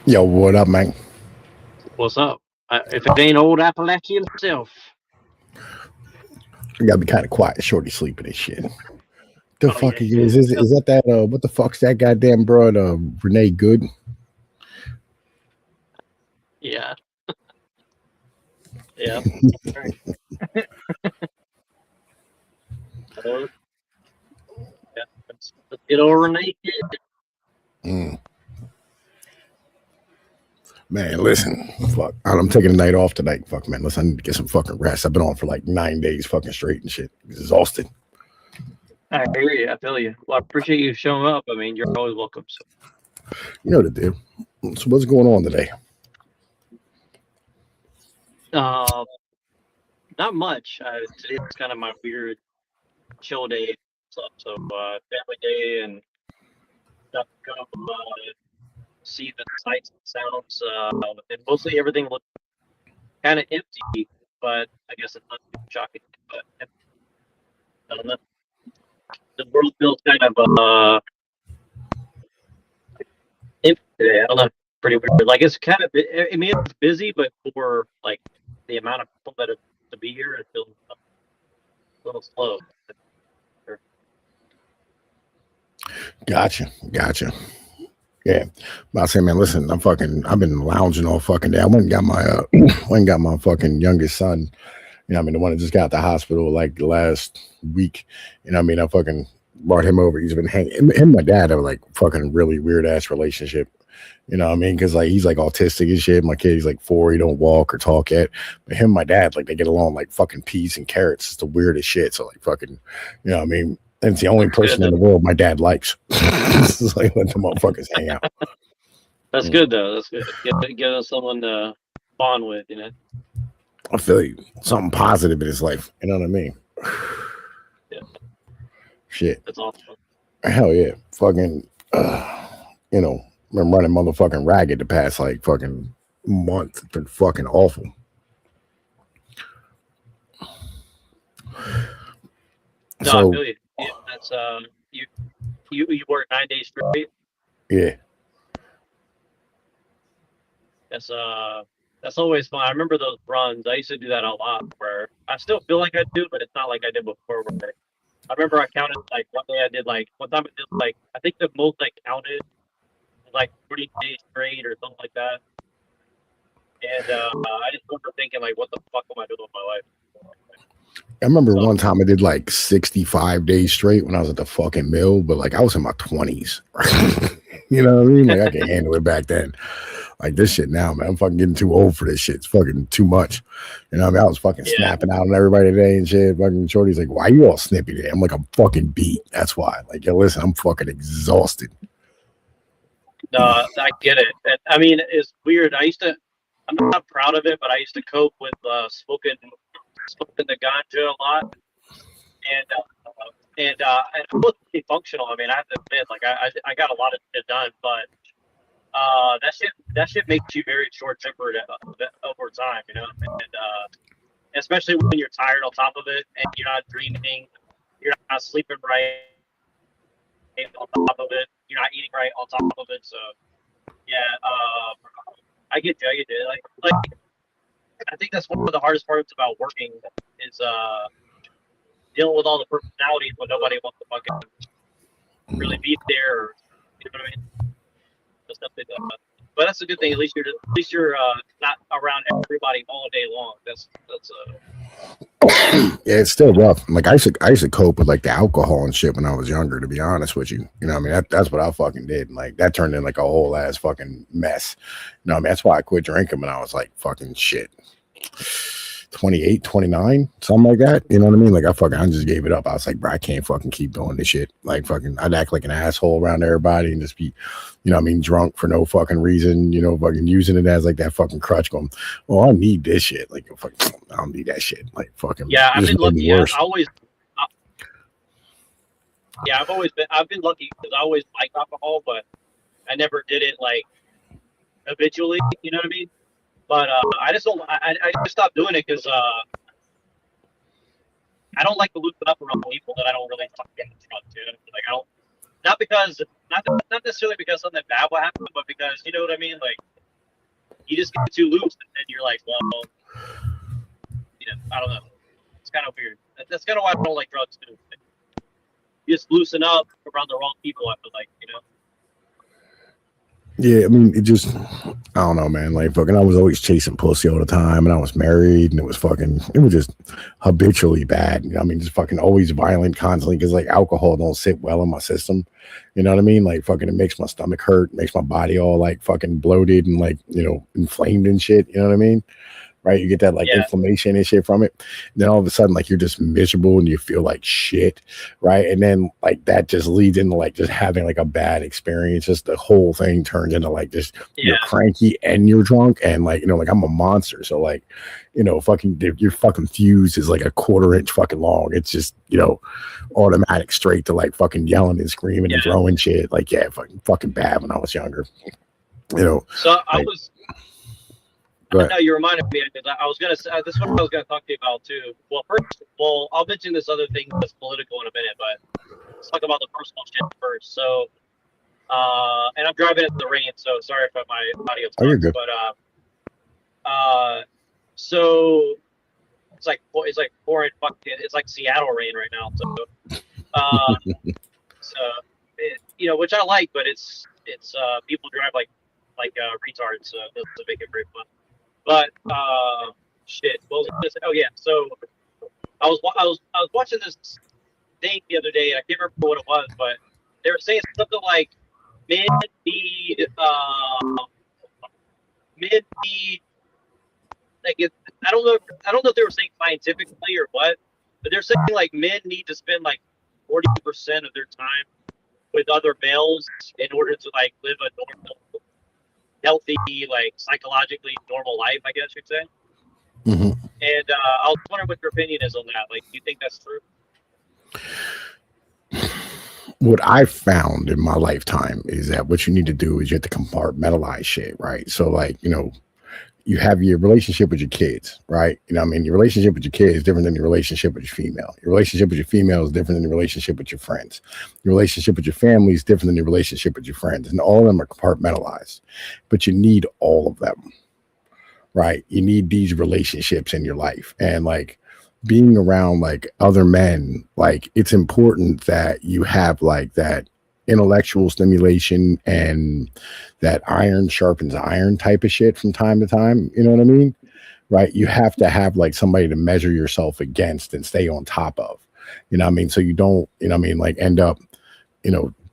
Yo, what up, man? What's up? If it ain't old Appalachia himself. You gotta be kind of quiet. Shorty sleeping and shit. The Oh yeah, fuck is yeah. is that what the fuck's that goddamn broad Renee Good? Yeah, yeah. Right. Uh, yeah. Let's get over naked. Mm. Man, listen, fuck. I'm taking the night off tonight. Fuck, man. Listen, I need to get some fucking rest. I've been on for like 9 days, fucking straight and shit. Exhausted. I hear you. I feel you. Well, I appreciate you showing up. I mean, you're always welcome. So, You know the deal. So what's going on today? uh, not much. Today's kind of my weird chill day. So, family day and stuff to come. See the sights and sounds. And mostly everything looks kind of empty, but I guess it's not too shocking. But I don't know. The world feels kind of empty today. I don't know. Pretty weird. Like it's kind of. I mean, it's busy, but for like the amount of people that are to be here, it feels a little slow. Gotcha. Yeah, but I say, man, listen, I've been lounging all fucking day. I went and got my, went and got my fucking youngest son. You know, what I mean, the one that just got out the hospital like last week. You know, what I mean, I fucking brought him over. He's been hanging. Him and my dad have like fucking really weird ass relationship. You know what I mean? Because like he's like autistic and shit. My kid, he's like 4. He don't walk or talk yet. But him and my dad, like they get along like fucking peas and carrots. It's the weirdest shit. So like fucking, you know what I mean? And it's the only That's good person in though. the world my dad likes. It's like let the motherfuckers hang out. That's Mm. good though. That's good. Get us someone to bond with. You know. I feel you. Something positive in his life. You know what I mean? Yeah, Shit. that's awesome. Hell yeah. Fucking, you know, been running motherfucking ragged the past like fucking month. It's been fucking awful. No, I So, feel you. Yeah, that's you. You work 9 days straight. yeah. That's that's always fun. I remember those runs. I used to do that a lot. Where I still feel like I do, but it's not like I did before. Where I remember I counted like one day I did like one time I did like I think the most I counted was like 40 days straight or something like that. And I just remember thinking like, what the fuck am I doing with my life? I remember So one time I did like 65 days straight when I was at the fucking mill, but like I was in my 20s. You know what I mean? Like I can handle it back then. Like this shit now, man. I'm fucking getting too old for this shit. It's fucking too much. You know what I mean? I was fucking yeah, snapping out on everybody today and shit. Fucking Shorty's like, why you all snippy today? I'm like, I'm fucking beat. That's why. Like, yo, listen, I'm fucking exhausted. no, I get it. And, I mean, it's weird. I'm not proud of it, but I used to cope with smoking the ganja a lot, and I was pretty functional. I mean, I have to admit, like I got a lot of shit done, but that shit makes you very short tempered over time, you know, and especially when you're tired on top of it and you're not dreaming, you're not sleeping right on top of it, you're not eating right on top of it. So yeah, I get you. I get you. Like I think that's one of the hardest parts about working is dealing with all the personalities when nobody wants to fucking really be there. Or, you know what I mean? Just stuff like that. But that's a good thing. At least you're not around everybody all day long. That's Yeah, it's still rough. Like I used to cope with like the alcohol and shit when I was younger, to be honest with you. You know what I mean? That's what I fucking did. Like that turned in like a whole ass fucking mess. You know what I mean? That's why I quit drinking when I was like fucking shit. 28, 29, something like that. You know what I mean? Like I just gave it up. I was like, bro, I can't fucking keep doing this shit. Like fucking I'd act like an asshole around everybody and just be, you know what I mean, drunk for no fucking reason, you know, fucking using it as like that fucking crutch going, oh, I need this shit. Like fucking I don't need that shit. Like fucking yeah. I've just been made me lucky. worse. Uh, yeah. I've been lucky because I always liked alcohol, but I never did it like habitually. You know what I mean? But I just don't. I just stopped doing it because I don't like to loosen up around people that I don't really fucking trust. Dude. Like I don't. Not because not necessarily because something bad will happen, but because you know what I mean. Like you just get too loose, and then you're like, well, I don't know. It's kind of weird. That's kind of why I don't like drugs too. You just loosen up around the wrong people. I feel like, Yeah, I mean, it just, I don't know, man. Like, fucking, I was always chasing pussy all the time, and I was married, and it was just habitually bad. I mean, just fucking always violent constantly because, like, alcohol don't sit well in my system. You know what I mean? Like, fucking, it makes my stomach hurt, makes my body all, like, fucking bloated and, like, inflamed and shit. You know what I mean? Right, you get that like inflammation and shit from it. And then all of a sudden, like, you're just miserable and you feel like shit, right? And then like that just leads into like just having like a bad experience. Just the whole thing turns into like just you're cranky and you're drunk and like like I'm a monster. So like fucking your fucking fuse is like a 1/4 inch fucking long. It's just automatic straight to like fucking yelling and screaming and throwing shit. Like fucking bad when I was younger. So I like, was. No, you reminded me. I was gonna say this is what I was gonna talk to you about too. Well, first, I'll mention this other thing that's political in a minute, but let's talk about the personal shit first. So, and I'm driving in the rain, so sorry if my audio sucks. Oh, you're good. But so it's like pouring fucking. It's like Seattle rain right now. So, which I like, but it's people drive like retards, so it doesn't make it very fun. But shit. What was this? Oh yeah. So I was watching this thing the other day. And I can't remember what it was, but they were saying something like men need like I don't know if they were saying scientifically or what, but they're saying like men need to spend like 40% of their time with other males in order to like live a normal, healthy, like psychologically normal life, I guess you'd say. Mm-hmm. And I was wondering what your opinion is on that. Like, do you think that's true? What I've found in my lifetime is that what you need to do is you have to compartmentalize shit, right? So like, you have your relationship with your kids, right? Your relationship with your kids is different than your relationship with your female. Your relationship with your female is different than your relationship with your friends. Your relationship with your family is different than your relationship with your friends. And all of them are compartmentalized. But you need all of them, right? You need these relationships in your life. And like being around like other men, like it's important that you have like that intellectual stimulation and that iron sharpens iron type of shit from time to time. You know what I mean? Right. You have to have like somebody to measure yourself against and stay on top of, so you don't, like end up,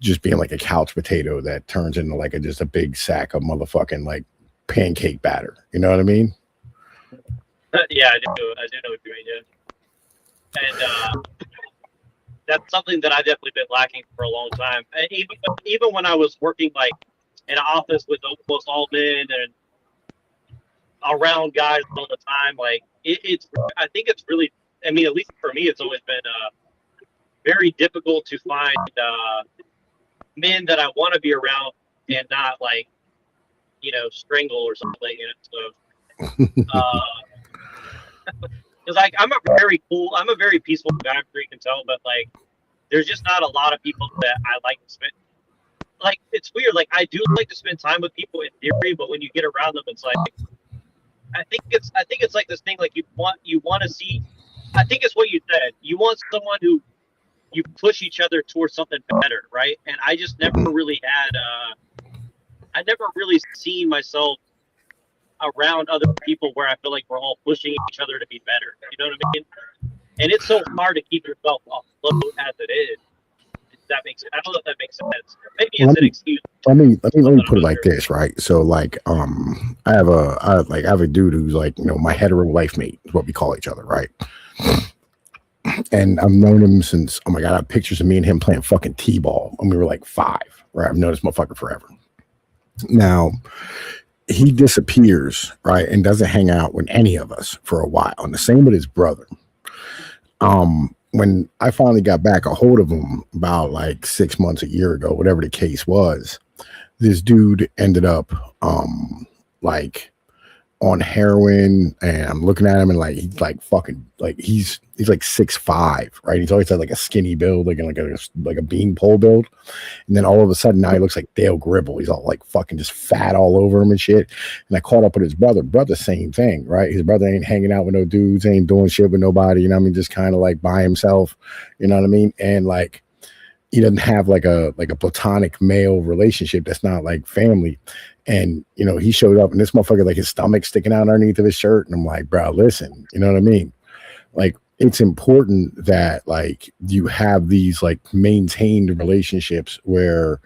just being like a couch potato that turns into like just a big sack of motherfucking like pancake batter. You know what I mean? Yeah, I do know what you mean. Yeah. And that's something that I've definitely been lacking for a long time. And even when I was working like in an office with almost all men and around guys all the time, like I think it's really, at least for me, it's always been very difficult to find men that I want to be around and not like, strangle or something. So, because like I'm a very peaceful guy, I'm sure you can tell, but like there's just not a lot of people that I like to spend. Like it's weird. Like I do like to spend time with people in theory, but when you get around them, it's like I think it's like this thing. Like you want to see. I think it's what you said. You want someone who you push each other towards something better, right? And I just never really had. I never really seen myself around other people where I feel like we're all pushing each other to be better. You know what I mean? And it's so hard to keep yourself afloat as it is. That makes I don't know if that makes sense. Maybe it's an excuse. Let me put it like this, right? So like I have a dude who's like, my hetero life mate is what we call each other, right? And I've known him since, oh my God, I have pictures of me and him playing fucking T-ball when we were like 5, right? I've known this motherfucker forever. Now he disappears, right, and doesn't hang out with any of us for a while. And the same with his brother. When I finally got back a hold of him about like 6 months, a year ago, whatever the case was, this dude ended up like on heroin, and I'm looking at him and like he's like fucking like he's he's like 6'5", right? He's always had like a skinny build, like a beanpole build. And then all of a sudden now he looks like Dale Gribble. He's all like fucking just fat all over him and shit. And I caught up with his brother. Brother, same thing, right? His brother ain't hanging out with no dudes, ain't doing shit with nobody, you know what I mean? Just kind of like by himself, you know what I mean? And like he doesn't have like a platonic male relationship that's not like family. And you know, he showed up and this motherfucker, like his stomach sticking out underneath of his shirt. And I'm like, bro, listen, you know what I mean? Like it's important that like you have these like maintained relationships where,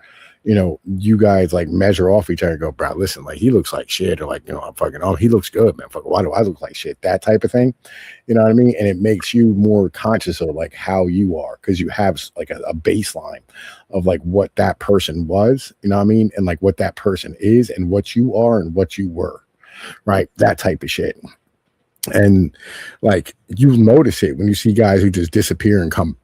you know, you guys like measure off each other and go, bro, listen, like he looks like shit, or like, you know, I'm fucking, oh, he looks good, man. Fuck, why do I look like shit? That type of thing. You know what I mean? And it makes you more conscious of like how you are, because you have like a baseline of like what that person was, you know what I mean? And like what that person is and what you are and what you were, right? That type of shit. And like you notice it when you see guys who just disappear and come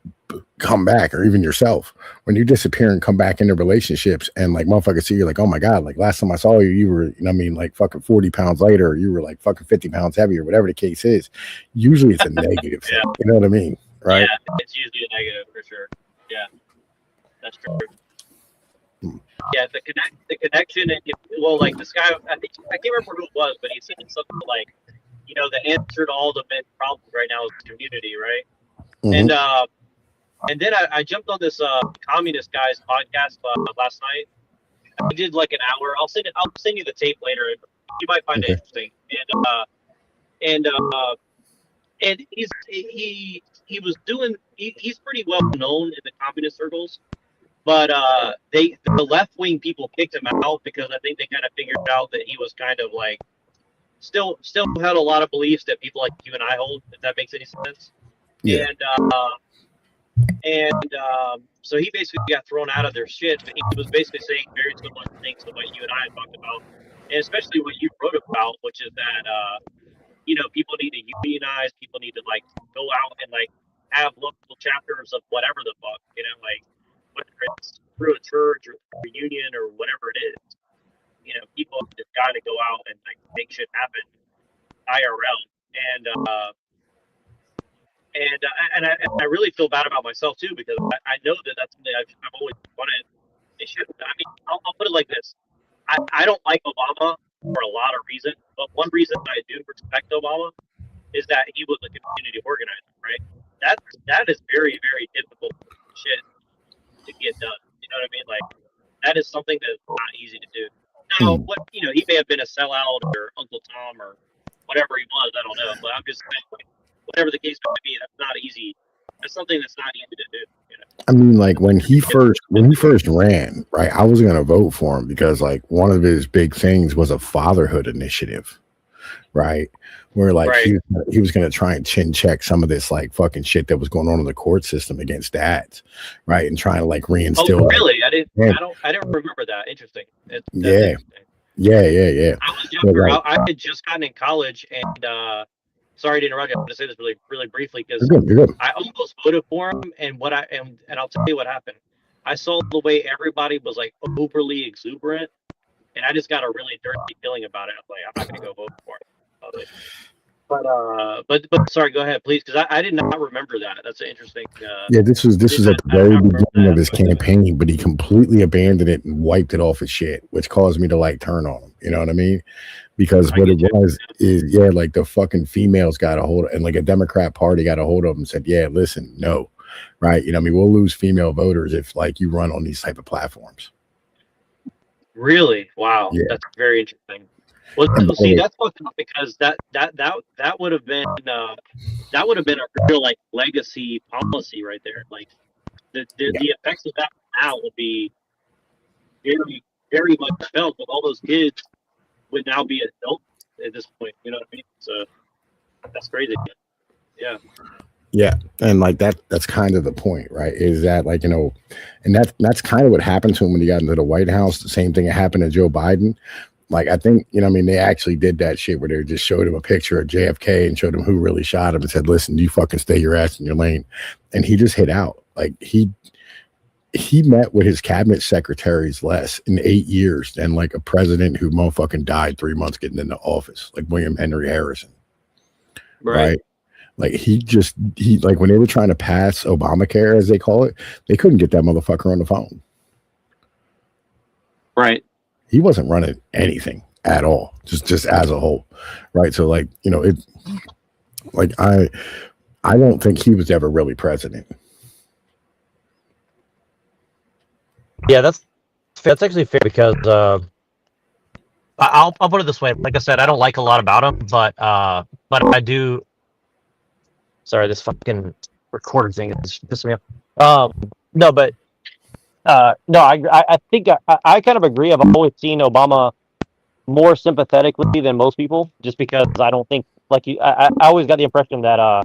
back, or even yourself when you disappear and come back into relationships, and like motherfuckers see you like, oh my god, like last time I saw you, you were, you know what I mean, like fucking 40 pounds lighter, or you were like fucking 50 pounds heavier, whatever the case is. Usually it's a negative thing, you know what I mean, right? Yeah, it's usually a negative for sure. Yeah, that's true. Yeah, the connection, and well, like this guy, I can't remember who it was, but he said something like, you know, the answer to all the men's problems right now is community, right? Mm-hmm. And then I jumped on this communist guy's podcast last night. I did like an hour. I'll send you the tape later. You might find it interesting. And he was doing. He's pretty well known in the communist circles, but the left wing people kicked him out because I think they kind of figured out that he was kind of like still had a lot of beliefs that people like you and I hold, if that makes any sense. Yeah. So he basically got thrown out of their shit. But he was basically saying very similar things to what you and I had talked about, and especially what you wrote about, which is that you know, people need to unionize. People need to like go out and like have local chapters of whatever the fuck, you know, like whether it's through a church or through a union or whatever it is. You know, people just got to go out and like make shit happen IRL. And I really feel bad about myself too, because I know that that's something I've always wanted. It should. I mean, I'll put it like this: I don't like Obama for a lot of reasons, but one reason I do respect Obama is that he was a community organizer, right? That is very, very difficult shit to get done. You know what I mean? Like that is something that's not easy to do. Now, what, you know, he may have been a sellout or Uncle Tom or whatever he was. I don't know, but I'm just saying, like, whatever the case might be, that's not easy. That's something that's not easy to do. You know? I mean, like when he first ran, right? I was gonna vote for him because like one of his big things was a fatherhood initiative, right? Where like he was gonna try and chin check some of this like fucking shit that was going on in the court system against dads, right? And trying to like reinstill. Oh, really? I didn't remember that. Interesting. Yeah. I was younger. I had just gotten in college, and sorry to interrupt you. I'm going to say this really, really briefly because I almost voted for him, and I'll tell you what happened. I saw the way everybody was like overly exuberant, and I just got a really dirty feeling about it. I'm like, I'm not going to go vote for him. But sorry, go ahead, please, because I did not remember that. That's an interesting. This was at the very beginning of his campaign, but he completely abandoned it and wiped it off his shit, which caused me to like turn on him. You know what I mean? Because what it was is, like the fucking females got a hold of, and like a Democrat party got a hold of him and said, yeah, listen, no, right? You know what I mean? We'll lose female voters if like you run on these type of platforms. Really? Wow. Yeah. That's very interesting. Well, see, that's fucked up because that would have been a real like legacy policy right there. Like the effects of that now would be very, very much felt, with all those kids would now be adults at this point. You know what I mean? So that's crazy. Yeah. Yeah, and like that's kind of the point, right? Is that like, you know, and that's kind of what happened to him when he got into the White House. The same thing that happened to Joe Biden. Like, I think, you know, I mean, they actually did that shit where they just showed him a picture of JFK and showed him who really shot him and said, listen, you fucking stay your ass in your lane. And he just hit out. Like he met with his cabinet secretaries less in 8 years than like a president who motherfucking died 3 months getting into office, like William Henry Harrison. Right. Like he like when they were trying to pass Obamacare, as they call it, they couldn't get that motherfucker on the phone. Right. He wasn't running anything at all, just as a whole, right? So like, you know, it like I don't think he was ever really president. Yeah, that's actually fair because I'll put it this way. Like I said, I don't like a lot about him, but I do. Sorry, this fucking recorder thing is pissing me off. No, but no, I think I kind of agree. I've always seen Obama more sympathetically than most people, just because I don't think like you. I always got the impression that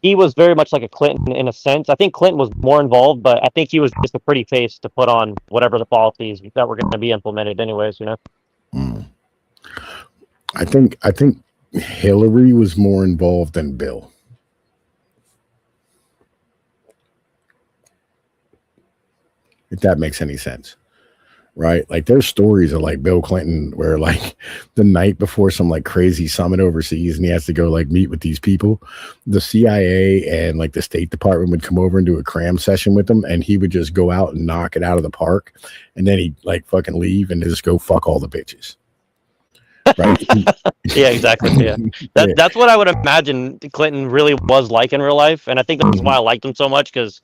he was very much like a Clinton in a sense. I think Clinton was more involved, but I think he was just a pretty face to put on whatever the policies that were going to be implemented, anyways. You know. Mm. I think Hillary was more involved than Bill. If that makes any sense. Right? Like there's stories of like Bill Clinton where like the night before some like crazy summit overseas and he has to go like meet with these people, the CIA and like the State Department would come over and do a cram session with him and he would just go out and knock it out of the park and then he'd like fucking leave and just go fuck all the bitches. Right? Yeah, exactly. Yeah. That's what I would imagine Clinton really was like in real life. And I think that's why I liked him so much because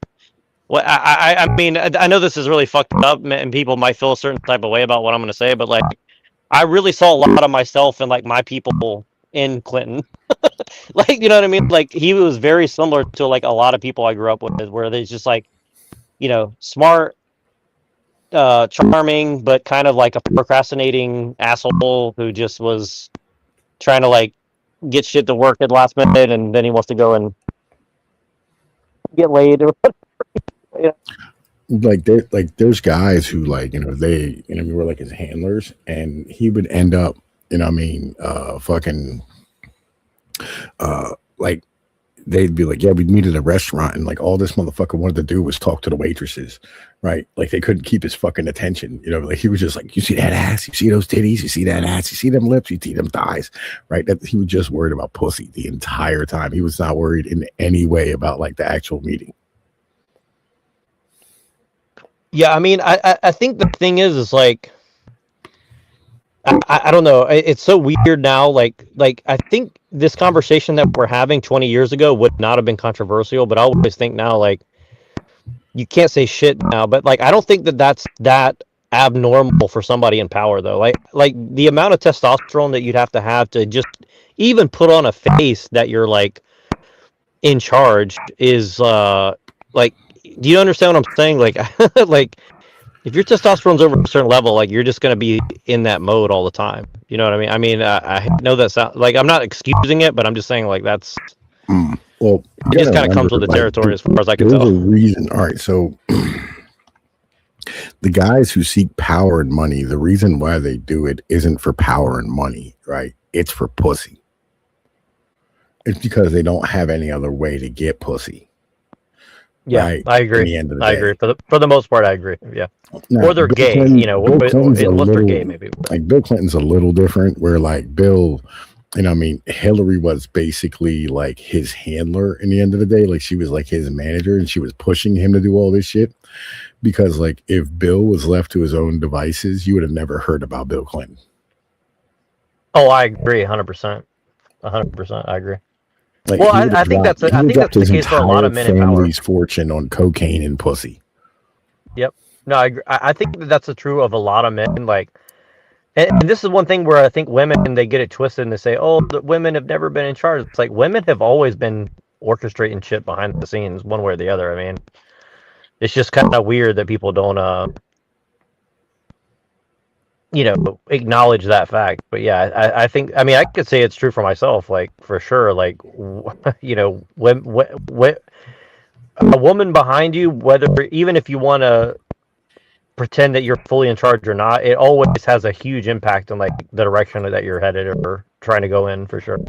well, I mean, I know this is really fucked up, and people might feel a certain type of way about what I'm going to say, but like, I really saw a lot of myself and like my people in Clinton. Like, you know what I mean? Like, he was very similar to like a lot of people I grew up with, where they're just like, you know, smart, charming, but kind of like a procrastinating asshole who just was trying to like get shit to work at the last minute, and then he wants to go and get laid or whatever. Yeah. Like there's guys who like, you know, they, you know, were like his handlers and he would end up, you know what I mean, like they'd be like, yeah, we'd meet at a restaurant and like all this motherfucker wanted to do was talk to the waitresses, right? Like they couldn't keep his fucking attention, you know, like he was just like, you see that ass, you see those titties, you see that ass, you see them lips, you see them thighs, right? That he was just worried about pussy the entire time. He was not worried in any way about like the actual meeting. Yeah, I mean, I think the thing is like, I don't know. It's so weird now. Like I think this conversation that we're having 20 years ago would not have been controversial, but I always think now, like, you can't say shit now. But like, I don't think that's that abnormal for somebody in power, though. Like the amount of testosterone that you'd have to just even put on a face that you're like in charge is like. Do you understand what I'm saying? Like, like if your testosterone's over a certain level, like you're just going to be in that mode all the time. You know what I mean? I mean, I know that sounds like I'm not excusing it, but I'm just saying like that's well, it just kind of comes with the territory as far as I can tell. There's a reason. All right, so the guys who seek power and money, the reason why they do it isn't for power and money, right? It's for pussy. It's because they don't have any other way to get pussy. Yeah, right? I agree. I agree. For the most part, I agree. Yeah. Now, or they're gay, Clinton, you know, unless they're gay, maybe. Like Bill Clinton's a little different, where like Bill, you know, I mean, Hillary was basically like his handler in the end of the day. Like she was like his manager and she was pushing him to do all this shit. Because like if Bill was left to his own devices, you would have never heard about Bill Clinton. Oh, I agree, 100%. 100%, I agree. Like, well, I think that's the case for a lot of men in power. Family's fortune on cocaine and pussy. Yep. No, I agree. I think that's true of a lot of men. Like, and this is one thing where I think women, they get it twisted and they say, "Oh, the women have never been in charge." It's like women have always been orchestrating shit behind the scenes, one way or the other. I mean, it's just kind of weird that people don't, you know, acknowledge that fact. But yeah, I think, I mean, I could say it's true for myself, like for sure. Like, you know, when a woman behind you, whether even if you want to pretend that you're fully in charge or not, it always has a huge impact on like the direction that you're headed or trying to go in, for sure.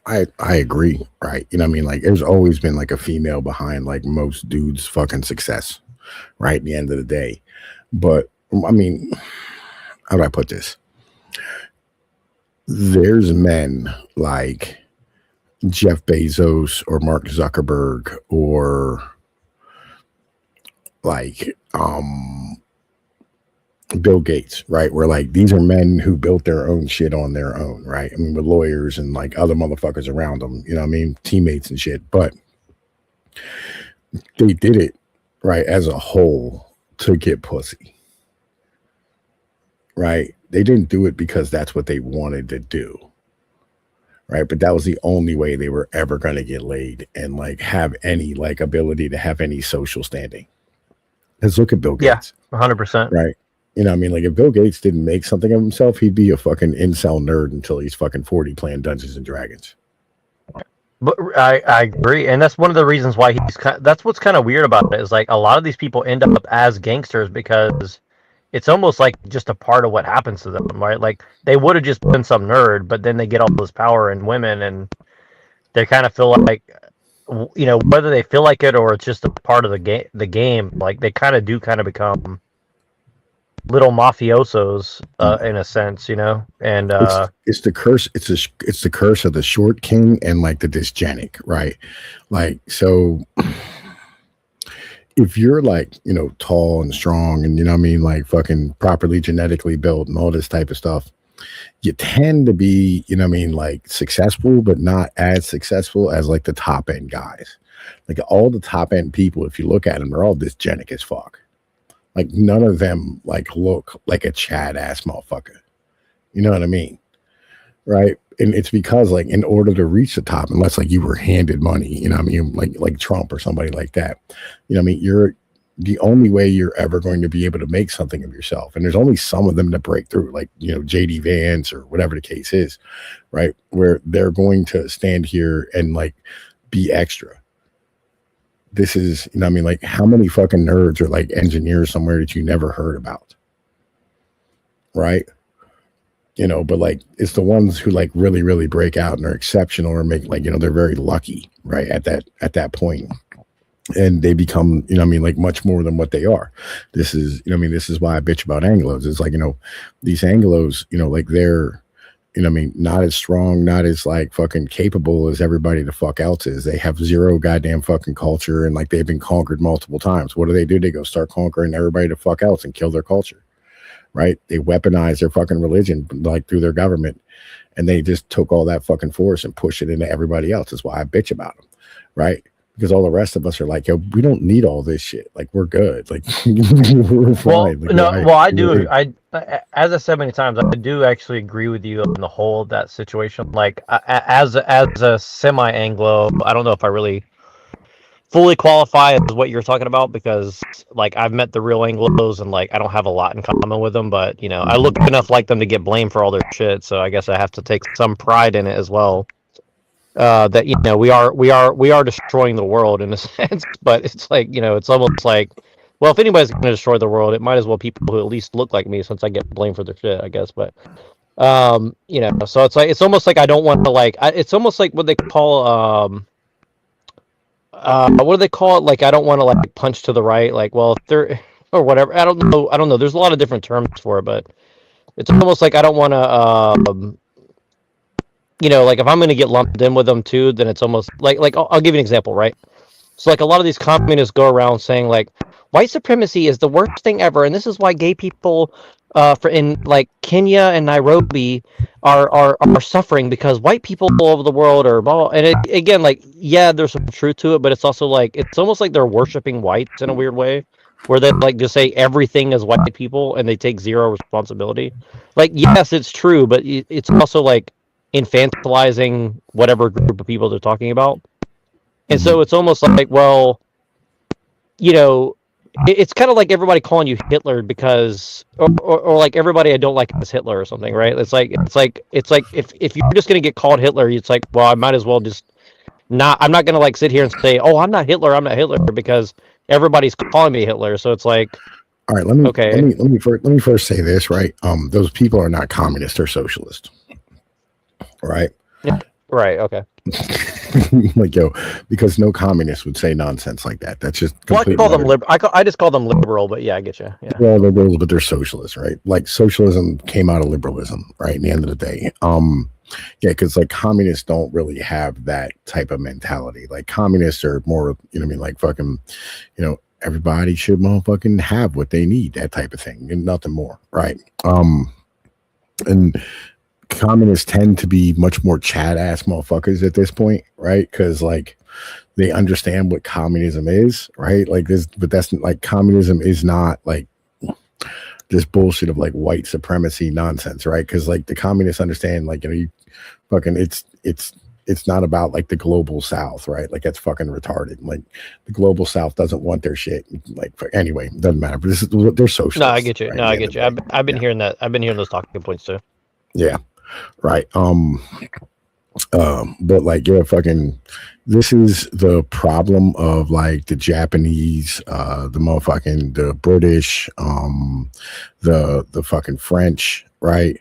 I agree, right? You know what I mean? Like there's always been like a female behind like most dudes' fucking success, right? At the end of the day. But I mean, how do I put this? There's men like Jeff Bezos or Mark Zuckerberg or like Bill Gates, right? Where like these are men who built their own shit on their own, right? I mean, with lawyers and like other motherfuckers around them, you know what I mean? Teammates and shit. But they did it, right, as a whole to get pussy, right? They didn't do it because that's what they wanted to do, right? But that was the only way they were ever going to get laid and like have any like ability to have any social standing. Let's look at Bill Gates. Yeah, 100%. Right. You know what I mean? Like if Bill Gates didn't make something of himself, he'd be a fucking incel nerd until he's fucking 40 playing Dungeons and Dragons. But I agree, and that's one of the reasons why that's what's kind of weird about it is like a lot of these people end up as gangsters because it's almost like just a part of what happens to them, right? Like they would have just been some nerd, but then they get all this power and women, and they kind of feel like, you know, whether they feel like it or it's just a part of the game, like they kind of become little mafiosos in a sense, you know. And it's the curse. It's the curse of the short king and like the dysgenic, right? Like so. If you're like, you know, tall and strong and, you know what I mean, like fucking properly genetically built and all this type of stuff, you tend to be, you know what I mean, like successful, but not as successful as like the top end guys. Like all the top end people, if you look at them, they're all dysgenic as fuck. Like none of them like look like a Chad ass motherfucker. You know what I mean? Right. And it's because like in order to reach the top, unless like you were handed money, you know what I mean, like Trump or somebody like that, you know what I mean, you're the only way you're ever going to be able to make something of yourself. And there's only some of them that break through, like, you know, JD Vance or whatever the case is, right? Where they're going to stand here and like be extra. This is, you know what I mean, like how many fucking nerds are like engineers somewhere that you never heard about, right? You know, but like it's the ones who like really, really break out and are exceptional or make like, you know, they're very lucky, right? At that point. And they become, you know what I mean, like much more than what they are. This is, you know what I mean, this is why I bitch about Anglos. It's like, you know, these Anglos, you know, like they're, you know what I mean, not as strong, not as like fucking capable as everybody the fuck else is. They have zero goddamn fucking culture and like they've been conquered multiple times. What do? They go start conquering everybody the fuck else and kill their culture. Right? They weaponize their fucking religion like through their government, and they just took all that fucking force and pushed it into everybody else. That's why I bitch about them, right? Because all the rest of us are like, yo, we don't need all this shit. Like we're good. Like we're fine. I do. As I said many times, I do actually agree with you on the whole of that situation. Like as a semi-Anglo, I don't know if I really fully qualify as what you're talking about because like I've met the real Anglos and like I don't have a lot in common with them, but you know I look enough like them to get blamed for all their shit, so I guess I have to take some pride in it as well. That you know we are destroying the world in a sense, but it's like, you know, it's almost like, well, if anybody's going to destroy the world, it might as well people who at least look like me, since I get blamed for their shit, I guess. But you know, so it's like it's almost like I don't want to like it's almost like what they call what do they call it? Like, I don't want to like punch to the right. Like, well, if they're or whatever. I don't know. There's a lot of different terms for it, but it's almost like I don't want to, you know, like if I'm going to get lumped in with them too, then it's almost like I'll give you an example, right? So like a lot of these communists go around saying like white supremacy is the worst thing ever, and this is why gay people for in like Kenya and Nairobi are suffering because white people all over the world are blah, and again, like, yeah, there's some truth to it, but it's also like it's almost like they're worshiping whites in a weird way, where they like just say everything is white people and they take zero responsibility. Like, yes, it's true, but it's also like infantilizing whatever group of people they're talking about. And so it's almost like, well, you know, it's kind of like everybody calling you Hitler because, or like everybody I don't like is Hitler or something, right? It's like if you're just gonna get called Hitler, it's like, well, I might as well just not. I'm not gonna like sit here and say, oh, I'm not Hitler, because everybody's calling me Hitler. So it's like, all right, let me first say this, right? Those people are not communist or socialist, right? Yeah, right. Okay. like, yo, because no communist would say nonsense like that. That's just Well, I completely call them liberal. I just call them liberal, but yeah, I get you. Yeah. Well, they're liberals, but they're socialists, right? Like socialism came out of liberalism, right? In the end of the day, yeah, because like communists don't really have that type of mentality. Like communists are more, you know, what I mean, like fucking, you know, everybody should motherfucking have what they need, that type of thing, and nothing more, right? And communists tend to be much more Chad ass motherfuckers at this point, right? Because like they understand what communism is, right? Like this, but that's like communism is not like this bullshit of like white supremacy nonsense, right? Because like the communists understand, like, you know, you fucking it's not about like the global South, right? Like that's fucking retarded. Like the global South doesn't want their shit. Like anyway, doesn't matter. But this is they're socialists. No, I get you. Right? No, I get you. I've been hearing that. I've been hearing those talking points too. Yeah, right. But like, yeah, fucking, this is the problem of like the Japanese, the motherfucking, the British, the fucking French, right?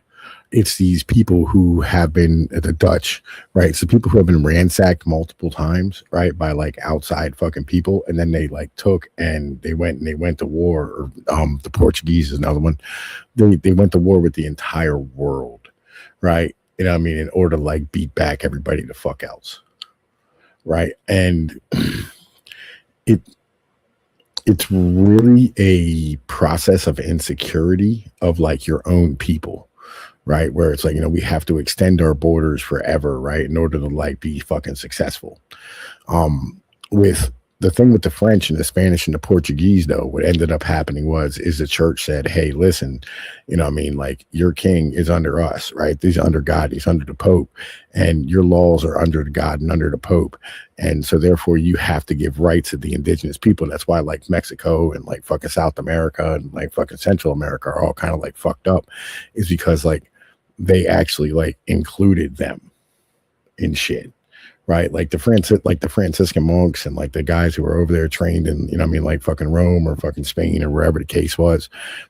It's these people who have been the Dutch, right? So people who have been ransacked multiple times, right, by like outside fucking people, and then they like took and they went to war. Or, the Portuguese is another one. They went to war with the entire world, right? You know what I mean? In order to like beat back everybody the fuck else, right? And it's really a process of insecurity of like your own people, right? Where it's like, you know, we have to extend our borders forever, right, in order to like be fucking successful. With the thing with the French and the Spanish and the Portuguese, though, what ended up happening is the church said, hey, listen, you know what I mean? Like your king is under us, right? He's under God, he's under the Pope, and your laws are under God and under the Pope. And so therefore you have to give rights to the indigenous people. That's why like Mexico and like fucking South America and like fucking Central America are all kind of like fucked up, is because like they actually like included them in shit. Right, like the Franciscan monks and like the guys who were over there trained in, you know what I mean, like fucking Rome or fucking Spain or wherever the case was,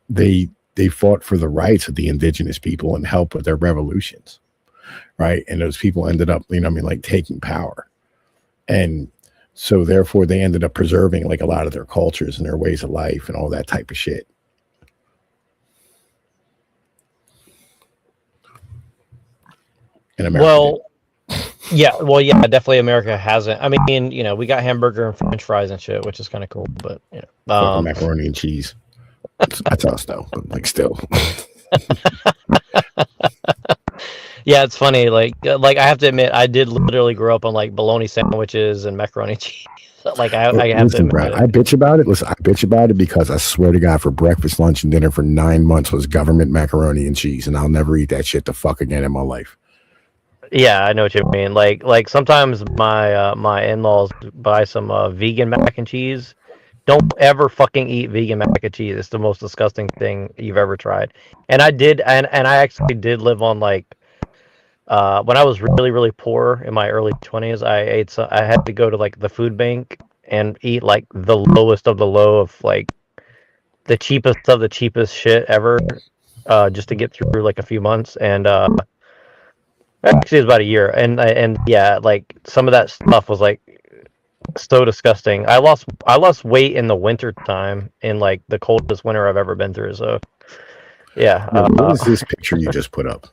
they fought for the rights of the indigenous people and helped with their revolutions, right? And those people ended up, you know what I mean, like taking power, and so therefore they ended up preserving like a lot of their cultures and their ways of life and all that type of shit. In America. Well. Yeah, definitely America hasn't. I mean, you know, we got hamburger and French fries and shit, which is kind of cool, but you know, macaroni and cheese. That's us though, but like still. Yeah, it's funny. Like I have to admit, I did literally grow up on like bologna sandwiches and macaroni and cheese. Like I have to admit, Brad, I bitch about it. Listen, I bitch about it because I swear to God, for breakfast, lunch, and dinner for 9 months was government macaroni and cheese, and I'll never eat that shit the fuck again in my life. Yeah, I know what you mean. Like sometimes my in-laws buy some vegan mac and cheese. Don't ever fucking eat vegan mac and cheese. It's the most disgusting thing you've ever tried. And I did, and I actually did live on like when I was really really poor in my early 20s. I had to go to like the food bank and eat like the lowest of the low of like the cheapest of the cheapest shit ever, just to get through like a few months. And actually, it was about a year, and yeah, like some of that stuff was like so disgusting. I lost weight in the winter time, in like the coldest winter I've ever been through. So, yeah. What is this picture you just put up?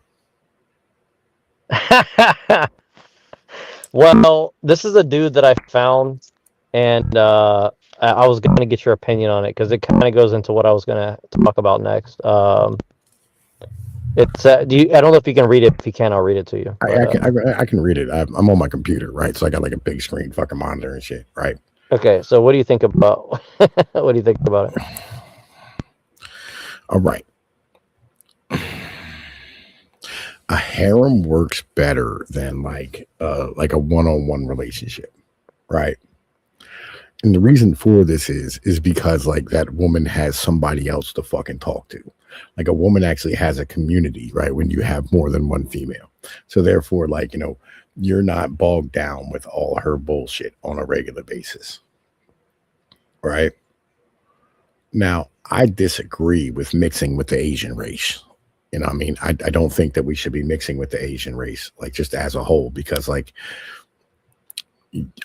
Well, this is a dude that I found, and I was going to get your opinion on it because it kind of goes into what I was going to talk about next. It's I don't know if you can read it. If you can, I'll read it to you. I can read it. I'm on my computer, right? So I got like a big screen fucking monitor and shit, right? Okay, so what do you think about what do you think about it? All right. A harem works better than like a one-on-one relationship, right? And the reason for this is because like that woman has somebody else to fucking talk to. Like a woman actually has a community, right? When you have more than one female. So therefore, like, you know, you're not bogged down with all her bullshit on a regular basis. Right? Now, I disagree with mixing with the Asian race. You know what I mean? I don't think that we should be mixing with the Asian race, like just as a whole, because like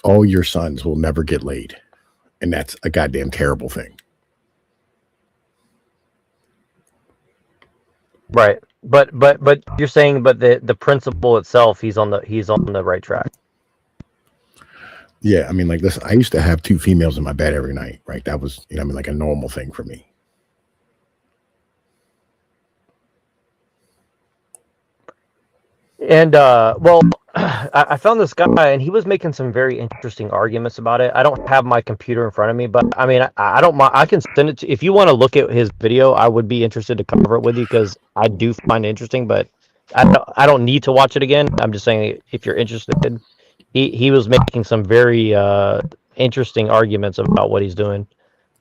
all your sons will never get laid, and that's a goddamn terrible thing. Right. But you're saying, but the principle itself, he's on the right track. Yeah, I mean, like, listen, I used to have two females in my bed every night, right? That was, I mean, like a normal thing for me. And well, I found this guy, and he was making some very interesting arguments about it. I don't have my computer in front of me, but I mean, I don't mind. I can send it to if you want to look at his video. I would be interested to cover it with you because I do find it interesting. But I don't need to watch it again. I'm just saying if you're interested, he was making some very interesting arguments about what he's doing,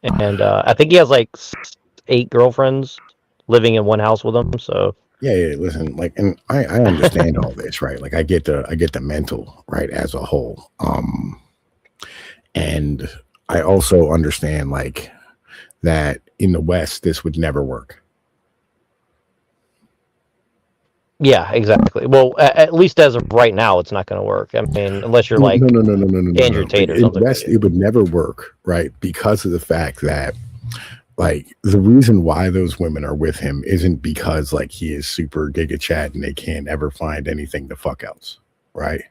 and I think he has like 8 girlfriends living in one house with him. So. Yeah, listen, like, and I understand all this, right? Like, I get the mental, right, as a whole. And I also understand, like, that in the West, this would never work. Yeah, exactly. Well, at least as of right now, it's not going to work. I mean, unless you're like Andrew Tate or In something. West, it would never work, right? Because of the fact that, like, the reason why those women are with him isn't because, like, he is super giga chat and they can't ever find anything to fuck else, right?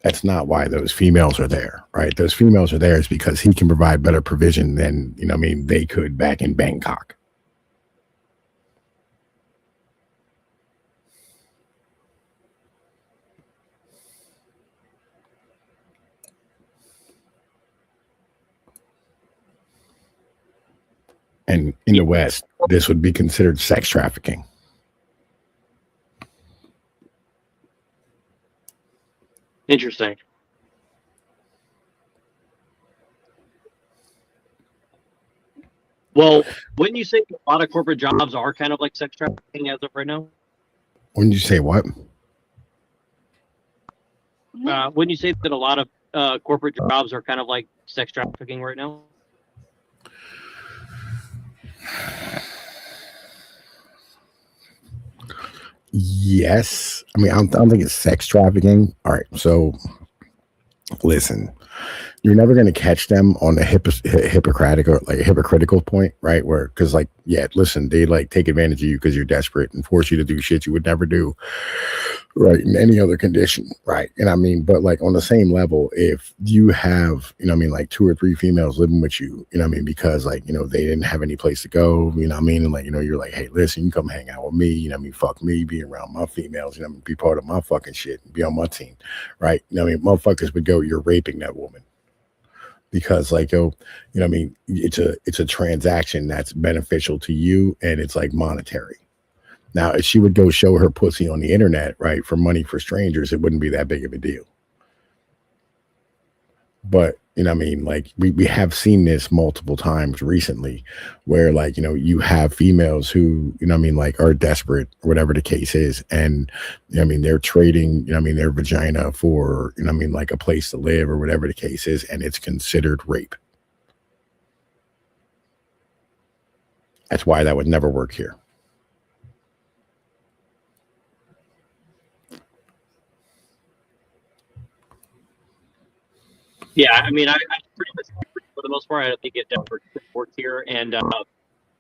That's not why those females are there, right? Those females are there is because he can provide better provision than, you know what I mean, they could back in Bangkok. And in the West, this would be considered sex trafficking. Interesting. Well, wouldn't you say a lot of corporate jobs are kind of like sex trafficking as of right now? Wouldn't you say what? Wouldn't you say that a lot of corporate jobs are kind of like sex trafficking right now? Yes. I mean, I don't think it's sex trafficking. All right. So, listen, you're never going to catch them on the hypocritical point, right? Where, because, like, yeah, listen, they like take advantage of you because you're desperate and force you to do shit you would never do, right, in any other condition, right? And I mean, but like on the same level, if you have, you know, what I mean, like 2 or 3 females living with you, you know, what I mean, because like, you know, they didn't have any place to go, you know, what I mean, and like, you know, you're like, hey, listen, you come hang out with me, you know, what I mean, fuck me, be around my females, you know, what I mean, be part of my fucking shit, and be on my team, right? You know, what I mean, motherfuckers would go, you're raping that woman. Because like, oh, you know, what I mean, it's a transaction that's beneficial to you and it's like monetary. Now, if she would go show her pussy on the internet, right, for money for strangers, it wouldn't be that big of a deal. But, you know what I mean, like we have seen this multiple times recently where like, you know, you have females who, you know what I mean, like are desperate, whatever the case is. And, you know what I mean, they're trading, you know what I mean, their vagina for, you know what I mean, like a place to live or whatever the case is. And it's considered rape. That's why that would never work here. Yeah, I mean, I pretty much for the most part, I think it definitely works here, and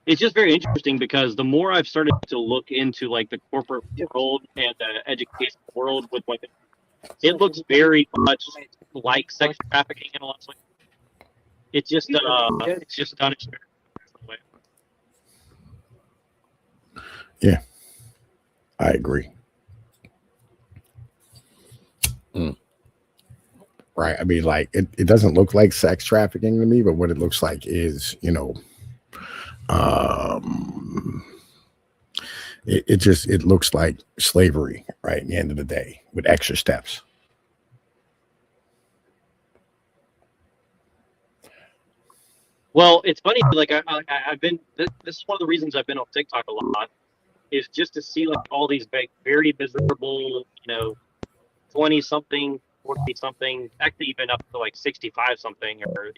it's just very interesting because the more I've started to look into like the corporate world and the education world with women, it looks very much like sex trafficking in a lot of ways. It's just done. Yeah, I agree. Mm. Right. I mean, like it doesn't look like sex trafficking to me, but what it looks like is, you know, um, it looks like slavery, right? At the end of the day, with extra steps. Well, it's funny. Like I've been. This is one of the reasons I've been on TikTok a lot. Is just to see like all these very miserable, 20 something, 40 something, actually even up to like 65 something, or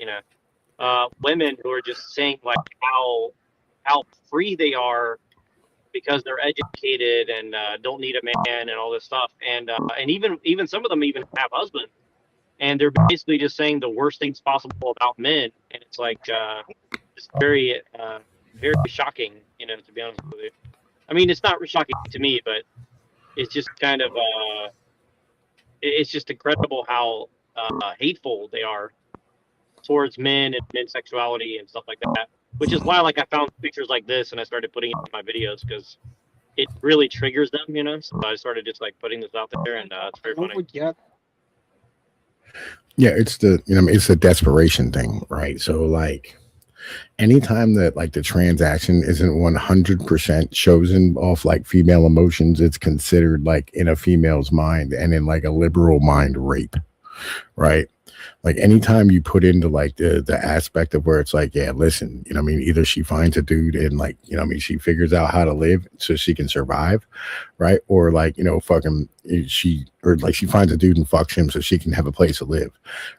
women who are just saying like how free they are because they're educated and don't need a man and all this stuff, and even some of them even have husbands, and they're basically just saying the worst things possible about men, and it's like it's very very shocking, you know, to be honest with you. I mean, it's not shocking to me, but it's just kind of it's just incredible how hateful they are towards men and men's sexuality and stuff like that. Which is why, like, I found pictures like this and I started putting it in my videos because it really triggers them, you know. So I started just like putting this out there, and it's very funny. Yeah, it's the it's the desperation thing, right? So like anytime that like the transaction isn't 100% chosen off like female emotions, it's considered like in a female's mind and in like a liberal mind rape, right? Like anytime you put into like the aspect of where it's like, yeah, listen, you know what I mean, either she finds a dude and like, you know what I mean, she figures out how to live so she can survive, right? Or like, you know, fucking she finds a dude and fucks him so she can have a place to live,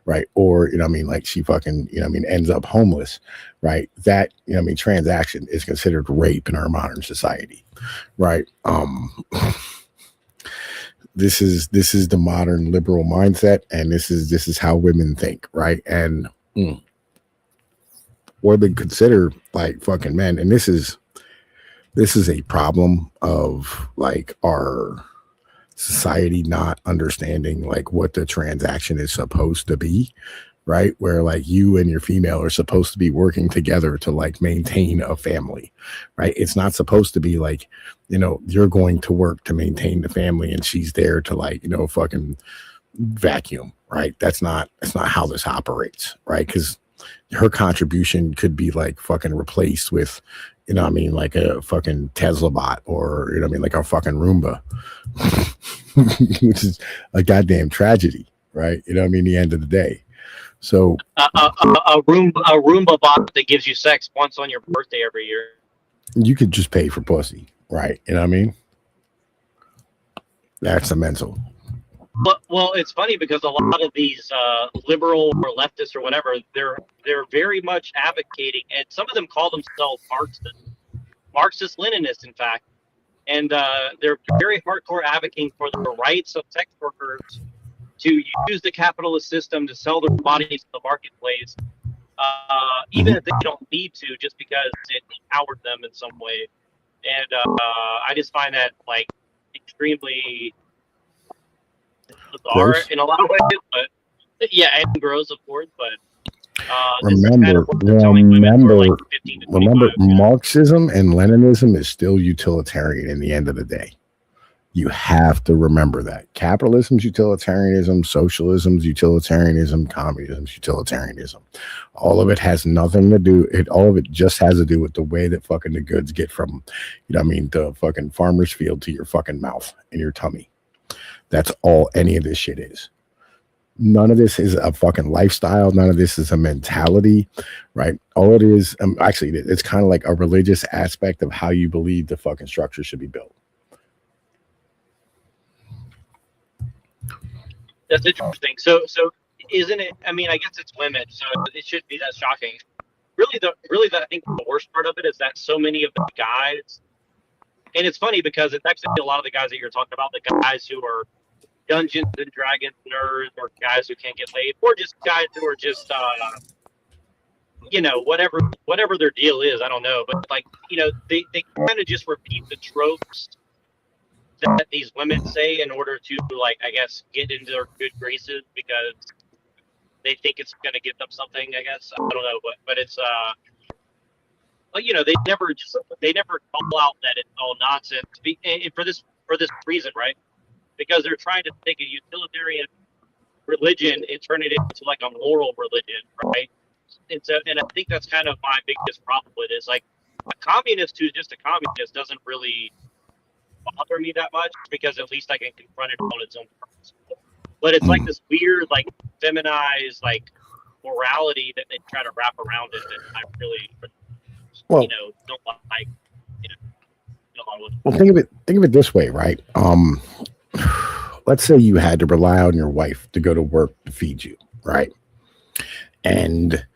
right? Or, you know what I mean, like she fucking, you know what I mean, ends up homeless, right? That, you know what I mean, transaction is considered rape in our modern society, right? This is the modern liberal mindset, and this is how women think, right? And what they consider like fucking men, and this is a problem of like our society not understanding like what the transaction is supposed to be, right? Where like you and your female are supposed to be working together to like maintain a family, right? It's not supposed to be like, you know, you're going to work to maintain the family and she's there to like, you know, fucking vacuum, right? That's not how this operates, right? Because her contribution could be like fucking replaced with, you know what I mean, like a fucking Tesla bot, or, you know what I mean, like a fucking Roomba, which is a goddamn tragedy, right? You know what I mean? The end of the day. So a Roomba bot that gives you sex once on your birthday every year. You could just pay for pussy, right? You know what I mean? That's the mental. Well, it's funny because a lot of these liberal or leftists or whatever, they're very much advocating, and some of them call themselves Marxist-Leninists, in fact, and they're very hardcore advocating for the rights of sex workers to use the capitalist system to sell their bodies to the marketplace, even if they don't need to, just because it empowered them in some way. And I just find that like extremely bizarre in a lot of ways, but yeah, and gross, of course. But remember, Marxism and Leninism is still utilitarian in the end of the day. You have to remember that capitalism's utilitarianism, socialism's utilitarianism, communism's utilitarianism. All of it has nothing to do. All of it just has to do with the way that fucking the goods get from, you know what I mean, the fucking farmer's field to your fucking mouth and your tummy. That's all any of this shit is. None of this is a fucking lifestyle. None of this is a mentality, right? All it is, actually, it's kind of like a religious aspect of how you believe the fucking structure should be built. That's interesting. So isn't it? I mean, I guess it's women, so it shouldn't be that shocking. Really, I think the worst part of it is that so many of the guys, and it's funny because it's actually a lot of the guys that you're talking about, the guys who are Dungeons and Dragons nerds, or guys who can't get laid, or just guys who are just, you know, whatever their deal is. I don't know, but like, you know, they kind of just repeat the tropes that these women say in order to, like, I guess, get into their good graces because they think it's going to get them something, I guess. I don't know, but it's well, you know, they never call out that it's all nonsense, and for this reason, right? Because they're trying to take a utilitarian religion and turn it into like a moral religion, right? And I think that's kind of my biggest problem with it, is like a communist who's just a communist doesn't really bother me that much, because at least I can confront it on its own terms. But it's like this weird, like, feminized, like, morality that they try to wrap around it that I really, you know, don't like. You know, well, think of it this way, right? Let's say you had to rely on your wife to go to work to feed you, right? And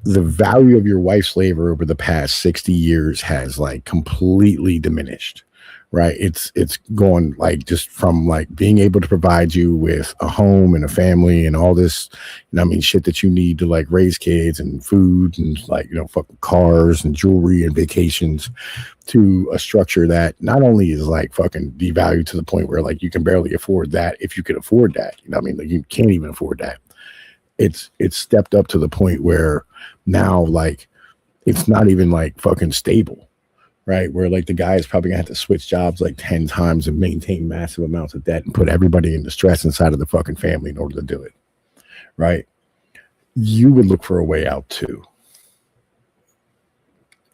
the value of your wife's labor over the past 60 years has like completely diminished, right? It's going like just from like being able to provide you with a home and a family and all this, I mean, shit that you need to like raise kids and food and like, fucking cars and jewelry and vacations, to a structure that not only is like fucking devalued to the point where like you can barely afford that, if you could afford that, I mean, like you can't even afford that. It's stepped up to the point where now like it's not even like fucking stable, right? Where like the guy is probably gonna have to switch jobs like 10 times and maintain massive amounts of debt and put everybody in distress inside of the fucking family in order to do it, right? You would look for a way out too.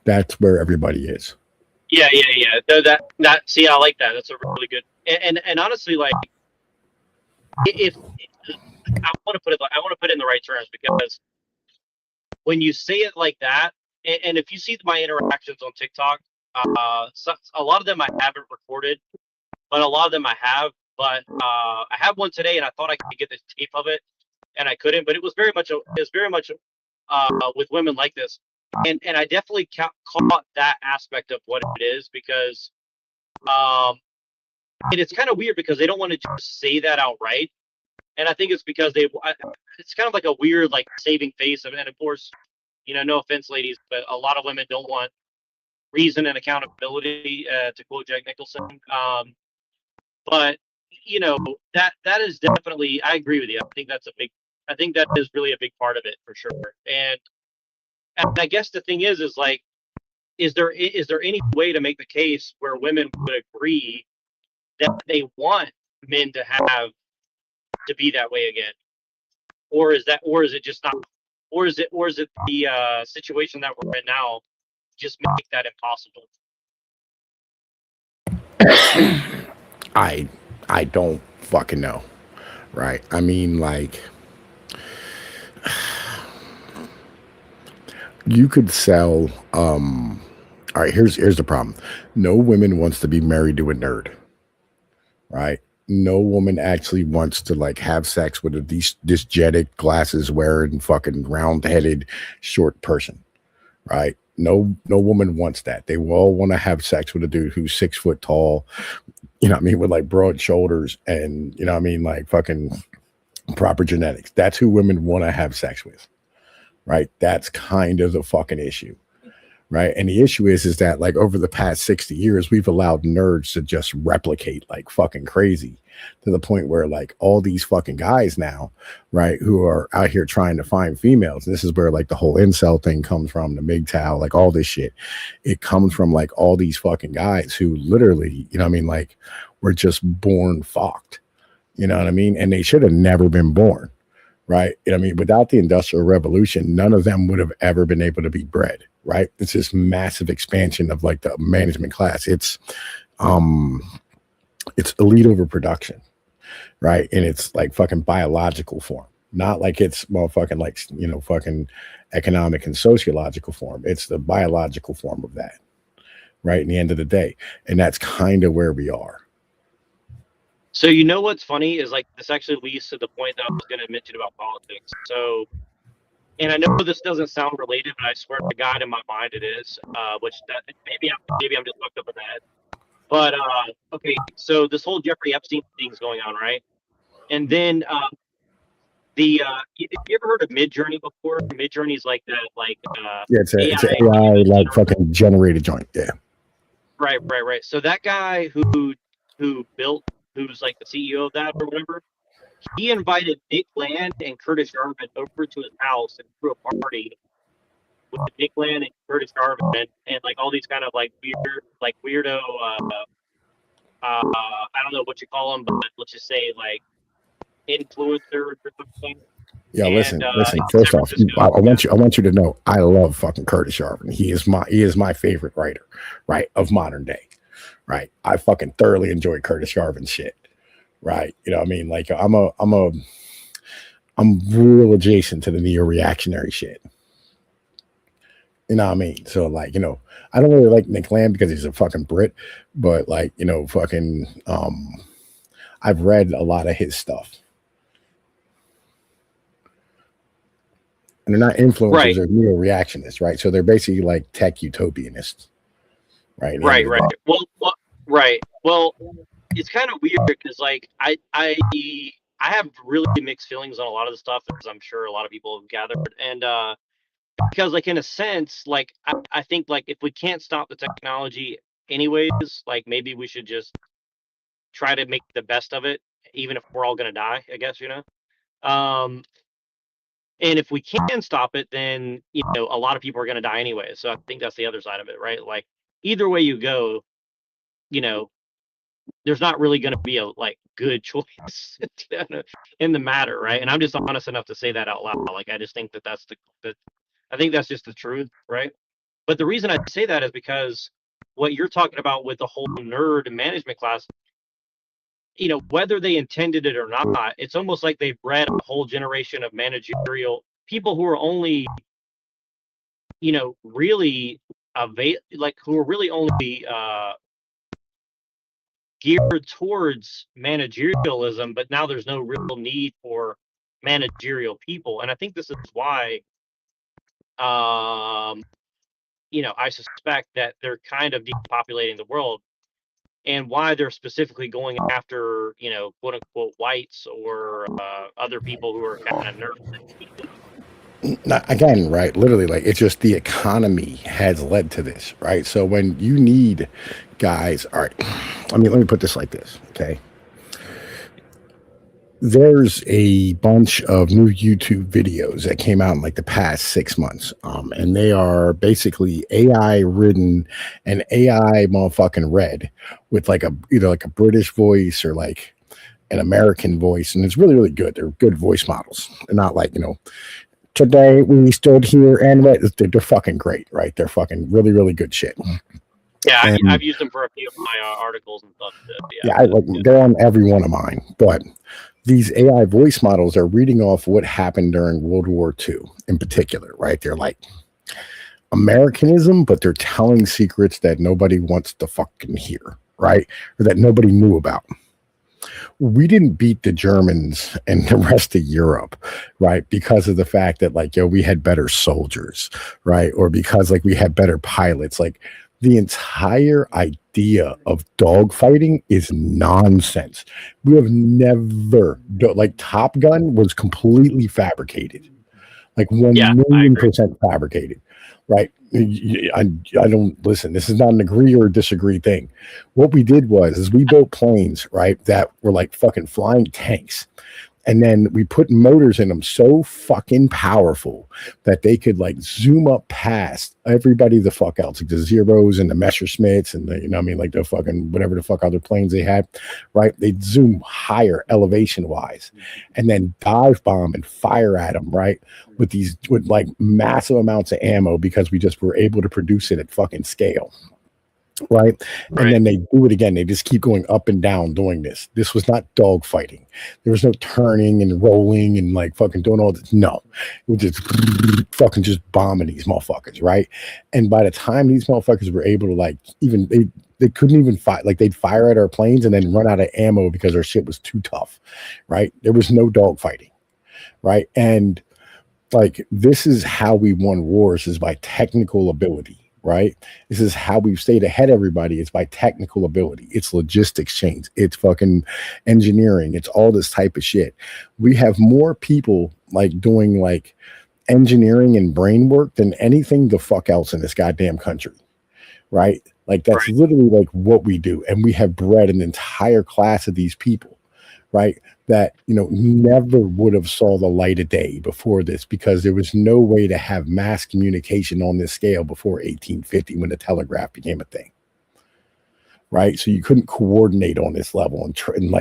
That's where everybody is. Yeah, yeah, yeah. No, that see, I like that. That's a really good. And honestly, like, if I want to put it, I want to put it in the right terms, because when you say it like that, and if you see my interactions on TikTok, so, a lot of them I haven't recorded, but a lot of them I have. But I have one today, and I thought I could get the tape of it, and I couldn't. But it was very much with women like this, and I definitely caught that aspect of what it is, because and it's kind of weird because they don't want to just say that outright, and I think it's because it's kind of like a weird like saving face of, and of course, no offense, ladies, but a lot of women don't want reason and accountability, to quote Jack Nicholson. But that is definitely, I agree with you. I think that is really a big part of it for sure. And I guess the thing is like, is there any way to make the case where women would agree that they want men to be that way again, or is it just not, or is it the situation that we're in now just make that impossible? I don't fucking know, right? I mean, like, you could sell. All right, here's the problem. No woman wants to be married to a nerd, right? No woman actually wants to like have sex with a dysgenic, glasses wearing, fucking round headed, short person, right? No woman wants that. They will all want to have sex with a dude who's 6 foot tall, what I mean, with like broad shoulders and what I mean, like fucking proper genetics. That's who women want to have sex with, right? That's kind of the fucking issue, right? And the issue is that like over the past 60 years, we've allowed nerds to just replicate like fucking crazy, to the point where like all these fucking guys now, right, who are out here trying to find females. This is where like the whole incel thing comes from, the MGTOW, like all this shit. It comes from like all these fucking guys who literally, what I mean, like were just born fucked, what I mean? And they should have never been born, right? I mean, without the Industrial Revolution, none of them would have ever been able to be bred, right? It's this massive expansion of like the management class. It's elite overproduction, right? And it's like fucking biological form, not like it's motherfucking like fucking economic and sociological form. It's the biological form of that, right? In the end of the day, and that's kind of where we are. So what's funny is like this actually leads to the point that I was going to mention about politics. So, and I know this doesn't sound related, but I swear to God, in my mind it is. Which that maybe I'm just fucked up in the head. But okay, so this whole Jeffrey Epstein thing's going on, right? And then you ever heard of Midjourney before? Midjourney's like that, like yeah, it's an AI like fucking generated joint, yeah. Right. So that guy who's like the CEO of that or whatever, he invited Nick Land and Curtis Yarvin over to his house and threw a party with Nick Land and Curtis Yarvin and like all these kind of like weirdo I don't know what you call them, but let's just say like influencers or something. Yeah, listen. First off, I want you to know, I love fucking Curtis Yarvin. He is my favorite writer, right, of modern day, right. I fucking thoroughly enjoy Curtis Yarvin's shit, right. What I mean, like I'm real adjacent to the neo-reactionary shit. What I mean? So like, I don't really like Nick Land because he's a fucking Brit, but like, fucking I've read a lot of his stuff. And they're not influencers, right. They're neo-reactionists, right? So they're basically like tech utopianists, right? Right. Well, Right. Well, it's kind of weird because like I have really mixed feelings on a lot of the stuff, as I'm sure a lot of people have gathered, and because like in a sense, like I think like if we can't stop the technology anyways, like maybe we should just try to make the best of it, even if we're all gonna die, I guess, you know. Um, and if we can stop it, then a lot of people are gonna die anyway. So I think that's the other side of it, right? Like either way you go, you know, there's not really going to be a like good choice in the matter, right? And I'm just honest enough to say that out loud. Like I just think that I think that's just the truth, right? But the reason I say that is because what you're talking about with the whole nerd management class, whether they intended it or not, it's almost like they've bred a whole generation of managerial people who are only, really who are really only geared towards managerialism, but now there's no real need for managerial people. And I think this is why, I suspect that they're kind of depopulating the world and why they're specifically going after, quote unquote, whites or other people who are kind of nerds. Not, again, right? Literally, like it's just the economy has led to this, right? So when you need guys, all right. Let me put this like this, okay? There's a bunch of new YouTube videos that came out in like the past 6 months, and they are basically AI ridden and AI motherfucking read with like either like a British voice or like an American voice, and it's really really good. They're good voice models. They're not like today we stood here and they're fucking great, right? They're fucking really really good shit. Yeah, And I've used them for a few of my articles and stuff. yeah, they're on every one of mine, but these AI voice models are reading off what happened during World War II in particular, right? They're like Americanism, but they're telling secrets that nobody wants to fucking hear, right? Or that nobody knew about. We didn't beat the Germans and the rest of Europe, right? Because of the fact that we had better soldiers, right? Or because we had better pilots. Like the entire idea of dogfighting is nonsense. We have never Top Gun was completely fabricated, like one Yeah, I million agree. percent fabricated, right? I don't listen. This is not an agree or disagree thing. What we did is we built planes, right, that were like fucking flying tanks, and then we put motors in them so fucking powerful that they could zoom up past everybody the fuck else, like the Zeros and the Messerschmitts and the fucking whatever the fuck other planes they had, right? They'd zoom higher elevation wise and then dive bomb and fire at them, right? With massive amounts of ammo because we just were able to produce it at fucking scale. Right. And then they do it again. They just keep going up and down doing this. This was not dog fighting. There was no turning and rolling and fucking doing all this. No, it was just fucking just bombing these motherfuckers. Right. And by the time these motherfuckers were able to even they couldn't even fight. They'd fire at our planes and then run out of ammo because our shit was too tough. Right. There was no dog fighting. Right. And this is how we won wars, is by technical ability. Right. This is how we've stayed ahead of everybody. It's by technical ability. It's logistics chains. It's fucking engineering. It's all this type of shit. We have more people doing engineering and brain work than anything the fuck else in this goddamn country. Right. That's literally what we do. And we have bred an entire class of these people, right, that never would have saw the light of day before this, because there was no way to have mass communication on this scale before 1850 when the telegraph became a thing, right? So you couldn't coordinate on this level and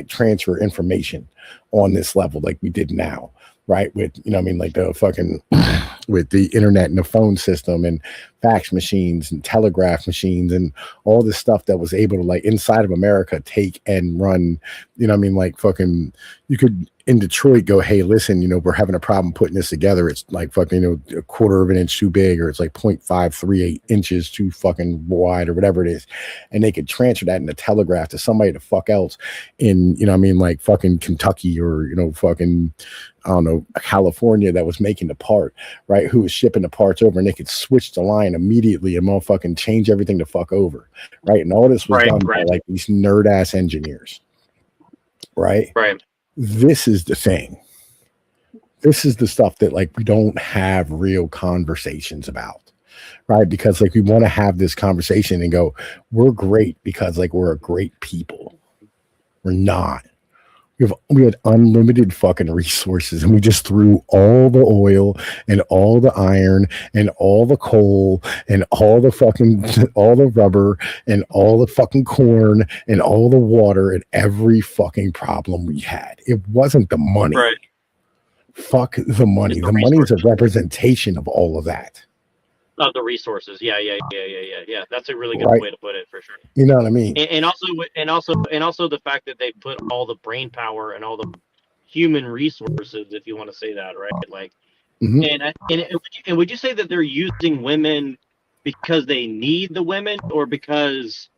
transfer information on this level like we did now, right? With the fucking with the internet and the phone system and fax machines and telegraph machines and all this stuff that was able to inside of America take and run, fucking, you could in Detroit go, hey, listen, we're having a problem putting this together. It's like fucking, a quarter of an inch too big, or it's like 0.538 inches too fucking wide, or whatever it is. And they could transfer that in a telegraph to somebody the fuck else in, like fucking Kentucky, or, fucking, I don't know, California, that was making the part, right? Who was shipping the parts over, and they could switch the line immediately and motherfucking change everything the fuck over, right? And all this was done by like these nerd ass engineers, right? Right. This is the thing. This is the stuff that like we don't have real conversations about, right? Because like we want to have this conversation and go, we're great because like we're a great people. We're not. We had unlimited fucking resources, and we just threw all the oil and all the iron and all the coal and all the rubber and all the fucking corn and all the water at every fucking problem we had. It wasn't the money. Right. Fuck the money. The money is a representation of all of that. Of the resources. Yeah. That's a really good way to put it, for sure. You know what I mean? And also the fact that they put all the brain power and all the human resources, if you want to say that, right? Like, and would you say that they're using women because they need the women, or because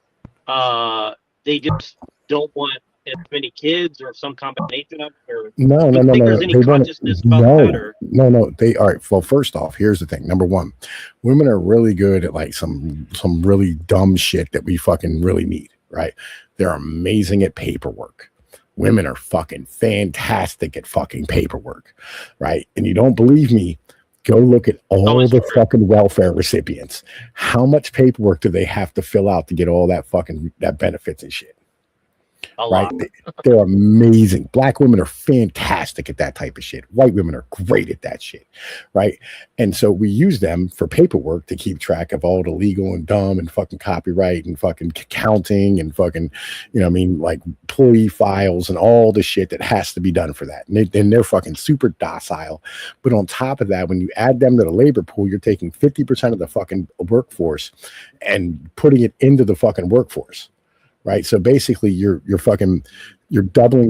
they just don't want as many kids, or some combination of it? Or no. There's any consciousness about that, or? No. They are. Well, first off, here's the thing. Number one, women are really good at like some really dumb shit that we fucking really need, right? They're amazing at paperwork. Women are fucking fantastic at fucking paperwork, right? And you don't believe me? Go look at all the fucking welfare recipients. How much paperwork do they have to fill out to get all that benefits and shit? Right? They're amazing. Black women are fantastic at that type of shit. White women are great at that shit, right? And so we use them for paperwork to keep track of all the legal and dumb and fucking copyright and fucking accounting and fucking, like employee files and all the shit that has to be done for that. And they're fucking super docile. But on top of that, when you add them to the labor pool, you're taking 50% of the fucking workforce and putting it into the fucking workforce. Right. So basically you're doubling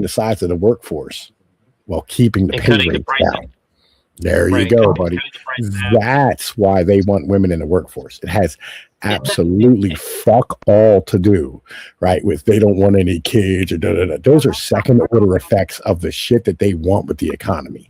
the size of the workforce while keeping the pay rates down. There you go, buddy. That's why they want women in the workforce. It has absolutely fuck all to do, right, with they don't want any kids or da-da-da. Those are second order effects of the shit that they want with the economy.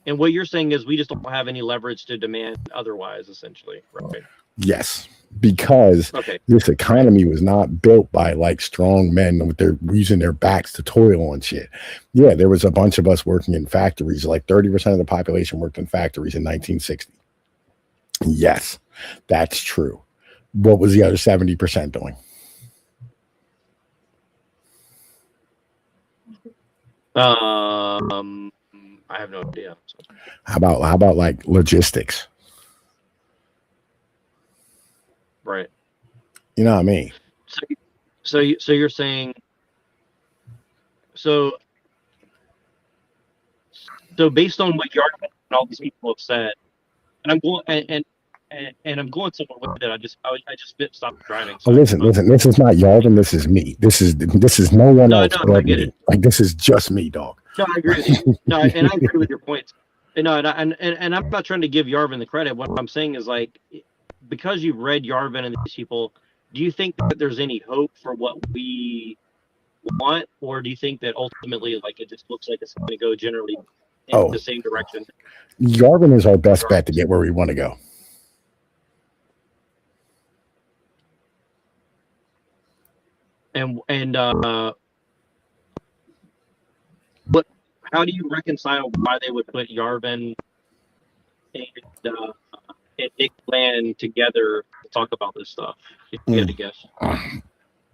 And what you're saying is we just don't have any leverage to demand otherwise, essentially, right? Yes, because this economy was not built by like strong men with their using their backs to toil on shit. Yeah, there was a bunch of us working in factories. Like 30% of the population worked in factories in 1960. Yes, that's true. What was the other 70% doing? I have no idea. How about like logistics? Right. You know what I mean? So you're saying, so based on what Yarvin and all these people have said, and I'm going and I'm going somewhere with it. I just stopped driving. So listen. This is not Yarvin. This is me. This is no one else. No, I get it. Like this is just me, dog. No, I agree with you. No, and I agree with your points. And I'm not trying to give Yarvin the credit. What I'm saying is like, because you've read Yarvin and these people, do you think that there's any hope for what we want, or do you think that ultimately, like, it just looks like it's going to go generally in the same direction? Yarvin is our best bet to get where we want to go. But how do you reconcile why they would put Yarvin and Nick Land together to talk about this stuff? If you had to guess.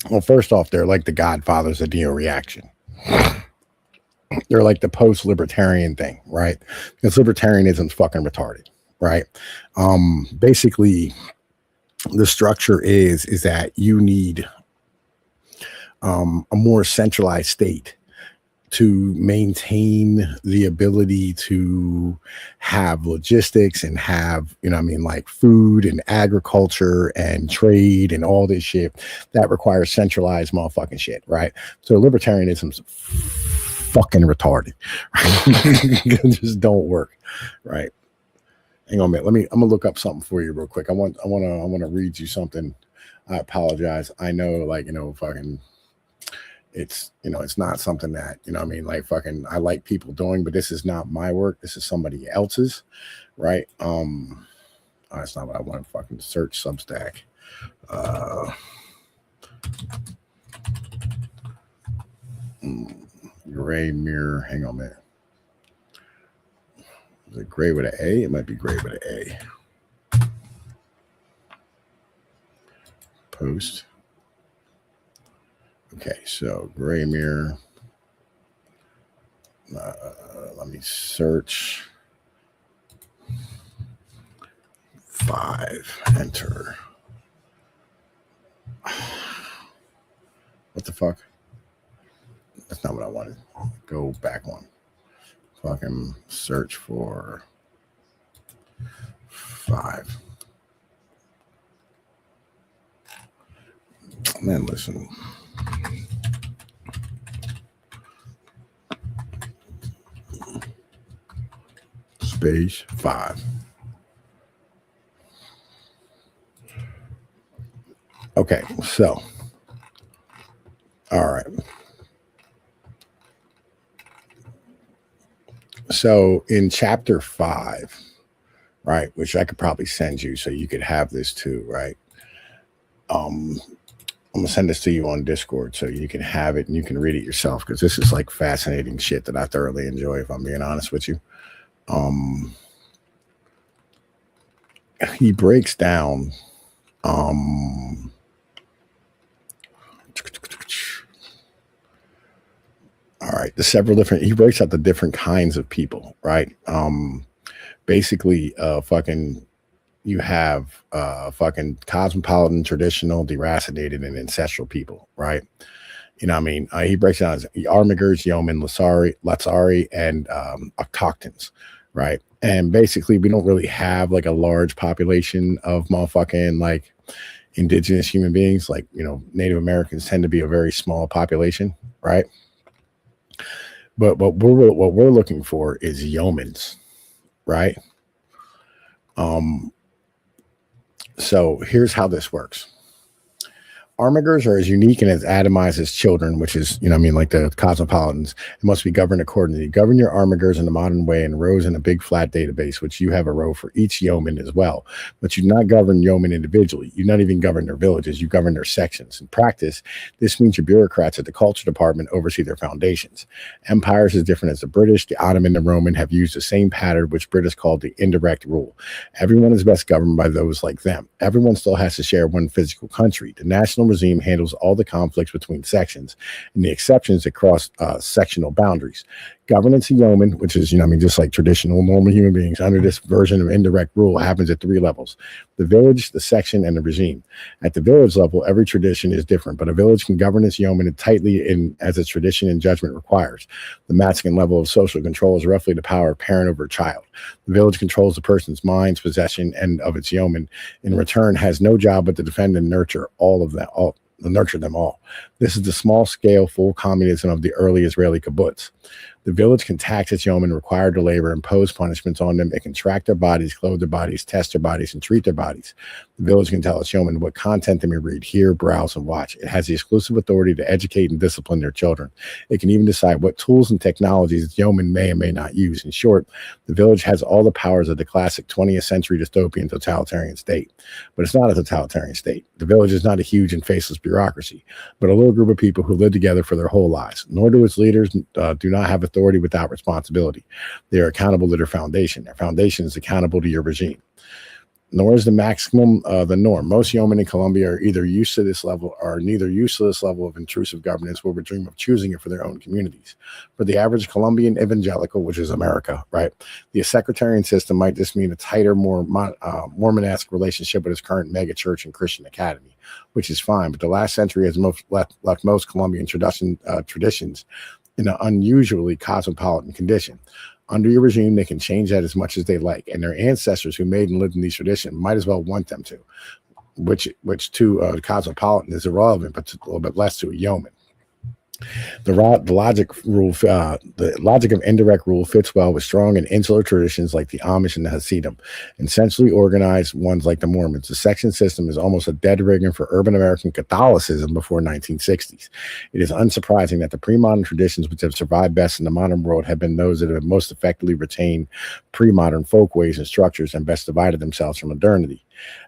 Well, first off, they're like the godfathers of neo-reaction. They're like the post-libertarian thing, right? Because libertarianism's fucking retarded, right? Basically, the structure is that you need a more centralized state to maintain the ability to have logistics and have, like food and agriculture and trade and all this shit that requires centralized motherfucking shit, right? So libertarianism's fucking retarded. It just don't work, right? Hang on a minute. I'm gonna look up something for you real quick. I want to read you something. I apologize. I know, like, fucking, it's, it's not something that, I mean, like, fucking, I like people doing, but this is not my work. This is somebody else's, right? That's not what I want to fucking search Substack. Gray mirror. Hang on a minute. Is it gray with an A? It might be gray with an A. Post. Okay, so gray mirror. Let me search. 5. Enter. What the fuck? That's not what I wanted. Go back one. Fucking search for 5. Man, listen. Space 5. Okay, so, all right. So in chapter 5, right, which I could probably send you so you could have this too, right? I'm gonna send this to you on Discord so you can have it and you can read it yourself, because this is like fascinating shit that I thoroughly enjoy, if I'm being honest with you. He breaks down all right, he breaks out the different kinds of people, right? Basically, fucking, you have fucking cosmopolitan, traditional, deracinated, and ancestral people, right? You know what I mean? He breaks down as Armigers, Yeomen, Latsari, and autochtons, right? And basically, we don't really have like a large population of motherfucking like indigenous human beings. Like, Native Americans tend to be a very small population, right? But what we're looking for is yeomans, right? So here's how this works. Armigers are as unique and as atomized as children, which is, like the cosmopolitans, and must be governed accordingly. Govern your Armigers in a modern way and rows in a big flat database, which you have a row for each yeoman as well. But you do not govern yeomen individually. You not even govern their villages. You govern their sections. In practice, this means your bureaucrats at the culture department oversee their foundations. Empires as different as the British, the Ottoman, and Roman have used the same pattern, which British called the indirect rule. Everyone is best governed by those like them. Everyone still has to share one physical country. The national regime handles all the conflicts between sections and the exceptions that cross sectional boundaries. Governance of yeomen, which is, just like traditional normal human beings under this version of indirect rule, happens at 3 levels: the village, the section, and the regime. At the village level, every tradition is different, but a village can govern its yeomen tightly as its tradition and judgment requires. The masculine level of social control is roughly the power of parent over a child. The village controls the person's minds, possession, and of its yeomen. In return, has no job but to defend and nurture nurture them all. This is the small-scale full communism of the early Israeli kibbutz. The village can tax its yeomen, require to labor, impose punishments on them. It can track their bodies, clothe their bodies, test their bodies, and treat their bodies. The village can tell its yeomen what content they may read, hear, browse, and watch. It has the exclusive authority to educate and discipline their children. It can even decide what tools and technologies its yeomen may and may not use. In short, the village has all the powers of the classic 20th century dystopian totalitarian state. But it's not a totalitarian state. The village is not a huge and faceless bureaucracy, but a little group of people who live together for their whole lives. Nor do its leaders do not have authority without responsibility. They are accountable to their foundation. Their foundation is accountable to your regime. Nor is the maximum the norm. Most yeomen in Colombia are either used to this level or neither used to this level of intrusive governance, or would dream of choosing it for their own communities. For the average Colombian evangelical, which is America, right, the sectarian system might just mean a tighter, more Mormon-esque relationship with its current mega church and Christian academy, which is fine. But the last century has left most Colombian traditions in an unusually cosmopolitan condition. Under your regime, they can change that as much as they like, and their ancestors who made and lived in these traditions might as well want them to, which to cosmopolitan is irrelevant, but a little bit less to a yeoman. The logic of indirect rule fits well with strong and insular traditions like the Amish and the Hasidim, and centrally organized ones like the Mormons. The section system is almost a dead ringer for urban American Catholicism before 1960s. It is unsurprising that the pre-modern traditions which have survived best in the modern world have been those that have most effectively retained pre-modern folkways and structures and best divided themselves from modernity.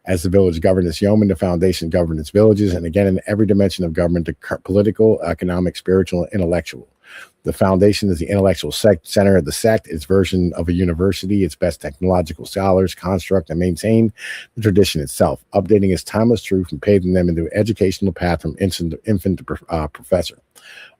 As the village governed its yeoman, the foundation governed its villages, and again in every dimension of government, the political, economic, spiritual, and intellectual. The foundation is the intellectual center of the sect, its version of a university, its best technological scholars construct and maintain the tradition itself, updating its timeless truth and paving them into an educational path from infant to professor.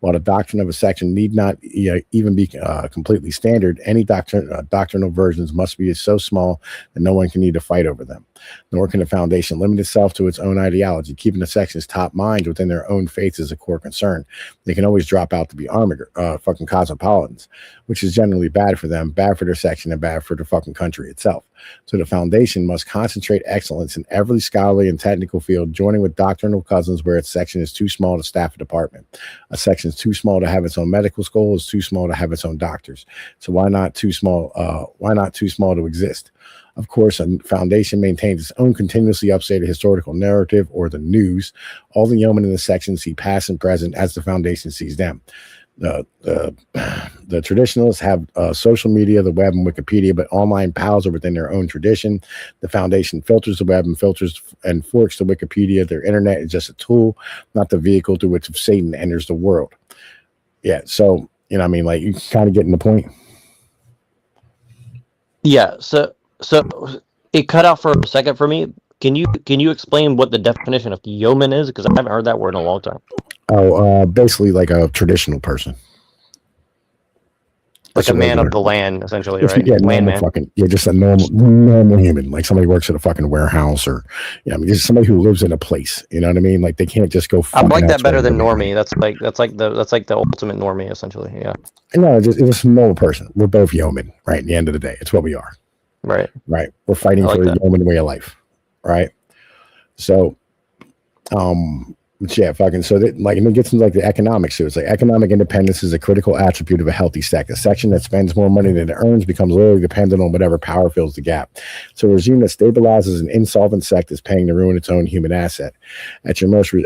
While the doctrine of a section need not even be completely standard, any doctrinal versions must be so small that no one can need to fight over them. Nor can the foundation limit itself to its own ideology. Keeping the section's top mind within their own faiths is a core concern. They can always drop out to be fucking cosmopolitans, which is generally bad for them, bad for their section, and bad for the fucking country itself. So the foundation must concentrate excellence in every scholarly and technical field, joining with doctrinal cousins where its section is too small to staff a department. A section is too small to have its own medical school, is too small to have its own doctors. So why not too small to exist? Of course, a foundation maintains its own continuously updated historical narrative or the news. All the yeomen in the section see past and present as the foundation sees them. The traditionalists have social media, the web, and Wikipedia, but online pals are within their own tradition. The foundation filters the web and filters and forks the Wikipedia. Their internet is just a tool, not the vehicle through which Satan enters the world. Yeah, so you know, what I mean, like you kind of getting the point. Yeah. So it cut out for a second for me. Can you explain what the definition of yeoman is? Because I haven't heard that word in a long time. Oh, basically like a traditional person. Like a man of the land, essentially, right? Yeah, Landman. Just a normal human, like somebody who works at a fucking warehouse, or I mean, just somebody who lives in a place. You know what I mean? Like they can't just go. I like that better than normie. That's like the ultimate normie, essentially. Yeah. No, it's a normal person. We're both yeomen, right? At the end of the day, it's what we are. Right. We're fighting for the yeoman way of life, right? So, yeah, fucking. So that, like, and it gets into like the economics too. It's like economic independence is a critical attribute of a healthy sect. A section that spends more money than it earns becomes literally dependent on whatever power fills the gap. So a regime that stabilizes an insolvent sect is paying to ruin its own human asset. At most, your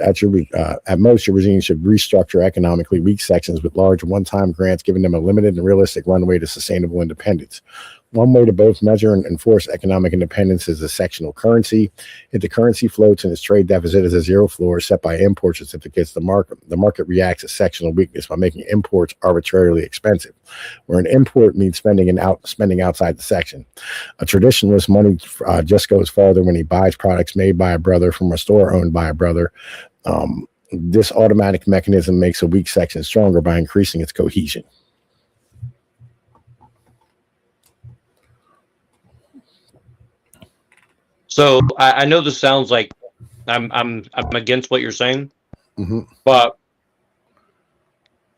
regime should restructure economically weak sections with large one-time grants, giving them a limited and realistic runway to sustainable independence. One way to both measure and enforce economic independence is a sectional currency. If the currency floats and its trade deficit is a zero floor set by import certificates, the market reacts to sectional weakness by making imports arbitrarily expensive, where an import means spending outside the section. A traditionalist money just goes farther when he buys products made by a brother from a store owned by a brother. This automatic mechanism makes a weak section stronger by increasing its cohesion. So I know this sounds like I'm against what you're saying, but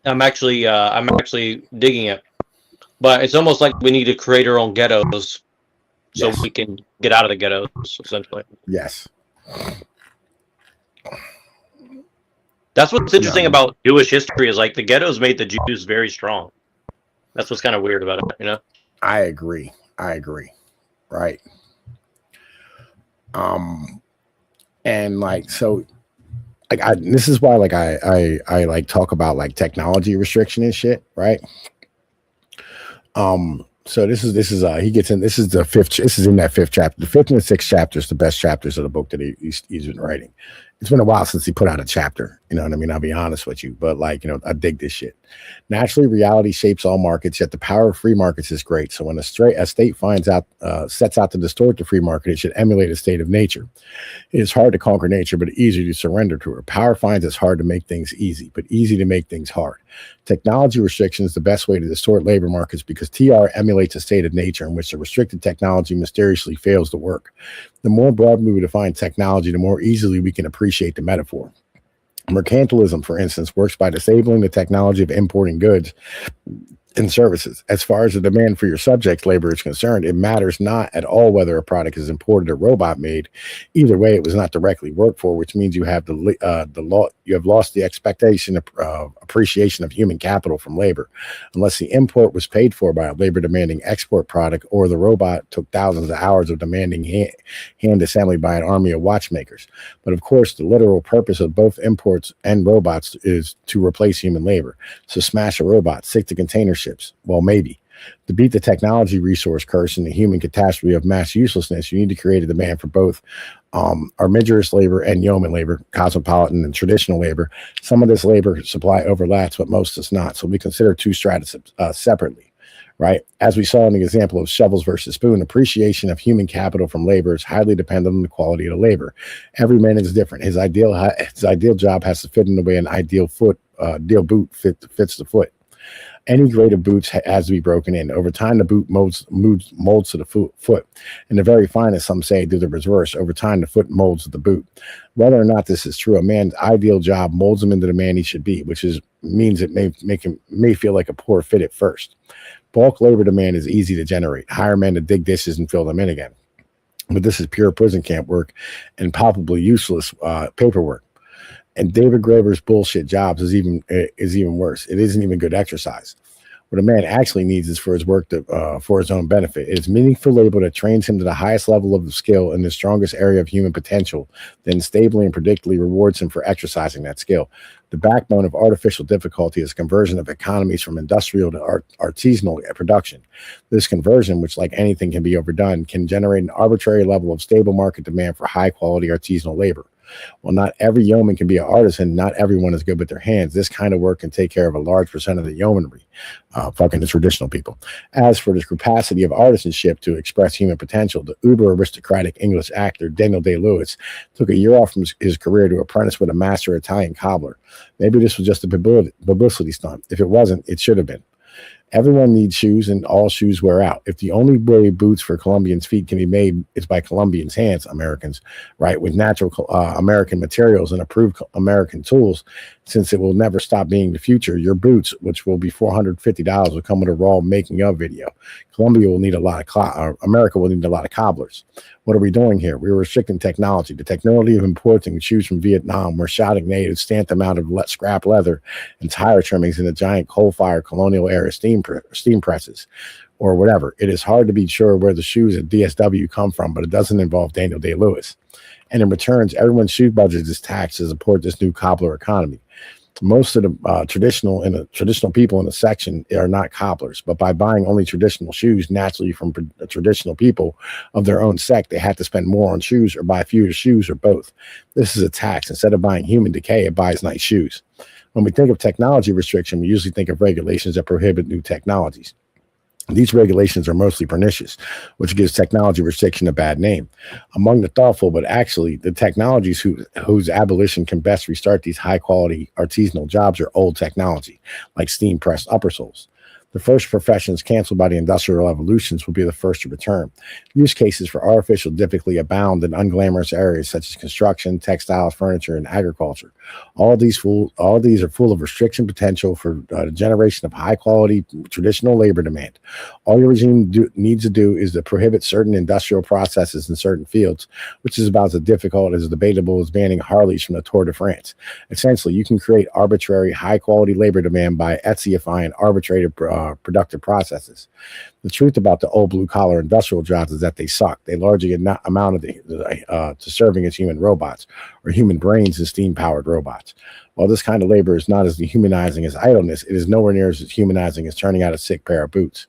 I'm actually digging it. But it's almost like we need to create our own ghettos, so we can get out of the ghettos, essentially. Yes. That's what's interesting about Jewish history is like the ghettos made the Jews very strong. That's what's kind of weird about it, you know. I agree. Right. And like, so like this is why like I like talk about like technology restriction and shit, right? So this is he gets in, this is in that fifth chapter. The fifth and the sixth chapters, the best chapters of the book that he's been writing. It's been a while since he put out a chapter, you know what I mean? I'll be honest with you, but like, you know, I dig this shit. Naturally, reality shapes all markets, yet the power of free markets is great. So when a state sets out to distort the free market, it should emulate a state of nature. It is hard to conquer nature, but easier to surrender to her. Power finds it's hard to make things easy, but easy to make things hard. Technology restriction is the best way to distort labor markets because TR emulates a state of nature in which the restricted technology mysteriously fails to work. The more broadly we define technology, the more easily we can appreciate the metaphor. Mercantilism, for instance, works by disabling the technology of importing goods and services. As far as the demand for your subject's labor is concerned, it matters not at all whether a product is imported or robot made. Either way, it was not directly worked for, which means you have the law. You have lost the expectation of appreciation of human capital from labor, unless the import was paid for by a labor demanding export product, or the robot took thousands of hours of demanding hand assembly by an army of watchmakers. But of course, the literal purpose of both imports and robots is to replace human labor. So smash a robot, stick to container ships. Well, maybe. To beat the technology resource curse and the human catastrophe of mass uselessness, you need to create a demand for both armigerous labor and yeoman labor, cosmopolitan and traditional labor. Some of this labor supply overlaps, but most does not. So we consider two stratas separately, right? As we saw in the example of shovels versus spoon, appreciation of human capital from labor is highly dependent on the quality of the labor. Every man is different. His ideal job has to fit in the way an ideal boot fits the foot. Any grade of boots has to be broken in. Over time, the boot molds to the foot. And the very finest, some say, do the reverse. Over time, the foot molds the boot. Whether or not this is true, a man's ideal job molds him into the man he should be, which means it may feel like a poor fit at first. Bulk labor demand is easy to generate. Hire men to dig dishes and fill them in again. But this is pure prison camp work and palpably useless paperwork. And David Graeber's bullshit jobs is even worse. It isn't even good exercise. What a man actually needs is for his work for his own benefit. It is meaningful labor that trains him to the highest level of the skill in the strongest area of human potential, then stably and predictably rewards him for exercising that skill. The backbone of artificial difficulty is conversion of economies from industrial to artisanal production. This conversion, which like anything can be overdone, can generate an arbitrary level of stable market demand for high-quality artisanal labor. Well, not every yeoman can be an artisan. Not everyone is good with their hands. This kind of work can take care of a large percent of the yeomanry, fucking the traditional people. As for the capacity of artisanship to express human potential, the uber aristocratic English actor Daniel Day-Lewis took a year off from his career to apprentice with a master Italian cobbler. Maybe this was just a publicity stunt. If it wasn't, it should have been. Everyone needs shoes, and all shoes wear out. If the only way boots for Colombians' feet can be made is by Colombians' hands, Americans, right, with natural American materials and approved American tools, since it will never stop being the future, your boots, which will be $450, will come with a raw making of video. America will need a lot of cobblers. What are we doing here? We're restricting technology. The technology of importing shoes from Vietnam, where shouting natives stamped them out of scrap leather and tire trimmings in the giant coal-fired colonial era steam presses, or whatever. It is hard to be sure where the shoes at DSW come from, but it doesn't involve Daniel Day-Lewis. And in returns, everyone's shoe budget is taxed to support this new cobbler economy. Most of the traditional people in the section are not cobblers, but by buying only traditional shoes naturally from traditional people of their own sect, they have to spend more on shoes or buy fewer shoes or both. This is a tax. Instead of buying human decay, it buys nice shoes. When we think of technology restriction, we usually think of regulations that prohibit new technologies. These regulations are mostly pernicious, which gives technology restriction a bad name. Among the thoughtful, but actually the technologies whose abolition can best restart these high-quality artisanal jobs are old technology, like steam-pressed upper soles. The first professions canceled by the industrial revolutions will be the first to return. Use cases for artificial difficulty abound in unglamorous areas such as construction, textiles, furniture, and agriculture. All these are full of restriction potential for the generation of high-quality traditional labor demand. All your regime needs to do is to prohibit certain industrial processes in certain fields, which is about as difficult as debatable as banning Harleys from the Tour de France. Essentially, you can create arbitrary high-quality labor demand by Etsyifying arbitrary productive processes. The truth about the old blue-collar industrial jobs is that they suck. They largely amount to serving as human robots or human brains as steam-powered robots. While this kind of labor is not as dehumanizing as idleness, it is nowhere near as humanizing as turning out a sick pair of boots.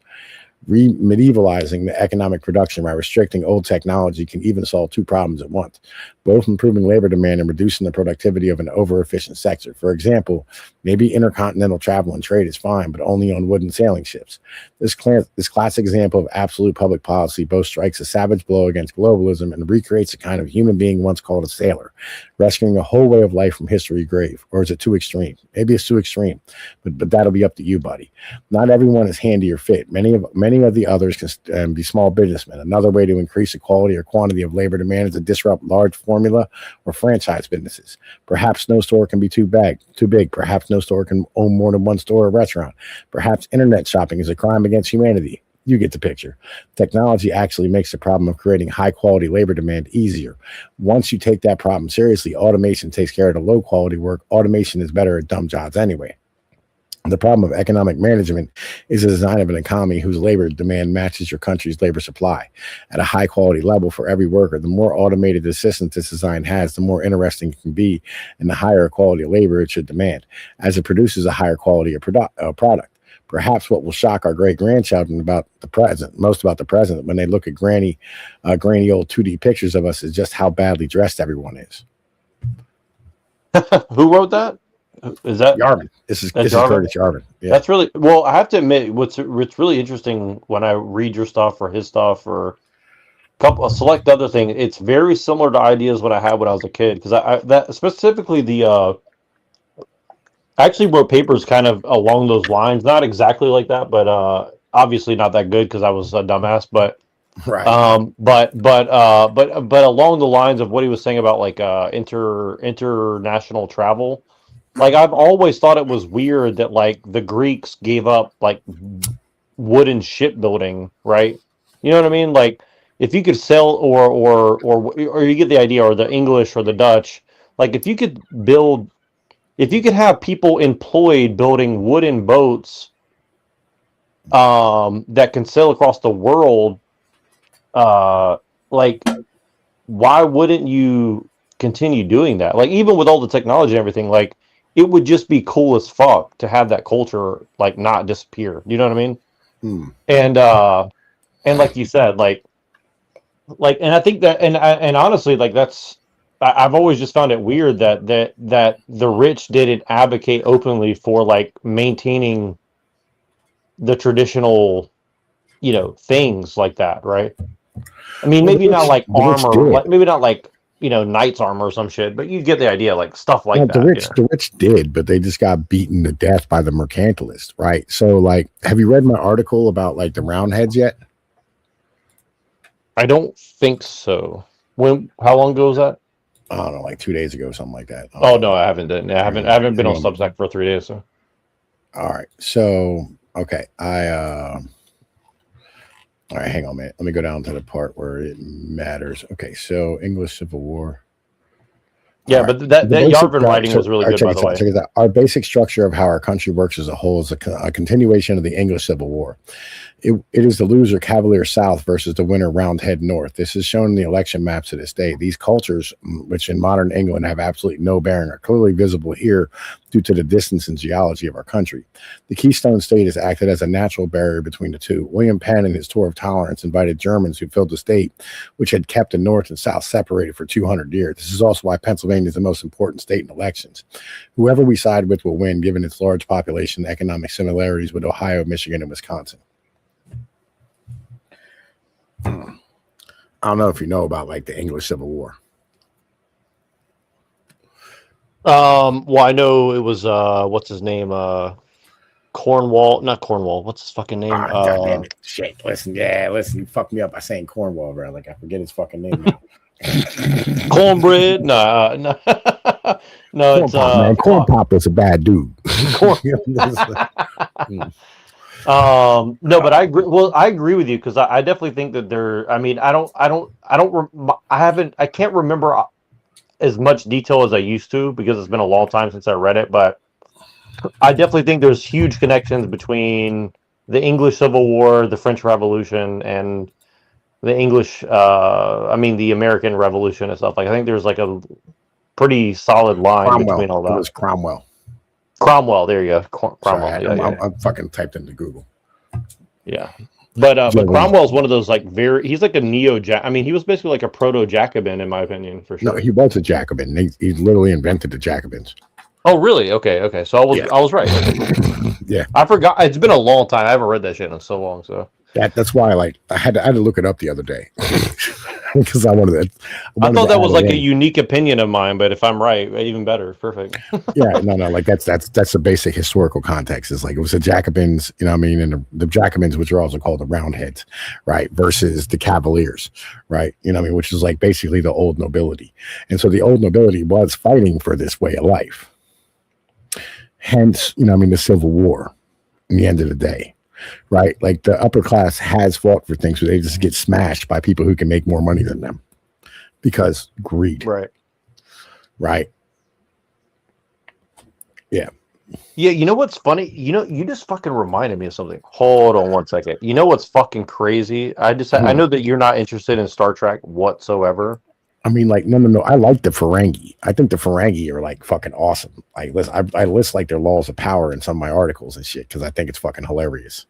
Medievalizing the economic production by restricting old technology can even solve two problems at once, both improving labor demand and reducing the productivity of an over-efficient sector. For example, maybe intercontinental travel and trade is fine, but only on wooden sailing ships. This classic example of absolute public policy both strikes a savage blow against globalism and recreates a kind of human being once called a sailor, rescuing a whole way of life from history's grave. Or is it too extreme? Maybe it's too extreme, but that'll be up to you, buddy. Not everyone is handy or fit. Many of the others can be small businessmen. Another way to increase the quality or quantity of labor demand is to disrupt large formula or franchise businesses. Perhaps no store can be too big. Perhaps Perhaps no store can own more than one store or restaurant. Perhaps internet shopping is a crime against humanity. You get the picture. Technology actually makes the problem of creating high quality labor demand easier. Once you take that problem seriously, automation takes care of the low quality work. Automation is better at dumb jobs anyway. The problem of economic management is the design of an economy whose labor demand matches your country's labor supply at a high quality level for every worker. The more automated the system this design has, the more interesting it can be, and the higher quality of labor it should demand, as it produces a higher quality of product. Perhaps what will shock our great grandchildren about the present, most about the present, when they look at grainy old 2D pictures of us, is just how badly dressed everyone is. Who wrote that? Is that Yarvin? This is Curtis Yarvin. Yeah. That's really well. I have to admit, what's really interesting when I read your stuff or his stuff or a select other thing, it's very similar to ideas what I had when I was a kid. Because that specifically I actually wrote papers kind of along those lines, not exactly like that, but obviously not that good because I was a dumbass. But right. But along the lines of what he was saying about like international travel. Like, I've always thought it was weird that, like, the Greeks gave up, like, wooden shipbuilding, right? You know what I mean? Like, if you could sell or you get the idea, or the English or the Dutch, like, if you could have people employed building wooden boats that can sail across the world, like, why wouldn't you continue doing that? Like, even with all the technology and everything, like, it would just be cool as fuck to have that culture like not disappear. You know what I mean? And like you said, like, and I think that, and honestly, like I've always just found it weird that the rich didn't advocate openly for like maintaining the traditional, things like that, right? I mean, maybe not like armor, like maybe not like, knight's armor or some shit, but you get the idea, like stuff like that. The rich did, but they just got beaten to death by the mercantilists, right? So, like, have you read my article about like the Roundheads yet? I don't think so. How long ago was that? I don't know, like 2 days ago, something like that. Oh no, I haven't done. I haven't been on Substack for 3 days. So, all right. So, okay, all right, hang on a minute. Let me go down to the part where it matters. Okay, so English Civil War. Yeah, but that Yarvin writing was really good, by the way. Our basic structure of how our country works as a whole is a continuation of the English Civil War. It is the loser Cavalier South versus the winner Roundhead North. This is shown in the election maps to this day. These cultures, which in modern England have absolutely no bearing, are clearly visible here due to the distance and geology of our country. The Keystone State has acted as a natural barrier between the two. William Penn, in his tour of tolerance, invited Germans who filled the state, which had kept the North and South separated for 200 years. This is also why Pennsylvania is the most important state in elections. Whoever we side with will win, given its large population and economic similarities with Ohio, Michigan, and Wisconsin. I don't know if you know about like the English Civil War. Well, I know it was what's his name? Not Cornwall. What's his fucking name? God damn it. Shit. Listen, you fucked me up by saying Cornwall, bro. Like, I forget his fucking name now. Cornbread? No. No, it's man. Corn Pop is a bad dude. No, but I agree. Well, I agree with you because I definitely think that I mean, I can't remember as much detail as I used to because it's been a long time since I read it. But I definitely think there's huge connections between the English Civil War, the French Revolution, and the the American Revolution and stuff. Like, I think there's like a pretty solid line between all that. It was Cromwell. Cromwell, there you go. Cromwell. Sorry, I'm fucking typed into Google. Yeah, but Cromwell's one of those like he's like a neo-Jack. I mean, he was basically like a proto-Jacobin in my opinion, for sure. No, he was a Jacobin. He literally invented the Jacobins. Oh, really? Okay. So I was right. Yeah, I forgot. It's been a long time. I haven't read that shit in so long. So that's why I had to look it up the other day because I thought that was like a unique opinion of mine, but if I'm right, even better. Perfect. Yeah, no, like that's the basic historical context. Is like it was the Jacobins, you know what I mean, and the Jacobins, which are also called the Roundheads, right, versus the Cavaliers, right, you know what I mean, which is like basically the old nobility, and so the old nobility was fighting for this way of life. Hence, you know, I mean, the Civil War. In the end of the day, right? Like the upper class has fought for things, where they just get smashed by people who can make more money than them because greed, Right. right? Yeah. Yeah, you know what's funny? You know, you just fucking reminded me of something. Hold on one second. You know what's fucking crazy? I know that you're not interested in Star Trek whatsoever. I mean, like, no. I like the Ferengi. I think the Ferengi are like fucking awesome. Like, listen, I list like their laws of power in some of my articles and shit because I think it's fucking hilarious.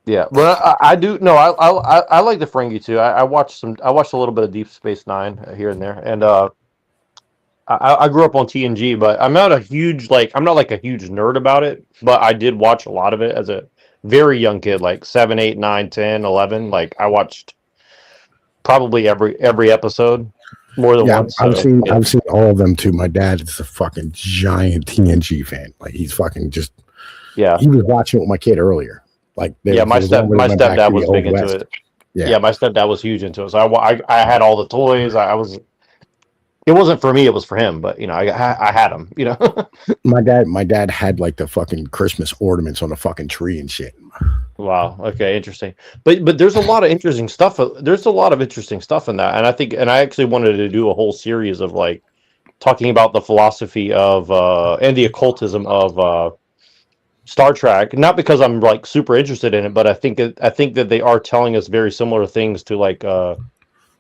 Yeah, well, I do. No, I like the Ferengi too. I watched some. I watched a little bit of Deep Space Nine here and there, and I grew up on TNG, but I'm not a huge I'm not like a huge nerd about it, but I did watch a lot of it as a very young kid, like 7, 8, 9, 10, 11. Like I watched probably every episode more than Yeah, once. So, I've seen all of them too. My dad is a fucking giant TNG fan. Like he's fucking just yeah. He was watching it with my kid earlier. Like Yeah, my stepdad was big into it. Yeah, my stepdad was huge into it. So I had all the toys. I was. It wasn't for me; it was for him. But you know, I had them. You know. My dad had like the fucking Christmas ornaments on the fucking tree and shit. Wow. Okay. Interesting. But there's a lot of interesting stuff. There's a lot of interesting stuff in that, and I actually wanted to do a whole series of like talking about the philosophy of and the occultism of Star Trek. Not because I'm like super interested in it, but I think that they are telling us very similar things to like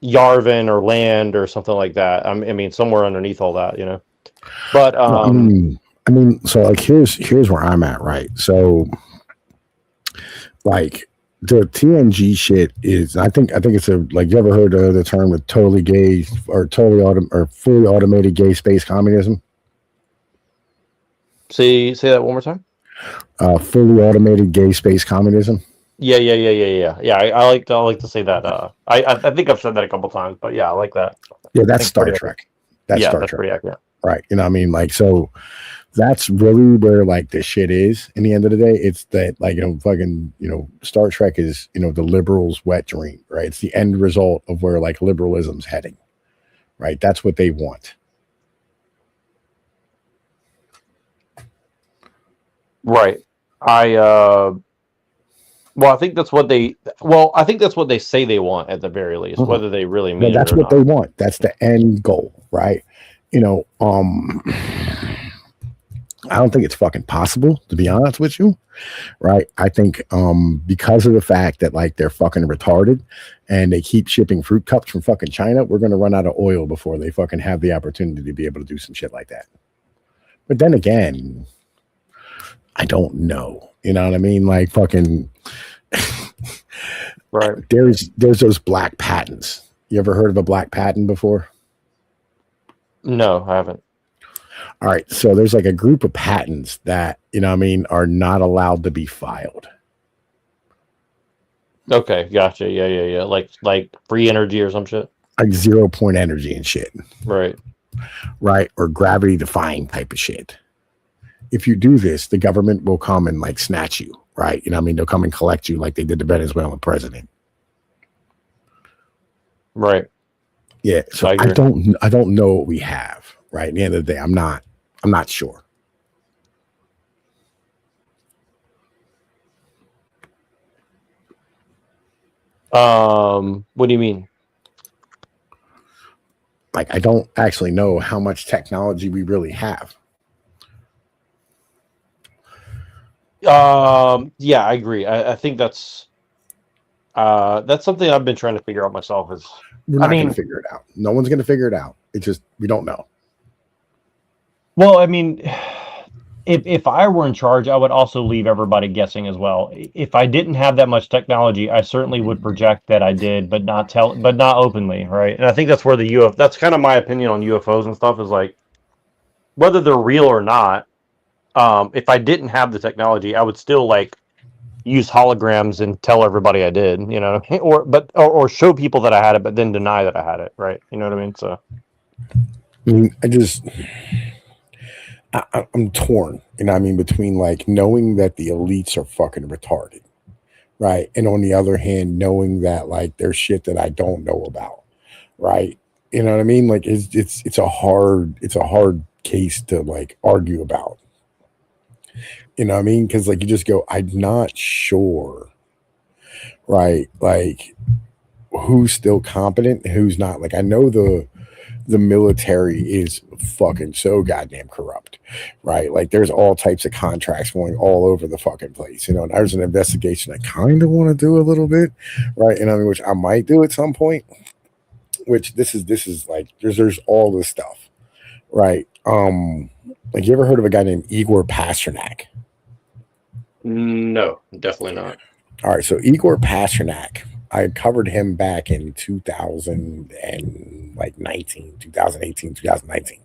Yarvin or Land or something like that. I mean, somewhere underneath all that, you know. But Well, I mean, so like here's where I'm at, right? So like the TNG shit is, I think it's a, like, you ever heard of the term of totally gay or fully automated gay space communism? say that one more time. Fully automated gay space communism. Yeah. I like to say that. I think I've said that a couple times, but yeah, I like that. Yeah, that's Star Trek. That's Star Trek. Pretty accurate. Right. You know what I mean? Like, so that's really where like the shit is in the end of the day. It's that, like, fucking, Star Trek is, the liberals' wet dream, right? It's the end result of where like liberalism's heading, right? That's what they want. Right. I think that's what they say they want at the very least, whether they really mean that's it or what not. they want. That's the end goal, right? I don't think it's fucking possible, to be honest with you, right? I think because of the fact that like they're fucking retarded and they keep shipping fruit cups from fucking China, we're gonna run out of oil before they fucking have the opportunity to be able to do some shit like that. But then again, I don't know. You know what I mean? Like fucking right. There's those black patents. You ever heard of a black patent before? No, I haven't. All right, so there's like a group of patents that, are not allowed to be filed. Okay, gotcha. Yeah. Like free energy or some shit. Like 0-point energy and shit. Right. Right, or gravity defying type of shit. If you do this, the government will come and like snatch you, right? They'll come and collect you like they did the Venezuelan president. Right. Yeah, so I don't know what we have, right? At the end of the day, I'm not sure. What do you mean? Like, I don't actually know how much technology we really have. Yeah, I agree. I think that's something I've been trying to figure out myself. We're not going to figure it out. No one's going to figure it out. It's just, we don't know. Well, I mean, if I were in charge, I would also leave everybody guessing as well. If I didn't have that much technology, I certainly would project that I did, but not openly, right? And I think that's where that's kind of my opinion on UFOs and stuff, is like, whether they're real or not, if I didn't have the technology, I would still like use holograms and tell everybody I did, or show people that I had it, but then deny that I had it, right? You know what I mean? So, I'm torn, between like knowing that the elites are fucking retarded, right? And on the other hand, knowing that like there's shit that I don't know about, right? You know what I mean? Like it's a hard case to like argue about. You know what I mean? Because like you just go, I'm not sure, right? Like who's still competent, and who's not. Like I know the military is fucking so goddamn corrupt, right? Like there's all types of contracts going all over the fucking place. You know, and there's an investigation I kind of want to do a little bit, right? And I mean, which I might do at some point. Which this is like there's all this stuff, right? Like you ever heard of a guy named Igor Pasternak? No, definitely not. All right, so Igor Pasternak, I covered him back in 2019, 2018, 2019.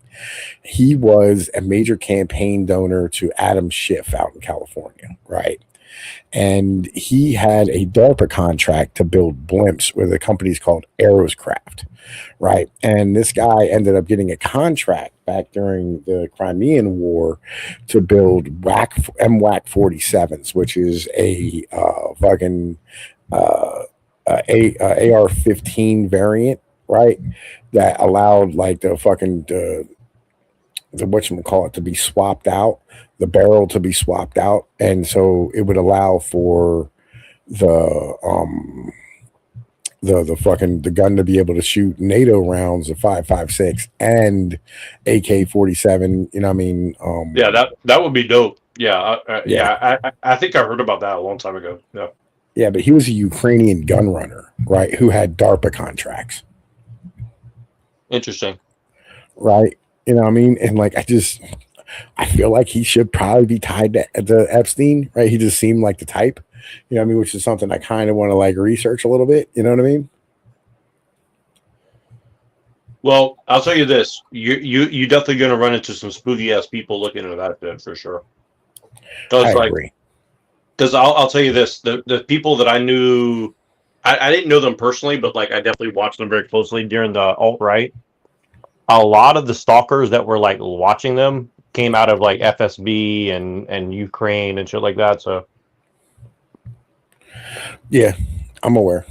He was a major campaign donor to Adam Schiff out in California, right? And he had a DARPA contract to build blimps with a company's called Aeroscraft, right? And this guy ended up getting a contract back during the Crimean War to build MWAC 47s, which is a fucking AR-15 variant, right? That allowed like the fucking the whatchamacallit to be swapped out, the barrel to be swapped out, and so it would allow for the the gun to be able to shoot NATO rounds of 5.56 and AK-47. You know what I mean? Yeah, that would be dope. Yeah, Yeah. I think I heard about that a long time ago. Yeah. Yeah, but he was a Ukrainian gun runner, right? Who had DARPA contracts, Interesting. right? You know what I mean? And like, I feel like he should probably be tied to Epstein, right? He just seemed like the type, you know what I mean? Which is something I kind of want to like research a little bit. You know what I mean? Well, I'll tell you this: you definitely going to run into some spooky ass people looking into that bit for sure. I agree. Because I'll tell you this: the people that I knew, I didn't know them personally, but like I definitely watched them very closely during the alt-right. A lot of the stalkers that were like watching them came out of like FSB and Ukraine and shit like that. So yeah, I'm aware.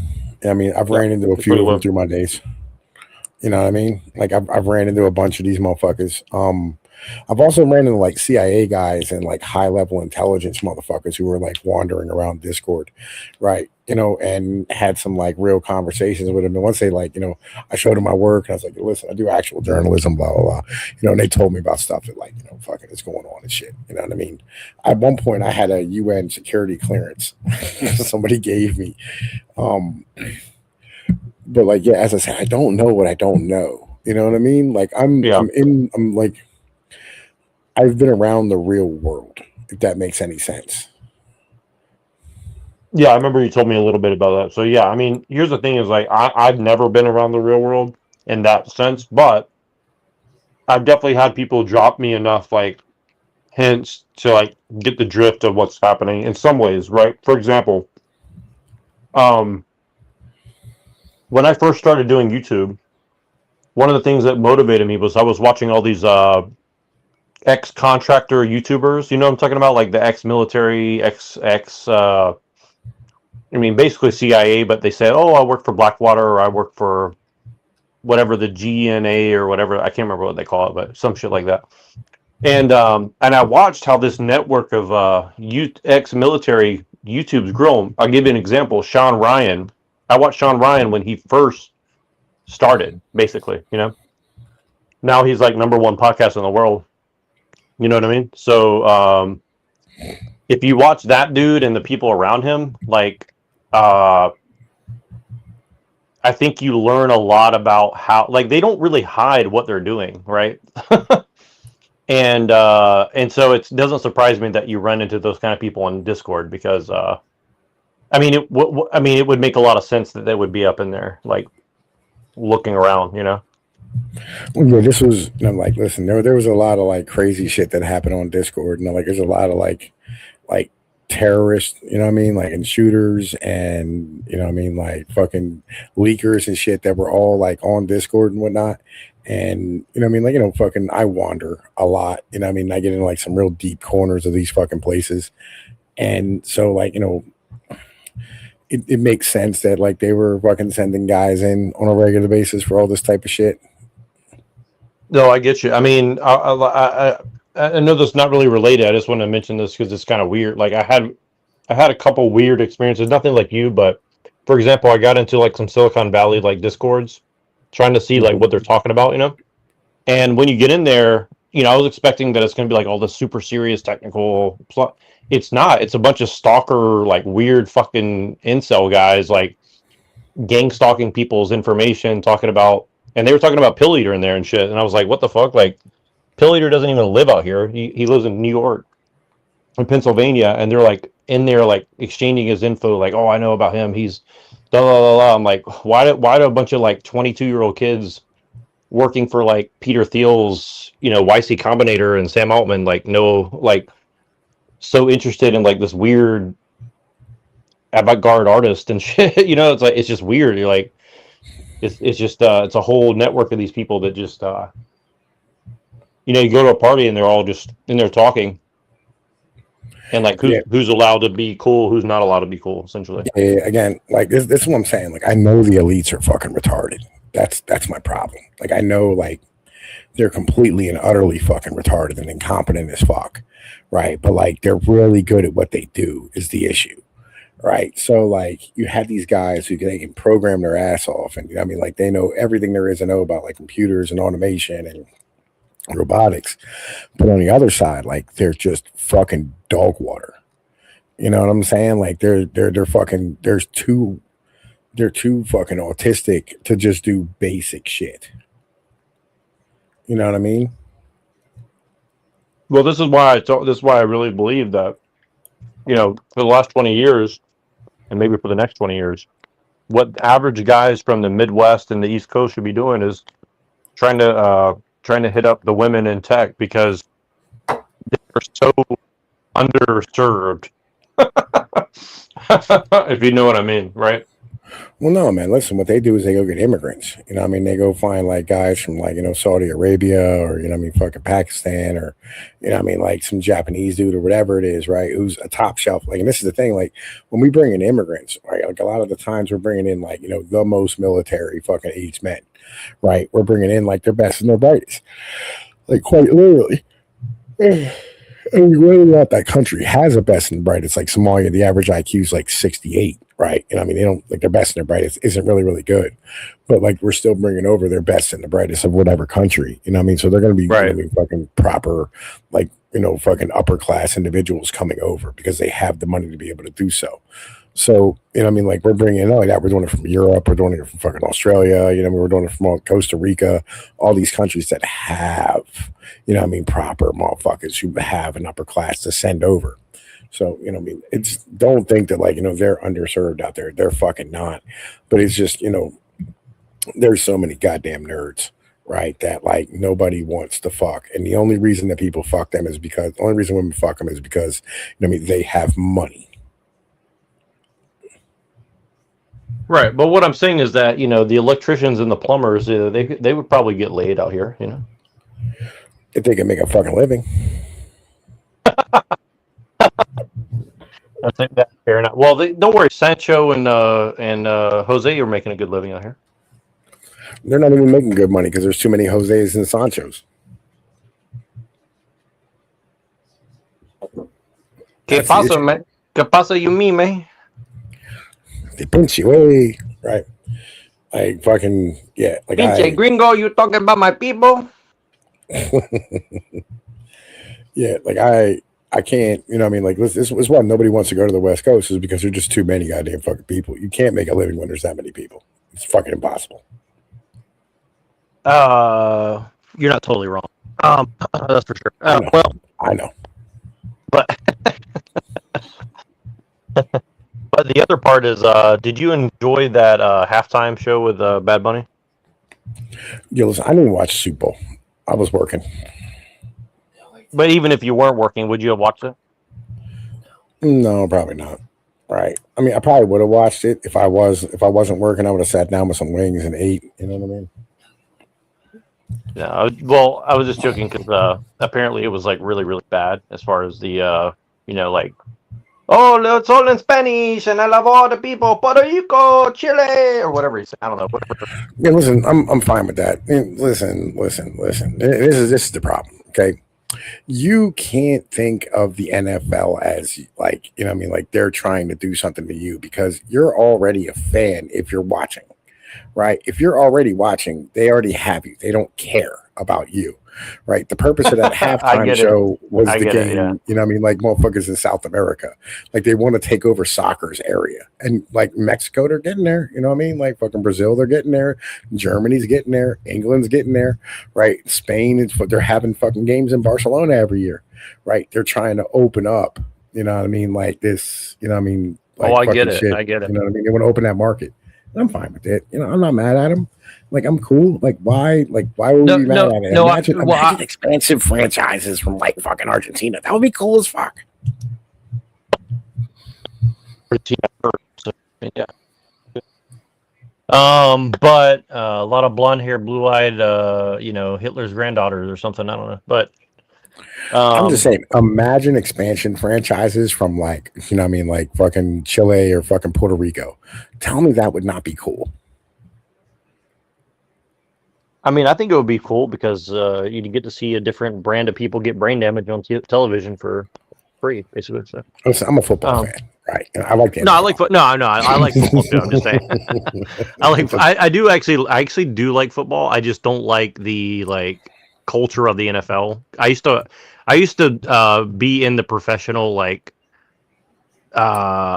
I mean, I've ran into a few of them through my days. You know what I mean? Like I've ran into a bunch of these motherfuckers. I've also ran into like CIA guys and like high level intelligence motherfuckers who were like wandering around Discord, right? You know, and had some like real conversations with them. And once they like, you know, I showed them my work and I was like, listen, I do actual journalism, blah, blah, blah. You know, and they told me about stuff that like, you know, fucking is going on and shit. You know what I mean? At one point I had a UN security clearance somebody gave me. But like, yeah, as I said, I don't know what I don't know. You know what I mean? Like I'm like, I've been around the real world, if that makes any sense. yeah, I remember you told me a little bit about that. So yeah, I mean, here's the thing: is like I've never been around the real world in that sense, but I've definitely had people drop me enough like hints to like get the drift of what's happening in some ways, right? For example, when I first started doing YouTube, one of the things that motivated me was I was watching all these ex-contractor YouTubers. You know what I'm talking about? Like the ex-military, I mean, basically CIA, but they said, oh, I work for Blackwater or I work for whatever the GNA or whatever. I can't remember what they call it, but some shit like that. And I watched how this network of ex-military YouTube's grown. I'll give you an example. Sean Ryan. I watched Sean Ryan when he first started, basically, you know. Now he's like #1 podcast in the world. You know what I mean? So if you watch that dude and the people around him, like I think you learn a lot about how, like, they don't really hide what they're doing, right? and so it doesn't surprise me that you run into those kind of people on Discord because I mean it would make a lot of sense that they would be up in there like looking around, you know. Well, yeah, this was, I'm like, listen, there was a lot of like crazy shit that happened on Discord, and like there's a lot of like terrorists, you know what I mean, like, and shooters, and you know what I mean, like fucking leakers and shit that were all like on Discord and whatnot. And you know what I mean, like, you know, fucking I wander a lot, you know what I mean, I get in like some real deep corners of these fucking places. And so like, you know, it makes sense that like they were fucking sending guys in on a regular basis for all this type of shit. No, I get you. I mean, I know that's not really related. I just want to mention this because it's kind of weird. Like I had a couple weird experiences. Nothing like you, but for example, I got into like some Silicon Valley like discords, trying to see like what they're talking about, you know. And when you get in there, you know, I was expecting that it's going to be like all the super serious technical. It's not. It's a bunch of stalker, like weird fucking incel guys, like gang stalking people's information, talking about, and they were talking about Pill Eater in there and shit. And I was like, what the fuck? Like, Pill Eater doesn't even live out here. He lives in New York, in Pennsylvania, and they're like in there, like exchanging his info, like, oh, I know about him. He's blah blah blah. Blah. I'm like, why do a bunch of like 22-year-old kids working for like Peter Thiel's, you know, YC Combinator and Sam Altman, like, no, like, so interested in like this weird avant-garde artist and shit. You know, it's like, it's just weird. You're like, it's just it's a whole network of these people that just you know, you go to a party and they're all just in there talking, and like who's allowed to be cool, who's not allowed to be cool, essentially. Yeah, again, like this is what I'm saying. Like I know the elites are fucking retarded. That's my problem. Like I know like they're completely and utterly fucking retarded and incompetent as fuck, right? But like they're really good at what they do is the issue, right? So like you had these guys who they can program their ass off, and I mean like they know everything there is to know about like computers and automation and robotics. But on the other side, like they're just fucking dog water. You know what I'm saying? Like they're fucking they're too fucking autistic to just do basic shit. You know what I mean? Well, this is why I really believe that, you know, for the last 20 years, and maybe for the next 20 years, what average guys from the Midwest and the East Coast should be doing is trying to hit up the women in tech, because they're so underserved. If you know what I mean, right? Well, no, man. Listen, what they do is they go get immigrants. You know what I mean? They go find like guys from like, you know, Saudi Arabia or, you know what I mean, fucking Pakistan or, you know what I mean, like some Japanese dude or whatever it is, right? Who's a top shelf. Like, and this is the thing, like when we bring in immigrants, right? Like a lot of the times we're bringing in like, you know, the most military fucking aged men, right? We're bringing in like their best and their brightest, like quite literally. And whether or not that country has a best and brightest, like Somalia, the average IQ is like 68, right? And I mean, they don't like their best and their brightest isn't really, really good, but like we're still bringing over their best and the brightest of whatever country, you know what I mean? So they're going to be, right, you know, fucking proper, like, you know, fucking upper class individuals coming over because they have the money to be able to do so. So, you know what I mean? Like we're bringing in like that. We're doing it from Europe. We're doing it from fucking Australia. You know, we're doing it from Costa Rica, all these countries that have, you know what I mean, proper motherfuckers who have an upper class to send over. So, you know what I mean? It's don't think that like, you know, they're underserved out there. They're fucking not. But it's just, you know, there's so many goddamn nerds, right? That like nobody wants to fuck. And the only reason that people fuck them is because the only reason women fuck them is because, you know what I mean, they have money. Right. But what I'm saying is that, you know, the electricians and the plumbers, they would probably get laid out here, you know, if they can make a fucking living. I think that's fair enough. Well, don't worry, Sancho and Jose are making a good living out here. They're not even making good money because there's too many Jose's and Sanchos. ¿Qué pasa, man? ¿Qué pasa, you mean, man? They pinch you, hey, right? Like fucking yeah, like Pinche gringo, you talking about my people? Yeah, like I can't, you know what I mean? Like this is why nobody wants to go to the West Coast is because there's just too many goddamn fucking people. You can't make a living when there's that many people. It's fucking impossible. You're not totally wrong. That's for sure. Well, I know. But but the other part is, did you enjoy that halftime show with Bad Bunny? Yeah, listen, I didn't watch Super Bowl. I was working. But even if you weren't working, would you have watched it? No, probably not. Right. I mean, I probably would have watched it if I wasn't working. I would have sat down with some wings and ate. You know what I mean? Yeah. Well, I was just joking because apparently it was like really, really bad as far as the you know, like, oh, it's all in Spanish and I love all the people, Puerto Rico, Chile, or whatever he said. I don't know. Yeah, listen, I'm fine with that. Listen. This is the problem. Okay. You can't think of the NFL as like, you know what I mean, like they're trying to do something to you because you're already a fan if you're watching, right? If you're already watching, they already have you. They don't care about you, right? The purpose of that I halftime get it. show was I the get it. Yeah. game, you know what I mean? Like motherfuckers in South America, like they want to take over soccer's area. And like Mexico, they're getting there, you know what I mean? Like fucking Brazil, they're getting there. Germany's getting there. England's getting there, right? Spain, they're having fucking games in Barcelona every year, right? They're trying to open up, you know what I mean? Like this, you know what I mean? Oh, Like I get fucking it. shit, I get it. you know what I mean? They want to open that market. And I'm fine with it. You know, I'm not mad at them. Like I'm cool. Like why? Like why would No, we be mad no, at it? no. Imagine expansive franchises from like fucking Argentina. That would be cool as fuck. Yeah. But a lot of blonde hair, blue eyed, Hitler's granddaughters or something. I don't know. But I'm just saying, imagine expansion franchises from like, you know what I mean, like fucking Chile or fucking Puerto Rico. Tell me that would not be cool. I mean, I think it would be cool because you get to see a different brand of people get brain damage on television for free, basically. So Listen, I'm a football fan, right? And I like the no, I NFL. like I like football too. I'm just saying. I actually do like football. I just don't like the culture of the NFL. I used to be in the professional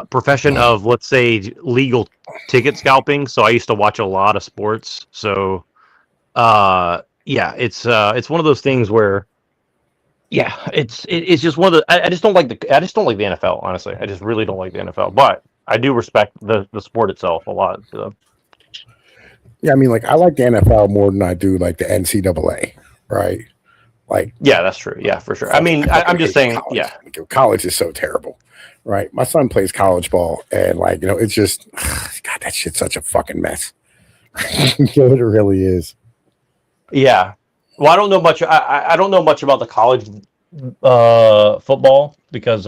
profession of, let's say, legal ticket scalping. So I used to watch a lot of sports. So yeah, it's one of those things where it's just one of the I just don't like the NFL, honestly. I just really don't like the NFL, but I do respect the sport itself a lot. So. Yeah, I mean, like I like the NFL more than I do like the NCAA, right? Like, Yeah, that's true. Yeah, for sure. I mean, I'm just saying, college. yeah. Like, college is so terrible, right? My son plays college ball, and like, you know, it's just, God, that shit's such a fucking mess. It really is. Yeah. Well, I don't know much. I don't know much about the college football because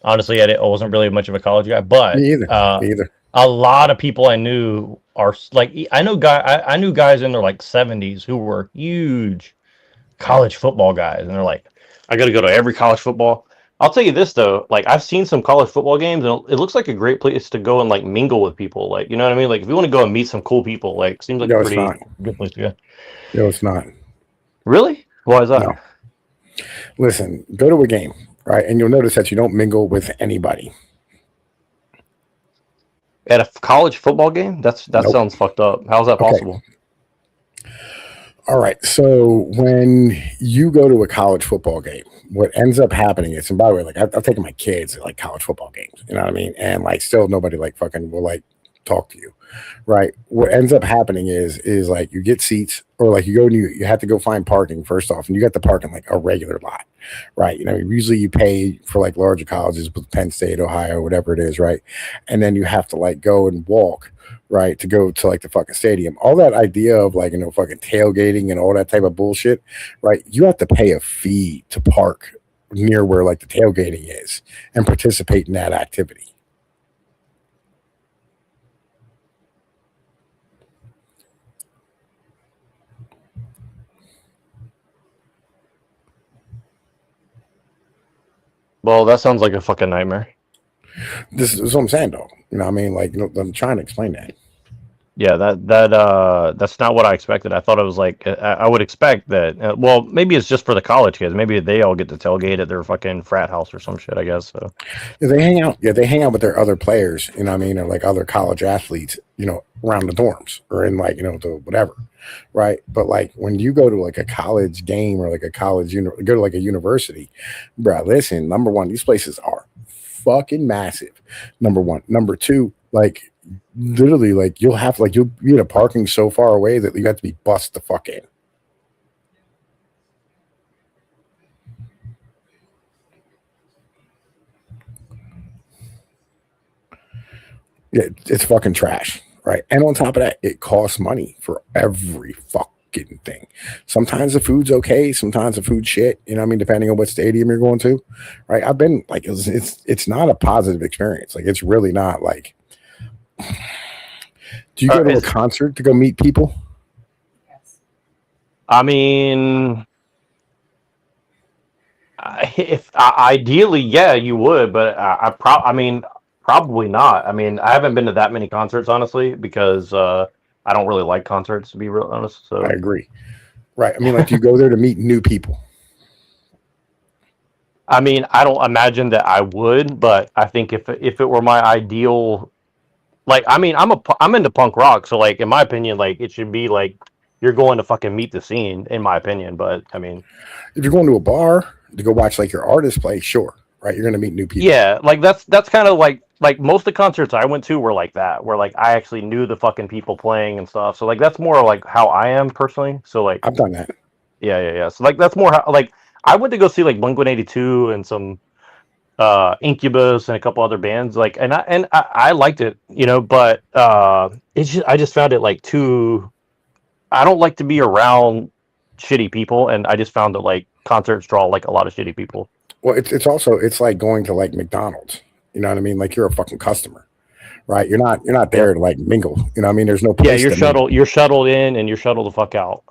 honestly, I wasn't really much of a college guy. But Me either. Me either. a lot of people I knew are like, I knew guys in their like 70s who were huge college football guys, and they're like, I got to go to every college football. I'll tell you this though, like I've seen some college football games, and it looks like a great place to go and like mingle with people. Like, you know what I mean? Like if you want to go and meet some cool people, like seems like No, a it's pretty not. good place to go. No, it's not. Really? Why is that? No. Listen, go to a game, right? And you'll notice that you don't mingle with anybody. At a college football game? That Nope. sounds fucked up. How's that possible? All right. So when you go to a college football game, what ends up happening is, and by the way, like I've taken my kids to like college football games, you know what I mean? And like still nobody like fucking will like talk to you. Right. What ends up happening is like you get seats, or like you go and you have to go find parking first off, and you got the parking like a regular lot. Right. You know, usually you pay for like larger colleges with Penn State, Ohio, whatever it is, right? And then you have to like go and walk, right, to go to like the fucking stadium. All that idea of like, you know, fucking tailgating and all that type of bullshit, right? You have to pay a fee to park near where like the tailgating is and participate in that activity. Well, that sounds like a fucking nightmare. This is what I'm saying, though. You know what I mean? Like, you know, I'm trying to explain that. Yeah, that's not what I expected. I thought it was like I would expect that. Well, maybe it's just for the college kids. Maybe they all get to tailgate at their fucking frat house or some shit, I guess. So Yeah, they hang out. Yeah, they hang out with their other players. You know what I mean? Or like other college athletes. You know, around the dorms or in like, you know, the whatever. Right. But like when you go to like a college game or like a college, go to like a university, bro. Listen, number one, these places are fucking massive. Number one. Number two, like literally, like you'll be in a parking so far away that you have to be bussed the fuck in. Yeah, it's fucking trash, right? And on top of that, it costs money for every fucking thing. Sometimes the food's okay, sometimes the food's shit. You know what I mean? Depending on what stadium you're going to, right? I've been like, it's not a positive experience. Like, it's really not. Like, do you go to a concert to go meet people? I mean, Ideally, yeah, you would, but I mean, probably not. I mean, I haven't been to that many concerts, honestly, because I don't really like concerts, to be real honest. I So, agree. Right. I mean, like, you go there to meet new people. I mean, I don't imagine that I would, but I think if it were my ideal, like, I mean, I'm into punk rock, so like, in my opinion, like, it should be like you're going to fucking meet the scene, in my opinion. But I mean, If you're going to a bar to go watch like your artist play, sure, right? You're going to meet new people. yeah, like that's kind of like most of the concerts I went to were like that, where like I actually knew the fucking people playing and stuff. So like that's more like how I am personally. So like I've done that. yeah. So like that's more how like I went to go see like Blink-182 and some Incubus and a couple other bands like and I liked it, you know, but it's just I just found it like too. I don't like to be around shitty people, and I just found that like concerts draw like a lot of shitty people. Well, it's also it's like going to like McDonald's. You know what I mean? Like you're a fucking customer, right? You're not Yeah. there to like mingle. You know what I mean? There's no Yeah, place to mingle. you're shuttled in and you're shuttled the fuck out.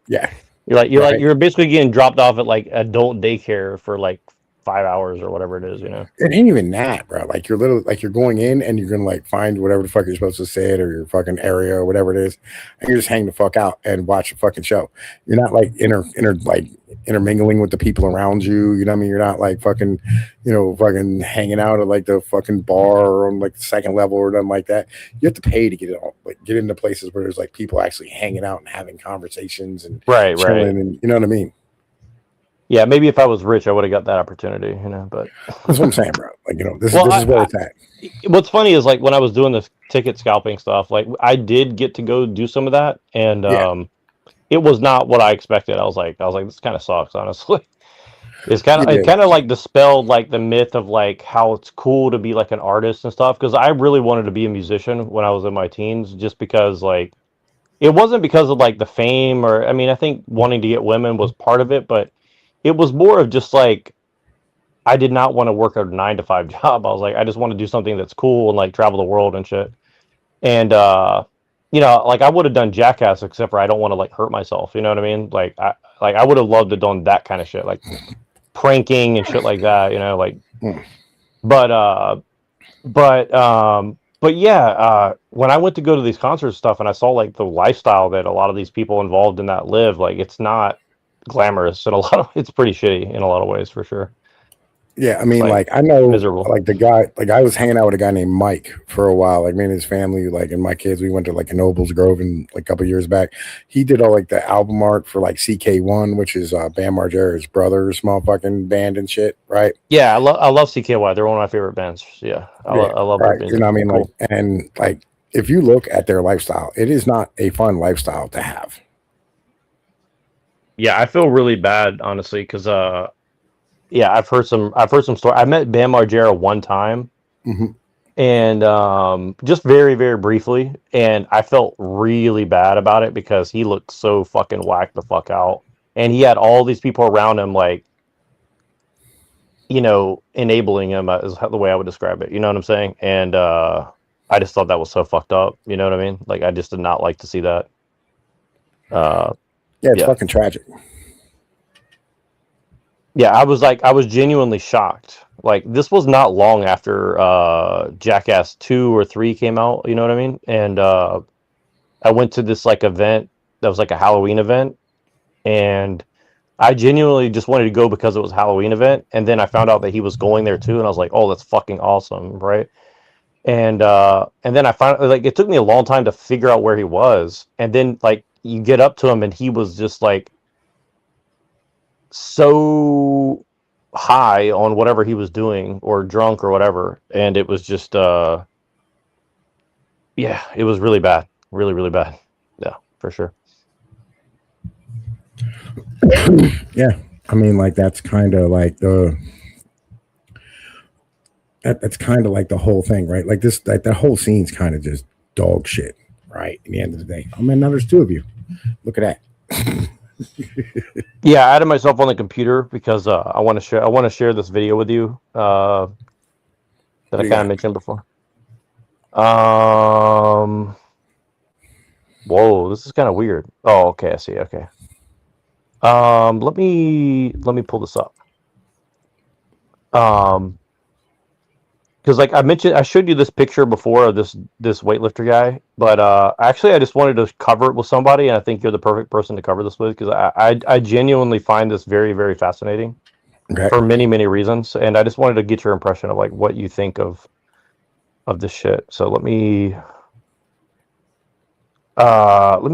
Yeah, You're right. you're basically getting dropped off at like adult daycare for like 5 hours or whatever it is, you know. It ain't even that, bro. Like you're literally like you're going in and you're gonna like find whatever the fuck you're supposed to say it or your fucking area or whatever it is, and you're just hang the fuck out and watch a fucking show. You're not like intermingling with the people around you. You know what I mean? You're not like fucking, fucking hanging out at like the fucking bar or on like the second level or nothing like that. You have to pay to get it all like get into places where there's like people actually hanging out and having conversations and Right. chilling and you know what I mean? Yeah, maybe if I was rich, I would have got that opportunity, you know. But That's what I'm saying, bro. Like this well, this is where it's at. what's funny is like when I was doing this ticket scalping stuff, like I did get to go do some of that, and Yeah. it was not what I expected. I was like, this kind of sucks, honestly. You It did. kind of like dispelled like the myth of like how it's cool to be like an artist and stuff. Because I really wanted to be a musician when I was in my teens, just because like it wasn't because of like the fame or I mean I think wanting to get women was part of it, but it was more of just like I did not want to work a 9 to 5 job. I was like I just want to do something that's cool and like travel the world and shit. And you know, like I would have done Jackass except for I don't want to like hurt myself. You know what I mean? Like I would have loved to done that kind of shit, like pranking and shit like that. You know, like Mm. but but yeah, when I went to go to these concerts and stuff and I saw like the lifestyle that a lot of these people involved in that live, like it's not glamorous and a lot of it's pretty shitty in a lot of ways for sure. Yeah, I mean, Like like I know, miserable. like the guy, like I was hanging out with a guy named Mike for a while. Like me and his family, like and my kids, we went to like a Nobles Grove and like a couple years back. He did all like the album art for like CK1, which is Bam Margera's brother's motherfucking band and shit, right? Yeah, I love CKY. They're one of my favorite bands. Yeah, Yeah, I love their right. You music. know what I They're mean? Like, cool. and like if you look at their lifestyle, it is not a fun lifestyle to have. Yeah, I feel really bad honestly because yeah, I've heard some story. I met Bam Margera one time Hmm. and just very very briefly, and I felt really bad about it because he looked so fucking whacked the fuck out, and he had all these people around him like you know enabling him is the way I would describe it. You know what I'm saying? And I just thought that was so fucked up. You know what I mean? Like I just did not like to see that. Uh, Yeah, it's yeah. fucking tragic. Yeah, I was genuinely shocked. Like this was not long after Jackass 2 or 3 came out, you know what I mean? And I went to this like event that was like a Halloween event and I genuinely just wanted to go because it was a Halloween event and then I found out that he was going there too and I was like, "Oh, that's fucking awesome," right? And then I found like it took me a long time to figure out where he was. And then like you get up to him and he was just like so high on whatever he was doing or drunk or whatever and it was just yeah it was really bad, really bad. Yeah, for sure. Yeah, I mean, like that's kind of like that's kind of like the whole thing, right? Like this, that whole scene's kind of just dog shit, right? At the end of the day, I mean, now there's two of you. Look at that. Yeah, I added myself on the computer because I want to share this video with you that What I do you kind of got? mentioned before. um Whoa, this is kind of weird. Oh, okay, I see. Okay, let me pull this up. Because like I mentioned, I showed you this picture before of this weightlifter guy, but actually I just wanted to cover it with somebody, and I think you're the perfect person to cover this with because I genuinely find this very, very fascinating for many, many reasons, and I just wanted to get your impression of like what you think of this shit. So let me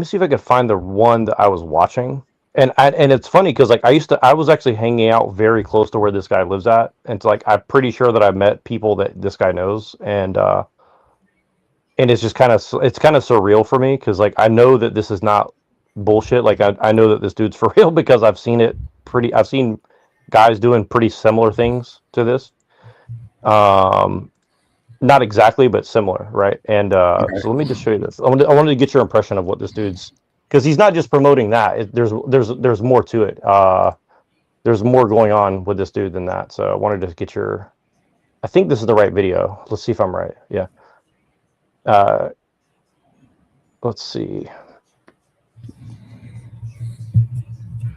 see if I can find the one that I was watching. And it's funny because like I was actually hanging out very close to where this guy lives at, and it's like I'm pretty sure that I've met people that this guy knows, and it's just kind of surreal for me because like I know that this is not bullshit. Like I know that this dude's for real because I've seen guys doing pretty similar things to this. Not exactly, but similar, right? And so let me just show you this. I wanted to get your impression of what this dude's, because he's not just promoting that. There's more to it. There's more going on with this dude than that. So I wanted to get your. I think this is the right video. Let's see if I'm right. Yeah. Let's see.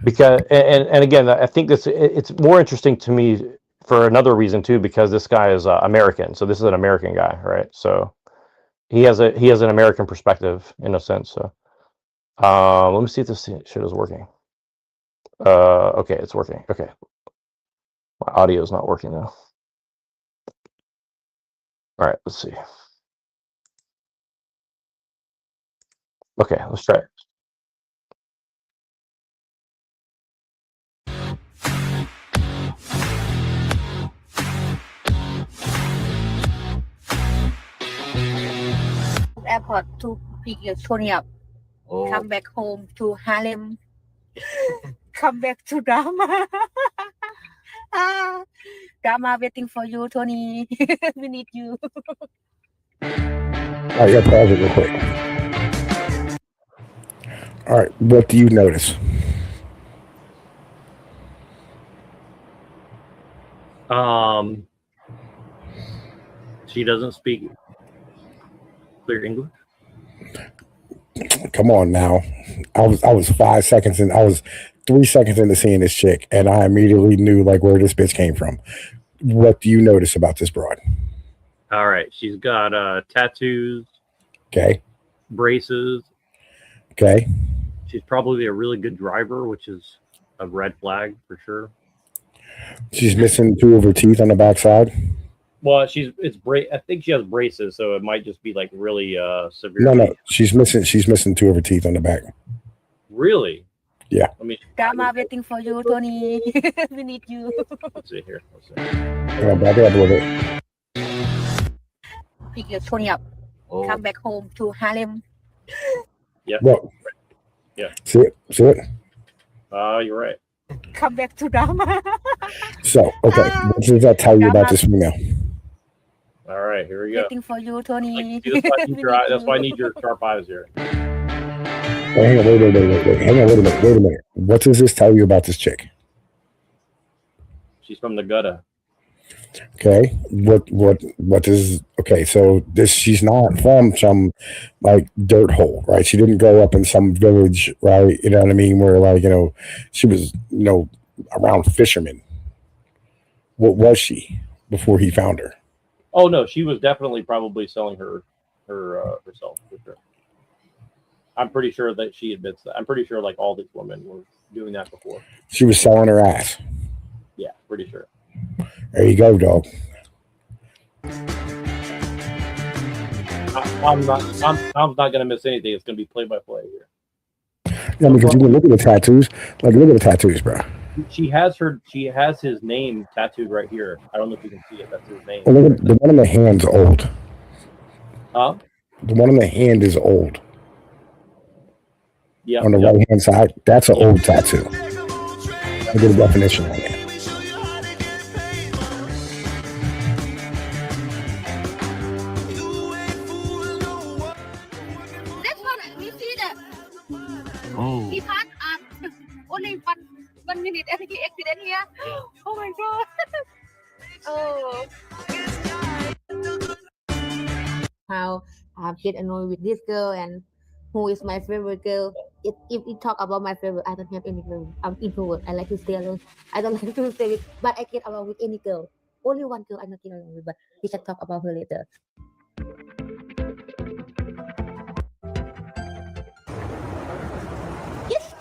Because and again, I think it's more interesting to me for another reason too, because this guy is American. So this is an American guy, right? So he has an American perspective in a sense. So let me see if this shit is working. Okay, it's working. Okay, my audio is not working though. All right, let's see. Okay, let's try it. Airport to pick your Tony up. Come back home to Harlem. Come back to drama. Drama waiting for you, Tony. We need you. I got to pause it real quick. All right, what do you notice? She doesn't speak clear English. Come on now. I was 5 seconds in. I was 3 seconds into seeing this chick, and I immediately knew like where this bitch came from. What do you notice about this broad? All right, she's got tattoos. Okay. Braces. Okay. She's probably a really good driver, which is a red flag for sure. She's missing 2 of her teeth on the backside. Well, I think she has braces, so it might just be like really severe. No, she's missing 2 of her teeth on the back. Really? Yeah. Drama waiting for you, Tony. We need you. Let's see here. Yeah, back it up a little bit. Pick your Tony up. Come back home to Harlem. Yeah. Well, yeah. See it? You're right. Come back to drama. So, okay. What does that tell you about this female? All right, here we go. Waiting for you, Tony. That's why I need your sharp eyes here. Hang on, wait a minute. What does this tell you about this chick? She's from the gutter. Okay. What does so she's not from some like dirt hole, right? She didn't grow up in some village, right? You know what I mean? Where like, she was, around fishermen. What was she before he found her? Oh no, she was definitely probably selling herself for sure. I'm pretty sure that she admits that. I'm pretty sure like all these women were doing that before. She was selling her ass. Yeah, pretty sure. There you go, dog. I'm not gonna miss anything. It's gonna be play by play here. Yeah, because you can look at the tattoos. Like, look at the tattoos, bro. She has his name tattooed right here. I don't know if you can see it. That's his name. Well, look at the one in the hand's old. Huh? The one in the hand is old. Yeah. On the right hand side, that's an old tattoo. I get a definition on it. That's what we see that. Oh. He had only one minute and he accident here. Oh my god. Oh. How I get annoyed with this girl and who is my favorite girl. If we talk about my favorite, I don't have any girl. I'm introvert. I like to stay alone. I don't like to stay with, but I get along with any girl. only one girl I'm not getting along with, but we can talk about her later. Yes.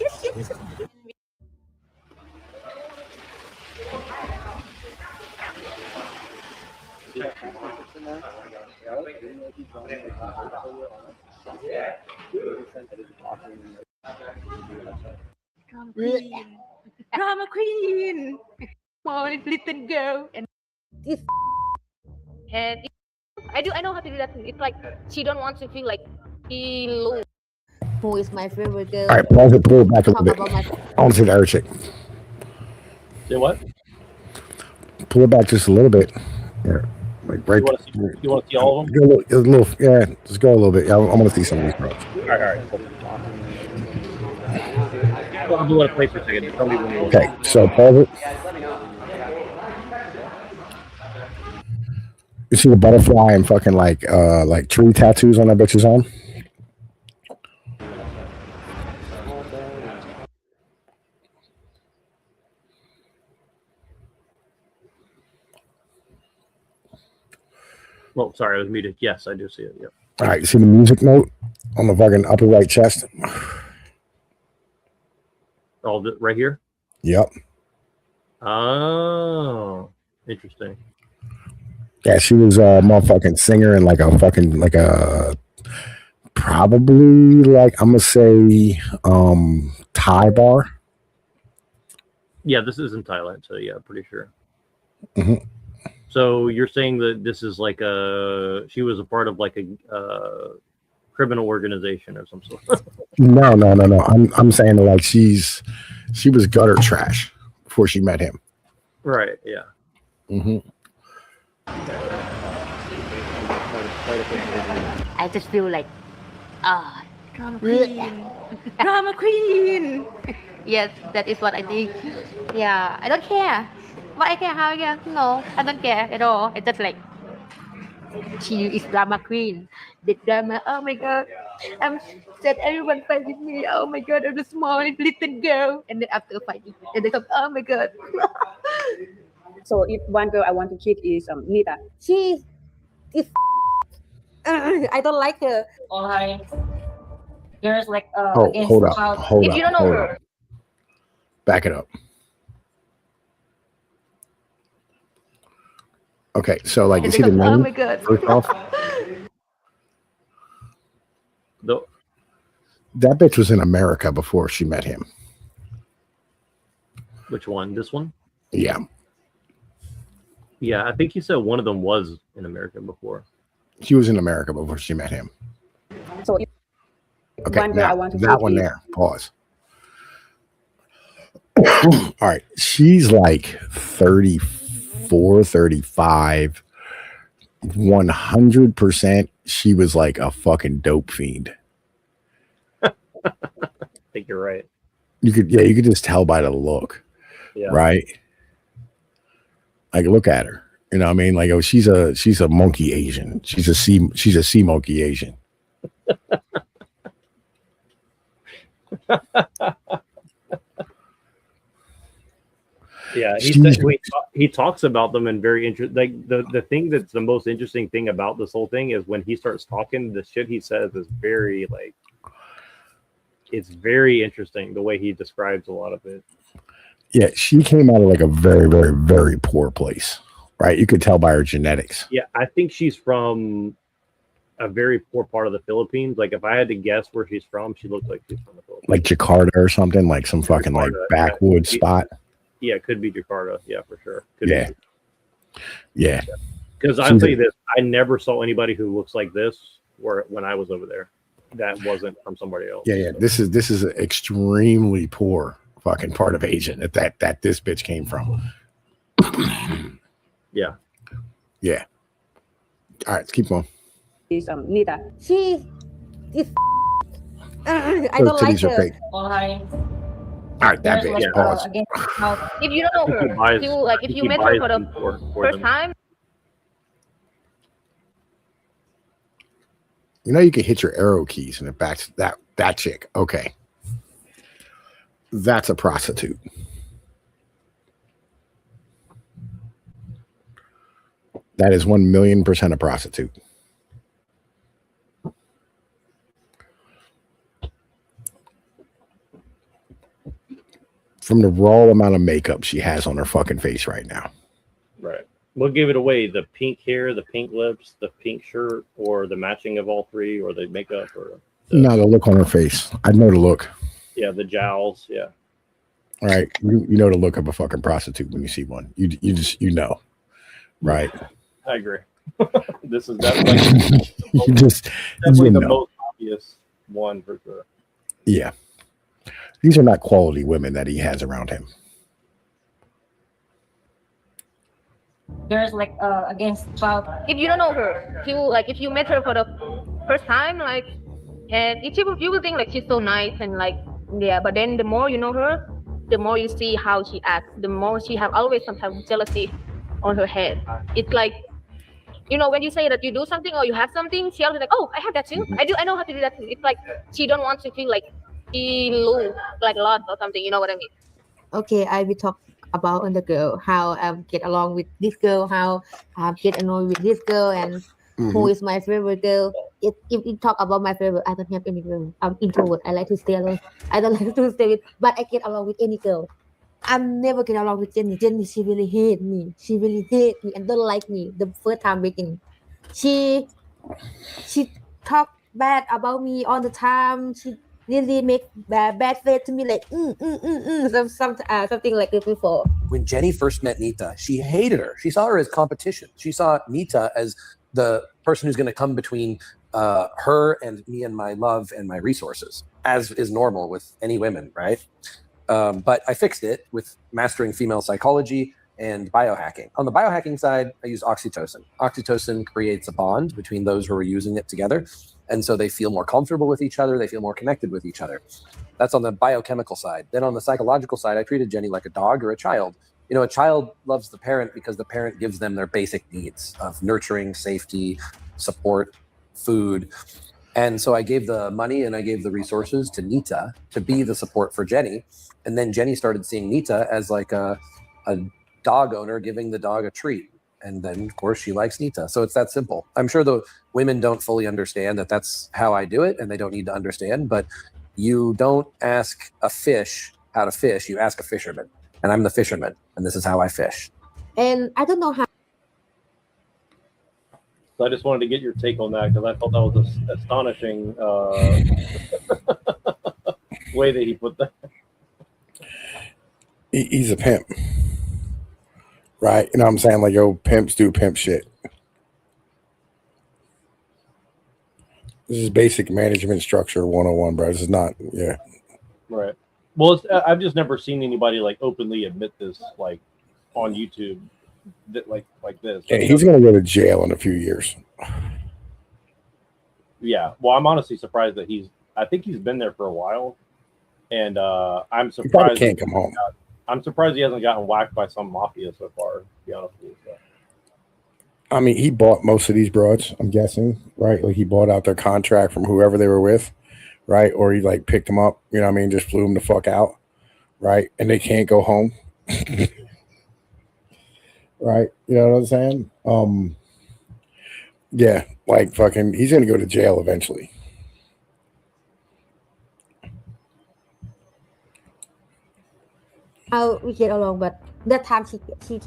Drama queen. Small little girl. And This it, I know how to do that. It's like she don't want to feel like she lose. who is my favorite girl. All right, pause it, pull it back a Talk little bit. about my I want to see the other chick. Say what? Pull it back just a little bit. Yeah, like right. You want to see all of them? Go a little, yeah, just go a little bit. I want to see some of these girls. All right. I'm going to play for a second. Tell me when you want. Okay, so pause it. You see the butterfly and fucking like tree tattoos on that bitch's arm? Oh, sorry, I was muted. Yes, I do see it. Yep. All right, you see the music note on the fucking upper right chest? All right here. Yep. Oh, interesting. Yeah, she was a motherfucking singer and like a probably like I'm gonna say Thai bar. Yeah, this is in Thailand, so yeah, pretty sure. Mm-hmm. So you're saying that this is like she was a part of like a criminal organization of some sort? No. I'm saying like she was gutter trash before she met him. Right. Yeah. Mm-hmm. I just feel like Drama queen. Drama queen. Yes, that is what I think. Yeah, I don't care. But I care how I care. No, I don't care at all. It's just like she is drama queen. The drama. Oh my god. I'm sad everyone fight with me. Oh my god, I'm the small little girl. And then after fighting, and they come, oh my god. So if one girl I want to kick is Nita. she is I don't like her. There's like Hold up. if you don't know her. Back it up. Okay, so like you see the name? Oh my god. First off, No. that bitch was in America before she met him. Which one? This one? Yeah. Yeah, I think you said one of them was in America before. She was in America before she met him. So if Okay, one girl I now, want to that kick one is there. Pause. All right. She's like 34, 35. 100% she was like a fucking dope fiend. I think you're right. You could just tell by the look. Yeah. Right? Like look at her. You know what I mean? Like, oh, she's a monkey Asian. She's a sea monkey Asian. Yeah, he talks about them in very interesting. Like the thing that's the most interesting thing about this whole thing is when he starts talking, the shit he says is very like, it's very interesting the way he describes a lot of it. Yeah, she came out of like a very, very, very poor place, right? You could tell by her genetics. Yeah, I think she's from a very poor part of the Philippines. Like if I had to guess where she's from, she looks like she's from the Philippines. Like Jakarta or something, like some fucking Jakarta, like backwoods spot. Yeah, it could be Jakarta. Yeah, for sure. Could Yeah. be. Because I'll tell you this, I never saw anybody who looks like this when I was over there. That wasn't from somebody else. Yeah. This is an extremely poor fucking part of Asia that this bitch came from. Yeah. Yeah. All right, let's keep going. is Nita. She is I don't like her. All right, that bitch. Pause. If you don't know her, if you met her for the first time. You know, you can hit your arrow keys and it backs that chick. Okay. That's a prostitute. That is 1,000,000% a prostitute. From the raw amount of makeup she has on her fucking face right now. Right. What gave it away? The pink hair, the pink lips, the pink shirt, or the matching of all three, or the makeup, or No, the look on her face. I know the look. Yeah, the jowls. Yeah. All right. You know the look of a fucking prostitute when you see one. You just know. Right. I agree. This is definitely you the know. most obvious one for sure. Yeah. These are not quality women that he has around him. There's like against 12. If you don't know her, if you met her for the first time, like, and you will think like she's so nice and like, yeah, but then the more you know her, the more you see how she acts, the more she have always some type of jealousy on her head. It's like, when you say that you do something or you have something, she always like, oh, I have that too. I know how to do that too. It's like she don't want to feel like she lose like a lot or something. You know what I mean? Okay, I will talk about the girl, how I get along with this girl, how I get annoyed with this girl, and who is my favorite girl. If you talk about my favorite, I don't have any girl. I'm introvert. I like to stay alone. I don't like to stay with, but I get along with any girl. I'm never get along with Jenny. Jenny, she really hate me. She really hate me and don't like me. The first time meeting, she talk bad about me all the time. She really make bad face to me, like something like this before. When Jenny first met Nita, she hated her. She saw her as competition. She saw Nita as the person who's going to come between her and me and my love and my resources, as is normal with any women, right? But I fixed it with mastering female psychology and biohacking. On the biohacking side, I use oxytocin. Oxytocin creates a bond between those who are using it together. And so they feel more comfortable with each other. They feel more connected with each other. That's on the biochemical side. Then on the psychological side, I treated Jenny like a dog or a child. A child loves the parent because the parent gives them their basic needs of nurturing, safety, support, food. And so I gave the money and I gave the resources to Nita to be the support for Jenny. And then Jenny started seeing Nita as like a dog owner giving the dog a treat. And then, of course, she likes Nita. So it's that simple. I'm sure the women don't fully understand that that's how I do it, and they don't need to understand. But you don't ask a fish how to fish. You ask a fisherman. And I'm the fisherman. And this is how I fish. And I don't know how. So I just wanted to get your take on that because I thought that was an astonishing way that he put that. He's a pimp. Right? You know what I'm saying? Like, yo, pimps do pimp shit. This is basic management structure 101, bro. This is not, yeah. Right. Well, I've just never seen anybody like openly admit this, like on YouTube, that like this. Yeah, he's gonna go to jail in a few years. Yeah. Well, I'm honestly surprised that I think he's been there for a while, and I'm surprised he can't come home. I'm surprised he hasn't gotten whacked by some mafia so far, to be honest with you. So. I mean, he bought most of these broads, I'm guessing, right? Like he bought out their contract from whoever they were with, right? Or he like picked them up, you know what I mean? Just flew them the fuck out, right? And they can't go home. Right? You know what I'm saying? Yeah, like fucking, he's gonna go to jail eventually. How we get along, but that time she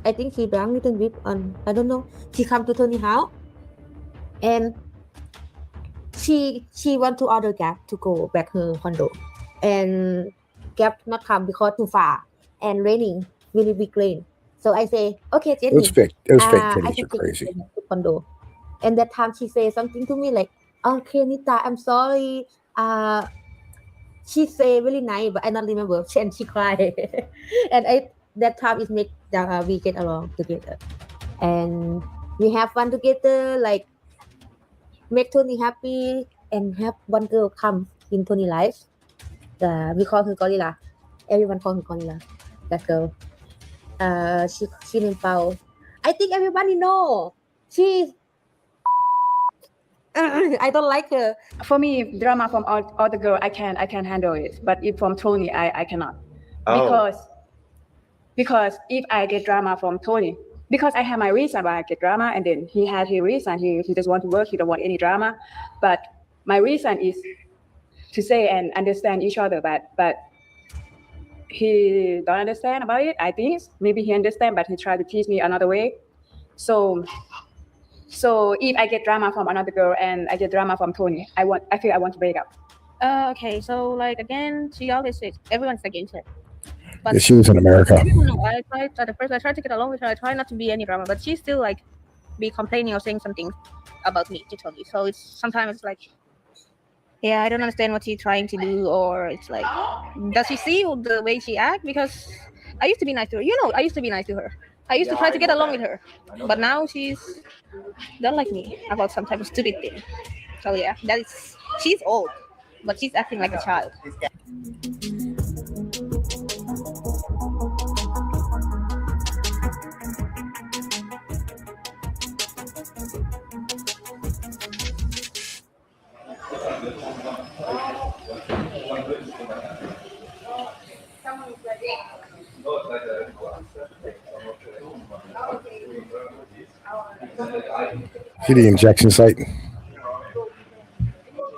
I think she drank a little bit on, I don't know. She come to Tony's house and she want to order cab to go back her condo, and cab not come because too far and raining, really big rain. So I say, okay, Jenny. It was fake. It was fake I titties. can You're crazy. take you to condo. And that time she say something to me like, okay, Nita, I'm sorry. She say really nice, but I don't remember. And she cried. And that time is make we get along together, and we have fun together. Like make Tony happy and have one girl come in Tony life. We call her Gorilla. Everyone call her Gorilla. That girl. She named Pao. I think everybody know. She's. I don't like her. For me, drama from all the girl, I can handle it. But if from Tony, I cannot. Oh. Because if I get drama from Tony, because I have my reason why I get drama, and then he had his reason. He just want to work. He don't want any drama. But my reason is to say and understand each other. But he don't understand about it. I think maybe he understand, but he try to teach me another way. So if I get drama from another girl and I get drama from Tony, I feel I want to break up. Okay, so like again, she always says everyone's against her. But Yeah, she was in America. I don't know. I tried at the first. I tried to get along with her. I try not to be any drama, but she still like be complaining or saying something about me to Tony. So it's sometimes it's like, yeah, I don't understand what she's trying to do, or it's like, does she see the way she act? Because I used to be nice to her. I used to be nice to her. I used to try to get along with her, but now she's don't like me about some type of stupid thing. So yeah, she's old, but she's acting like a child. See the injection site?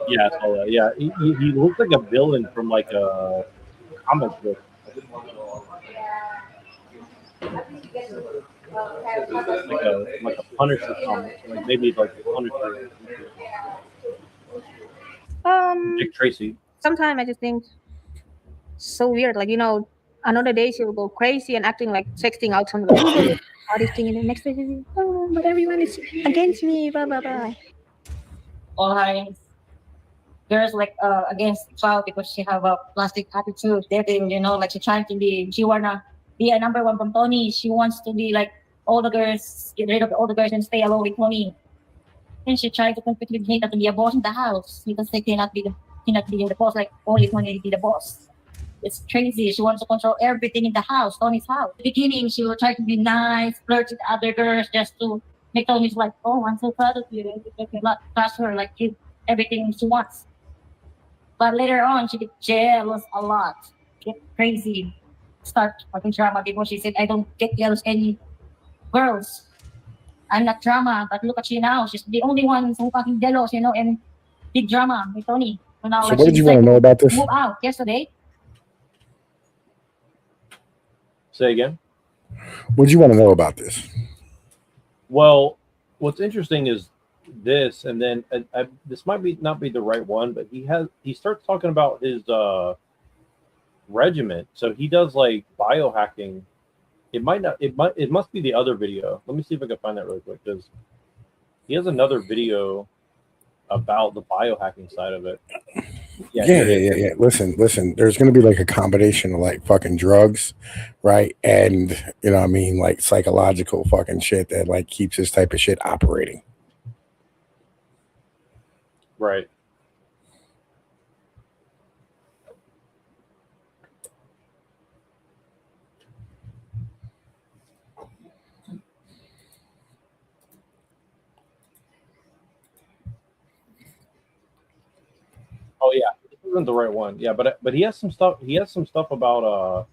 Yeah, I saw that. Yeah, he looks like a villain from like a comic book. Like a Punisher comic, like maybe like a Punisher. Dick Tracy. Sometimes I just think so weird. Like another day she will go crazy and acting like texting out some like all these things, and then next day, but everyone is against me, blah blah blah. All her girls like against child because she have a plastic attitude. They're like she wanna be a number one from Tony. She wants to be like all the girls, get rid of all the girls and stay alone with Tony. And she tried to compete with Nita to be a boss in the house because they cannot be the boss, like only Tony be the boss. It's crazy. She wants to control everything in the house, Tony's house. At the beginning, she will try to be nice, flirt with other girls just to make Tony's like, oh, I'm so proud of you. You cannot trust her, like give everything she wants. But later on, she get jealous a lot, get crazy, start having drama because she said, I don't get jealous any girls. I'm not drama, but look at she now. She's the only one who fucking jealous, and big drama with Tony. So now, So what did you want to know about this? Move out yesterday. Say again. What did you want to know about this? Well, what's interesting is this, and then this might not be the right one, but he starts talking about his regiment. So he does like biohacking. It must be the other video. Let me see if I can find that really quick, because he has another video about the biohacking side of it. Yeah. Listen. There's going to be like a combination of like fucking drugs, right? And like psychological fucking shit that like keeps this type of shit operating. Right. Oh yeah, this isn't the right one. Yeah, but he has some stuff. He has some stuff about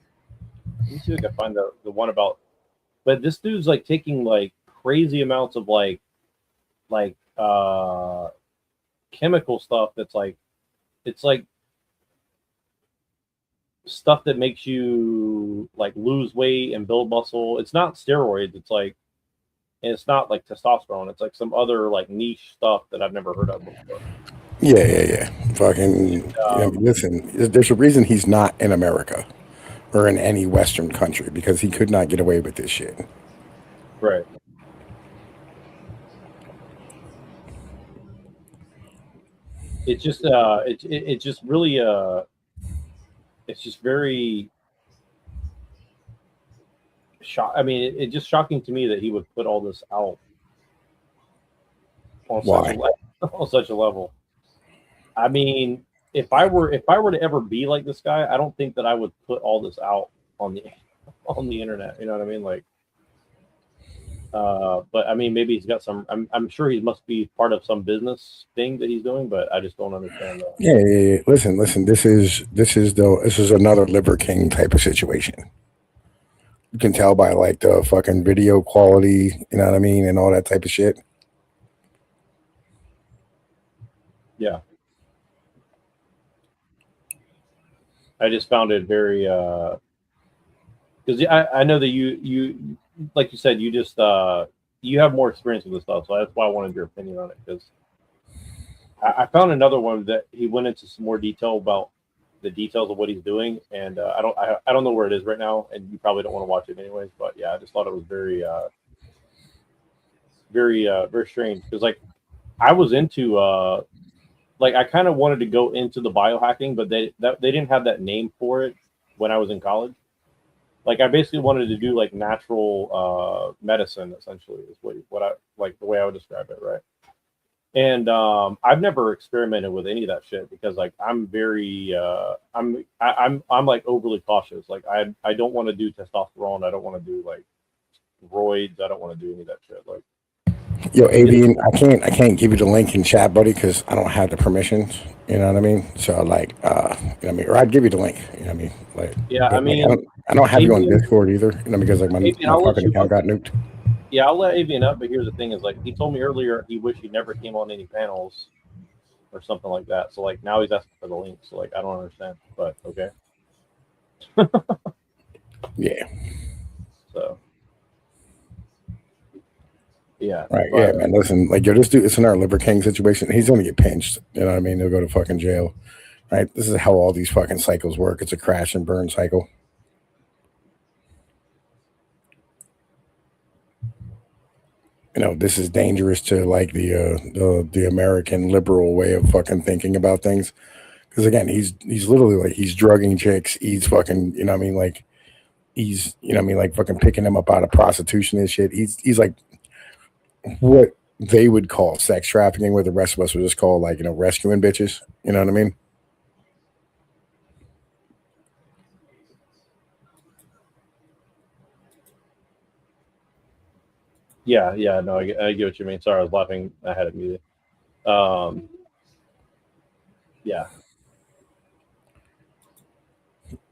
let me see if I can find the one about. But this dude's like taking like crazy amounts of like chemical stuff that's like, it's like stuff that makes you like lose weight and build muscle. It's not steroids. It's like, and it's not like testosterone. It's like some other like niche stuff that I've never heard of before. Yeah. Fucking, listen, there's a reason he's not in America or in any Western country, because he could not get away with this shit. Right. It's just, it's just really, it's just very I mean, it's just shocking to me that he would put all this out on such a level. I mean, if I were to ever be like this guy, I don't think that I would put all this out on the internet. You know what I mean? Like, but I mean, maybe he's got some. I'm sure he must be part of some business thing that he's doing, but I just don't understand that. Yeah. Listen. This is another Liver King type of situation. You can tell by like the fucking video quality, you know what I mean, and all that type of shit. Yeah. I just found it very because I know that you like you said, you just you have more experience with this stuff, so that's why I wanted your opinion on it, because I found another one that he went into some more detail about the details of what he's doing, and I don't know where it is right now, and you probably don't want to watch it anyways, but yeah, I just thought it was very very strange, because like I was into like I kind of wanted to go into the biohacking, but they didn't have that name for it when I was in college. Like I basically wanted to do like natural medicine, essentially, is what I like, the way I would describe it, right? And I've never experimented with any of that shit, because like I'm very I'm like overly cautious. Like I don't want to do testosterone. I don't want to do like roids. I don't want to do any of that shit. Like, Yo, Avian, I can't give you the link in chat, buddy, because I don't have the permissions. You know what I mean? So like, you know what I mean, or I'd give you the link. You know what I mean? Like, yeah, I mean, like, I don't have you on Avian, Discord either. You know, because like my I'll let fucking you account up. got nuked. Yeah, I'll let Avian up, but here's the thing: is like he told me earlier he wished he never came on any panels or something like that. So like now he's asking for the link. So like I don't understand, but okay. Yeah. So. Yeah. Right. But, Yeah, man. Listen, like, yo, this dude, it's another Liver King situation. He's going to get pinched. You know what I mean? He'll go to fucking jail. Right. This is how all these fucking cycles work. It's a crash and burn cycle. You know, this is dangerous to like the American liberal way of fucking thinking about things. Because again, he's literally like he's drugging chicks. He's fucking, you know what I mean? Like he's, you know what I mean? Like fucking picking them up out of prostitution and shit. He's like what they would call sex trafficking, where the rest of us would just call like, you know, rescuing bitches. You know what I mean? yeah, no, I get what you mean. Sorry, I was laughing. I had it muted. Yeah.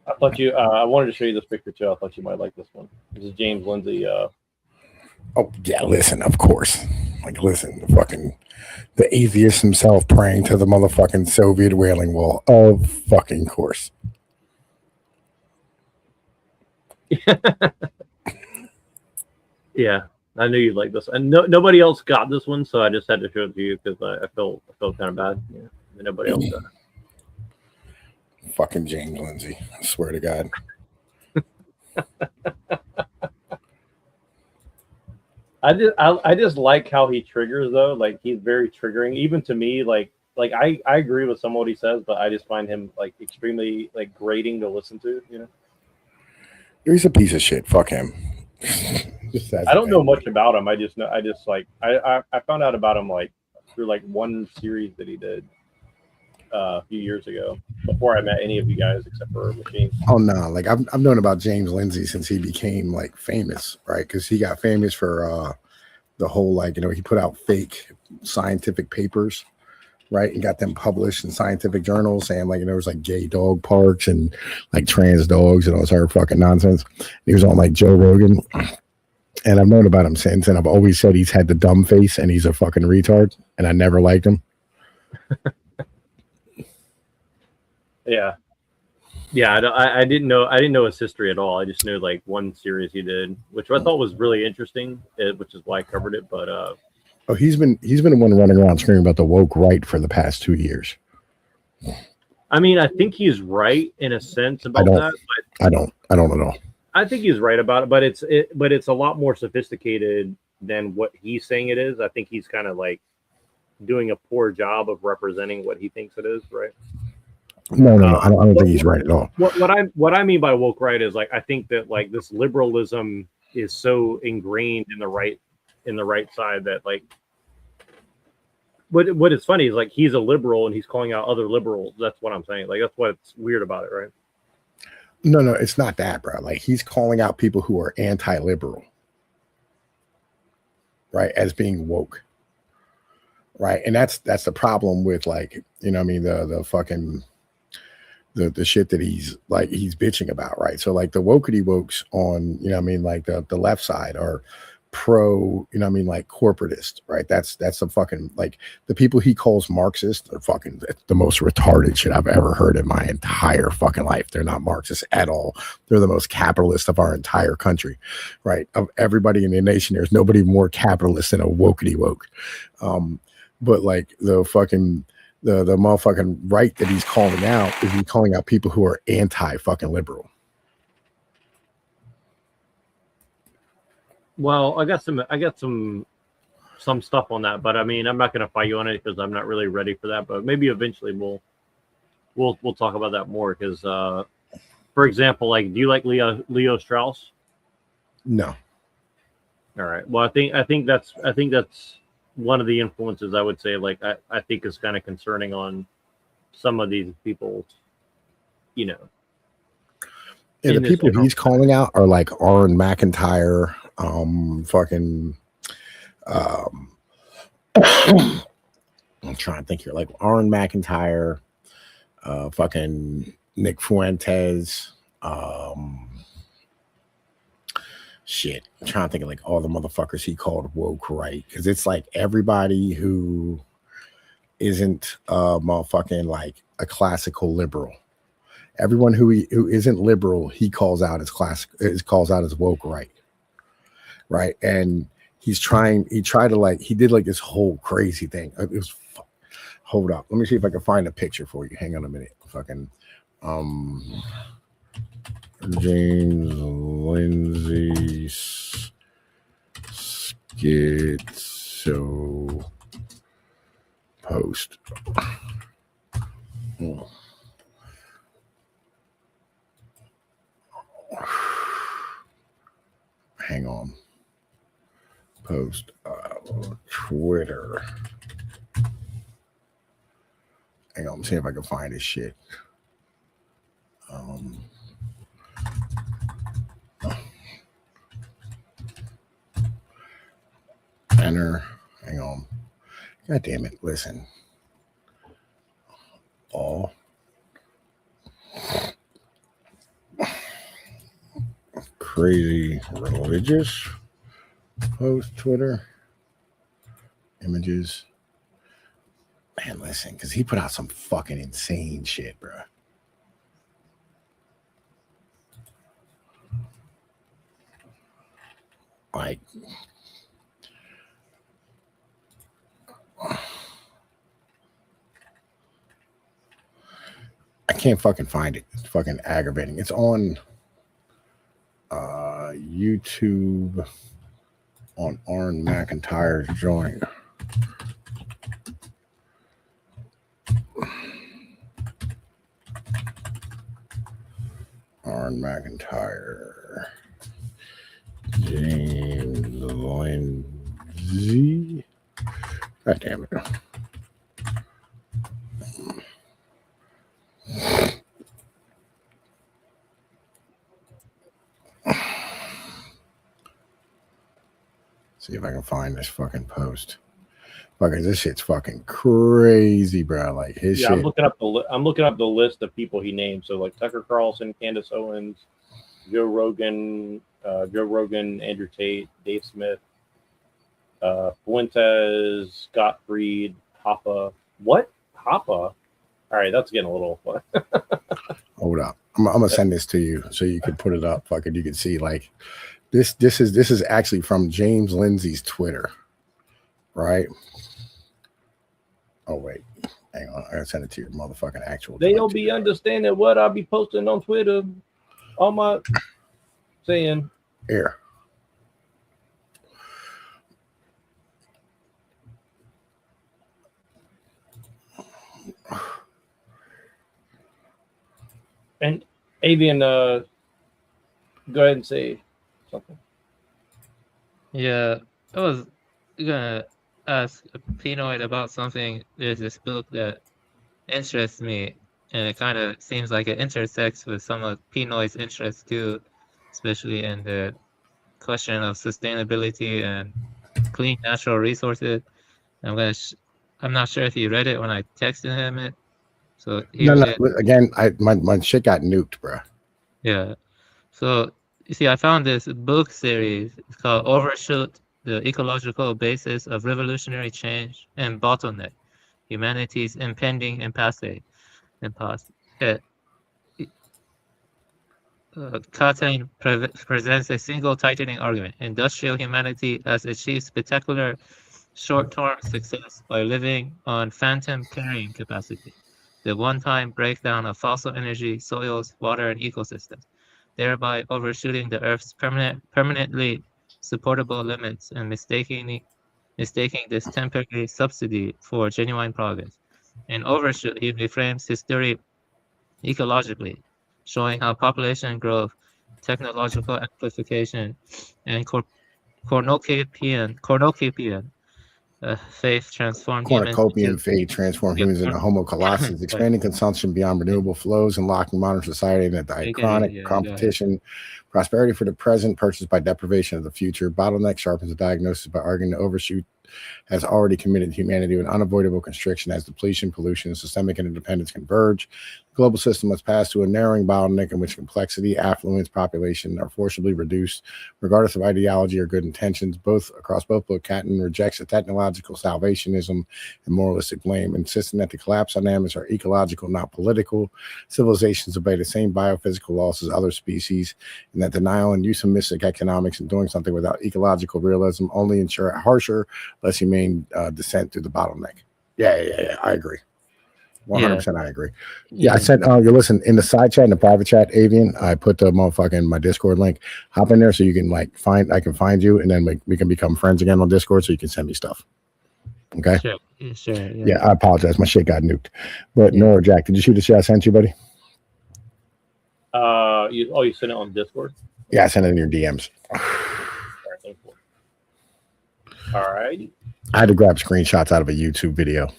I thought you. I wanted to show you this picture too. I thought you might like this one. This is James Lindsay. Oh yeah, listen, of course. Like, listen, the atheist himself praying to the motherfucking Soviet whaling wall. Of fucking course. Yeah, I knew you'd like this, and nobody else got this one, so I just had to show it to you because I felt kind of bad. Yeah, nobody else got it. Fucking James Lindsay. I swear to God. I just like how he triggers though. Like he's very triggering, even to me. Like I agree with some of what he says, but I just find him like extremely like grating to listen to. You know, He's a piece of shit. Fuck him. I don't know much about him. I just like I found out about him like through like one series that he did a few years ago, before I met any of you guys except for Machine. Oh no, like I've known about James Lindsay since he became like famous, right? Because he got famous for the whole, like, you know, he put out fake scientific papers, right, and got them published in scientific journals, saying like, you know, there was like gay dog parks and like trans dogs and all this other fucking nonsense. He was on like Joe Rogan, and I've known about him since, and I've always said he's had the dumb face and he's a fucking retard, and I never liked him. Yeah. I didn't know his history at all. I just knew like one series he did, which I thought was really interesting, which is why I covered it. But oh, he's been the one running around screaming about the woke right for the past 2 years. I mean, I think he's right in a sense about that. But I don't know. I think he's right about it, but it's a lot more sophisticated than what he's saying it is. I think he's kind of like doing a poor job of representing what he thinks it is, right? No, I don't think he's right at all. What I mean by woke right is like I think that like this liberalism is so ingrained in the right side that like what is funny is like he's a liberal and he's calling out other liberals. That's what I'm saying. Like that's what's weird about it, right? No, it's not that, bro. Like he's calling out people who are anti-liberal, right, as being woke, right? And that's the problem with, like, you know what I mean, the fucking the shit that he's bitching about, right? So like the wokety wokes on, you know what I mean, like the left side are pro, you know what I mean, like corporatist, right? That's the fucking, like, the people he calls Marxist are fucking the most retarded shit I've ever heard in my entire fucking life. They're not Marxist at all. They're the most capitalist of our entire country, right? Of everybody in the nation, there's nobody more capitalist than a wokety woke. But like the fucking the motherfucking right that he's calling out is he's calling out people who are anti fucking liberal. Well, I got some stuff on that, but I mean, I'm not going to fight you on it because I'm not really ready for that. But maybe eventually we'll talk about that more. Because, for example, like, do you like Leo Strauss? No. All right. Well, I think that's one of the influences I would say. Like, I think is kind of concerning on some of these people. You know. Yeah, the people he's calling out are like Aaron McIntyre, fucking I'm trying to think here, like Aaron McIntyre, fucking Nick Fuentes, shit. I'm trying to think of like all the motherfuckers he called woke, right? Because it's like everybody who isn't motherfucking like a classical liberal. Everyone who isn't liberal, he calls out as calls out as woke, right? And he tried to like, he did like this whole crazy thing. It was, hold up, let me see if I can find a picture for you. Hang on a minute. Fucking James Lindsay schizo post. Hang on. Post Twitter. Hang on, see if I can find this shit. Enter. Hang on. God damn it. Listen. All crazy religious post Twitter images. Man, listen, because he put out some fucking insane shit, bro. Like, I can't fucking find it. It's fucking aggravating. It's on YouTube on Aaron McIntyre's joint. Aaron McIntyre. James Lindsay. God damn it. See if I can find this fucking post. Fucking, this shit's fucking crazy, bro. Like his shit. I'm looking up the list of people he named. So like Tucker Carlson, Candace Owens, Joe Rogan, Andrew Tate, Dave Smith, Fuentes, Gottfried, Hoppa. What? Hoppa? All right, that's getting a little. Hold up. I'm gonna send this to you so you can put it up. Fucking, you can see like this is actually from James Lindsay's Twitter, right? Oh wait, hang on. I gotta send it to your motherfucking actual. They don't be understanding what I be posting on Twitter. All my saying here. And Avian, go ahead and say something. Yeah, I was gonna ask Pinoid about something. There's this book that interests me, and it kind of seems like it intersects with some of Pinoid's interests too, especially in the question of sustainability and clean natural resources. I'm not sure if he read it when I texted him it, So Again, my shit got nuked, bro. Yeah. So you see, I found this book series. It's called Overshoot: The Ecological Basis of Revolutionary Change and Bottleneck: Humanity's Impending Impasse. Cotton presents a single tightening argument. Industrial humanity has achieved spectacular short-term success by living on phantom carrying capacity, the one-time breakdown of fossil energy, soils, water, and ecosystems, thereby overshooting the Earth's permanently supportable limits and mistaking this temporary subsidy for genuine progress. In Overshoot, he reframes his theory ecologically, showing how population growth, technological amplification, and cornucopian faith transform humans Cornucopian fate transform humans into Homo colossus, Right. expanding consumption beyond renewable flows and locking modern society into chronic competition. Prosperity for the present, purchased by deprivation of the future. Bottleneck sharpens the diagnosis by arguing the overshoot has already committed humanity to an unavoidable constriction as depletion, pollution, and systemic interdependence converge. The global system must pass to a narrowing bottleneck in which complexity, affluence, population are forcibly reduced, regardless of ideology or good intentions. Across both books, Catton rejects the technological salvationism and moralistic blame, insisting that the collapse dynamics are ecological, not political. Civilizations obey the same biophysical laws as other species, and that denial and euphemistic economics and doing something without ecological realism only ensure a harsher, less humane descent through the bottleneck. Yeah. I agree. 100%. I agree. Yeah, I said, you listen, in the side chat, in the private chat, Avian, I put the motherfucking my Discord link. Hop in there so you can I can find you, and then we can become friends again on Discord so you can send me stuff. Okay? Sure. Yeah, I apologize. My shit got nuked. But Nora, Jack, did you see the shit I sent you, buddy? You sent it on Discord? Yeah, I sent it in your DMs. All right. I had to grab screenshots out of a YouTube video.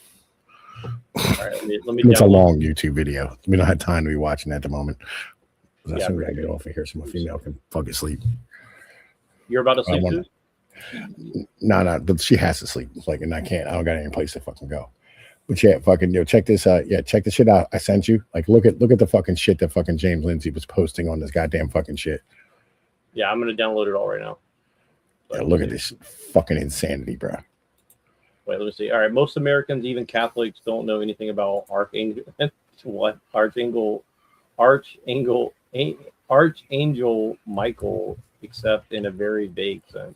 All right, let me It's a long YouTube video. We don't have time to be watching at the moment. As Yeah, soon as I get off of here, so my female can fucking sleep. You're about to sleep too? No, but she has to sleep. And I can't. I don't got any place to fucking go. But yeah, fucking check this out. Yeah, check the shit out I sent you. Look at the fucking shit that fucking James Lindsay was posting on this goddamn fucking shit. Yeah, I'm gonna download it all right now. Yeah, look at this fucking insanity, bro. Wait, let me see. All right, most Americans, even Catholics, don't know anything about Archangel Michael, except in a very vague sense.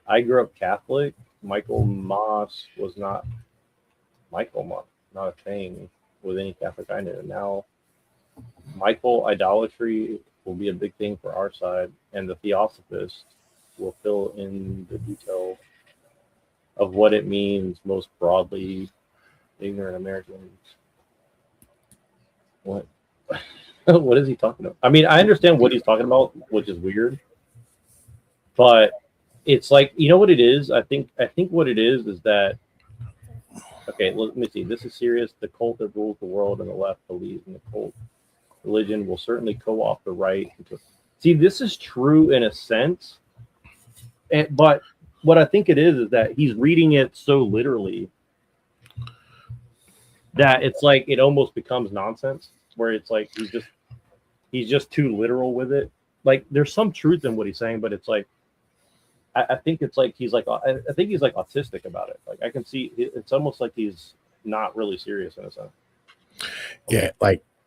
I grew up Catholic. Michael Moss was not a thing with any Catholic I knew. Now, Michael idolatry will be a big thing for our side, and the Theosophist will fill in the detail of what it means most broadly. Ignorant Americans. What? What is he talking about? I mean, I understand what he's talking about, which is weird, but it's you know what it is? I think what it is that, okay, let me see. This is serious. The cult that rules the world and the left believes in the cult religion will certainly co-opt the right. See, this is true in a sense, but what I think it is that he's reading it so literally that it's it almost becomes nonsense, where it's he's just too literal with it. There's some truth in what he's saying, but it's I think it's I think he's autistic about it. I can see it's almost like he's not really serious in a sense. Yeah,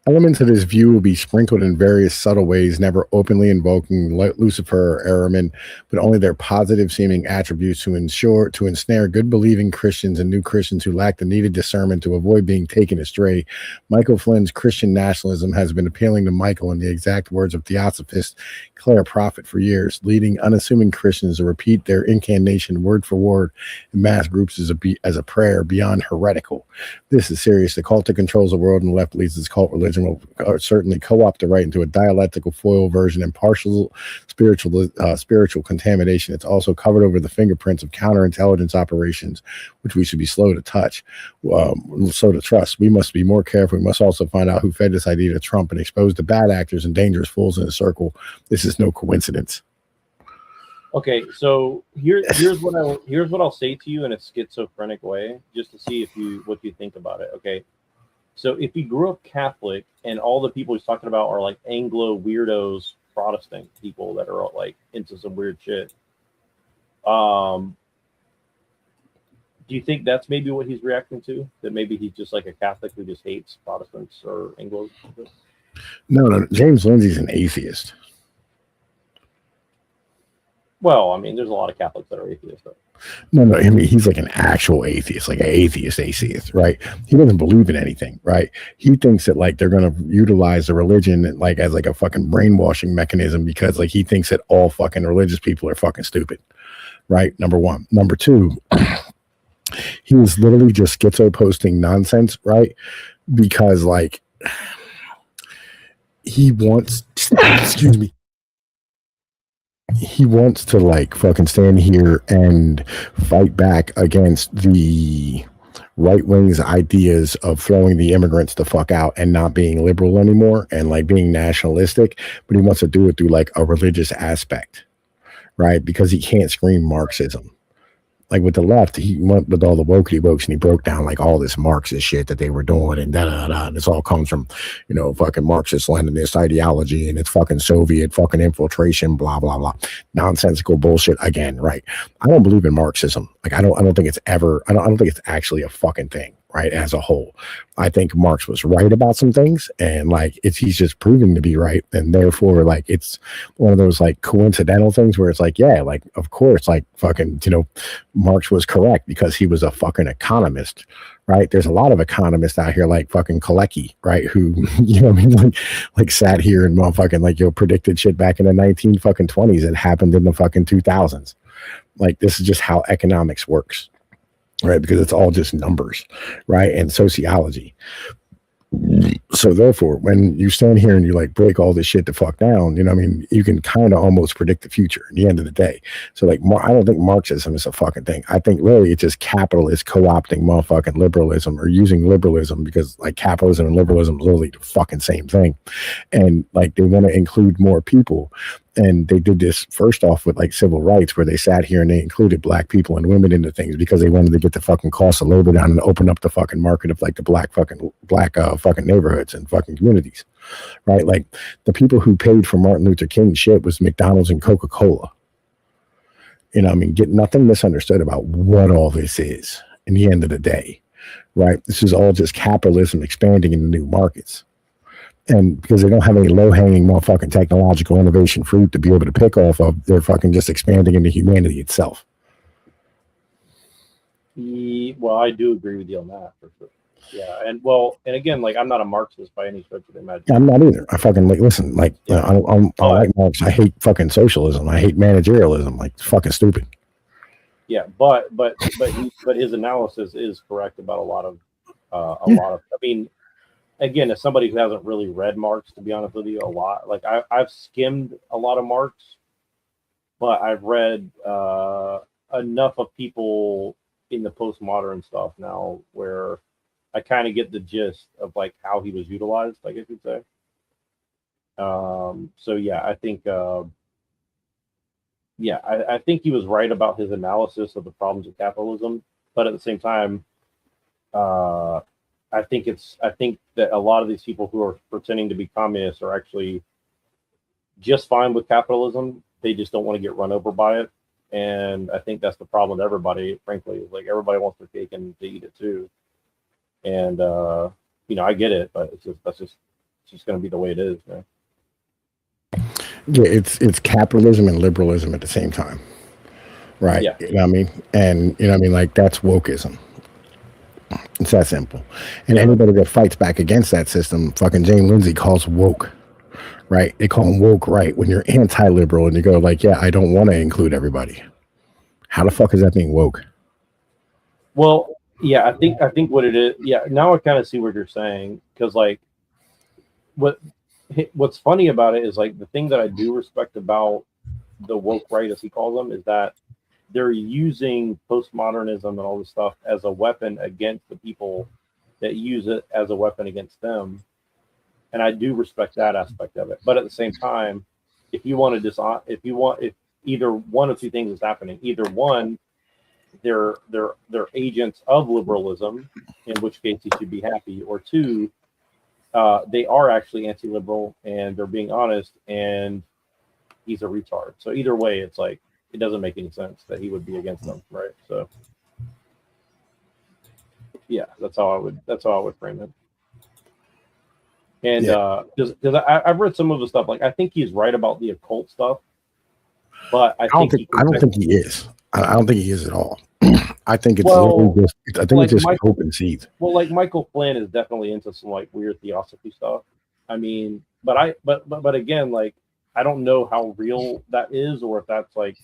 elements of this view will be sprinkled in various subtle ways, never openly invoking Lucifer or Ahriman, but only their positive-seeming attributes to ensnare good-believing Christians and new Christians who lack the needed discernment to avoid being taken astray. Michael Flynn's Christian nationalism has been appealing to Michael in the exact words of Theosophist Claire Prophet for years, leading unassuming Christians to repeat their incantation word for word in mass groups as a prayer beyond heretical. This is serious. The cult that controls the world and the left leads this cult religion will certainly co-opt the right into a dialectical foil version and partial spiritual contamination. It's also covered over the fingerprints of counterintelligence operations, which we should be slow to touch, slow to trust. We must be more careful. We must also find out who fed this idea to Trump and expose the bad actors and dangerous fools in a circle. This is no coincidence. Okay, so here's what I'll say to you in a schizophrenic way, just to see what you think about it. Okay, So if he grew up Catholic and all the people he's talking about are like Anglo weirdos, Protestant people that are like into some weird shit, do you think that's maybe what he's reacting to? That maybe he's just like a Catholic who just hates Protestants or Anglos? No. James Lindsay's an atheist. Well, I mean, there's a lot of Catholics that are atheists. Though. No. I mean, he's like an actual atheist, like an atheist, right? He doesn't believe in anything, right? He thinks that like they're gonna utilize the religion like as like a fucking brainwashing mechanism because like he thinks that all fucking religious people are fucking stupid, right? Number one. Number two, he was literally just schizo posting nonsense, right? Because like he wants, excuse me, he wants to like fucking stand here and fight back against the right wing's ideas of throwing the immigrants the fuck out and not being liberal anymore and like being nationalistic, but he wants to do it through like a religious aspect, right? Because he can't scream Marxism. Like with the left, he went with all the wokey wokes and he broke down like all this Marxist shit that they were doing and da. This all comes from, you know, fucking Marxist Leninist ideology and it's fucking Soviet fucking infiltration, blah blah blah, nonsensical bullshit again, right? I don't believe in Marxism. Like I don't think it's ever. I don't think it's actually a fucking thing, right? As a whole, I think Marx was right about some things, and like he's just proving to be right, and therefore like it's one of those like coincidental things where it's like, yeah, like of course, like fucking, you know, Marx was correct because he was a fucking economist, right? There's a lot of economists out here like fucking Kalecki, right? Who, you know what I mean? Like sat here and motherfucking like, predicted shit back in the 1920s that happened in the fucking 2000s. Like this is just how economics works, right? Because it's all just numbers, right? And sociology. So therefore, when you stand here and you like break all this shit the fuck down, you know what I mean? You can kind of almost predict the future at the end of the day. So like, I don't think Marxism is a fucking thing. I think really it's just capitalists co-opting motherfucking liberalism or using liberalism because like capitalism and liberalism is literally the fucking same thing. And like they want to include more people. And they did this first off with like civil rights where they sat here and they included black people and women into things because they wanted to get the fucking cost of labor down and open up the fucking market of like the black fucking neighborhoods and fucking communities, right? Like the people who paid for Martin Luther King shit was McDonald's and Coca-Cola. You know, I mean, get nothing misunderstood about what all this is in the end of the day, right? This is all just capitalism expanding into new markets. And because they don't have any low-hanging motherfucking technological innovation fruit to be able to pick off of, they're fucking just expanding into humanity itself. Well, I do agree with you on that for sure. Yeah, and again, like I'm not a Marxist by any stretch of the imagination. I'm not either. I fucking like listen, like yeah. I like Marx. I hate fucking socialism. I hate managerialism. Like it's fucking stupid. Yeah, but his analysis is correct about a lot of. I mean, again, as somebody who hasn't really read Marx, to be honest with you, a lot. Like I've skimmed a lot of Marx, but I've read enough of people in the postmodern stuff now where I kind of get the gist of like how he was utilized, I guess you'd say. So yeah, I think I think he was right about his analysis of the problems of capitalism, but at the same time, I think that a lot of these people who are pretending to be communists are actually just fine with capitalism. They just don't want to get run over by it. And I think that's the problem with everybody, frankly, is like everybody wants their cake and to eat it too. And you know, I get it, but it's just going to be the way it is, man. Yeah, it's capitalism and liberalism at the same time, right? Yeah. You know what I mean? And you know what I mean, like that's wokeism. It's that simple. And anybody that fights back against that system, fucking Jane Lindsay calls woke, right? They call them woke, right? When you're anti-liberal and you go like, yeah, I don't want to include everybody. How the fuck is that being woke? Well, yeah, I think what it is. Yeah, now I kind of see what you're saying because like, what's funny about it is like the thing that I do respect about the woke right, as he calls them, is that they're using postmodernism and all this stuff as a weapon against the people that use it as a weapon against them. And I do respect that aspect of it. But at the same time, if either one of two things is happening, either one, they're agents of liberalism, in which case he should be happy, or two, they are actually anti-liberal and they're being honest, and he's a retard. So either way, it's like it doesn't make any sense that he would be against them, right? So yeah, that's how I would frame it. And because I've read some of the stuff, like I think he's right about the occult stuff, but I don't think he is. I don't think he is at all. I think it's just open seed. Well, like Michael Flynn is definitely into some like weird theosophy stuff. I mean, but again, like I don't know how real that is, or if that's like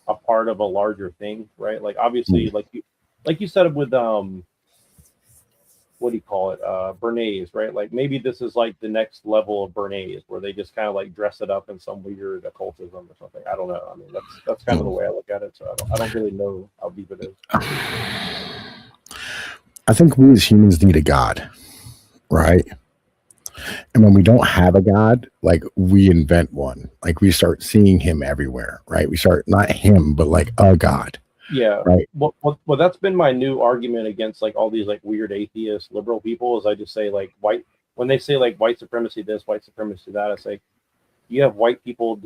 a part of a larger thing, right? Like obviously, like you said with what do you call it? Bernays, right? Like maybe this is like the next level of Bernays, where they just kind of like dress it up in some weird occultism or something. I don't know. I mean, that's kind of the way I look at it. So I don't really know how deep it is. I think we as humans need a God, right? And when we don't have a God, like we invent one. Like we start seeing him everywhere, right? We start not him, but like a God. Yeah. Right. Well, that's been my new argument against like all these like weird atheist liberal people is I just say like when they say like white supremacy this, white supremacy that, I say you have white people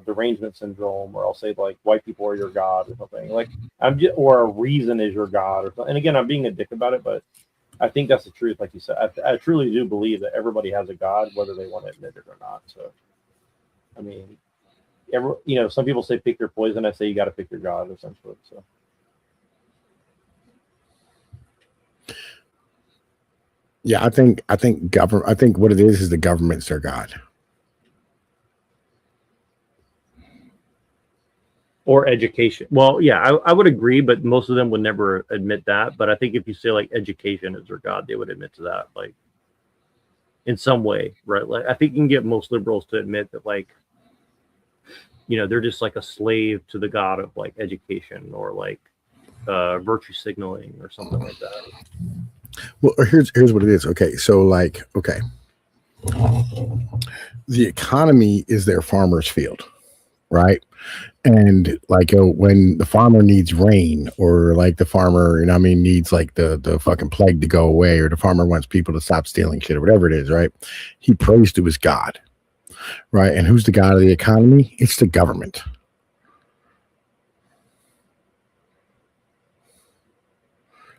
derangement syndrome, or I'll say like white people are your God or something. Like or a reason is your God or something. And again, I'm being a dick about it, but I think that's the truth. Like you said, I truly do believe that everybody has a God, whether they want to admit it or not. So, I mean, some people say pick your poison. I say you got to pick your God, essentially. So, yeah, I think what it is the government's their God. Or education. Well, yeah, I would agree, but most of them would never admit that. But I think if you say like education is their God, they would admit to that, like in some way, right? Like I think you can get most liberals to admit that, like, they're just like a slave to the God of like education or like virtue signaling or something like that. Well, here's what it is. Okay, so like, the economy is their farmer's field, right? And like when the farmer needs rain, or like the farmer, needs like the fucking plague to go away, or the farmer wants people to stop stealing shit or whatever it is, right? He prays to his God, right? And who's the God of the economy? It's the government.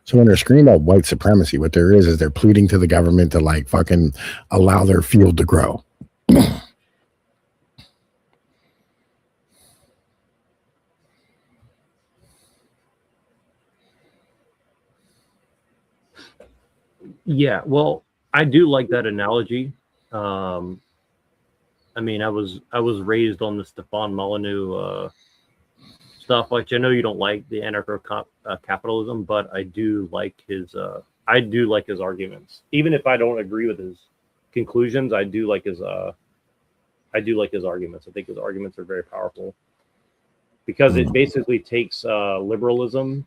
So when they're screaming about white supremacy, what there is they're pleading to the government to like fucking allow their field to grow. Yeah, well, I do like that analogy. I mean, I was raised on the Stefan Molyneux stuff. Like, I know you don't like the anarcho-capitalism, but I do like his arguments. Even if I don't agree with his conclusions, I do like his arguments. I think his arguments are very powerful because it basically takes liberalism,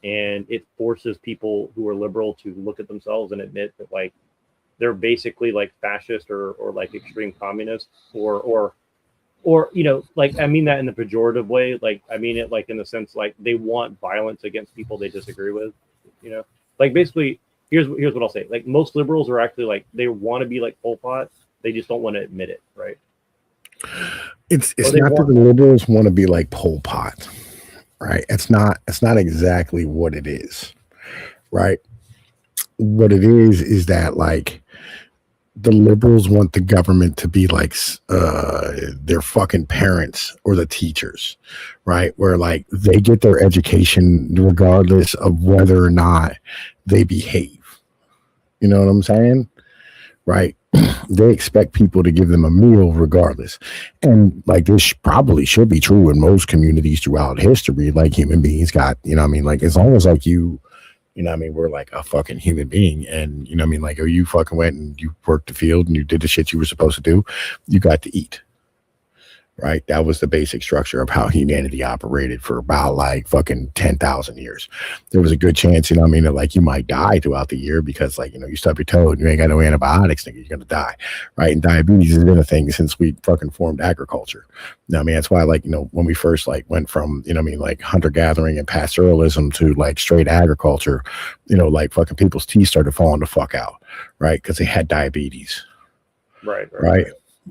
and it forces people who are liberal to look at themselves and admit that like they're basically like fascist or like extreme communist or like I mean that in the pejorative way. Like I mean it like in the sense like they want violence against people they disagree with. Like basically here's what I'll say. Like most liberals are actually like they want to be like Pol Pot. They just don't want to admit it, right? It's not that the liberals want to be like Pol Pot. Right. It's not exactly what it is. Right. What it is that like the liberals want the government to be like their fucking parents or the teachers. Right. Where like they get their education regardless of whether or not they behave. You know what I'm saying? Right. They expect people to give them a meal regardless. And like this probably should be true in most communities throughout history. Like human beings got, like as long as like you, we're like a fucking human being. And like, you fucking went and you worked the field and you did the shit you were supposed to do, you got to eat. right? That was the basic structure of how humanity operated for about like fucking 10,000 years. There was a good chance, you know what I mean, that like you might die throughout the year because like, you know, you stub your toe and you ain't got no antibiotics, nigga, you're going to die, right? And diabetes has been a thing since we fucking formed agriculture. You know what I mean? That's why like, you know, when we first like went from, you know what I mean, like hunter gathering and pastoralism to like straight agriculture, you know, like fucking people's teeth started falling the fuck out, right? Because they had diabetes. Right.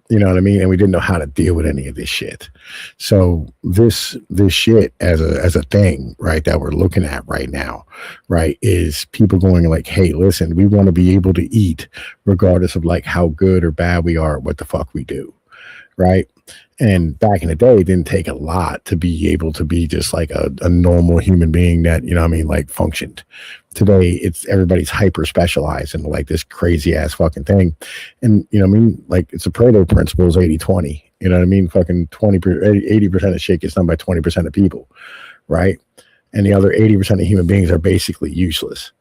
You know what I mean? And we didn't know how to deal with any of this shit. So this shit as a thing, right, that we're looking at right now, right, is people going like, hey, listen, we want to be able to eat regardless of like how good or bad we are, what the fuck we do. Right. And back in the day, it didn't take a lot to be able to be just like a normal human being that, you know what I mean, like functioned. Today, it's everybody's hyper specialized into like this crazy ass fucking thing. And, you know what I mean? Like it's a Pareto principle is 80-20. You know what I mean? Fucking 80% of shit gets done by 20% of people. Right. And the other 80% of human beings are basically useless.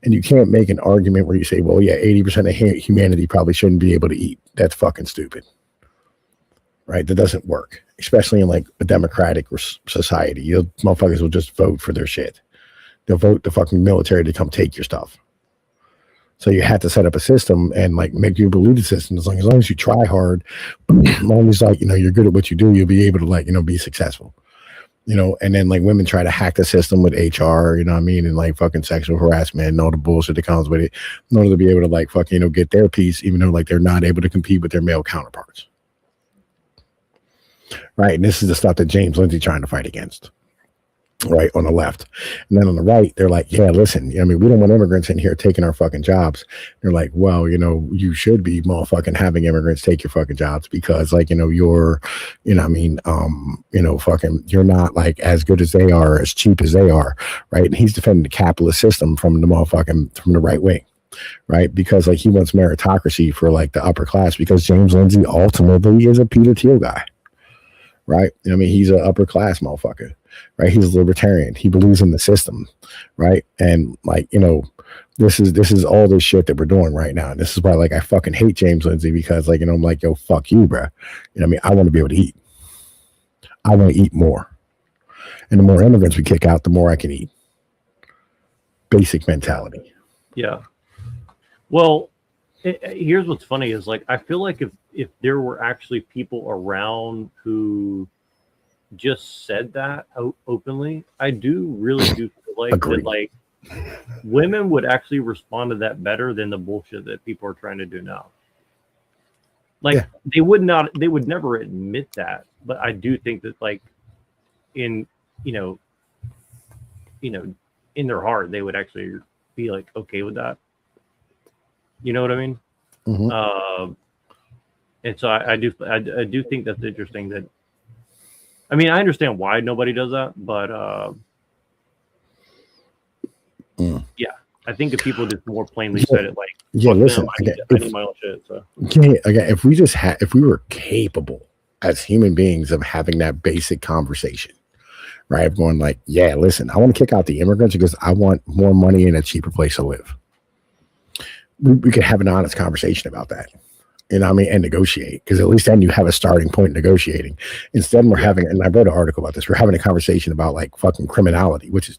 And you can't make an argument where you say, well, yeah, 80% of humanity probably shouldn't be able to eat. That's fucking stupid. Right, that doesn't work, especially in like a democratic society. You motherfuckers will just vote for their shit. They'll vote the fucking military to come take your stuff. So you have to set up a system and like make you believe the system. As long as you try hard, as long as like, you know, you're good at what you do, you'll be able to like, you know, be successful. You know, and then like women try to hack the system with HR, you know what I mean, and like fucking sexual harassment and all the bullshit that comes with it in order to be able to like fucking, you know, get their piece, even though like they're not able to compete with their male counterparts. Right. And this is the stuff that James Lindsay trying to fight against. Right. On the left. And then on the right, they're like, yeah, listen, I mean, we don't want immigrants in here taking our fucking jobs. They're like, well, you know, you should be motherfucking having immigrants take your fucking jobs because like, you know, you're, you know, I mean, you know, fucking, you're not like as good as they are, as cheap as they are. Right. And he's defending the capitalist system from the motherfucking, from the right wing. Right, because like he wants meritocracy for like the upper class because James Lindsay ultimately is a Peter Thiel guy. Right. I mean, he's an upper class motherfucker. Right. He's a libertarian. He believes in the system. Right. And like, you know, this is all this shit that we're doing right now. And this is why like I fucking hate James Lindsay because like, you know, I'm like, yo, fuck you, bro. You know what I mean? I want to be able to eat. I want to eat more. And the more immigrants we kick out, the more I can eat. Basic mentality. Yeah. Well, here's what's funny is like I feel like if there were actually people around who just said that openly, I really do feel like that like women would actually respond to that better than the bullshit that people are trying to do now. Like they would never admit that, but I do think that like in you know in their heart they would actually be like okay with that. You know what I mean? Mm-hmm. And so I do think that's interesting that, I mean, I understand why nobody does that, but yeah, I think if people just more plainly said it, like, listen, I need my own shit. So again, if we just if we were capable as human beings of having that basic conversation, right? Of going like, yeah, listen, I want to kick out the immigrants because I want more money and a cheaper place to live. We could have an honest conversation about that. You know what I mean? And negotiate, because at least then you have a starting point negotiating. Instead, we're having, and I wrote an article about this, we're having a conversation about like fucking criminality, which is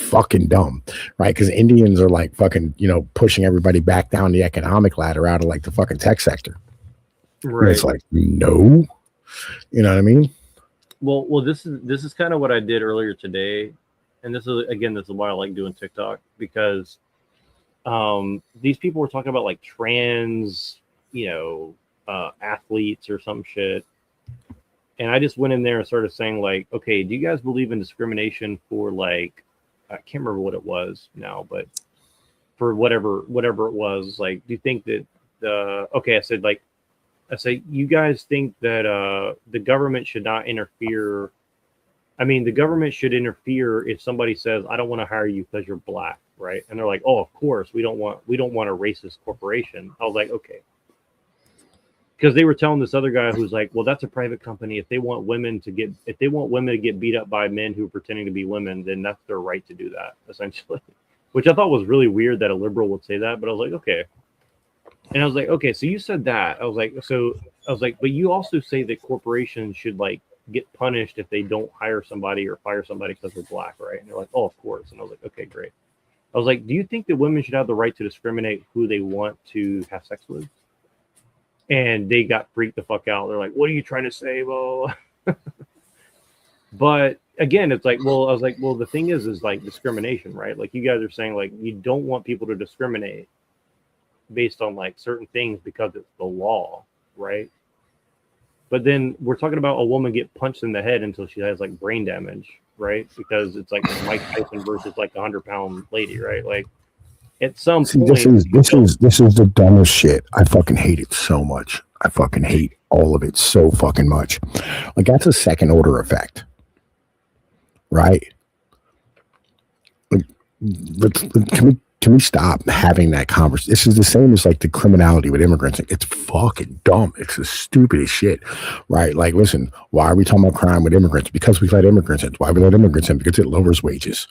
fucking dumb, right? Because Indians are like fucking, you know, pushing everybody back down the economic ladder out of like the fucking tech sector. Right. And it's like, no, you know what I mean? Well, this is kind of what I did earlier today. And this is why I like doing TikTok, because these people were talking about like trans, athletes or some shit. And I just went in there and started saying like, okay, do you guys believe in discrimination for like, I can't remember what it was now, but for whatever it was, like, do you think that I said, you guys think that the government should not interfere? I mean, the government should interfere if somebody says, I don't want to hire you because you're black, right? And they're like, oh, of course, we don't want a racist corporation. I was like, okay. Because they were telling this other guy who's like, well, that's a private company. If they want women to get beat up by men who are pretending to be women, then that's their right to do that, essentially. Which I thought was really weird that a liberal would say that, but I was like, okay. And I was like, okay, so you said that. I was like, so but you also say that corporations should like get punished if they don't hire somebody or fire somebody because they're black, right? And they're like, oh, of course. And I was like, okay, great. I was like, do you think that women should have the right to discriminate who they want to have sex with? And they got freaked the fuck out. They're like, what are you trying to say? Well, but again, it's like, well, I was like, well, the thing is like discrimination, right? Like you guys are saying, like, you don't want people to discriminate based on like certain things because it's the law, right? But then we're talking about a woman get punched in the head until she has like brain damage, right? Because it's like Mike Tyson versus like 100-pound lady, right? Like at some point, this is the dumbest shit. I fucking hate it so much. I fucking hate all of it so fucking much. Like that's a second order effect, right? Like, can we stop having that conversation? This is the same as like the criminality with immigrants. It's fucking dumb. It's the stupidest shit, right? Like, listen, why are we talking about crime with immigrants? Because we let immigrants in. Why we let immigrants in? Because it lowers wages.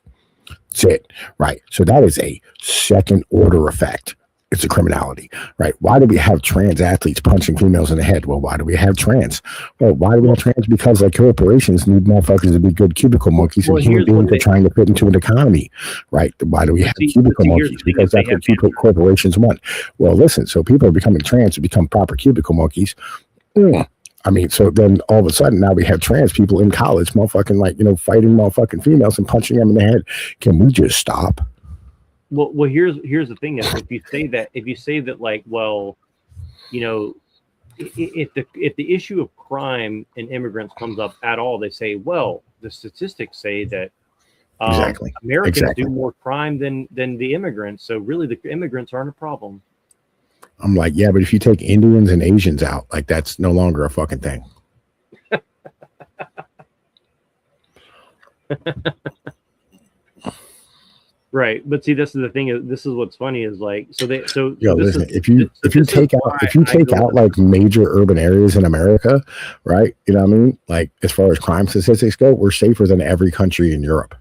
That's it, right? So that is a second order effect. It's a criminality, right? Why do we have trans athletes punching females in the head? Well, why do we have trans? Well, why do we have trans? Because like corporations need motherfuckers to be good cubicle monkeys, and human beings are trying to fit into an economy, right? Why do we have cubicle monkeys? Because that's what corporations want. Well, listen, so people are becoming trans to become proper cubicle monkeys. I mean, so then all of a sudden now we have trans people in college, motherfucking like, fighting motherfucking females and punching them in the head. Can we just stop? Well, here's the thing is if you say that like, well, if the issue of crime and immigrants comes up at all, they say, well, the statistics say that Americans do more crime than the immigrants. So really the immigrants aren't a problem. I'm like, yeah, but if you take Indians and Asians out, like that's no longer a fucking thing. Right, but see, this is the thing. This is what's funny is like, listen, if you take out like major urban areas in America, right? You know what I mean? Like as far as crime statistics go, we're safer than every country in Europe.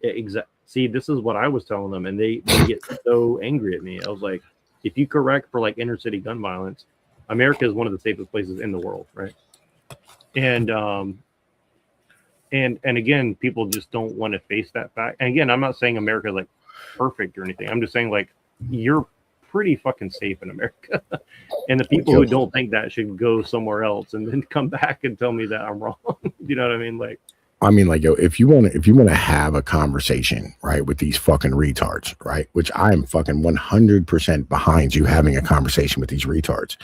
Exactly. See, this is what I was telling them, and they get so angry at me. I was like, if you correct for like inner city gun violence, America is one of the safest places in the world, right? And again, people just don't want to face that fact. And again, I'm not saying America is like perfect or anything. I'm just saying like you're pretty fucking safe in America. And the people who don't think that should go somewhere else and then come back and tell me that I'm wrong. You know what I mean? Like, yo, if you want to have a conversation, right, with these fucking retards, right, which I'm fucking 100% behind you having a conversation with these retards,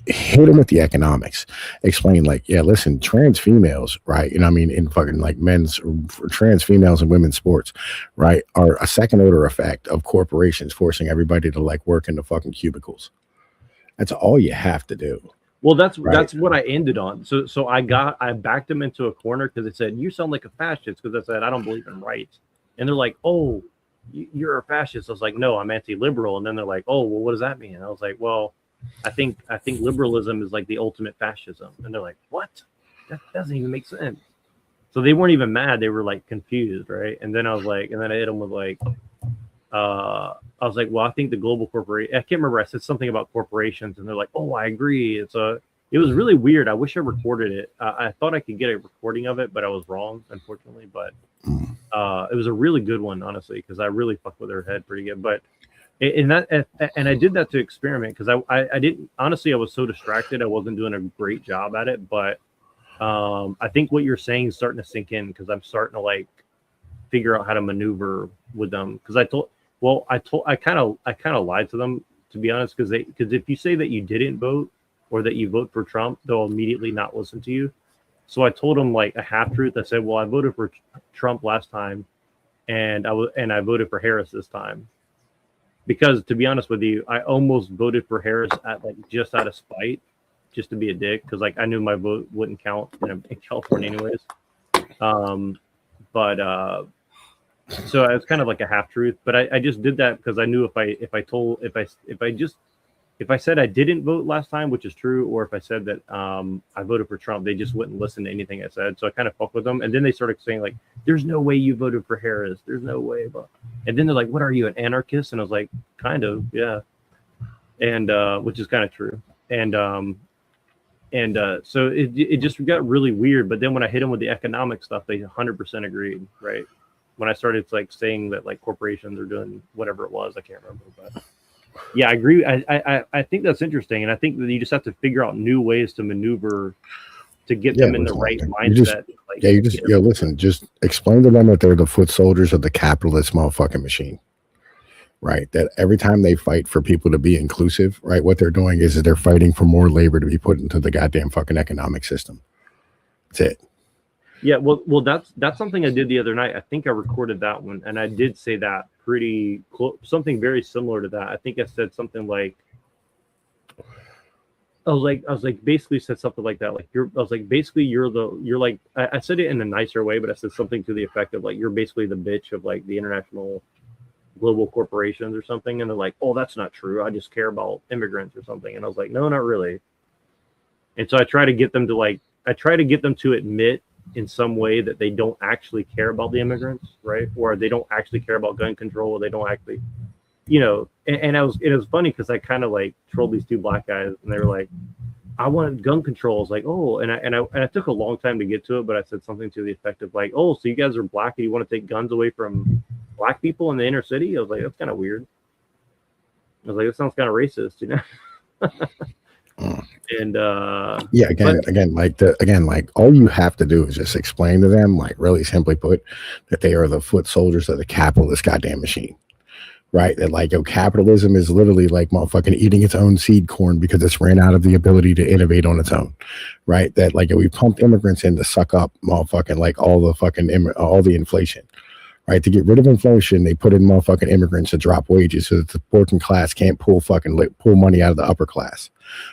hit them with the economics. Explain like, yeah, listen, trans females, right, in fucking like men's trans females and women's sports, right, are a second order effect of corporations forcing everybody to like work in the fucking cubicles. That's all you have to do. Well, that's what I ended on. So I backed them into a corner because they said, you sound like a fascist, because I said, I don't believe in rights. And they're like, oh, you're a fascist. I was like, no, I'm anti-liberal. And then they're like, oh, well, what does that mean? And I was like, well, I think liberalism is like the ultimate fascism. And they're like, what? That doesn't even make sense. So they weren't even mad. They were like confused, right? And then I was like, and then I hit them with like, I was like, well, I think the global corporation, I can't remember. I said something about corporations and they're like, oh, I agree. It was really weird. I wish I recorded it. I thought I could get a recording of it, but I was wrong, unfortunately. But it was a really good one, honestly, because I really fucked with her head pretty good. But and I did that to experiment because I didn't, honestly, I was so distracted. I wasn't doing a great job at it. But I think what you're saying is starting to sink in because I'm starting to like figure out how to maneuver with them. Because I kind of lied to them, to be honest, because if you say that you didn't vote or that you vote for Trump, they'll immediately not listen to you. So I told them like a half truth. I said, well, I voted for Trump last time, and I voted for Harris this time, because to be honest with you, I almost voted for Harris just out of spite, just to be a dick, because like I knew my vote wouldn't count in California anyways. So it's kind of like a half truth, but I just did that because I knew if I said I didn't vote last time, which is true, or if I said that I voted for Trump, they just wouldn't listen to anything I said. So I kind of fucked with them, and then they started saying like, "There's no way you voted for Harris. There's no way." And then they're like, "What are you, an anarchist?" And I was like, "Kind of, yeah," and which is kind of true. And And so it just got really weird. But then when I hit them with the economic stuff, they 100% agreed, right? When I started like saying that like corporations are doing whatever it was, I can't remember, but yeah, I agree. I think that's interesting, and I think that you just have to figure out new ways to maneuver to get them in the right mindset. Listen, just explain to them that they're the foot soldiers of the capitalist motherfucking machine. Right, that every time they fight for people to be inclusive, right, what they're doing is they're fighting for more labor to be put into the goddamn fucking economic system. That's it. Yeah, well, that's something I did the other night. I think I recorded that one, and I did say that pretty something very similar to that. I think I said something like, I was like basically said something like that. Like you're like I said it in a nicer way, but I said something to the effect of like you're basically the bitch of like the international global corporations or something, and they're like, oh, that's not true, I just care about immigrants or something. And I was like, no, not really. And so I try to get them to admit in some way that they don't actually care about the immigrants, right? Or they don't actually care about gun control, or they don't actually, and it was funny because I kind of like trolled these two black guys, and they were like, I wanted gun control. I was like, oh, and I took a long time to get to it, but I said something to the effect of like, oh, so you guys are black and you want to take guns away from black people in the inner city? I was like, that's kind of weird. I was like, that sounds kind of racist, And again, all you have to do is just explain to them, like really simply put, that they are the foot soldiers of the capitalist goddamn machine. Right, that like capitalism is literally like motherfucking eating its own seed corn because it's ran out of the ability to innovate on its own. Right, that like we pumped immigrants in to suck up motherfucking like all the inflation. Right, to get rid of inflation, they put in motherfucking immigrants to drop wages so that the working class can't pull money out of the upper class,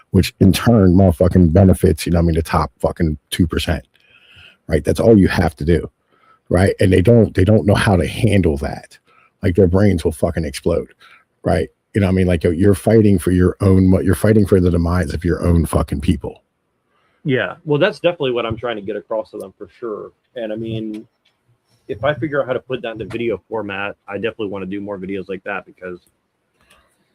which in turn motherfucking benefits the top fucking 2%. Right, that's all you have to do. Right, and they don't know how to handle that. Like their brains will fucking explode, right? Like you're fighting for you're fighting for the demise of your own fucking people. Yeah, well, that's definitely what I'm trying to get across to them for sure. And I mean, if I figure out how to put that into video format, I definitely want to do more videos like that because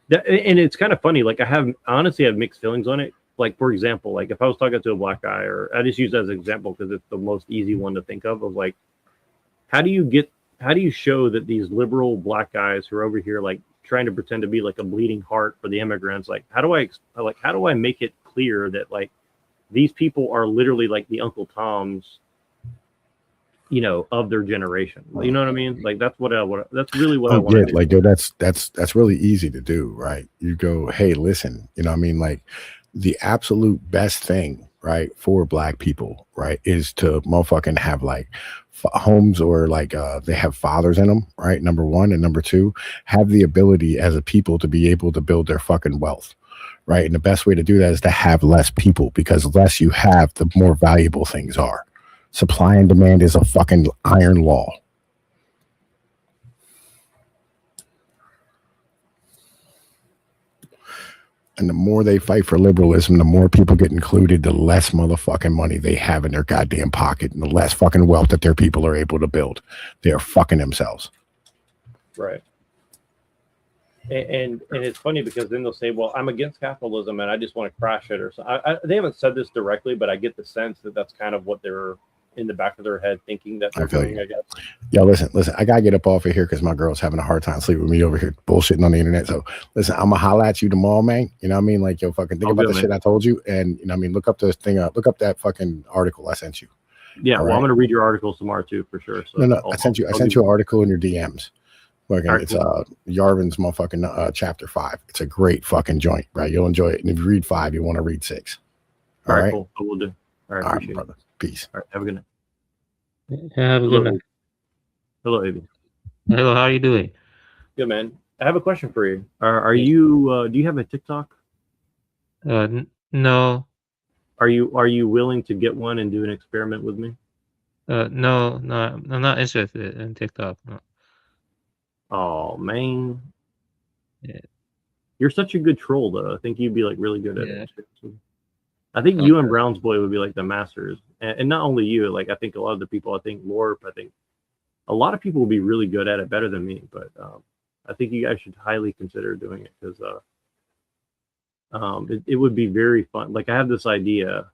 and it's kind of funny. Like I honestly have mixed feelings on it. Like, for example, like if I was talking to a black guy, or I just use that as an example because it's the most easy one to think of like, how do you show that these liberal black guys who are over here like trying to pretend to be like a bleeding heart for the immigrants, like how do I make it clear that like these people are literally like the Uncle Toms, of their generation? You know what I mean? Like that's really what I want to do. Like that's really easy to do, right? You go, hey, listen, like the absolute best thing, right, for black people, right, is to motherfucking have like homes or like they have fathers in them, right? Number one, and number two, have the ability as a people to be able to build their fucking wealth, right? And the best way to do that is to have less people, because the less you have, the more valuable things are. Supply and demand is a fucking iron law. And the more they fight for liberalism, the more people get included, the less motherfucking money they have in their goddamn pocket, and the less fucking wealth that their people are able to build. They're fucking themselves. Right. And it's funny because then they'll say, well, I'm against capitalism and I just want to crash it. Or so. They haven't said this directly, but I get the sense that that's kind of what they're in the back of their head thinking that they're doing, I guess. Yeah, listen, I gotta get up off of here because my girl's having a hard time sleeping with me over here bullshitting on the internet. So listen, I'm gonna holla at you tomorrow, man. You know what I mean? Like, yo, fucking think about the shit I told you, and you know what I mean, look up this thing look up that fucking article I sent you. Yeah, well, I'm gonna read your articles tomorrow too, for sure. So no, I sent you an article in your DMs. Fucking, it's Yarvin's motherfucking chapter 5. It's a great fucking joint, right? You'll enjoy it. And if you read 5, you want to read 6. All right, cool. I will do. All right, appreciate brother. It. Peace. All right, have a good night. Have a good night. Hello, Avi. Hello, how are you doing? Good, man. I have a question for you. Are you do you have a TikTok? No. Are you willing to get one and do an experiment with me? No, I'm not interested in TikTok. No. Oh man. Yeah. You're such a good troll, though. I think you'd be like really good at it. I think you and Brown's Boy would be like the masters, and not only you. Like I think a lot of the people. I think Lorp. I think a lot of people will be really good at it, better than me. But I think you guys should highly consider doing it because it would be very fun. Like I have this idea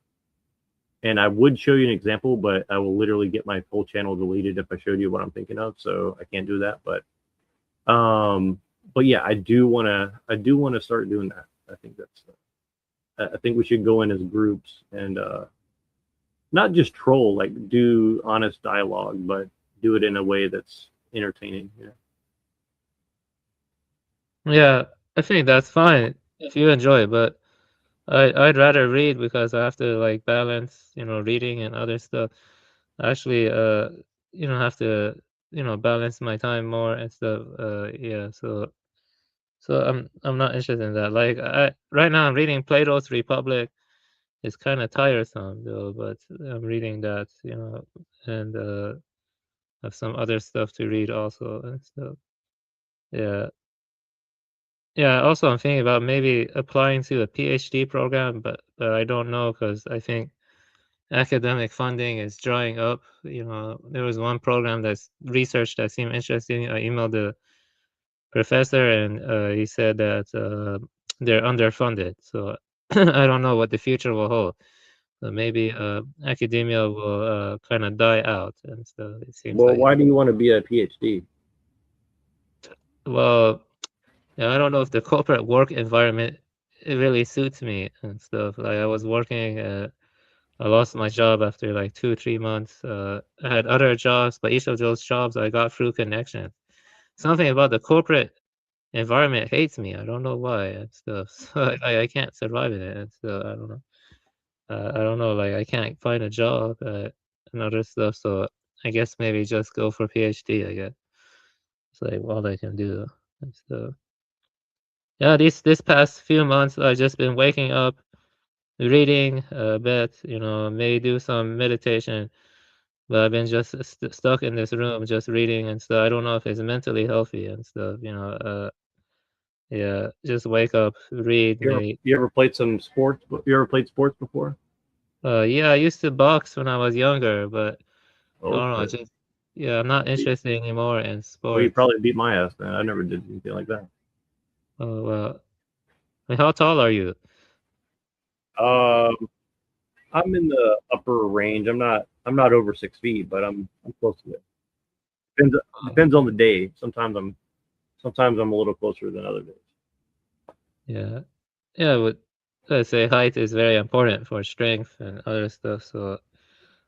And I would show you an example, but I will literally get my full channel deleted if I showed you what I'm thinking of. So I can't do that. But yeah, I do want to start doing that. I think I think we should go in as groups and not just troll, like do honest dialogue, but do it in a way that's entertaining. Yeah. Yeah, I think that's fine if you enjoy it, but I'd rather read because I have to like balance, reading and other stuff. I actually, have to, balance my time more and stuff. Yeah, so I'm not interested in that. Like right now I'm reading Plato's Republic. It's kind of tiresome though, but I'm reading that, and have some other stuff to read also and stuff. Yeah. Yeah, also I'm thinking about maybe applying to a PhD program, but I don't know because I think academic funding is drying up. There was one program that's research that seemed interesting. I emailed the professor and he said that they're underfunded. So I don't know what the future will hold. So maybe academia will kind of die out, and so it seems Well, like. why do you want to be a PhD? Well, yeah, I don't know if the corporate work environment it really suits me and stuff. Like I was working, I lost my job after like 2, 3 months. I had other jobs, but each of those jobs I got through connections. Something about the corporate environment hates me. I don't know why and stuff. So I can't survive in it and stuff. I don't know. I don't know. Like I can't find a job and other stuff. So I guess maybe just go for PhD. I guess it's like all I can do and stuff. Yeah, this past few months I've just been waking up, reading a bit, maybe do some meditation, but I've been just stuck in this room just reading and stuff. I don't know if it's mentally healthy and stuff, yeah, just wake up, read, maybe. You ever played some sports? You ever played sports before? Yeah, I used to box when I was younger, but I don't know, Okay. yeah, I'm not interested anymore in Well, you sports. probably beat my ass, man. I never did anything like that. Oh, well, I mean, how tall are you? Um, I'm in the upper range. I'm not over 6 feet, but I'm close to it. Depends on the day. Sometimes I'm a little closer than other days. Yeah. Yeah, but let's say height is very important for strength and other stuff. So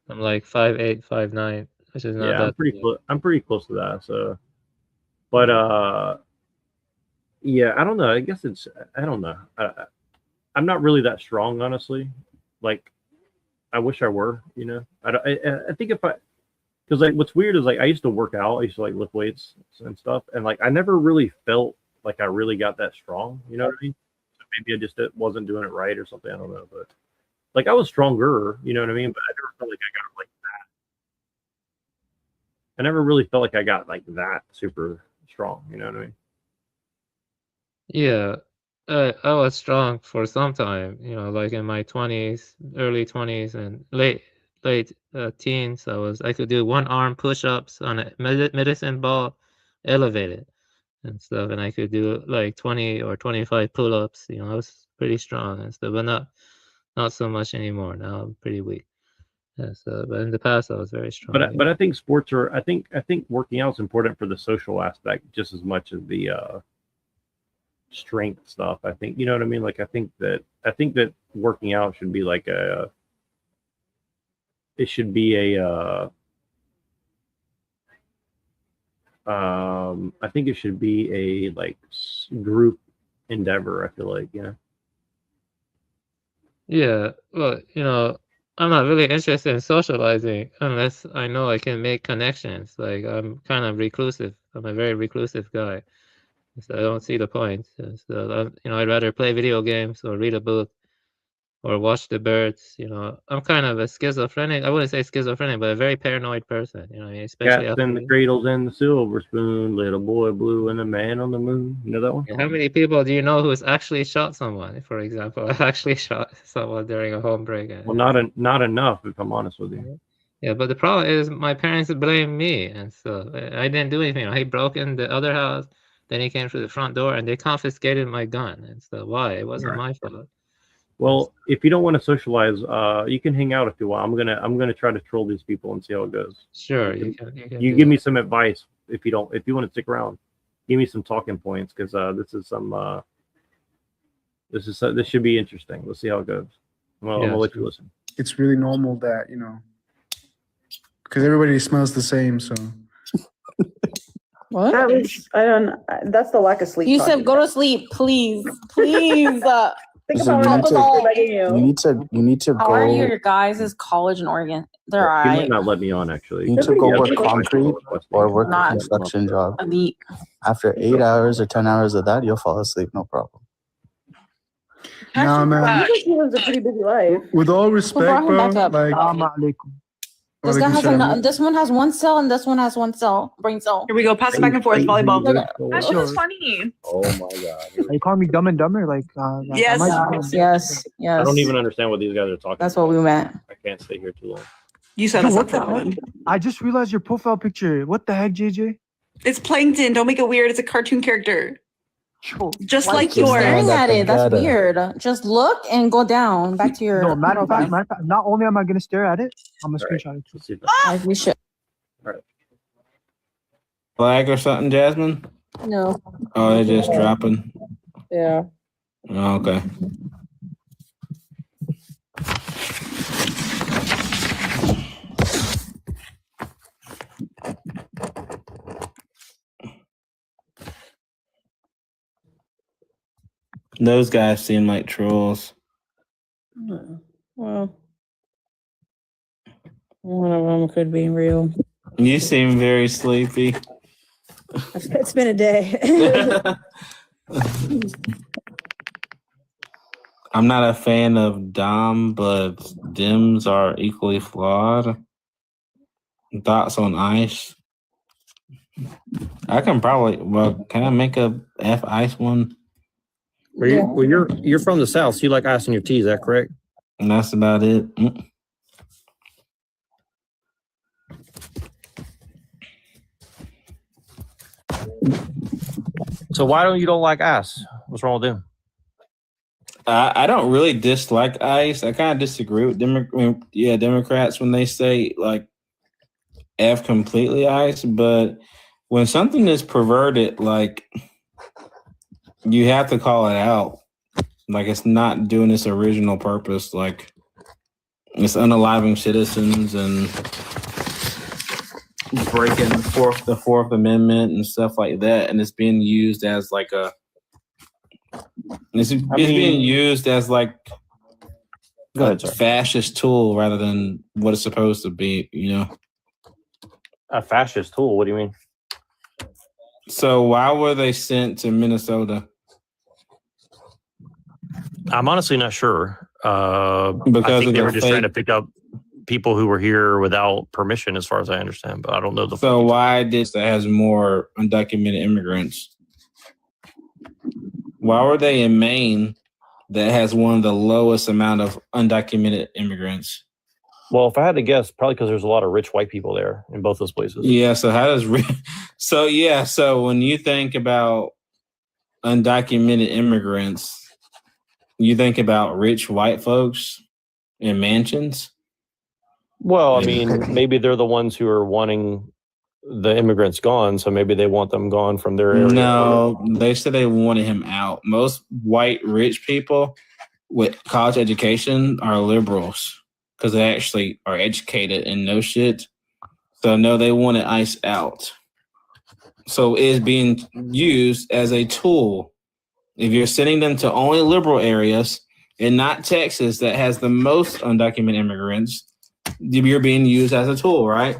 I'm like 5'8", 5'9", which is not Yeah, that big. I'm pretty close to that. So, but yeah, I don't know. I guess I don't know. I'm not really that strong, honestly. Like, I wish I were. I think if I because like what's weird is like I used to work out. I used to like lift weights and stuff, and like I never really felt like I really got that strong. You know what I mean? So maybe I just wasn't doing it right or something. I don't know, but like I was stronger. You know what I mean? But I never felt like I got like that. I never really felt like I got like that super strong. You know what I mean? Yeah. I was strong for some time, like in my 20s, early 20s and late teens. I could do one arm push-ups on a medicine ball elevated and stuff, and I could do like 20 or 25 pull-ups. I was pretty strong and stuff, but not so much anymore. Now I'm pretty weak. Yeah, but in the past I was very strong. But I think sports are. I think working out is important for the social aspect just as much as the strength stuff. I think you know what I mean. Like I think that working out should be like it should be a I think it should be a like group endeavor. I feel like Yeah, well, I'm not really interested in socializing unless I know I can make connections. Like I'm kind of reclusive. I'm a very reclusive guy, so I don't see the point. So I'd rather play video games or read a book or watch the birds. I'm kind of a schizophrenic. I wouldn't say schizophrenic, but a very paranoid person. I mean, especially cats after. in the cradles and the silver spoon, little boy blue and the man on the moon. You know that one? How many people do you know who's actually shot someone? For example, I actually shot someone during a home break. Well, not enough, if I'm honest with you. Yeah, but the problem is my parents blame me, and so I didn't do anything. He broke in the other house, then he came through the front door, and they confiscated my gun. And so why? It wasn't my fault. Well, if you don't want to socialize, you can hang out if you want. I'm gonna try to troll these people and see how it goes. Sure, You can you do give me that. some advice if you want to stick around. Give me some talking points because this should be interesting. Let's see how it goes. I'm gonna let you listen. It's really normal that, because everybody smells the same. So What? That's the lack of sleep. You said go to sleep, please, please. Think So about you what need I'm you need to How are go. your guys' college in Oregon? They're He might alright. not let me on actually. You need to go Yeah, work that's fine. concrete or work a Not construction job. elite. After 8 hours or 10 hours of that, you'll fall asleep, no problem. Nah, man. He lives a pretty busy life. With all Who respect, brought him bro, back up? like This guy has this one has one cell and this one has one cell, brain cell. Here we go. Pass it back and forth. Volleyball. That shit Sure. was funny. Oh my god. Are you calling me dumb and dumber? Yes. Yes. I don't even understand what these guys are talking That's about. what we meant. I can't stay here too long. You said What that's the not heck? valid. I just realized your profile picture. What the heck, JJ? It's plankton. Don't make it weird. It's a cartoon character. Just Why like do you keep yours. staring at it? That's weird. Just look and go down back to your. No, matter of profile. fact, not only am I gonna stare at it, I'm gonna screenshot it too. Like we should. Flag or something, Jasmine? No. Oh, they're just dropping. Yeah. Oh, okay. Those guys seem like trolls. Well, one of them could be real. You seem very sleepy. It's been a day. I'm not a fan of Dom, but Dims are equally flawed. Thoughts on Ice? I can probably. Well, can I make a F Ice one? You're from the South, so you like ice in your tea, is that correct? And that's about it. So why don't you like ice? What's wrong with them? I don't really dislike Ice. I kind of disagree with Democrats when they say like F completely Ice, but when something is perverted, like you have to call it out. Like it's not doing its original purpose. Like it's unaliving citizens and breaking the Fourth Amendment and stuff like that, and it's being used as like a. It's being used as like a fascist tool rather than what it's supposed to be. A fascist tool? What do you mean? So why were they sent to Minnesota? I'm honestly not sure. Because I think of they the were just trying to fake- pick up people who were here without permission, as far as I understand. But I don't know the. So why this has more undocumented immigrants? Why were they in Maine that has one of the lowest amount of undocumented immigrants? Well, if I had to guess, probably because there's a lot of rich white people there in both those places. Yeah. So how does so when you think about undocumented immigrants, you think about rich white folks in mansions? Well, I mean, maybe they're the ones who are wanting the immigrants gone, so maybe they want them gone from their area. No, they said they wanted him out. Most white rich people with college education are liberals because they actually are educated and know shit. So no, they wanted ICE out. So it's being used as a tool. If you're sending them to only liberal areas and not Texas that has the most undocumented immigrants, you're being used as a tool, right?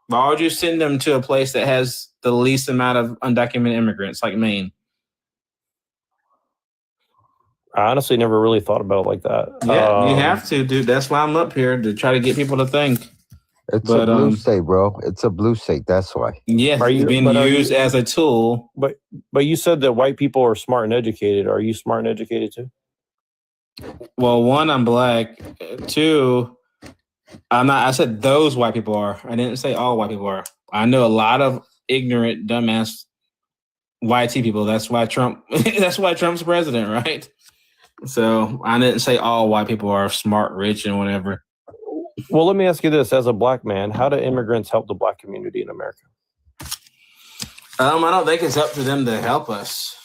Why would you send them to a place that has the least amount of undocumented immigrants, like Maine? I honestly never really thought about it like that. Yeah, you have to, dude. That's why I'm up here, to try to get people to think. It's a blue state, bro. It's a blue state. That's why. Yeah, it's being used as a tool. But you said that white people are smart and educated. Are you smart and educated too? Well, one, I'm black. Two, I'm not. I said those white people are. I didn't say all white people are. I know a lot of ignorant, dumbass YT people. That's why Trump. That's why Trump's president, right? So I didn't say all white people are smart, rich, and whatever. Well, let me ask you this: as a black man, how do immigrants help the black community in America? I don't think it's up to them to help us.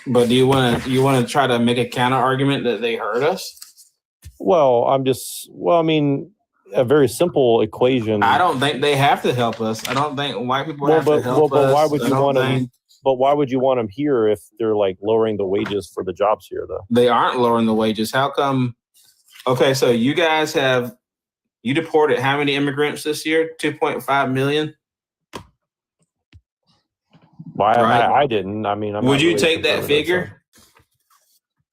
But do you want to try to make a counter argument that they hurt us? Well, I mean, a very simple equation. I don't think they have to help us. I don't think white people have to help us. But why would you want them? But why would you want them here if they're like lowering the wages for the jobs here, though? They aren't lowering the wages. How come? Okay, so you guys you deported how many immigrants this year? 2.5 million. Well, I didn't. I mean, would you take that figure?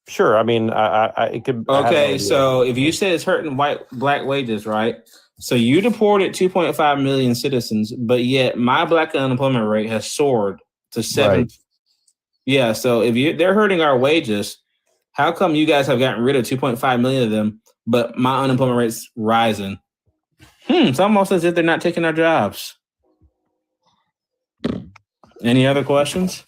Sure. I mean, it could. Okay, so if you said it's hurting black wages, right? So you deported 2.5 million citizens, but yet my black unemployment rate has soared to 7. Right. Yeah. So if they're hurting our wages, how come you guys have gotten rid of 2.5 million of them, but my unemployment rate's rising? It's almost as if they're not taking our jobs. Any other questions?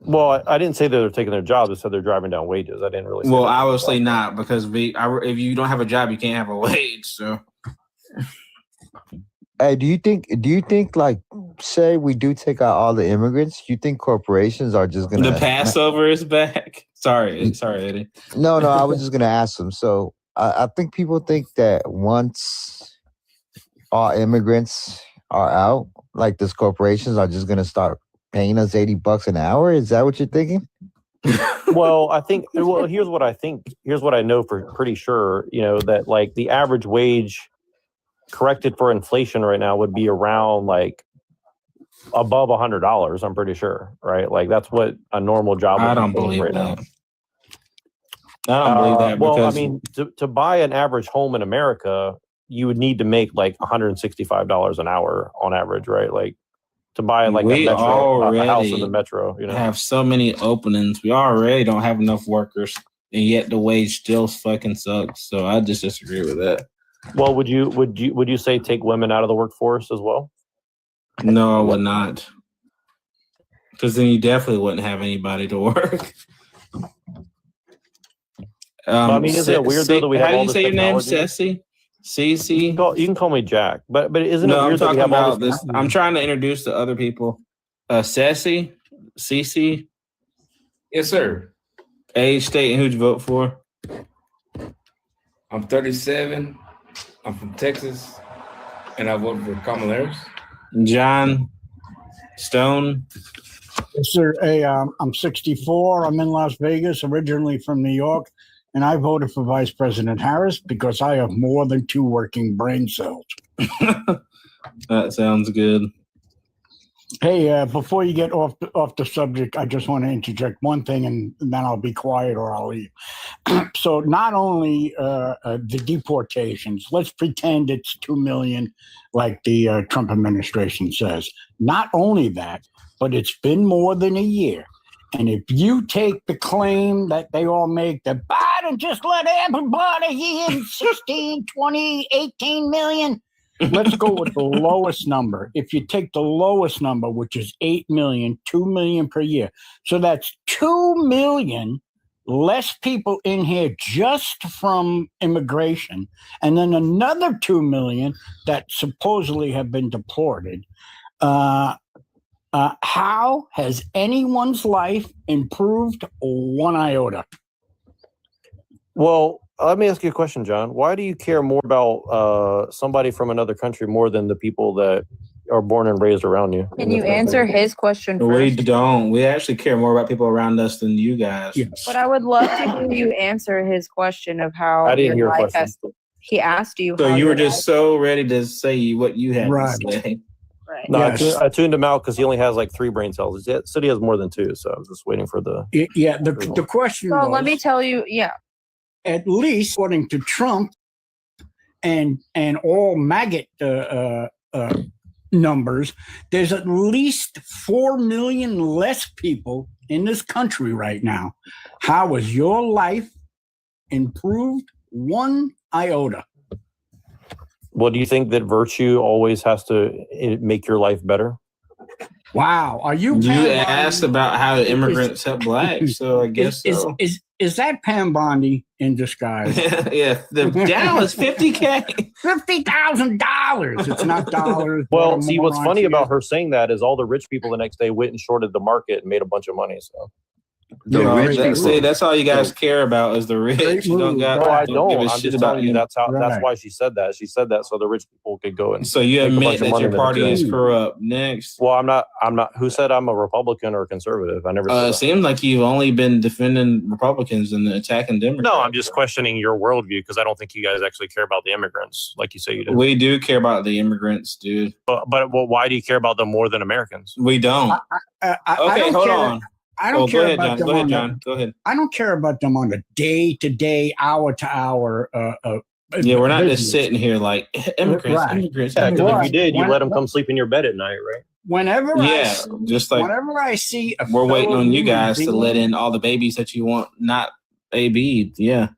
Well, I didn't say that they're taking their jobs. I said they're driving down wages. I didn't really say well, obviously not, because if you don't have a job, you can't have a wage. So, hey, do you think like, say we do take out all the immigrants, you think corporations are just gonna the Passover is back? Sorry, Eddie. No, I was just gonna ask them. So I think people think that once all immigrants are out, like these corporations are just gonna start paying us $80 an hour. Is that what you're thinking? Well, here's what I think. Here's what I know for pretty sure. You know that like the average wage corrected for inflation right now would be around like above $100. I'm pretty sure, right? Like that's what a normal job. I don't believe right that. Now. I don't believe that. Well, I mean, to buy an average home in America, you would need to make like $165 an hour on average, right? Like to buy like a house in the metro. You know, have so many openings. We already don't have enough workers, and yet the wage still fucking sucks. So I just disagree with that. Well, would you say take women out of the workforce as well? No, I would not. Because then you definitely wouldn't have anybody to work. I mean, isn't it weird though that we have all this technology? How do you say your name, Ceci? Cece? You can call me Jack, but isn't it weird that we have all this? I'm trying to introduce the other people. Ceci? Cece? Yes, sir. Age, state, and who'd you vote for? I'm 37. I'm from Texas, and I voted for Kamala Harris. John Stone. Yes, sir. Hey, I'm 64. I'm in Las Vegas, originally from New York, and I voted for Vice President Harris because I have more than 2 working brain cells. That sounds good. Hey, before you get off the subject, I just want to interject one thing, and then I'll be quiet or I'll leave. So not only the deportations, let's pretend it's 2 million, like the Trump administration says. Not only that, but it's been more than a year. And if you take the claim that they all make that Biden just let everybody in 16, 20, 18 million, let's go with the lowest number. If you take the lowest number, which is 8 million, 2 million per year. So that's 2 million less people in here just from immigration, and then another 2 million that supposedly have been deported. How has anyone's life improved 1 iota? Well, let me ask you a question, John. Why do you care more about somebody from another country more than the people that are born and raised around you? Can you answer his question first? We don't. We actually care more about people around us than you guys. Yes. But I would love to hear you answer his question of how I didn't hear your a life question. has. He asked you. So how you were your just life- so ready to say what you had Right. to say. Right. No, Yes. I tuned him out because he only has like 3 brain cells. He said he has more than 2, so I was just waiting for the. Yeah, the question So was, let me tell you, at least according to Trump and all maggot numbers, there's at least 4 million less people in this country right now. How has your life improved 1 iota? Well, do you think that virtue always has to make your life better? Wow, are you? You Pam asked Bondi? about how immigrants help blacks, so I guess so. Is that Pam Bondi in disguise? Yeah, the down is $50K. $50,000. It's not dollars. Well, see, what's funny about her saying that is all the rich people the next day went and shorted the market and made a bunch of money. So. See, that's all you guys care about is the rich. You don't got. No, I don't give don't. a I'm shit just about telling you you. that's how. That's why she said that. She said that so the rich people could go and. So you make a admit bunch of that money your the party next is day. corrupt. Next. Well, I'm not. Who said I'm a Republican or conservative? I never. Said It that. seems like you've only been defending Republicans and attacking Democrats. No, I'm just questioning your worldview because I don't think you guys actually care about the immigrants like you say you do. We do care about the immigrants, dude. But well, why do you care about them more than Americans? We don't. I Okay, don't hold care- on. I don't Go care ahead, about John. them Go ahead, on John. the- Go ahead. I don't care about them on a day-to-day, hour-to-hour. Yeah, we're not just business. sitting here like immigrants, Right. immigrants. Yeah, because if you Right. did, you When- let them come sleep in your bed at night, right? Whenever Yeah, just like whenever I see a we're waiting fellow on you human guys to being- let in all the babies that you want not AB'd. Yeah.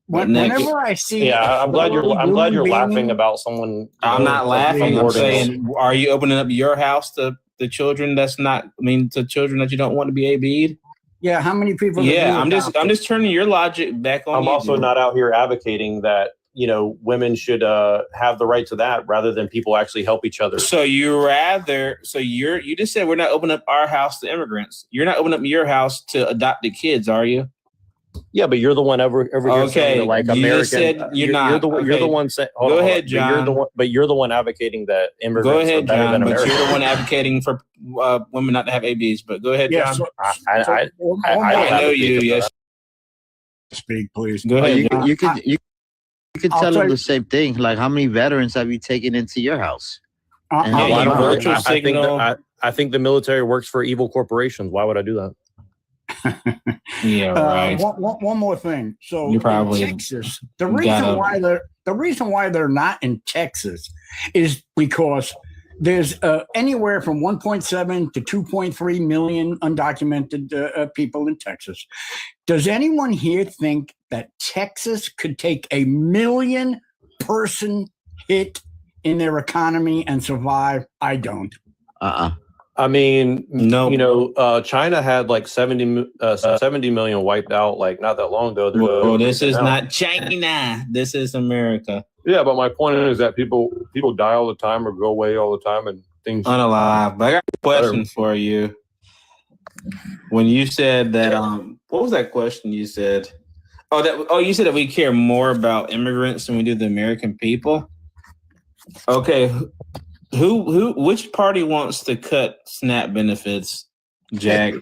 Whenever I see, Yeah, I'm glad you're human laughing being- about someone. I'm not laughing. I'm awarding us. saying, are you opening up your house to the children that's not? I mean, to children that you don't want to be AB'd? Yeah, how many people? have Yeah, you I'm adopted? just turning your logic back on. I'm you, also dude. not out here advocating that women should have the right to that rather than people actually help each other. So you just said we're not opening up our house to immigrants. You're not opening up your house to adopted kids, are you? Yeah, but you're the one ever here saying that, like you American. just said you're not. You're the one saying. Go ahead, John. You're the one advocating that immigrants Go are ahead, better John. than But Americans. you're the one advocating for women not to have ABs. But go ahead, Yeah, John. I I know you. Yes. Speak, please. Go ahead. John. You could I'll tell tell them you- the same thing. Like, how many veterans have you taken into your house? And I'll- why you don't- virtual I think signal. I think the military works for evil corporations. Why would I do that? Yeah, right. One more thing. So You probably in Texas, the gotta- reason why they're not in Texas is because there's anywhere from 1.7 to 2.3 million undocumented people in Texas. Does anyone here think that Texas could take a 1 million person hit in their economy and survive? I don't. I mean, no. China had like 70 million wiped out like not that long ago. Well, this is not China. This is America. Yeah, but my point is that people die all the time or go away all the time, and things Unalive. But I got a question for you. When you said that, what was that question you said? You said that we care more about immigrants than we do the American people. Okay, which party wants to cut SNAP benefits, Jack?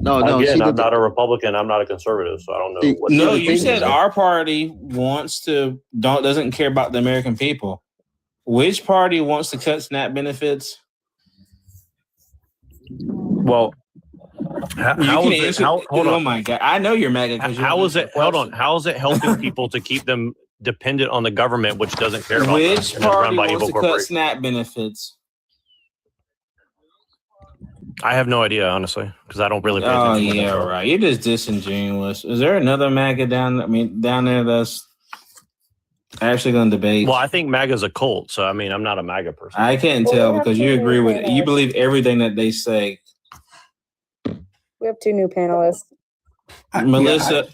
No. Again, see, I'm not a Republican. I'm not a conservative, so I don't know. What No, you said our party doesn't care about the American people. Which party wants to cut SNAP benefits? Well, hold on. Oh my God, I know you're MAGA. How is it? Hold on. How is it helping people to keep them dependent on the government, which doesn't care about them, Which and is run party by wants evil to cut corporations? SNAP benefits? I have no idea, honestly, because I don't really pay Oh attention. yeah, right. You're just disingenuous. Is there another MAGA down there that's actually going to debate? Well, I think MAGA's a cult, so I mean, I'm not a MAGA person. I can't tell because you believe everything that they say. We have 2 new panelists. Melissa.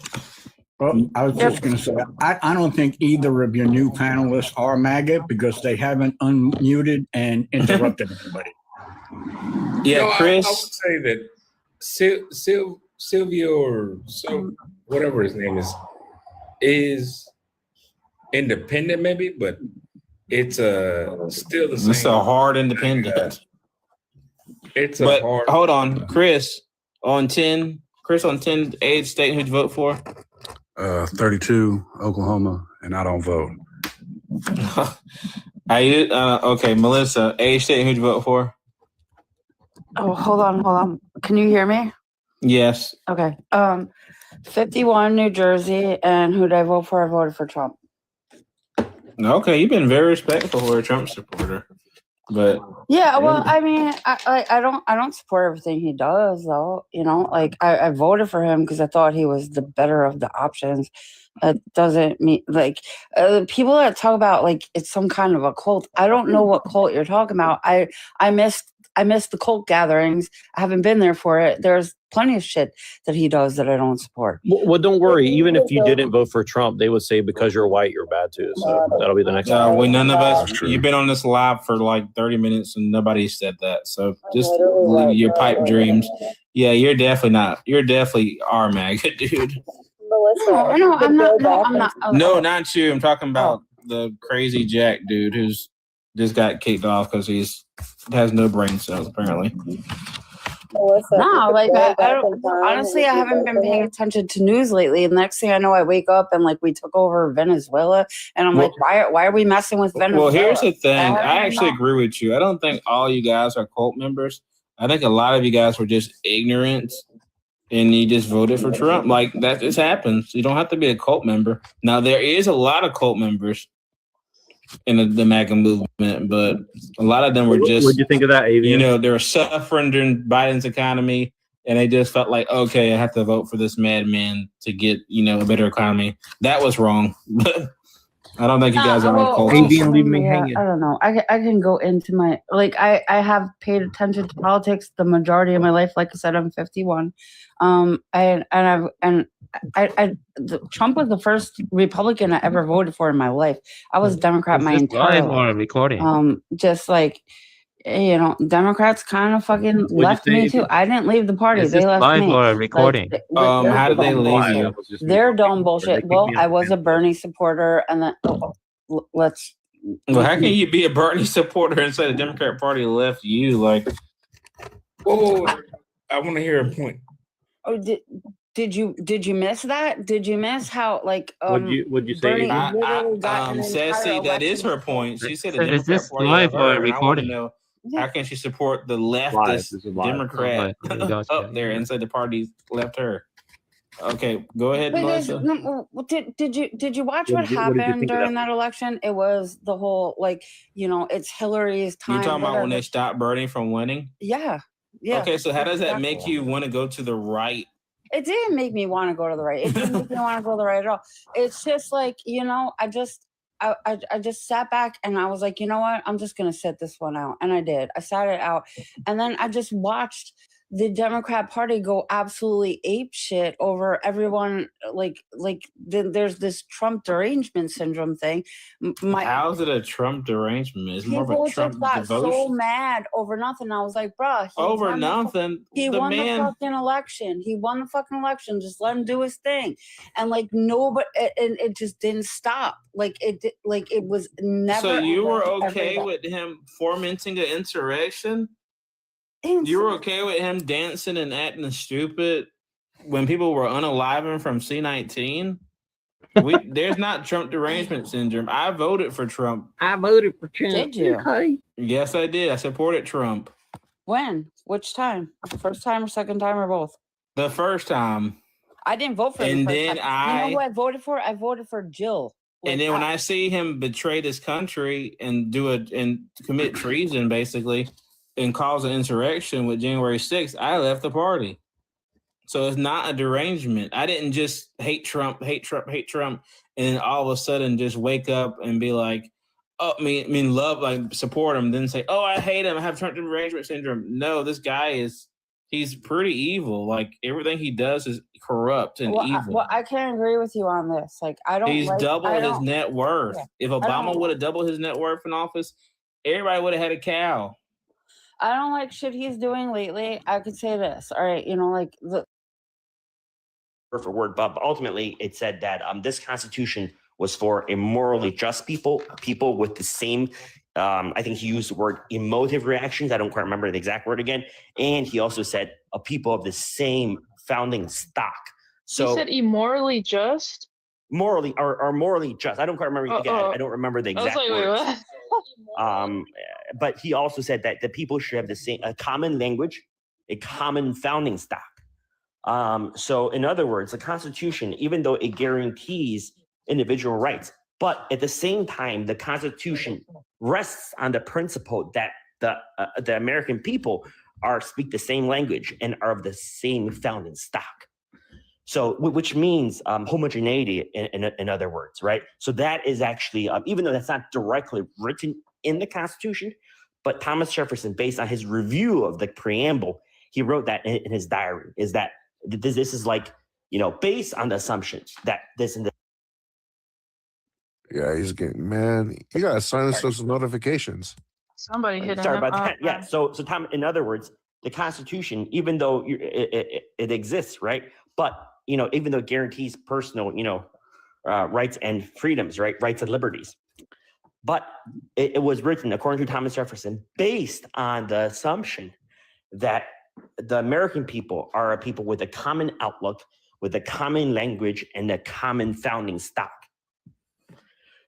I was just going to say, I don't think either of your new panelists are MAGA because they haven't unmuted and interrupted anybody. Yeah, No, Chris. I would say that Silvio or whatever his name is independent, maybe, but it's still the same. It's a hard independent. Hold on, Chris on 10. Chris on 10. Age, state, who'd you vote for? 32, Oklahoma, and I don't vote. Okay, Melissa, age, state, who'd you vote for? Oh, hold on. Can you hear me? Yes. Okay. 51 New Jersey, and who did I vote for? I voted for Trump. Okay, you've been very respectful for a Trump supporter. But Yeah, well, I mean, I don't support everything he does, though. You know, like I voted for him because I thought he was the better of the options. It doesn't mean like people that talk about like it's some kind of a cult. I don't know what cult you're talking about. I missed the cult gatherings. I haven't been there for it. There's plenty of shit that he does that I don't support. Well, don't worry. Even if you didn't vote for Trump, they would say because you're white, you're bad too. So that'll be the next one. we none of us. You've been on this live for like 30 minutes and nobody said that. So just live your pipe dreams. Yeah, you're definitely not. You're definitely are MAGA, dude. No, I'm not. No, I'm not. No, not you. I'm talking about the crazy Jack dude who's just got kicked off because has no brain cells apparently. No, like I don't. Honestly, I haven't been paying attention to news lately. And the next thing I know, I wake up and like we took over Venezuela, and I'm like, why are we messing with Venezuela? Well, here's the thing. I actually agree with you. I don't think all you guys are cult members. I think a lot of you guys were just ignorant, and you just voted for Trump. Like that just happens. You don't have to be a cult member. Now there is a lot of cult members in the MAGA movement, but a lot of them were just. What'd you think of that, Avian? You know, they were suffering during Biden's economy, and they just felt like, okay, I have to vote for this madman to get, a better economy. That was wrong. I don't think you guys are all cults. Avian, leave me hanging. I don't know. I can go into my I have paid attention to politics the majority of my life. Like I said, I'm 51. Trump was the first Republican I ever voted for in my life. I was a Democrat my entire life. Recording. Just like Democrats kind of fucking left me too. I didn't leave the party. They left me. Live or recording? How did they leave you? They're dumb bullshit. Well, I was a Bernie supporter, and then let's. Well, how can you be a Bernie supporter and say the Democrat Party left you? Like, oh, I want to hear a point. Oh, did you miss that? Did you miss how Would you say? Sassy, that is her point. She said the Is Democrat this Party live left her, or and I want to recording? know how can she support the leftist This is live. Democrat Gotcha. up there and say the party left her? Okay, go ahead, Melissa. Did you watch what What did you happened think of during that? that election? It was the whole it's Hillary's time. You talking about when whatever. they stopped Bernie from winning? Yeah. Okay, so how does that Exactly. make you want to go to the right? It didn't make me want to go to the right. It didn't make me want to go to the right at all. It's just like, I just sat back and I was like, you know what? I'm just going to sit this one out. And I did. I sat it out. And then I just watched the Democrat Party go absolutely ape shit over everyone. There's this Trump derangement syndrome thing. How's it a Trump derangement? It's more of a People Trump just got so devotion. mad over nothing. I was like, bruh. Over nothing. He The won man. the fucking election. He won the fucking election. Just let him do his thing. And nobody, and it just didn't stop. It was never. So you were ending okay every day. with him fomenting an insurrection? You were okay with him dancing and acting stupid when people were unaliving from C-19? There's not Trump derangement syndrome. I voted for Trump. I voted for Trump. Did you? Okay. Yes, I did. I supported Trump. When? Which time? First time or second time or both? The first time. I didn't vote for him. And the first then time. You know who I voted for? I voted for Jill. And then when I see him betray this country and commit treason, basically, and cause an insurrection with January 6th, I left the party. So it's not a derangement. I didn't just hate Trump, and then all of a sudden just wake up and be like, support him, then say, oh, I hate him, I have Trump derangement syndrome. No, this guy he's pretty evil. Like everything he does is corrupt and evil. I can't agree with you on this. He's doubled his net worth. Yeah. If Obama would have doubled his net worth in office, everybody would have had a cow. I don't like shit he's doing lately. I could say this. All right, word for word, but ultimately it said that this Constitution was for a morally just people with the same, I think he used the word emotive reactions. I don't quite remember the exact word again. And he also said a people of the same founding stock. So you said immorally just? Morally or morally just. I don't quite remember. Again, I don't remember the exact words. But he also said that the people should have a common language, a common founding stock. So in other words, the Constitution, even though it guarantees individual rights, but at the same time, the Constitution rests on the principle that the American people speak the same language and are of the same founding stock. So, which means homogeneity, in other words, right? So that is actually, even though that's not directly written in the Constitution, but Thomas Jefferson, based on his review of the preamble, he wrote that in his diary, is that this is like, based on the assumption that this and this. Yeah, he's getting, man, you gotta silence those notifications. Somebody hitting Sorry him about that. up. Yeah. So Tom, in other words, the Constitution, even though it exists, right? But, even though it guarantees personal, rights and freedoms, right? Rights and liberties. But it was written, according to Thomas Jefferson, based on the assumption that the American people are a people with a common outlook, with a common language, and a common founding stock.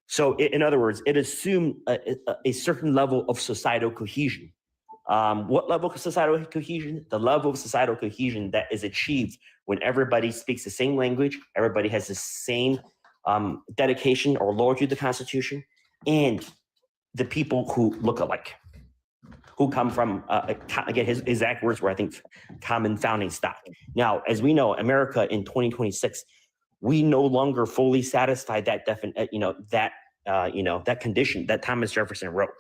So, in other words, it assumed a certain level of societal cohesion. What level of societal cohesion? The level of societal cohesion that is achieved when everybody speaks the same language, everybody has the same dedication or loyalty to the Constitution, and the people who look alike, who come from, again, his exact words were, I think, common founding stock. Now, as we know, America in 2026, we no longer fully satisfy that that condition that Thomas Jefferson wrote.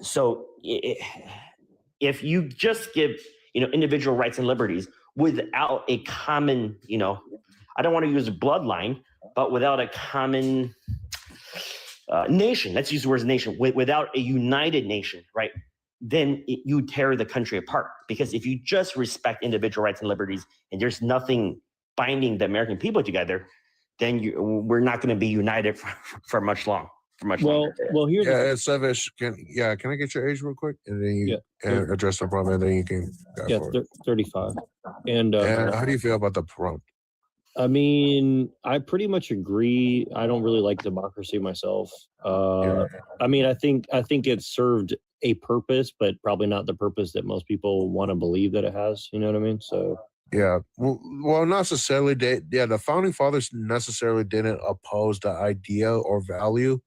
So if you just give, individual rights and liberties without a common, I don't want to use a bloodline, but without a common nation, let's use the word nation, without a united nation, right? Then you tear the country apart. Because if you just respect individual rights and liberties and there's nothing binding the American people together, then we're not going to be united for much longer. Well, here's Sevish. Can I get your age real quick, and then you address the problem, and then you can go for it. 35. And how do you feel about the prompt? I mean, I pretty much agree. I don't really like democracy myself. I mean, I think it served a purpose, but probably not the purpose that most people want to believe that it has. You know what I mean? So. Yeah, well, not necessarily. The founding fathers necessarily didn't oppose the idea or value.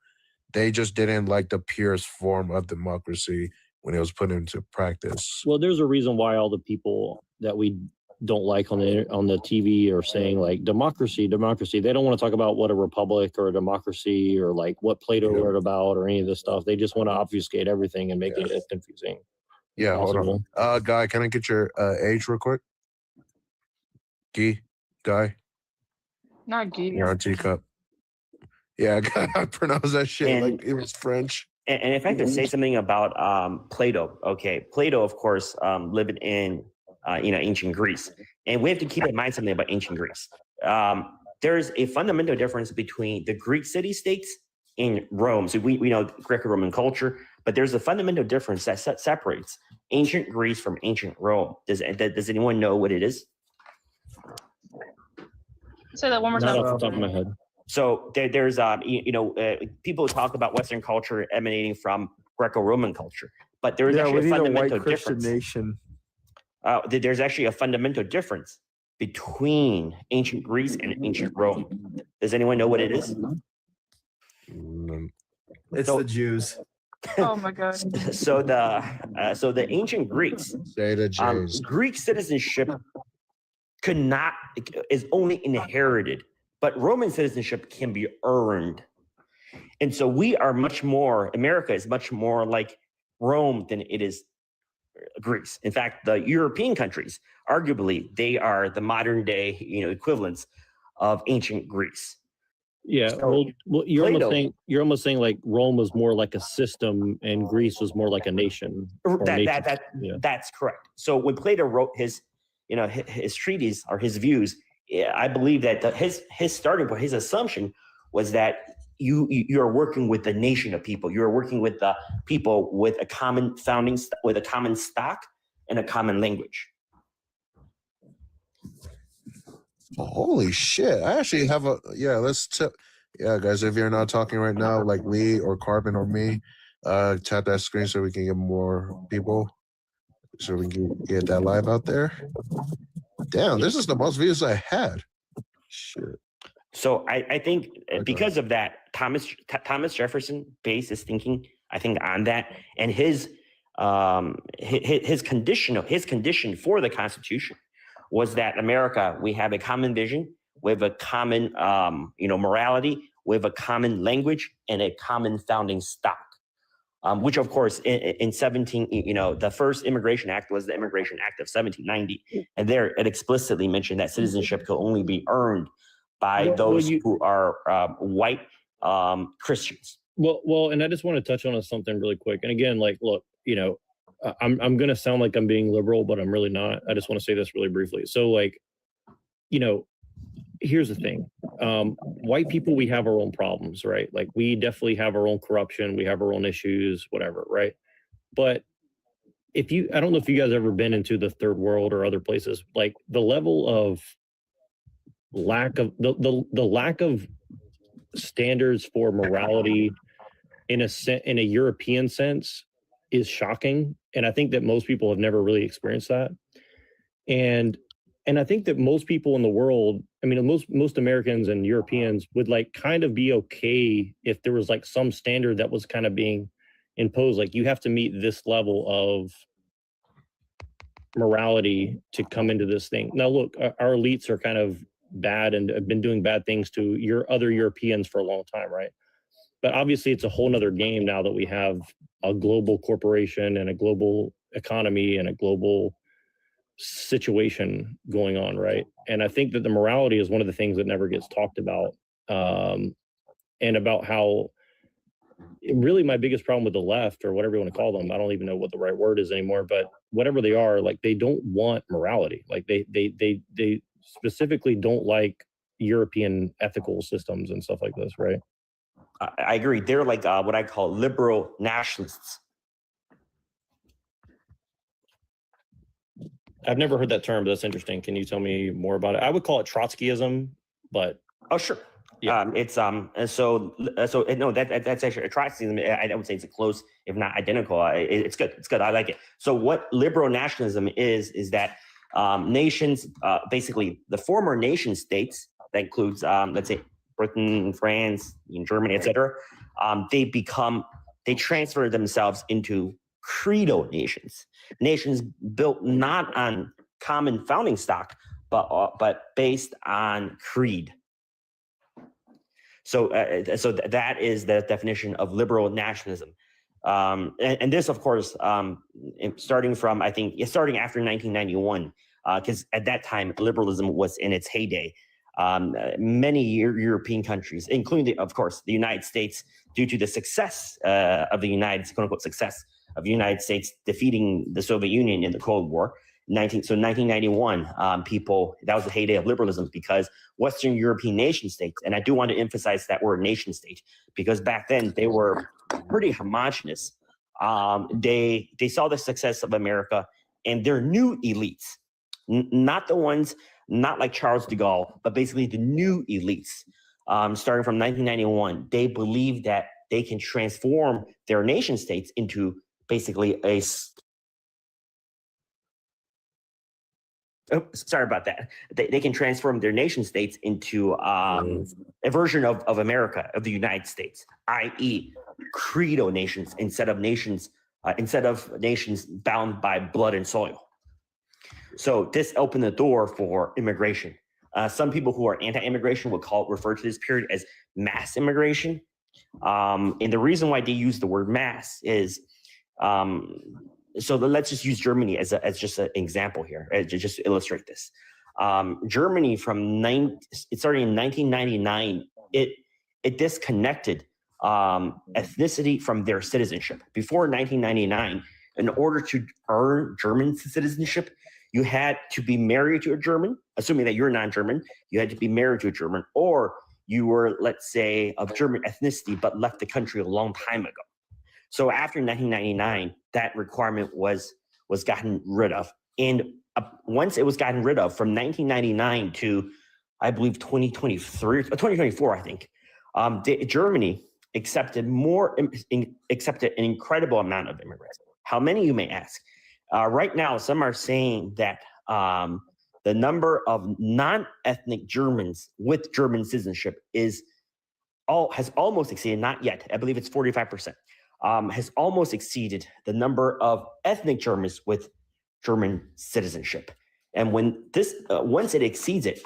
They just didn't like the purest form of democracy when it was put into practice. Well, there's a reason why all the people that we don't like on the TV are saying like democracy. They don't want to talk about what a republic or a democracy or like what Plato wrote about or any of this stuff. They just want to obfuscate everything and make it confusing. Yeah, hold on. Guy, can I get your age real quick? Guy. Not Guy. You're on teacup. Yeah, I pronounced that shit like it was French. And if I could say something about Plato, okay, Plato, of course, lived in ancient Greece, and we have to keep in mind something about ancient Greece. There's a fundamental difference between the Greek city-states and Rome. So we know Greco-Roman culture, but there's a fundamental difference that separates ancient Greece from ancient Rome. Does anyone know what it is? Say that one more Not time. off the top of my head. So there's people talk about Western culture emanating from Greco-Roman culture, but there's actually a fundamental difference. Nation. There's actually a fundamental difference between ancient Greece and ancient Rome. Does anyone know what it is? It's the Jews. Oh my God. So the ancient Greeks, Greek citizenship is only inherited, but Roman citizenship can be earned. And so America is much more like Rome than it is Greece. In fact, the European countries, arguably, they are the modern day, equivalents of ancient Greece. Yeah, So well, you're Plato- almost saying like Rome was more like a system and Greece was more like a nation. or nation. That's correct. So when Plato wrote his treatise or his views, I believe that his starting point, his assumption was that you are working with the nation of people. You're working with the people with a common with a common stock and a common language. Holy shit! I actually have guys. If you're not talking right now, like Lee or Carbon or me, tap that screen so we can get more people, so we can get that live out there. Damn, this is the most views I had. Shit. So I think because of that, Thomas Jefferson based his thinking, I think, on that, and his condition for the Constitution was that America, we have a common vision, we have a common morality, we have a common language, and a common founding stock. Which, of course, in the first Immigration Act was the Immigration Act of 1790, and there it explicitly mentioned that citizenship could only be earned by those who are white Christians. Well, and I just want to touch on something really quick. And again, like, look, I'm going to sound like I'm being liberal, but I'm really not. I just want to say this really briefly. So, like, here's the thing. White people, we have our own problems, right? Like, we definitely have our own corruption. We have our own issues, whatever, right? But I don't know if you guys ever been into the third world or other places, like the level of lack of the lack of standards for morality in a European sense is shocking. And I think that most people have never really experienced that. And I think that most people in the world, I mean, most Americans and Europeans would like kind of be okay if there was like some standard that was kind of being imposed. Like, you have to meet this level of morality to come into this thing. Now, look, our elites are kind of bad and have been doing bad things to other Europeans for a long time, right? But obviously it's a whole nother game now that we have a global corporation and a global economy and a global situation going on, right? And I think that the morality is one of the things that never gets talked about, and about how really my biggest problem with the left, or whatever you want to call them, I don't even know what the right word is anymore, but whatever they are, like, they don't want morality. Like, they specifically don't like European ethical systems and stuff like this, right? I agree. They're like what I call liberal nationalists. I've never heard that term, but that's interesting. Can you tell me more about it? I would call it Trotskyism, but sure. Yeah. It's that's actually Trotskyism. I would say it's a close, if not identical. It's good. It's good. I like it. So what liberal nationalism is that nations, basically the former nation states, that includes let's say Britain, France, Germany, etc. They transfer themselves into credo nations built not on common founding stock, but based on creed. So that is the definition of liberal nationalism. And this, of course, starting after 1991, because at that time liberalism was in its heyday. Many European countries, including, of course, the United States, due to the success of the quote-unquote success of the United States defeating the Soviet Union in the Cold War. 1991, that was the heyday of liberalism, because Western European nation states, and I do want to emphasize that word nation state, because back then they were pretty homogenous. They saw the success of America, and their new elites, not like Charles de Gaulle, but basically the new elites, starting from 1991, they believe that they can transform their nation states into basically sorry about that. They can transform their nation states into a version of America, of the United States, i.e., credo nations instead of nations bound by blood and soil. So this opened the door for immigration. Some people who are anti-immigration would refer to this period as mass immigration. And the reason why they use the word mass is, let's just use Germany as just an example here, just to illustrate this. Germany starting in 1999, it disconnected ethnicity from their citizenship. Before 1999, in order to earn German citizenship, you had to be married to a German, assuming that you're non-German, you had to be married to a German, or you were, let's say, of German ethnicity, but left the country a long time ago. So after 1999, that requirement was gotten rid of. And once it was gotten rid of, from 1999 to, I believe, 2024, I think, Germany accepted an incredible amount of immigrants. How many, you may ask? Right now, some are saying that the number of non-ethnic Germans with German citizenship has almost exceeded, not yet, I believe it's 45%, has almost exceeded the number of ethnic Germans with German citizenship. And when this, once it exceeds it,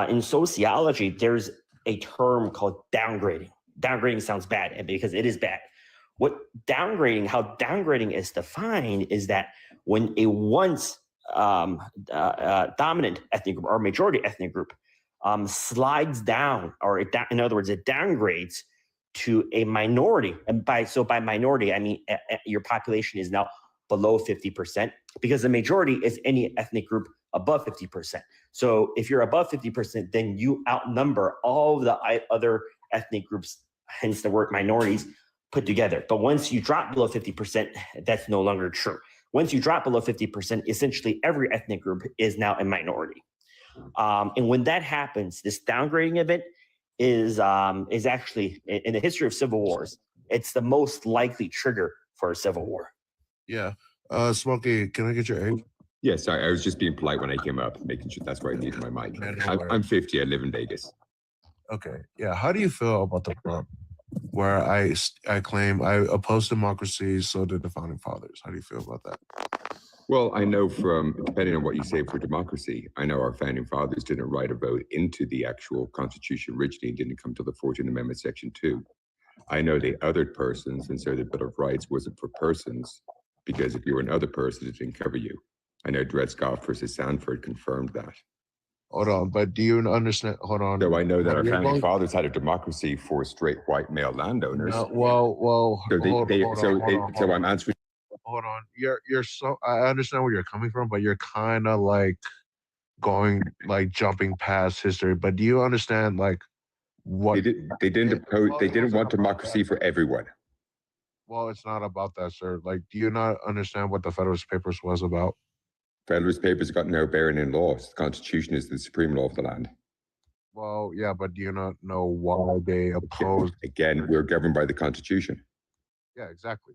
in sociology, there's a term called downgrading. Downgrading sounds bad because it is bad. How downgrading is defined is that when a once dominant ethnic group or majority ethnic group slides down, or in other words, it downgrades to a minority. And by minority, I mean your population is now below 50%, because the majority is any ethnic group above 50%. So if you're above 50%, then you outnumber all of the other ethnic groups, hence the word minorities, put together. But once you drop below 50%, that's no longer true. Once you drop below 50%, essentially every ethnic group is now a minority. And when that happens, this downgrading event is actually, in the history of civil wars, it's the most likely trigger for a civil war. Yeah. Smokey, can I get your age? Yeah, sorry, I was just being polite when I came up, making sure that's where I needed my mic. I'm 50, I live in Vegas. Okay. Yeah. How do you feel about the prompt where I claim I oppose democracy, so did the founding fathers? How do you feel about that? Well, I know depending on what you say for democracy, I know our founding fathers didn't write a vote into the actual Constitution originally, and didn't come to the 14th Amendment, Section 2. I know they othered persons, and so the Bill of Rights wasn't for persons, because if you were another person, it didn't cover you. I know Dred Scott versus Sanford confirmed that. Hold on, but do you understand? Hold on. So I know that our founding going- fathers had a democracy for straight white male landowners. No, well. So hold so I'm answering. Hold on. You're so. I understand where you're coming from, but you're kind of like jumping past history. But do you understand what they didn't want democracy for everyone. Well, it's not about that, sir. Do you not understand what the Federalist Papers was about? Federalist Papers got no bearing in laws. The Constitution is the supreme law of the land. Well, yeah, but do you not know why they opposed? Again, we're governed by the Constitution. Yeah, exactly.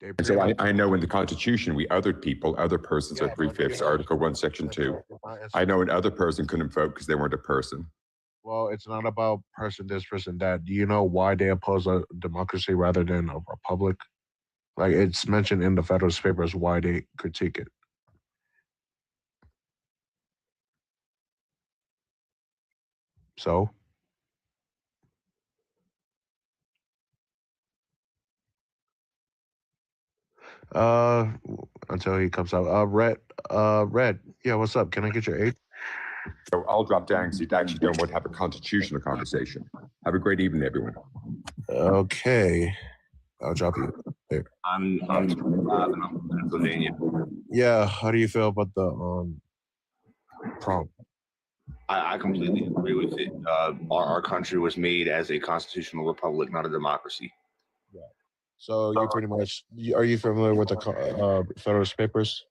And so I know in the Constitution, we othered people, other persons are 3/5, Article 1, Section 2. I know an other person couldn't vote because they weren't a person. Well, it's not about person this, person that. Do you know why they oppose a democracy rather than a republic? It's mentioned in the Federalist Papers why they critique it. So? Until he comes out. Red, yeah, what's up? Can I get your age? So I'll drop down because you actually don't want to have a constitutional conversation. Have a great evening, everyone. Okay. I'll drop you there. I'm 25 and I'm from Pennsylvania. Yeah, how do you feel about the prompt? I completely agree with it. Our country was made as a constitutional republic, not a democracy. So you pretty much, are you familiar with the Federalist Papers?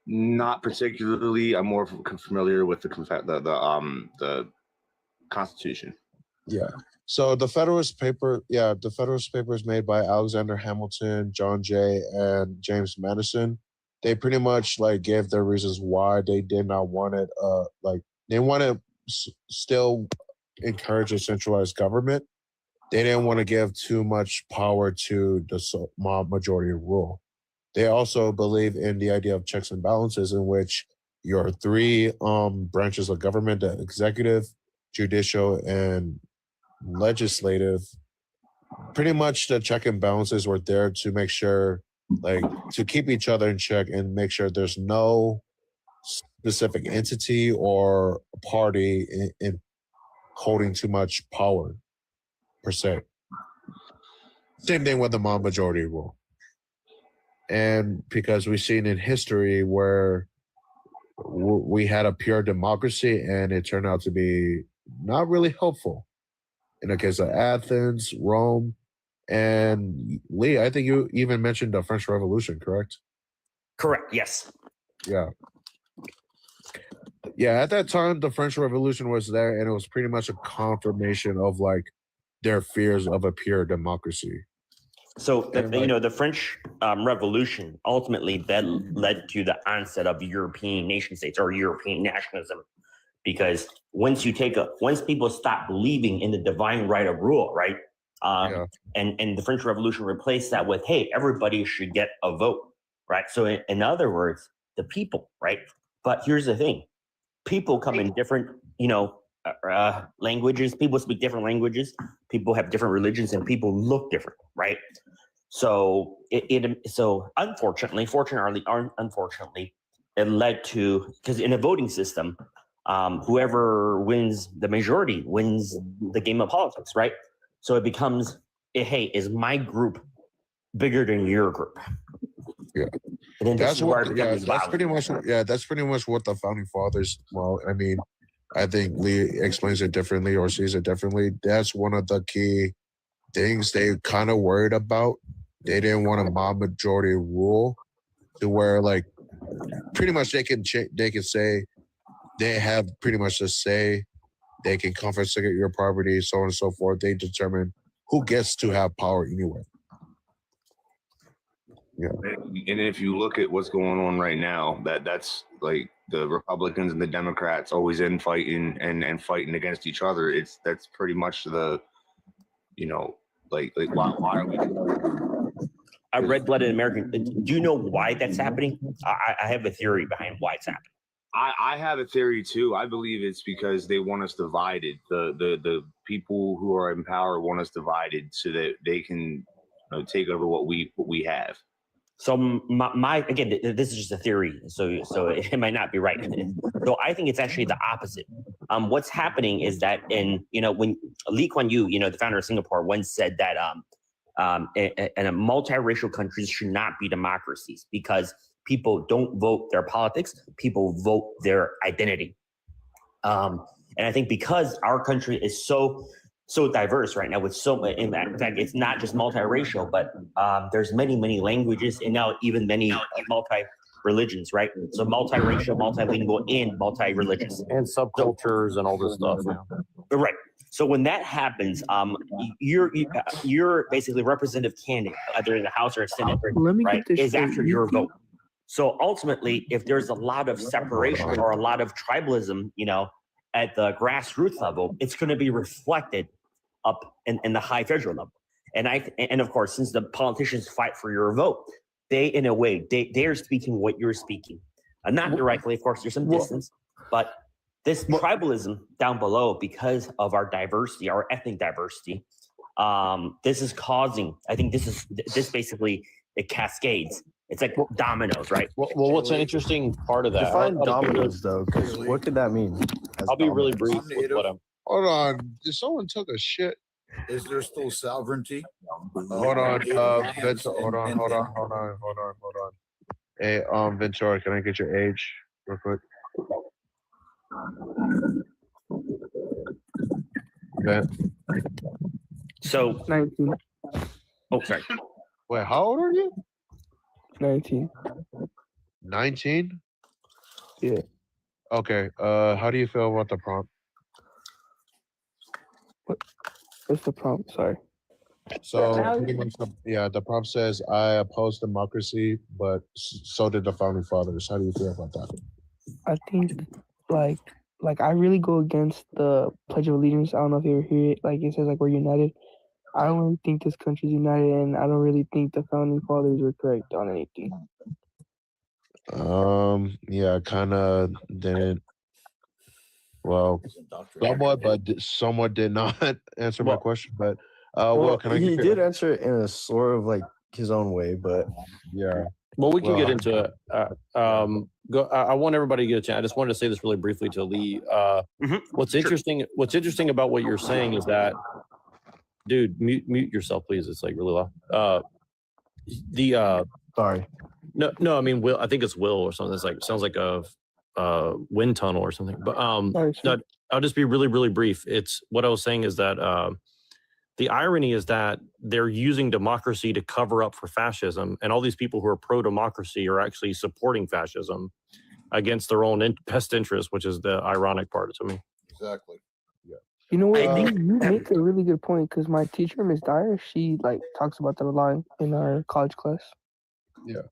Not particularly. I'm more familiar with the Constitution. Yeah. So the Federalist Papers made by Alexander Hamilton, John Jay, and James Madison. They pretty much gave their reasons why they did not want it. They want to still encourage a centralized government. They didn't want to give too much power to the mob majority rule. They also believe in the idea of checks and balances, in which your three branches of government, the executive, judicial, and legislative, pretty much the check and balances were there to make sure, to keep each other in check and make sure there's no specific entity or party in holding too much power, per se. Same thing with the mob majority rule. And because we've seen in history where we had a pure democracy and it turned out to be not really helpful. In the case of Athens, Rome, and Lee, I think you even mentioned the French Revolution, correct? Correct, yes. Yeah. Yeah, at that time, the French Revolution was there, and it was pretty much a confirmation of their fears of a pure democracy. So the French Revolution ultimately then led to the onset of European nation states or European nationalism, because once people stop believing in the divine right of rule, right? And the French Revolution replaced that with, hey, everybody should get a vote, right? So in other words, the people, right? But here's the thing: people come in different, languages. People speak different languages. People have different religions, and people look different, right? So unfortunately, unfortunately, it led to, because in a voting system, whoever wins the majority wins the game of politics, right? So it becomes, hey, is my group bigger than your group? Yeah. And then That's pretty much what the founding fathers. Well, I mean, I think Lee explains it differently or sees it differently. That's one of the key things they kind of worried about. They didn't want a mob majority rule to where, like, pretty much they can say they have pretty much the say. They can confiscate your property, so on and so forth. They determine who gets to have power anyway. Yeah. And if you look at what's going on right now, that's like the Republicans and the Democrats always infighting and fighting against each other. That's pretty much the, like why are we? A red-blooded American. Do you know why that's happening? I have a theory behind why it's happening. I have a theory too. I believe it's because they want us divided. The people who are in power want us divided so that they can take over what we have. So again, this is just a theory, so it might not be right. So I think it's actually the opposite. What's happening is that when Lee Kuan Yew, the founder of Singapore, once said that in a multiracial countries should not be democracies because people don't vote their politics, people vote their identity. And I think because our country is so diverse right now with in fact, it's not just multiracial, but there's many languages and now even many multi-religions, right? So multiracial, multilingual, and multi-religious. And subcultures and all this stuff. Yeah. Right. So when that happens, you're basically representative candidate, either in the House or Senate, right, is after your vote. So ultimately, if there's a lot of separation or a lot of tribalism, at the grassroots level, it's going to be reflected up in the high federal level. And of course, since the politicians fight for your vote, they, in a way, they're speaking what you're speaking. Not directly, of course, there's some distance, but this tribalism down below, because of our diversity, our ethnic diversity, this is causing, I think this basically, it cascades. It's like dominoes, right? Well, what's an interesting part of that? Define dominoes, though, because what could that mean? I'll be really brief with what I'm. Hold on. Did someone took a shit? Is there still sovereignty? Hold on, Ventura. Hold on. Hey, Ventura, can I get your age real quick? Okay. So 19. Oh, sorry. Wait, how old are you? 19. 19? Yeah. Okay. How do you feel about the prompt? What's the prompt? Sorry. So pretty much the prompt says, I oppose democracy, but so did the founding fathers. How do you feel about that? I think like I really go against the Pledge of Allegiance. I don't know if you ever hear it. Like it says like we're united. I don't really think this country's united, and I don't really think the founding fathers were correct on anything. Yeah, kind of didn't. Well, somewhat did not answer my question, but well, can I? He did answer it in a sort of like his own way, but yeah. Well, we can get into it. I want everybody to get a chance. I just wanted to say this really briefly to Lee. What's interesting about what you're saying is that, dude, mute yourself, please. It's like really loud. Sorry. No, I mean Will. I think it's Will or something. It's like sounds like a wind tunnel or something. But no, I'll just be really brief. It's what I was saying is that the irony is that they're using democracy to cover up for fascism, and all these people who are pro-democracy are actually supporting fascism against their own best interest, which is the ironic part to me. Exactly. Yeah. You know what? I think You make a really good point because my teacher, Miss Dyer, she like talks about that a lot in our college class. Yeah.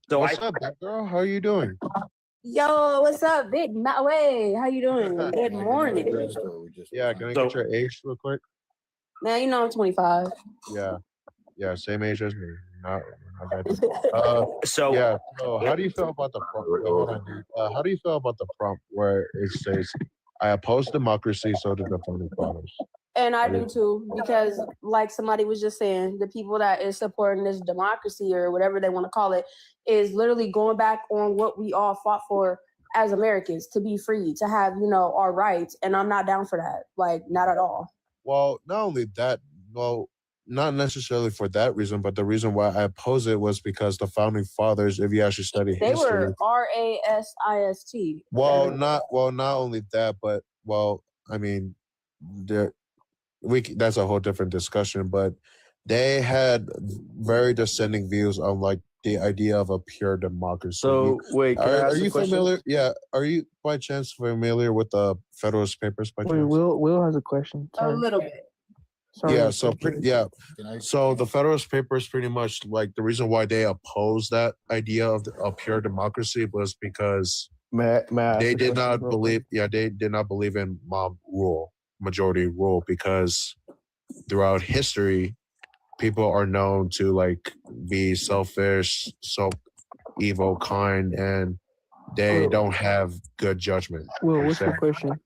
So What's up, big girl? How are you doing? Yo, what's up, Big Way? How you doing? Good morning. Yeah, can I get your age real quick? Man, you know I'm 25. Yeah. Yeah, same age as me. Not bad. So yeah. So how do you feel about the prompt? Hold on, dude. How do you feel about the prompt where it says, "I oppose democracy, so do the founding fathers"? And I do too, because like somebody was just saying, the people that is supporting this democracy or whatever they want to call it is literally going back on what we all fought for as Americans, to be free, to have, our rights. And I'm not down for that. Like, not at all. Well, not only that, well, not necessarily for that reason, but the reason why I oppose it was because the founding fathers, if you actually study They history, were RASIST. not only that, but I mean, that's a whole different discussion, but they had very dissenting views on like the idea of a pure democracy. So wait, can I are ask you a question? familiar? Yeah, are you by chance familiar with the Federalist Papers by Wait, chance? Will has a question. A little bit. Sorry, Yeah, so so the Federalist Papers pretty much like the reason why they opposed that idea of a pure democracy was because May I ask they a did question not real believe. Yeah, they did not believe in majority rule, because throughout history, people are known to like be selfish, so evil, kind, and they don't have good judgment. Will, per what's your se. question?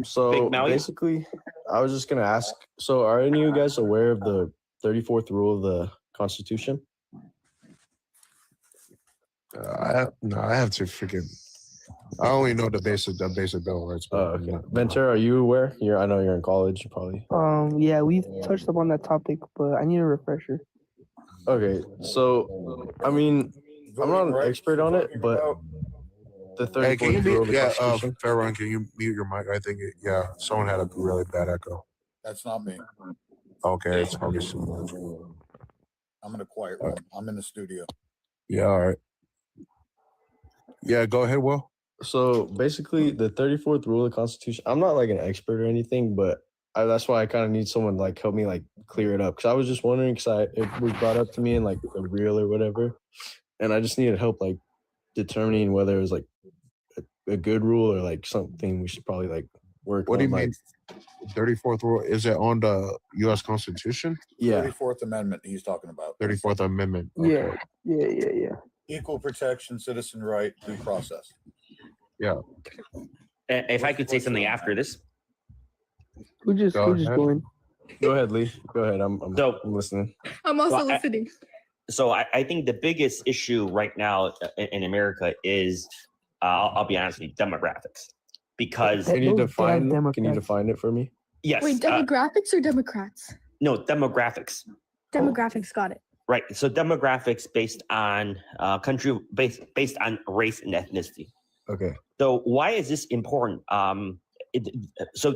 So basically, I was just gonna ask. So, are any of you guys aware of the 34th rule of the Constitution? I have to freaking. I only know the basic bill of rights. Okay. Ventura, are you aware? I know you're in college. You probably. Yeah, we touched upon that topic, but I need a refresher. Okay, so I mean, I'm not an expert on it, but the 34th Hey, can you rule of mute? the Yeah, Constitution. Farron, can you mute your mic? I think someone had a really bad echo. That's not me. Okay, it's probably someone. I'm in a quiet room. I'm in the studio. Yeah, all right. Yeah, go ahead, Will. So basically, the 34th rule of the Constitution. I'm not like an expert or anything, but that's why I kind of need someone like help me like clear it up, because I was just wondering, because it was brought up to me in like a reel or whatever, and I just needed help like determining whether it was like a good rule or like something we should probably like work. What do you on, mean? 34th rule, is it on the U.S. Constitution? Yeah. 34th Amendment he's talking about. 34th Amendment. Yeah. Equal protection, citizen right, due process. Yeah. If I could say something after this. Who just going? Go ahead, Lee. Go ahead. I'm listening. I'm also Well, listening. So I think the biggest issue right now in America is, I'll be honest with you, demographics. Because Can you define it for me? Yes. Wait, demographics or Democrats? No, demographics. Demographics, got it. Right. So demographics based on based on race and ethnicity. Okay. So why is this important? So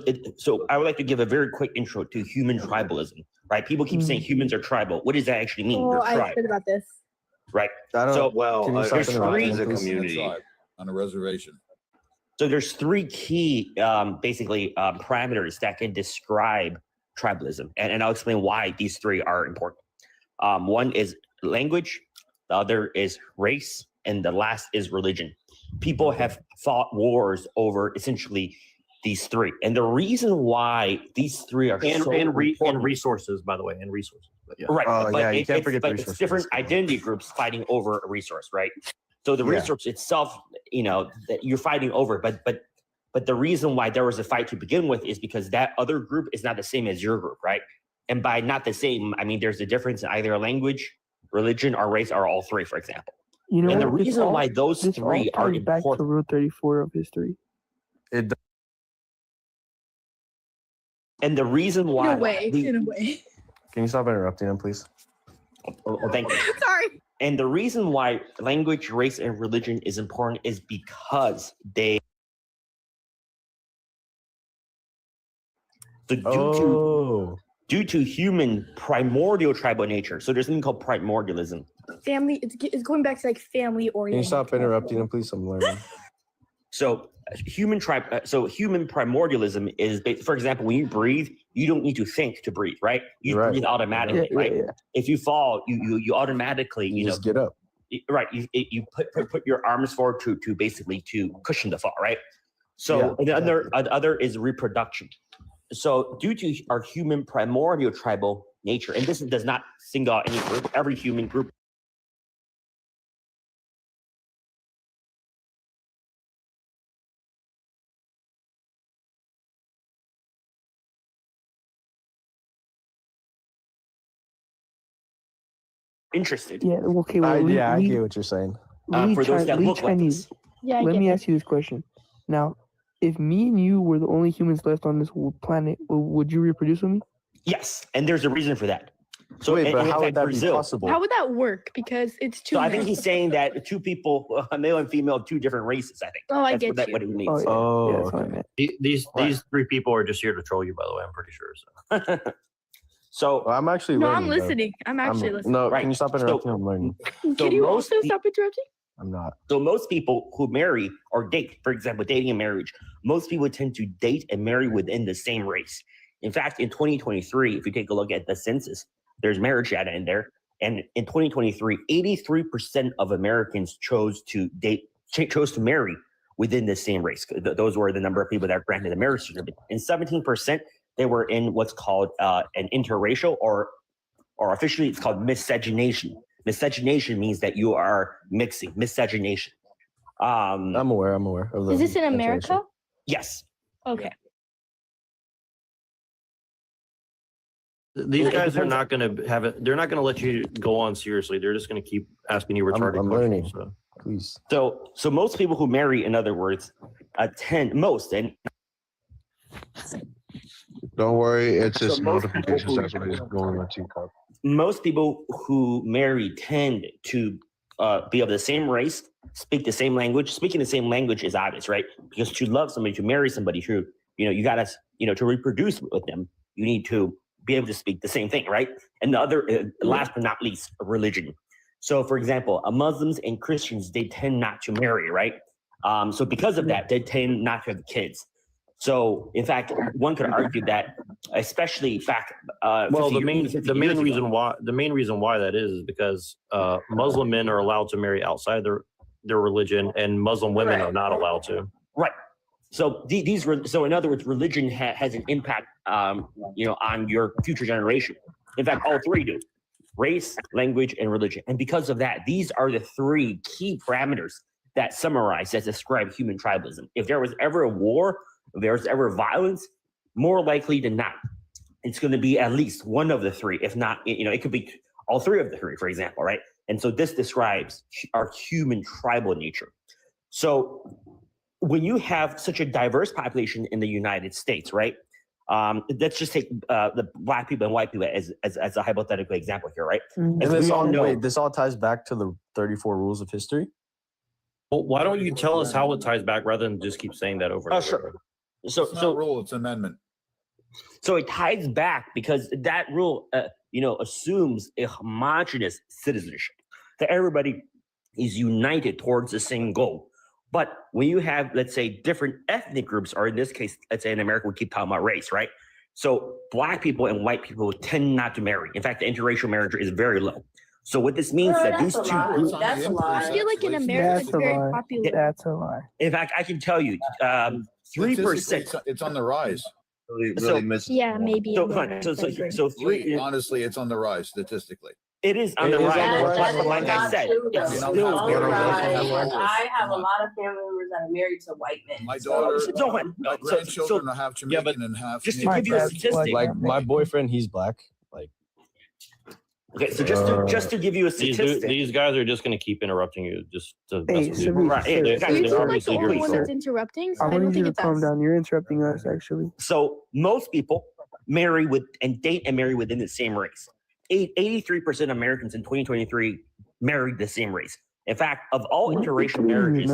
I would like to give a very quick intro to human tribalism. Right. People keep saying humans are tribal. What does that actually mean? Oh, We're I tribe. heard about this. Right. I don't. So there's three. As a community on a reservation. So there's three key, parameters that can describe tribalism, and I'll explain why these three are important. One is language, the other is race, and the last is religion. People have fought wars over essentially these three, and the reason why these three are and resources, by the way, and resources. But yeah. Right, but you can't forget the it's resources. different identity groups fighting over a resource, right? So the resource itself, that you're fighting over, but the reason why there was a fight to begin with is because that other group is not the same as your group, right? And by not the same, I mean there's a difference in either language, religion, or race, or all three, for example. You know, and the what? reason why those this three all are ties back to important. Rule 34 of history. And the reason why In a way. Can you stop interrupting him, please? Oh, thank you. Sorry. And the reason why language, race, and religion is important is because they. So due to human primordial tribal nature, so there's something called primordialism. Family, it's going back to like family Can you oriented. stop interrupting him, please? I'm learning. So human primordialism is, for example, when you breathe, you don't need to think to breathe, right? You breathe automatically, right? If you fall, you automatically, you know, just get up. Right. You put your arms forward to basically to cushion the fall, right? So the other is reproduction. So due to our human primordial tribal nature, and this does not single out any group, every human group. Interested. Yeah. Okay. Well, I get what you're saying. For those that look like this. Yeah. Let me ask you this question. Now, if me and you were the only humans left on this planet, would you reproduce with me? Yes, and there's a reason for that. So, wait, but how would that Brazil, be possible? How would that work? Because it's two. So I think he's saying that two people, a male and female, two different races. I think. Oh, I That's get what, you. what he means. These three people are just here to troll you, by the way. I'm pretty sure. So, so I'm actually No, learning. I'm listening. I'm actually listening. No, Right. can you stop interrupting? I'm learning. Can you also stop interrupting? I'm not. So most people who marry or date, for example, dating and marriage, most people tend to date and marry within the same race. In fact, in 2023, if you take a look at the census, there's marriage data in there. And in 2023, 83% of Americans chose to marry within the same race. Those were the number of people that were granted a marriage certificate. And 17%, they were in what's called an interracial, or officially it's called miscegenation. Miscegenation means that you are mixing. Miscegenation. I'm aware of that. Is this in America? Yes. Okay. these guys are not going to have it. They're not going to let you go on seriously. They're just going to keep asking you retarded I'm questions. learning. Please. So most people who marry, in other words, and Don't worry, it's just notifications. That's why it's going on teacup. most people who marry tend to be of the same race, speak the same language. Speaking the same language is obvious, right? Because to love somebody, to marry somebody who, you gotta, to reproduce with them, you need to be able to speak the same thing, right? And the other, last but not least, religion. So, for example, Muslims and Christians, they tend not to marry, right? So because of that, they tend not to have kids. So, in fact, one could argue that, especially back. Well, the main reason why that is because Muslim men are allowed to marry outside their religion, and Muslim women are not allowed to. Right. So so in other words, religion has an impact, on your future generation. In fact, all three do: race, language, and religion. And because of that, these are the three key parameters that summarize, that describe human tribalism. If there was ever a war, if there was ever violence, more likely than not, it's going to be at least one of the three. If not, it could be all three of the three, for example, right? And so this describes our human tribal nature. So when you have such a diverse population in the United States, right? Let's just take the Black people and white people as a hypothetical example here, right? And this all ties back to the 34 rules of history. Well, why don't you tell us how it ties back rather than just keep saying that over and over? Sure. It's not rule, it's amendment. So it ties back because that rule, assumes a homogeneous citizenship, that everybody is united towards the same goal. But when you have, let's say, different ethnic groups, or in this case, let's say in America, we keep talking about race, right? So Black people and white people tend not to marry. In fact, the interracial marriage is very low. So what this means is that these two groups. That's a lie. I feel like in America it's very popular. That's a lie. In fact, I can tell you, 3%. It's on the rise. Yeah, maybe. So three. Honestly, it's on the rise statistically. It is on the rise. Like I said, it's still very I have a lot of family members that are married to white men. My daughter, my grandchildren are half Jamaican and half. Just to give you a statistic, like my boyfriend, he's Black. Like, okay, so just to give you a statistic, these guys are just going to keep interrupting you, just to Hey, mess with you. Sabi, right? sir, They're You feel like obviously the only agreeing. one that's interrupting? So I I don't want you think to it's calm us. down. You're interrupting us, actually. So most people marry date and marry within the same race. 83% of Americans in 2023 married the same race. In fact, of all interracial marriages,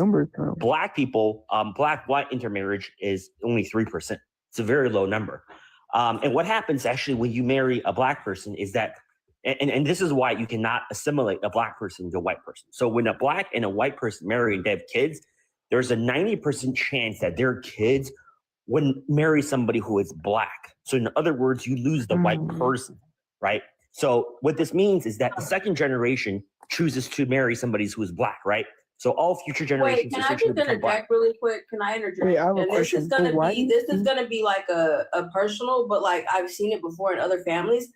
Black people, Black-white intermarriage is only 3%. It's a very low number. And what happens actually when you marry a Black person is that, and this is why you cannot assimilate a Black person to a white person. So when a Black and a white person marry and they have kids, there's a 90% chance that their kids would marry somebody who is black. So in other words, you lose the white person, right? So what this means is that the second generation chooses to marry somebody who is black, right? So all future generations Wait, can I essentially just become black. interject really quick? Can I interject? Wait, I have a and question. This is gonna be like a personal, but like I've seen it before in other families.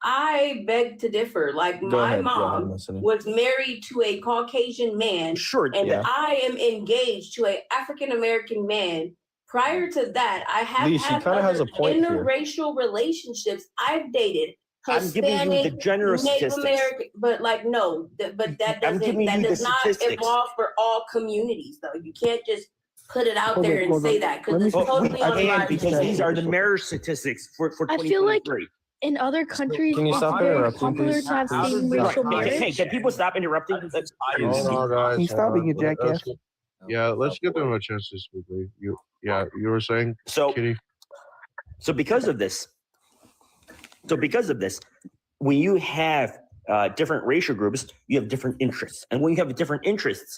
I beg to differ. Like Go my ahead, mom I'm listening. was married to a Caucasian man, and yeah. I am engaged to an African American man. Prior to that, I have Lee, she had kinda has other a point here. interracial relationships. I've dated I'm giving you the Hispanic, general Native statistics. American, but like no, but that I'm giving that you the does not statistics. evolve for all communities though. You can't just put it out Hold there on, and hold say on. that because Let me it's see. totally I We can unbiased. because these are the marriage statistics for I feel like 2023. in other countries, Can you it's stop very interrupting, popular please? to have Please. same-racial Hey, marriage. can people stop interrupting? Hold on, guys. Can you stop being a jackass? Let's give them a chance to speak. Lee. You were saying, So, Kitty. so because of this, when you have different racial groups, you have different interests, and when you have different interests,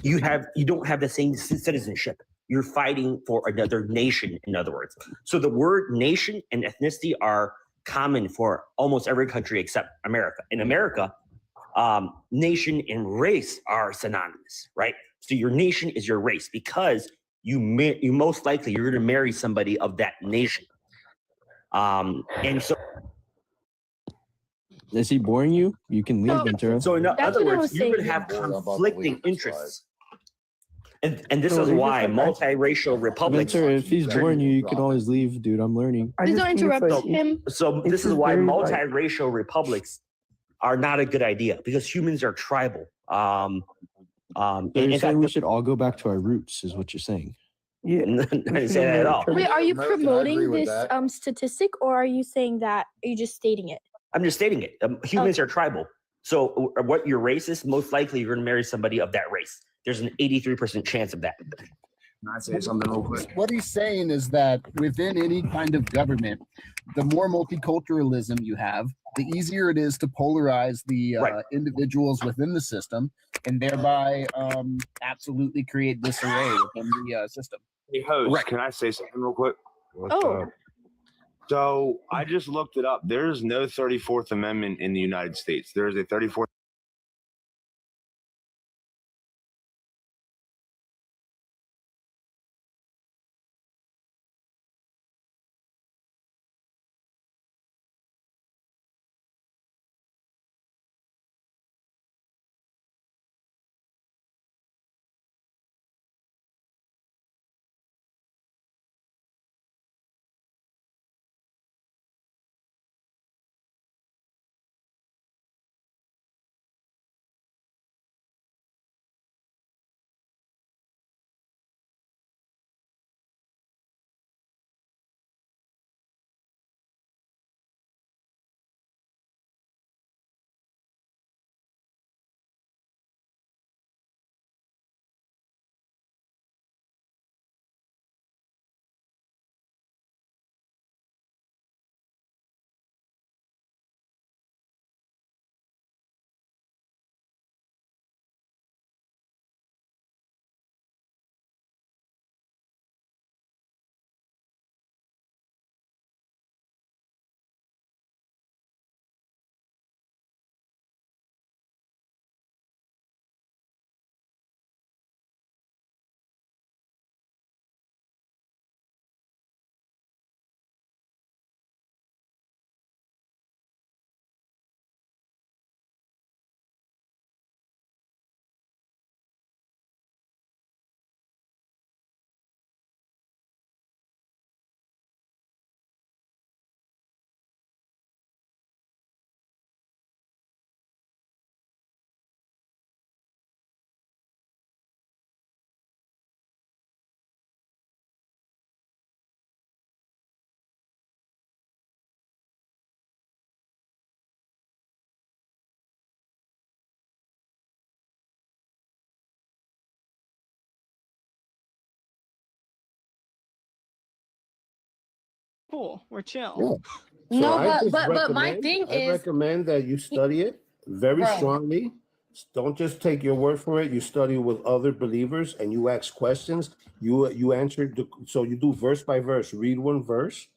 you don't have the same citizenship. You're fighting for another nation, in other words. So the word nation and ethnicity are common for almost every country except America. In America, nation and race are synonymous, right? So your nation is your race because you most likely you're going to marry somebody of that nation. And so Is he boring you? You can leave, Ventura. So in That's other what I words, was you're going to saying. have conflicting interests. And this So is is it why like multiracial republics. Ventura, if he's boring you, you can always leave, dude. I'm learning. I Please just don't think it's interrupt like him. So it's this is just why very, like- multiracial republics are not a good idea because humans are tribal. So you're in saying fact, we should all go back to our roots, is what you're saying. Yeah. I didn't say that at all. Wait, are you Can I agree promoting with this that? statistic, or are you saying that? Are you just stating it? I'm just stating it. Humans are tribal. So what your race is, most likely you're going to marry somebody of that race. There's an 83% chance of that. Can I say something real quick? What he's saying is that within any kind of government, the more multiculturalism you have, the easier it is to polarize the individuals within the system, and thereby absolutely create disarray within the system. Hey, host, can I say something real quick? What's up? So I just looked it up. There's no 34th Amendment in the United States. There is a 34th. Cool. We're chill. So No, I but my recommend, thing I is, recommend that you study it very Bro. strongly Don't just take your word for it. You study with other believers and you ask questions. You answer. So you do verse by verse. Read one verse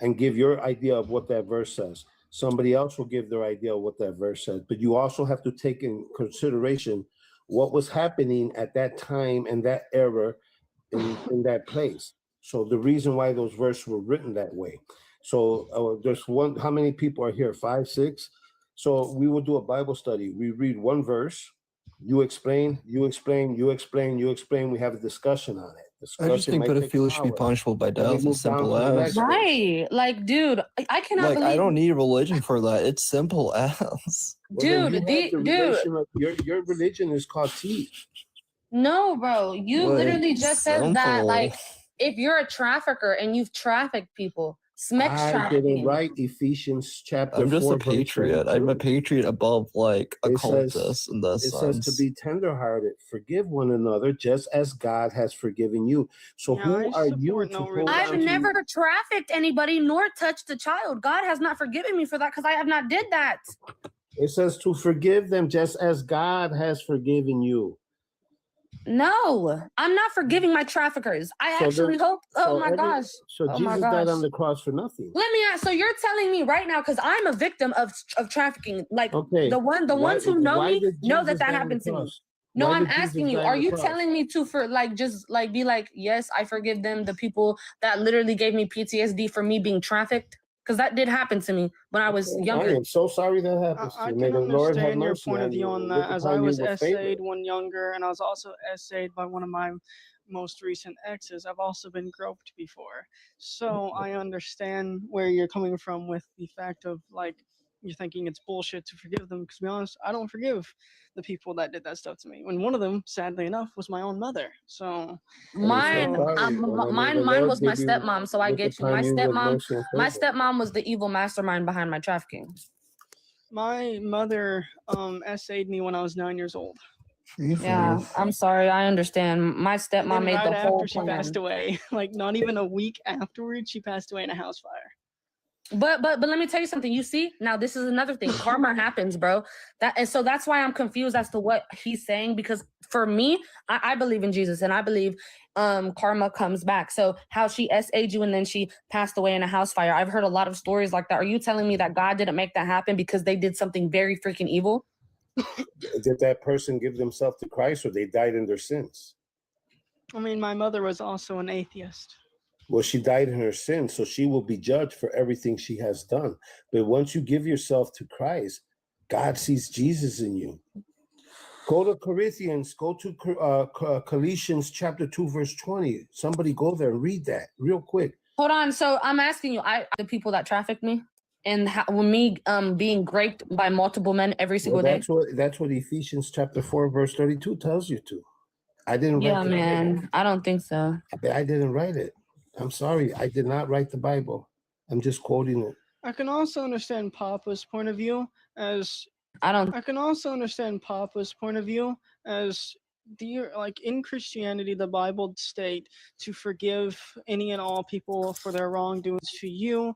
and give your idea of what that verse says. Somebody else will give their idea of what that verse says. But you also have to take in consideration what was happening at that time and that era in that place. So the reason why those verses were written that way. So there's one. How many people are here? 5, 6. So we will do a Bible study. We read one verse. You explain. You explain. You explain. You explain. We have a discussion on it. I just Discussion think might take an pedophilia should be hour. punishable by Then we death, move as down simple to the as. next verse. Right. Like, dude, I cannot Like, I believe. don't need religion for that. It's simple as. Well, then you Dude, have the relation of your religion is called tea. No, bro. You Like, literally just said that, simple. like, if you're a trafficker and you've trafficked people, sex I didn't trafficking. write Ephesians chapter I'm just 4, a verse patriot. I'm a 32. patriot above like a It says, cultist in that it says to sense. be tenderhearted, forgive one another, just as God has forgiven you. So Yeah, who I are you support to no hold I've on to? never trafficked anybody nor touched a child. God has not forgiven me for that because I have not did that. It says to forgive them just as God has forgiven you. No, I'm not forgiving my traffickers. I actually hope. Oh my gosh. So Oh my Jesus died gosh. on the cross for nothing. Let me ask. So you're telling me right now, because I'm a victim of trafficking. Like Okay. the ones who know why me did know Jesus that die on the happened to me. cross? No, Why I'm did Jesus asking you. die on Are the you cross? telling me to for like just like be like, yes, I forgive them, the people that literally gave me PTSD for me being trafficked? Because that did happen to me when I was I younger. am so sorry that happens to I you. May can the Lord have understand your mercy point of on view you on and that, look as I upon you was with favor. essayed when younger, and I was also essayed by one of my most recent exes. I've also been groped before, so I understand where you're coming from with the fact of like you're thinking it's bullshit to forgive them. Because to be honest, I don't forgive the people that did that stuff to me. And one of them, sadly enough, was my own mother. So Mine, sorry. Well, may the mine Lord was my give you- stepmom, so I look get you. upon My you with stepmom, mercy and my favor. stepmom was the evil mastermind behind my trafficking. my mother essayed me when I was 9 years old. Yeah, I'm sorry. I understand. My And stepmom then made right the whole after she plan. passed away, like not even a week afterwards, she passed away in a house fire. But let me tell you something. You see, now this is another thing. Karma happens, bro. And so that's why I'm confused as to what he's saying. Because for me, I believe in Jesus and I believe karma comes back. So how she SA'd you and then she passed away in a house fire. I've heard a lot of stories like that. Are you telling me that God didn't make that happen because they did something very freaking evil? Did that person give themselves to Christ or they died in their sins? I mean, my mother was also an atheist. Well, she died in her sins, so she will be judged for everything she has done. But once you give yourself to Christ, God sees Jesus in you. Go to Corinthians, go to Colossians chapter 2, verse 20. Somebody go there and read that real quick. Hold on. So I'm asking you, the people that trafficked me and when me being raped by multiple men every single day. That's what Ephesians chapter 4, verse 32 tells you to. I didn't write the man. I don't think so. I didn't write it. I'm sorry. I did not write the Bible. I'm just quoting it. I can also understand Papa's point of view as I can also understand Papa's point of view as like in Christianity, the Bible state to forgive any and all people for their wrongdoings to you,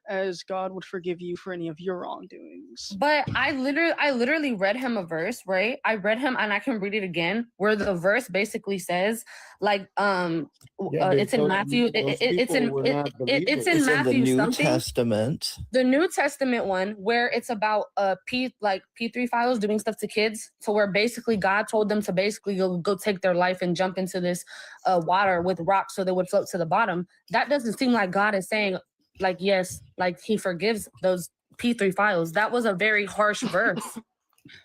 as God would forgive you for any of your wrongdoings. But I literally read him a verse, right? I read him and I can read it again, where the verse basically says, like, it's in Matthew. It's in Matthew the New something. Testament. The New Testament one, where it's about P3 files doing stuff to kids. So where basically God told them to basically go take their life and jump into this water with rocks so they would float to the bottom. That doesn't seem like God is saying, like, yes, like he forgives those P3 files. That was a very harsh verse.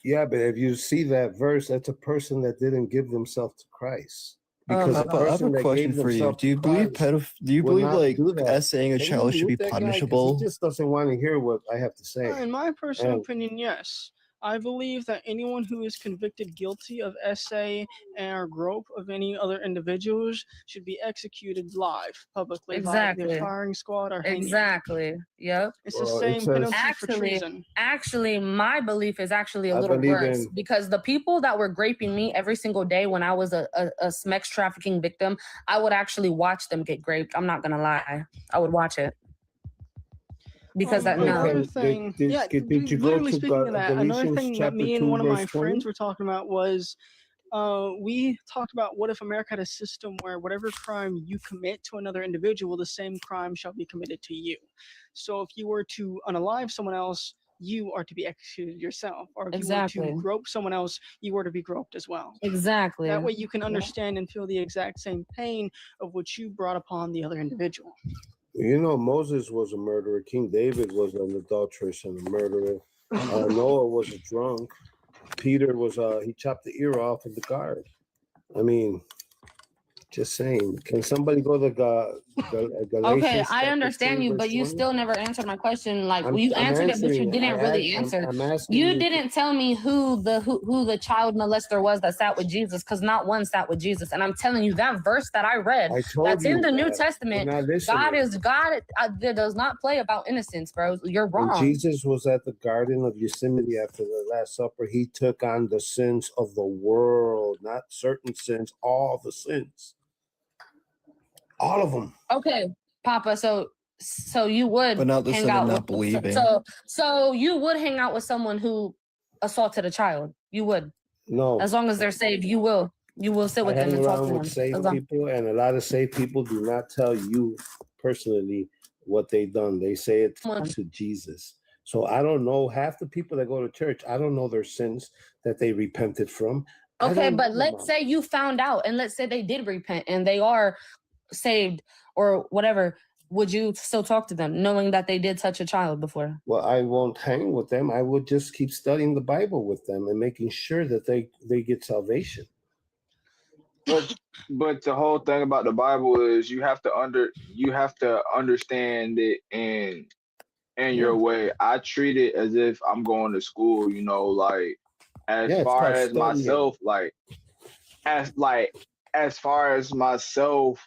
Yeah, but if you see that verse, that's a person that didn't give themselves to Christ. Because I have a question for you. Do you believe like essaying a child should be punishable? He just doesn't want to hear what I have to say. In my personal opinion, yes. I believe that anyone who is convicted guilty of essay or grope of any other individuals should be executed live, publicly, by the firing squad or hanging. Exactly. Yep. It's the same penalty for treason. Actually, my belief is actually a little worse because the people that were graping me every single day when I was a sex trafficking victim, I would actually watch them get graped. I'm not gonna lie. I would watch it. because that Another no. thing, Did you go literally to speaking of that, another Galatians thing that chapter me and 2, one of my verse 20? friends were talking about was we talked about what if America had a system where whatever crime you commit to another individual, the same crime shall be committed to you. So if you were to unalive someone else, you are to be executed yourself. Or if you were Exactly. to grope someone else, you were to be groped as well. Exactly. That way you can understand and feel the exact same pain of what you brought upon the other individual. You know, Moses was a murderer. King David was an adulteress and a murderer. Noah was a drunk. Peter was he chopped the ear off of the guard. I mean, just saying. Can somebody go to Galatians? Okay, I chapter understand 2, you, verse but you 20? still never answered my question. Like I'm you answered it, but you answering it. didn't really answer. I'm asking You you. didn't tell me who the child molester was that sat with Jesus, because not one sat with Jesus. And I'm telling you, that verse that I read, I told that's you in the New that. Testament. You're not listening. God does not play about innocence, bro. You're When wrong. Jesus was at the Garden of Gethsemane after the Last Supper, he took on the sins of the world, not certain sins, all the sins. All of them. Okay, Papa. So you would But not the hang sin of out not with believing. so you would hang out with someone who assaulted a child. You would. No. As long as they're saved, you will. You will sit I with them hang and talk around to them. with saved As long- people, and a lot of saved people do not tell you personally what they've done. They say it to Jesus. So I don't know. Half the people that go to church, I don't know their sins that they repented from. I Okay, don't but know, let's Mom. say you found out, and let's say they did repent and they are saved or whatever. Would you still talk to them, knowing that they did touch a child before? Well, I won't hang with them. I would just keep studying the Bible with them and making sure that they get salvation. But the whole thing about the Bible is you have to understand it in your way. I treat it as if I'm going to school, you know, like as Yeah, far start as studying. myself, as far as myself,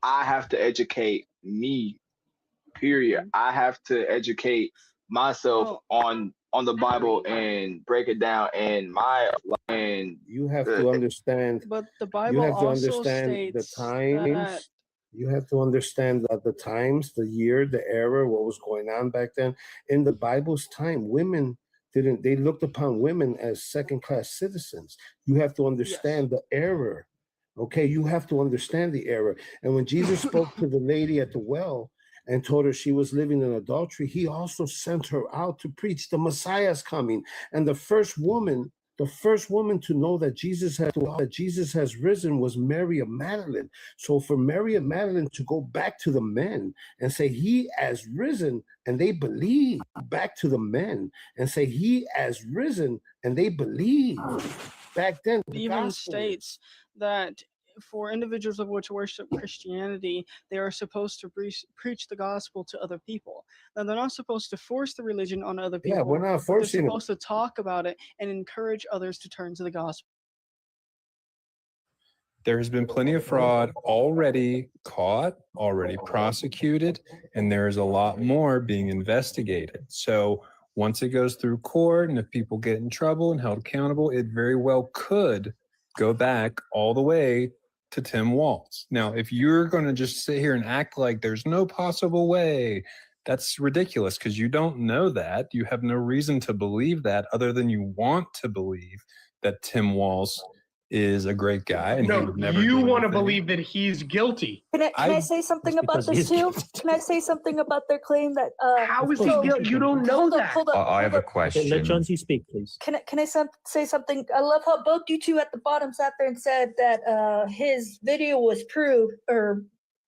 I have to educate me. Period. I have to educate myself on the Bible and break it down in You have to understand. But the You Bible have to also understand the states times. that You have to understand the times, the year, the era, what was going on back then. In the Bible's time, women they looked upon women as second-class citizens. You have to understand the error. Okay, you have to understand the error. And when Jesus spoke to the lady at the well and told her she was living in adultery, he also sent her out to preach the Messiah's coming. And the first woman to know that Jesus has risen was Mary of Magdalene. So for Mary of Magdalene to go back to the men and say he has risen, and they believe, back to the men and say he has risen, and they believe. Back then, the even gospel. states that for individuals of which worship Christianity, they are supposed to preach the gospel to other people. Now, they're not supposed to force the religion on other people. Yeah, we're not but they're forcing it. supposed to talk about it and encourage others to turn to the gospel. There has been plenty of fraud already caught, already prosecuted, and there's a lot more being investigated. So once it goes through court and if people get in trouble and held accountable, it very well could go back all the way to Tim Walz. Now, if you're going to just sit here and act like there's no possible way, that's ridiculous because you don't know that. You have no reason to believe that other than you want to believe that Tim Walz is a great guy and he No, would never you do want to anything. believe that he's guilty. Can I say something about this too? Can I say something about their claim that How is he guilty? You don't know hold that. Up, hold up, I have hold a up. question. Let Chauncey speak, please. Can I say something? I love how both you two at the bottom sat there and said that his video was proved or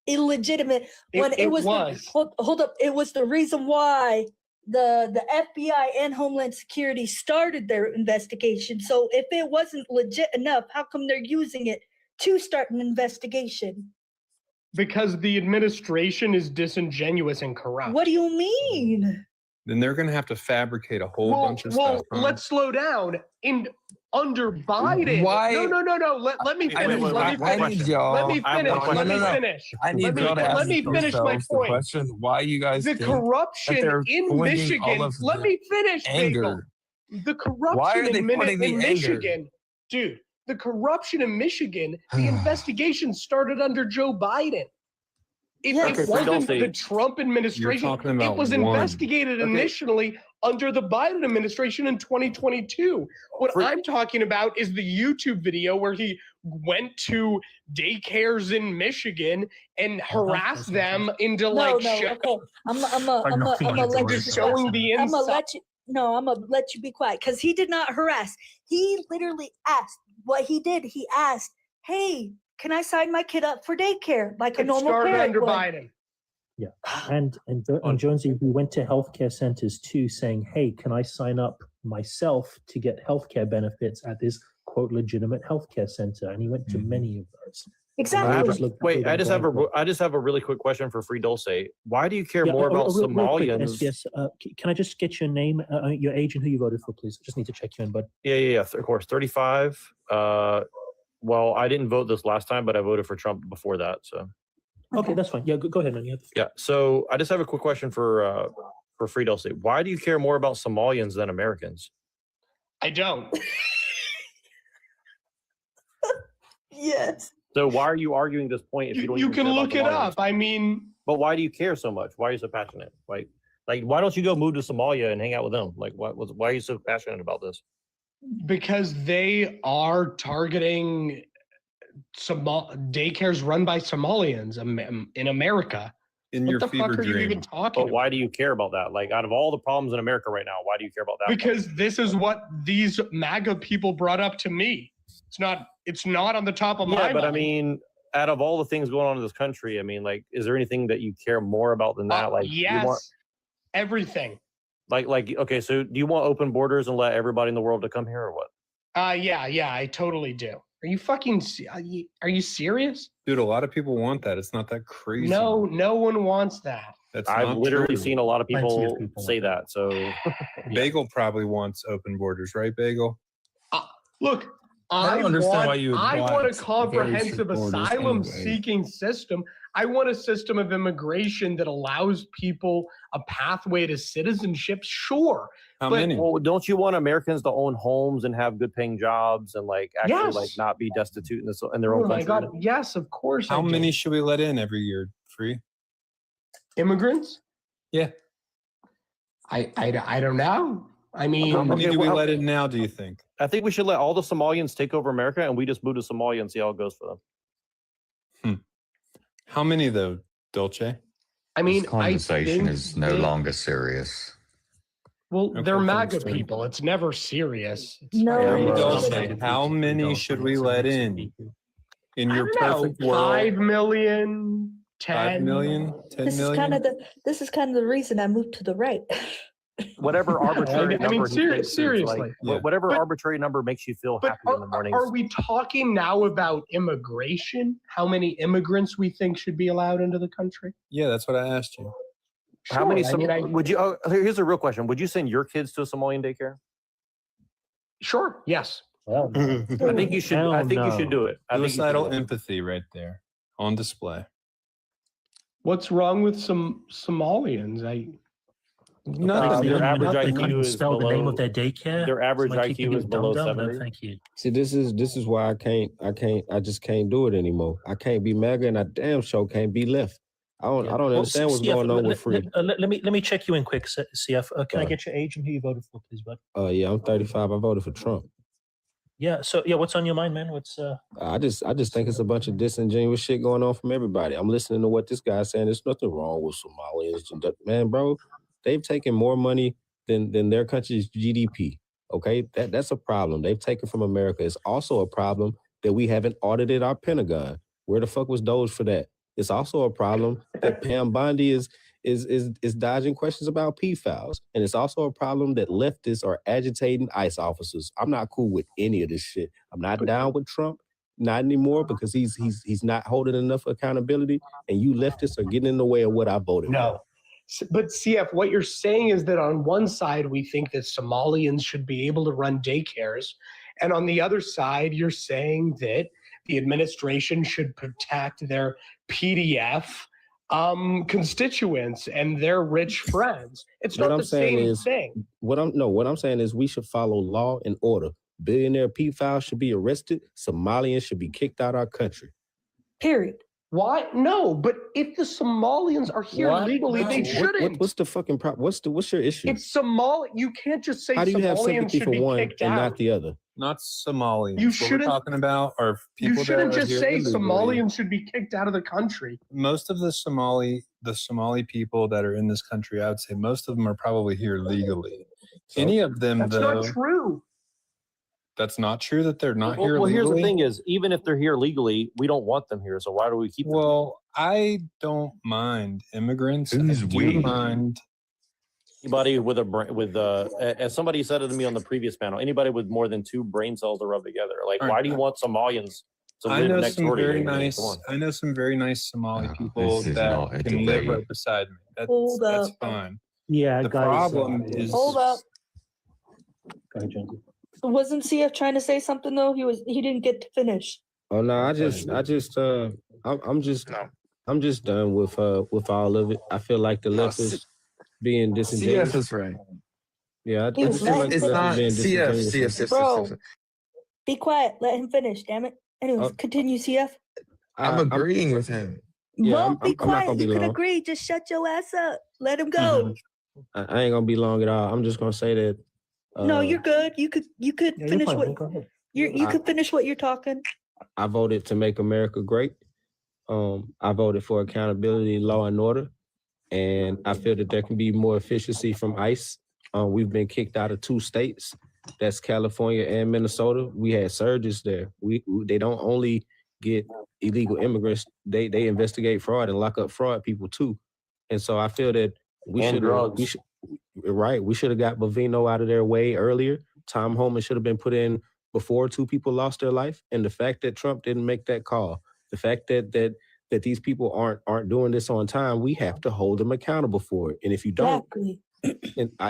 illegitimate when it was. Hold up, it was the reason why the FBI and Homeland Security started their investigation. So if it wasn't legit enough, how come they're using it to start an investigation? Because the administration is disingenuous and corrupt. What do you mean? Then they're going to have to fabricate a whole bunch of stuff. huh? Let's slow down. Under Biden. Why- No. Let me finish. I need y'all. Let me finish. I need y'all to ask Let me finish my yourselves the point. question why you guys The think that corruption they're in pointing Michigan. all of Let the me finish, anger. Bagel. The corruption Why are they in pointing the anger? Michigan, dude. The corruption in Michigan. The investigation started under Joe Biden. It wasn't the Trump administration. talking about It was one. investigated initially under the Biden administration in 2022. What I'm talking about is the YouTube video where he went to daycares in Michigan and harassed them into Okay. I'm gonna let you. showing the I'm gonna inside. let you. No, I'm gonna let you be quiet because he did not harass. He literally asked. What he did, he asked, "Hey, can I sign my kid up for daycare like a It normal started parent under would?" Biden. Yeah, and Jonesy, we went to healthcare centers too, saying, "Hey, can I sign up myself to get healthcare benefits at this quote legitimate healthcare center?" And he went to many of those. Exactly. Wait, I just have a really quick question for Free Dulce. Why do you care more about real quick, Somalians? SBS, can I just get your name, your age, and who you voted for, please? I just need to check you in, bud. Yeah, of course. 35. Well, I didn't vote this last time, but I voted for Trump before that. So. Okay, that's fine. Yeah, go ahead, man. Yeah. So I just have a quick question for Free Dulce. Why do you care more about Somalians than Americans? I don't. Yes. So why are you arguing this point if you don't? You even can care about look it Somalians? up. I mean, but why do you care so much? Why are you so passionate? Like why don't you go move to Somalia and hang out with them? Like, why are you so passionate about this? because they are targeting daycares run by Somalians in America. What the fuck are you even talking But why do you care about that? Like, out of all the problems in America right now, why do you care about that? Because this is what these MAGA people brought up to me. It's not on the top of my Yeah, but mind. I mean, out of all the things going on in this country, I mean, like, is there anything that you care more about than that? Like, yes, you want, everything. like, okay, so do you want open borders and let everybody in the world to come here, or what? Yeah, I totally do. Are you fucking? Are you serious? Dude, a lot of people want that. It's not that crazy. No one wants that. That's I've not literally true. seen a lot of people say that. So Bagel probably wants open borders, right, Bagel? Look, I don't understand why you would I want a want very comprehensive strict borders asylum-seeking system. I want a system of immigration that allows people a pathway to citizenship. Sure, Well, don't you want Americans to own homes and have good-paying jobs and like actually Yes. like not be destitute in their own Oh my country? God! Yes, of course. How I do. many should we let in every year? Free? Immigrants? Yeah. I don't know. I mean, How many do we let in now, do you think? I think we should let all the Somalians take over America and we just move to Somalia and see how it goes for them. How many though, Dolce? I mean, This conversation think is no that- longer serious. Well, they're Okay, MAGA understood. people. It's never serious. It's No, Free very- Dolce, how many should we let in? In your I don't know, perfect world, 5 million, 10 5 million, 10 This is million? this is kind of the reason I moved to the right. Whatever arbitrary I mean, number he thinks is, seriously. like, whatever arbitrary number makes you feel But happy in the mornings. are we talking now about immigration? How many immigrants we think should be allowed into the country? Yeah, that's what I asked you. How many? Sure, I mean, would you? Oh, here's a real question: would you send your kids to a Somalian daycare? Sure. Yes. Well, I think you should. I think you should do it. I think you should Suicidal do it. empathy right there on display. What's wrong with some Somalians? Their average IQ is spell the name of their daycare. Their average Somebody keep IQ is getting below dumbed down? No, 70. thank you. See, this is why I just can't do it anymore. I can't be MAGA, and I damn sure can't be left. I don't understand what's going on with free. Let me check you in quick, CF. Can I get your age and who you voted for, please, bud? Yeah, I'm 35. I voted for Trump. Yeah. So yeah, what's on your mind, man? What's I just think it's a bunch of disingenuous shit going on from everybody. I'm listening to what this guy's saying. There's nothing wrong with Somalians. Man, bro, they've taken more money than their country's GDP. Okay, that's a problem. They've taken from America. It's also a problem that we haven't audited our Pentagon. Where the fuck was Doge for that? It's also a problem that Pam Bondi is dodging questions about PFAS. And it's also a problem that leftists are agitating ICE officers. I'm not cool with any of this shit. I'm not down with Trump, not anymore, because he's not holding enough accountability. And you leftists are getting in the way of what I voted for. No. But CF, what you're saying is that on one side, we think that Somalians should be able to run daycares. And on the other side, you're saying that the administration should protect their PDF constituents and their rich friends. It's not the same thing. What I'm saying is we should follow law and order. Billionaire pedophiles should be arrested. Somalians should be kicked out of our country. Period. Why? No, but if the Somalians are here What? legally, they shouldn't. What's the fucking problem? What's your issue? It's Somali. You can't just say How do you have Somalians sympathy should for be one kicked and out. not the other? Not Somalians. You What we're shouldn't- talking about are people You shouldn't that are just here say illegally. Somalians should be kicked out of the country. Most of the Somali people that are in this country, I would say most of them are probably here legally. Any of them, That's though, not true. that's not true that they're not here Well, here's legally. the thing: is even if they're here legally, we don't want them here. So why do we keep them? Well, I don't mind immigrants. Who's I do we? mind Anybody with as somebody said it to me on the previous panel, anybody with more than 2 brain cells to rub together. Like, All why right. do you want Somalians to I live know next some door to very you? nice. Come on. I know some very nice Somali people this is that not a can live debate. right beside me. Hold That's up. fine. Yeah, The guys. problem is Hold up. Go ahead, Jonesy. Wasn't CF trying to say something though? He didn't get to finish. Oh no, I'm just done with all of it. I feel like the left is being disingenuous. CF is right. Yeah, I He was just feel like letting the left is being disingenuous. Bro, be quiet. Let him finish. Damn it. Anyways, Oh. continue, CF. I'm agreeing with him. Yeah, Well, I'm be not quiet. gonna be You could long. agree. Just shut your ass up. Let him go. I ain't gonna be long at all. I'm just gonna say that. No, you're good. You could you're finish fine. what Go ahead. you could finish what you're talking. I voted to make America great. I voted for accountability, law and order, and I feel that there can be more efficiency from ICE. We've been kicked out of 2 states. That's California and Minnesota. We had surges there. They don't only get illegal immigrants. They investigate fraud and lock up fraud people too. And so I feel that we And should drugs. we should have got Bovino out of there way earlier. Tom Homan should have been put in before 2 people lost their life. And the fact that Trump didn't make that call, the fact that these people aren't doing this on time, we have to hold them accountable for it. And if you don't, Exactly.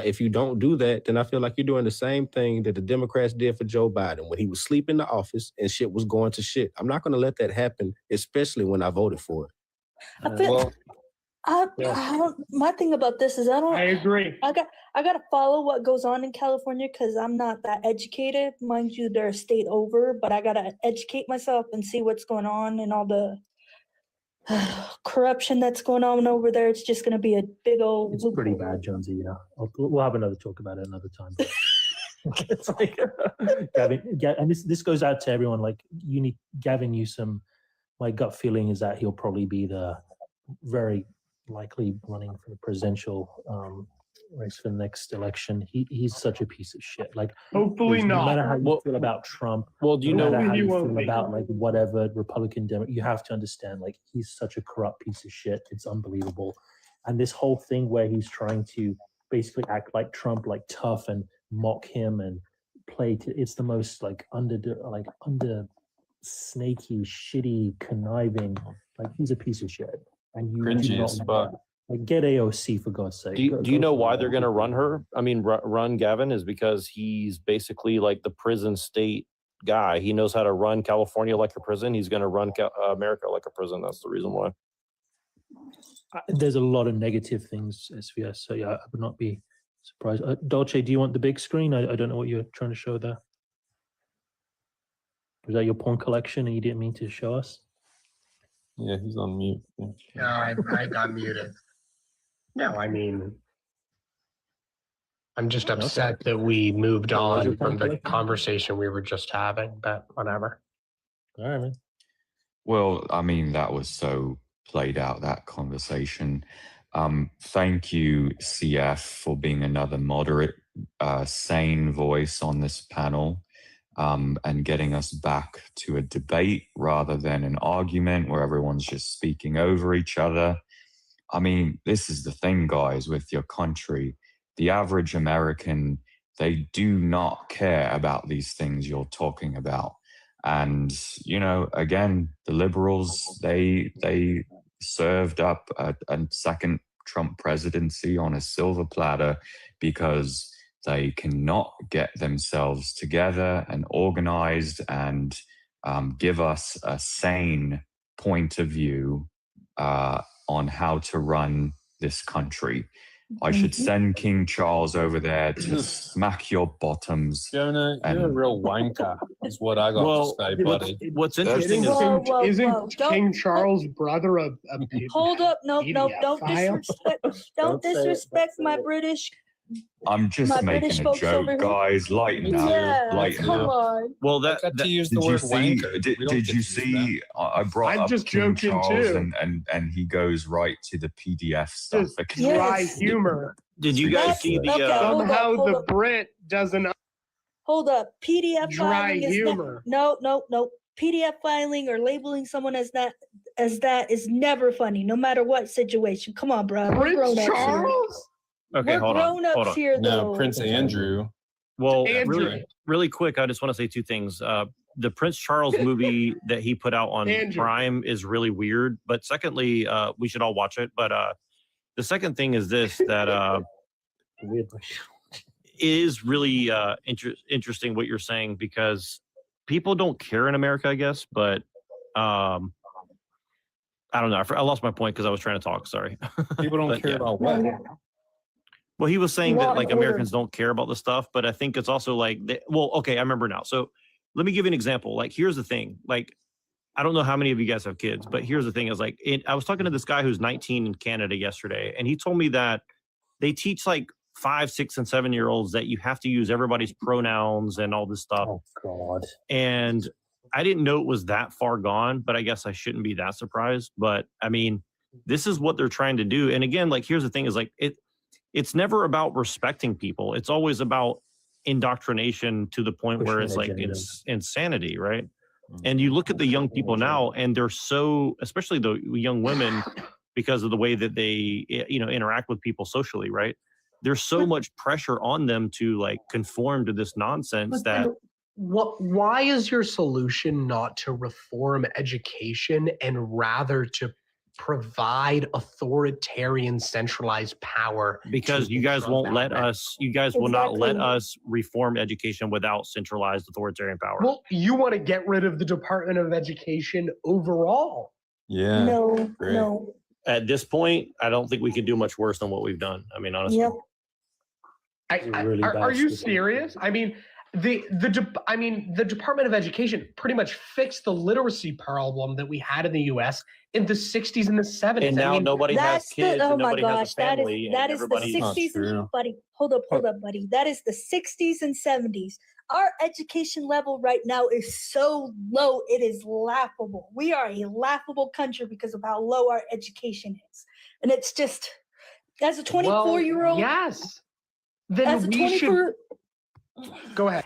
if you don't do that, then I feel like you're doing the same thing that the Democrats did for Joe Biden when he was sleeping in the office and shit was going to shit. I'm not going to let that happen, especially when I voted for it. I feel I don't, my thing about this is I agree. I got to follow what goes on in California because I'm not that educated. Mind you, they're a state over, but I got to educate myself and see what's going on and all the corruption that's going on over there. It's just going to be a big old. It's pretty bad, Jonesy. Yeah, we'll have another talk about it another time. It's like Gavin, and this goes out to everyone. Like you need Gavin Newsom. My gut feeling is that he'll probably be the very likely running for the presidential race for the next election. He's such a piece of shit. Like Hopefully no not. matter how you feel about Trump, well, do you no know matter how he you won't feel be. about like whatever Republican Democrat, you have to understand like he's such a corrupt piece of shit. It's unbelievable. And this whole thing where he's trying to basically act like Trump, like tough and mock him and play to, it's the most like under snaky, shitty, conniving. Like he's a piece of shit. And you do Cringy not as let fuck. that. Like get AOC for God's sake. Do you, Go- do you go know for why it. they're going to run her? I mean, run Gavin is because he's basically like the prison state guy. He knows how to run California like a prison. He's going to run America like a prison. That's the reason why. There's a lot of negative things, SVS. So yeah, I would not be surprised. Dolce, do you want the big screen? I don't know what you're trying to show there. Was that your porn collection and you didn't mean to show us? Yeah, he's on mute. Yeah. No, I got muted. No, I mean, I'm just upset that we moved What was your on from point, the Blake? conversation we were just having, but whatever. All right, man. Well, I mean, that was so played out, that conversation. Thank you, CF, for being another moderate, sane voice on this panel, and getting us back to a debate rather than an argument where everyone's just speaking over each other. I mean, this is the thing, guys, with your country. The average American, they do not care about these things you're talking about. And, you know, again, the liberals, they served up a second Trump presidency on a silver platter because they cannot get themselves together and organized and give us a sane point of view on how to run this country. I should send King Charles over there to smack your bottoms. Jonah, you're a real wanker, is what I got to say, buddy. What's Isn't King Charles' brother a Hold up, no, don't pedophile? don't disrespect my British. I'm just My making British a folks over joke, here. guys. Lighten up. Yeah, Lighten come up. on. Well, I got to use the Did you word see? wanker. We don't Did get you to use see? I brought I'm up just King joking Charles, too. and he goes right to the PDF stuff. Just because dry Yes. humor. Did you guys see the? Okay, hold up, Somehow hold the up. Brit doesn't. Hold up. PDF Dry filing is humor. no. PDF filing or labeling someone as that is never funny, no matter what situation. Come on, bro. We're Prince grown-ups here. Charles? Okay, We're hold on. grown-ups Hold on. here, No, though. Prince Andrew. Well, Andrew. really quick, I just want to say two things. The Prince Charles movie that he put out on Andrew. Prime is really weird. But secondly, we should all watch it. But the second thing is this, that it is really interesting what you're saying, because people don't care in America, I guess. But I don't know. I lost my point because I was trying to talk. Sorry. People don't But, care yeah. about what? Well, he was saying Law that like and order. Americans don't care about the stuff, but I think it's also like, well, okay, I remember now. So let me give you an example. Like, here's the thing. Like, I don't know how many of you guys have kids, but here's the thing: is like, I was talking to this guy who's 19 in Canada yesterday, and he told me that they teach like 5, 6, and 7-year-olds that you have to use everybody's pronouns and all this stuff. Oh God. And I didn't know it was that far gone, but I guess I shouldn't be that surprised. But I mean, this is what they're trying to do. And again, like, here's the thing: is like it's never about respecting people. It's always about indoctrination to the point where it's like it's insanity, right? And you look at the young people now, and they're so, especially the young women, because of the way that they, interact with people socially, right? There's so much pressure on them to like conform to this nonsense But that. then why is your solution not to reform education and rather to provide authoritarian centralized power? Because to you guys the won't let government? us, you guys will not let Exactly. us reform education without centralized authoritarian power. Well, you want to get rid of the Department of Education overall. Yeah. No, great. no. At this point, I don't think we could do much worse than what we've done. I mean, honestly. Yep. Are you serious? I mean, the Department of Education pretty much fixed the literacy problem that we had in the U.S. in the 60s and the 70s. And now nobody has That's kids oh and my nobody has gosh, a family. that and is the everybody's- Not 60s, true. buddy. Hold up, buddy. That is the 60s and 70s. Our education level right now is so low, it is laughable. We are a laughable country because of how low our education is. And it's just, as a 24-year-old, yes. as Then a we should 24 go ahead.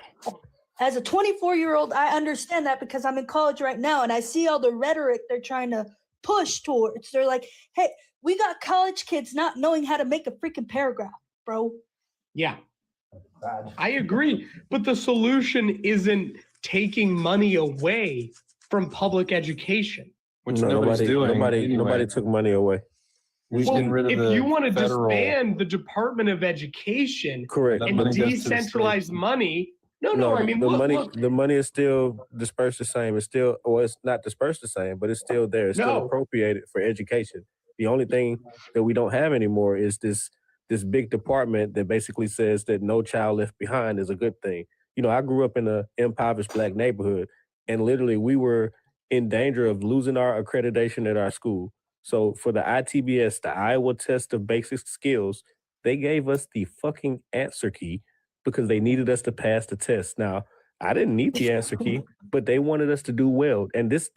as a 24-year-old, I understand that because I'm in college right now and I see all the rhetoric they're trying to push towards. They're like, hey, we got college kids not knowing how to make a freaking paragraph, bro. Yeah. I agree. But the solution isn't taking money away from public education. Which No, nobody's doing. Nobody anyway. took money away. We've Well, getting rid of if the you want to federal. disband the Department of Education Correct. and money goes to the decentralize states. money, no, I mean, look, the money is still dispersed the same. It's still, or it's not dispersed the same, but it's still there. It's still No. appropriated for education. The only thing that we don't have anymore is this big department that basically says that no child left behind is a good thing. You know, I grew up in an impoverished Black neighborhood, and literally we were in danger of losing our accreditation at our school. So for the ITBS, the Iowa Test of Basic Skills, they gave us the fucking answer key because they needed us to pass the test. Now, I didn't need the answer key, but they wanted us to do well. And this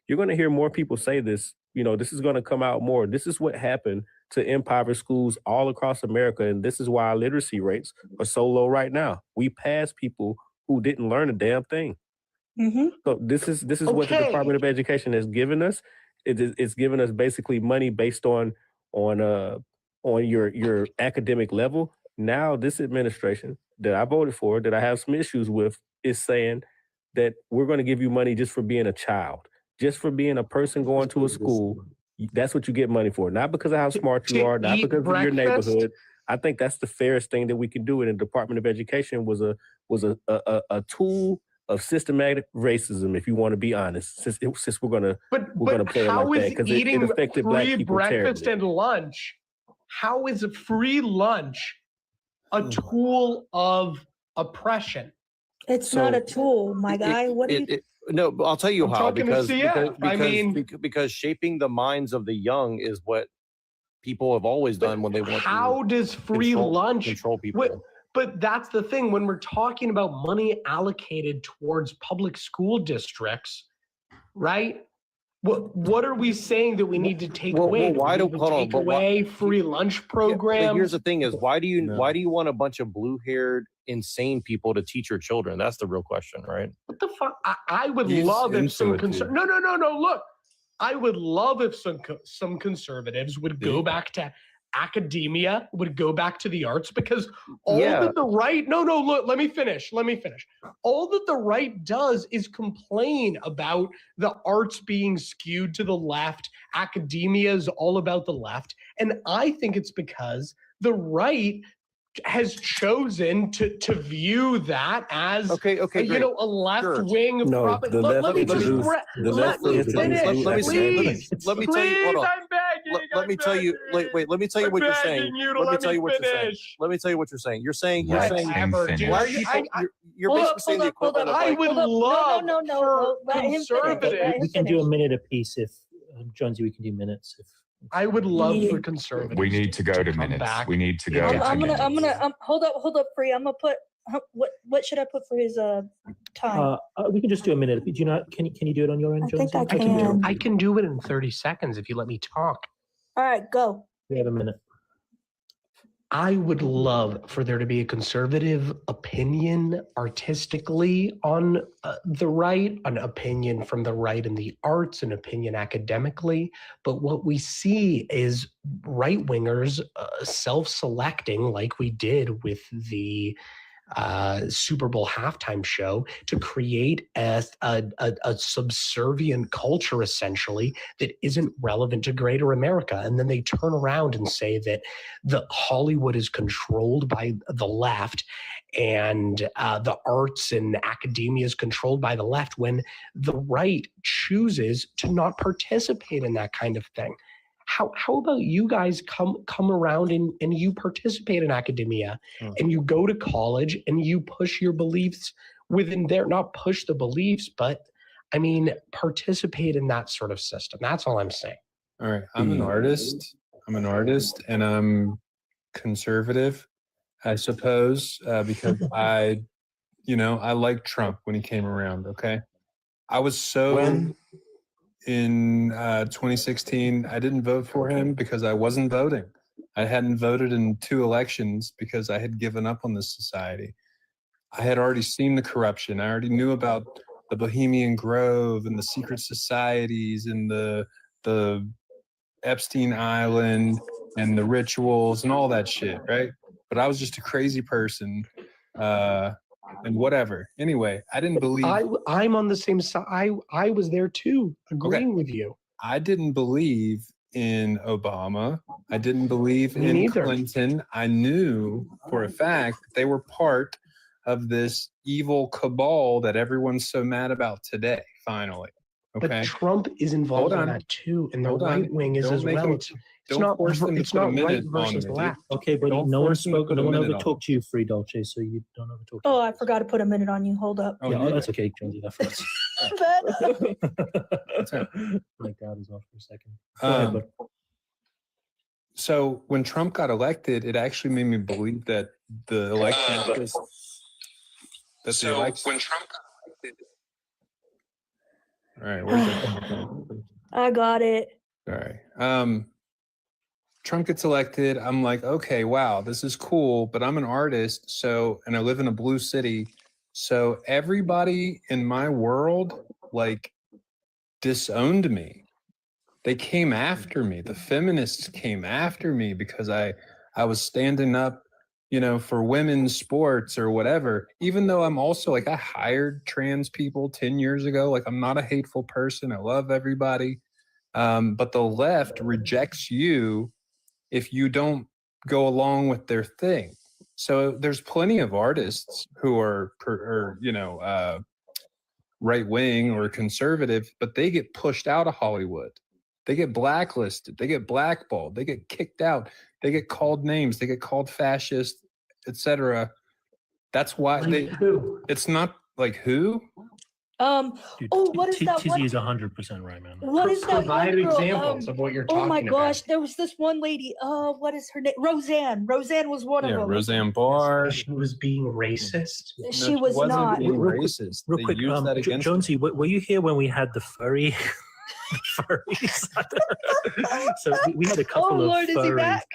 you're going to hear more people say this. You know, this is going to come out more. This is what happened to impoverished schools all across America, and this is why our literacy rates are so low right now. We pass people who didn't learn a damn thing. Mm-hmm. So this is what the Department of Education has given us. It's given us basically money based on your academic level. Now this administration that I voted for, that I have some issues with, is saying that we're going to give you money just for being a child, just for being a person going to a school. That's what you get money for, not because of how smart you are, not because of your neighborhood. I think that's the fairest thing that we can do. And the Department of Education was a tool of systematic racism, if you want to be honest. Since we're gonna play it how like is that, because eating it affected Black free people breakfast terribly. and lunch? How is a free lunch a tool of oppression? It's not a tool, my guy. What do you? No, but I'll tell you I'm how. talking to Because CF. I mean, because shaping the minds of the young is what people have always done when they want how to does free lunch control people. But that's the thing. When we're talking about money allocated towards public school districts, right? What are we saying that we need to take away? Why do hold on? Take But away free lunch programs? But here's the thing: is why do you want a bunch of blue-haired, insane people to teach your children? That's the real question, right? What the fuck? I would love if some no. Look, I would love if some conservatives would go back to academia, would go back to the arts, because all that the right look, let me finish. All that the right does is complain about the arts being skewed to the left. Academia is all about the left, and I think it's because the right has chosen to view that as a left wing. No, the left let me introduced- the left let me introduced finish, blue please. Let me tell you. Hold on. I'm begging. Let me tell you. Wait. Let me tell you what you're saying. Let me tell you what you're saying. Let me tell you what you're saying. You're saying. Why are you? You're basically saying the equivalent of I like. would love No. Let him finish. conservatives. We can do a minute apiece if Jonesy. We can do minutes if. I would love for conservatives. We need to go to minutes. back. We need to go. I'm gonna hold up, Free. I'm gonna put what should I put for his time? We can just do a minute. Do you not? Can you do it on your end, I think Jonesy? I can. I can do it in 30 seconds if you let me talk. All right, go. We have a minute. I would love for there to be a conservative opinion artistically on the right, an opinion from the right in the arts, an opinion academically. But what we see is right wingers self-selecting, like we did with the Super Bowl halftime show, to create a subservient culture essentially that isn't relevant to greater America. And then they turn around and say that the Hollywood is controlled by the left and the arts and academia is controlled by the left, when the right chooses to not participate in that kind of thing. How about you guys come around and you participate in academia and you go to college and you push your beliefs within there, not push the beliefs, but I mean, participate in that sort of system. That's all I'm saying. All right. I'm an artist and I'm conservative, I suppose, because I liked Trump when he came around. Okay. I was in 2016, I didn't vote for him because I wasn't voting. I hadn't voted in 2 elections because I had given up on this society. I had already seen the corruption. I already knew about the Bohemian Grove and the secret societies and the Epstein Island and the rituals and all that shit, right? But I was just a crazy person. And whatever. Anyway, I didn't believe. I'm on the same side. I was there too, agreeing with you. I didn't believe in Obama. I didn't believe in Clinton. I knew for a fact that they were part of this evil cabal that everyone's so mad about today, finally. Okay. But Trump is involved in that too, and the right wing is as well. It's not right versus left. Okay, but no one spoke. No one overtalked you, Free Dolce, so you don't overtalk. Oh, I forgot to put a minute on you. Hold up. That's okay, Jonesy. That for us. My God is off for a second. Go ahead, bud. So when Trump got elected, it actually made me believe that the election when Trump got elected. All right, where's that? I got it. All right. Trump gets elected. I'm like, okay, wow, this is cool, but I'm an artist, and I live in a blue city. So everybody in my world like disowned me. They came after me. The feminists came after me because I was standing up, for women's sports or whatever, even though I'm also like, I hired trans people 10 years ago. Like, I'm not a hateful person. I love everybody. But the left rejects you if you don't go along with their thing. So there's plenty of artists who are right wing or conservative, but they get pushed out of Hollywood. They get blacklisted. They get blackballed. They get kicked out. They get called names. They get called fascist, etc. That's why it's not like who. What is that Tizzy one? is 100% right, man. What is that Provide one girl? examples of what you're Oh my talking gosh, about. there was this one lady. What is her name? Roseanne. Roseanne was one of them. Roseanne Barr. She was being racist. She was wasn't not. being Real quick, racist. real They quick, used that against Jonesy, were you here when we had the furry? Furries. So we had a couple of Lord, furries. is he back?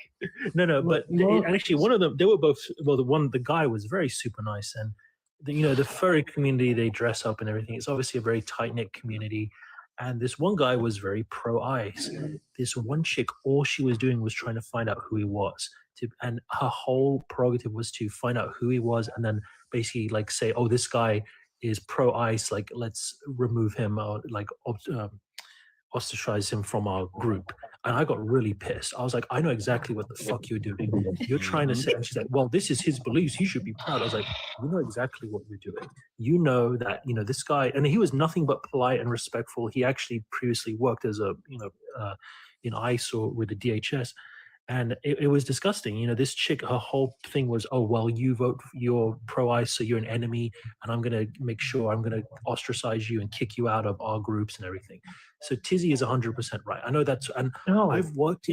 No, but actually one of them, they were both. Well, the guy was very super nice, and the furry community, they dress up and everything. It's obviously a very tight knit community, and this one guy was very pro ice. This one chick, all she was doing was trying to find out who he was, and her whole prerogative was to find out who he was, and then basically like say, oh, this guy is pro ice, like let's remove him, or like ostracize him from our group. And I got really pissed. I was like, I know exactly what the fuck you're doing. You're trying to say, and she's like, well, this is his beliefs. He should be proud. I was like, you know exactly what you're doing. You know that, this guy, and he was nothing but polite and respectful. He actually previously worked as in ICE or with the DHS. And it was disgusting. This chick, her whole thing was, oh, well, you're pro-ICE, so you're an enemy, and I'm going to make sure I'm going to ostracize you and kick you out of our groups and everything. So Tizzy is 100% right. I know that's, and I've worked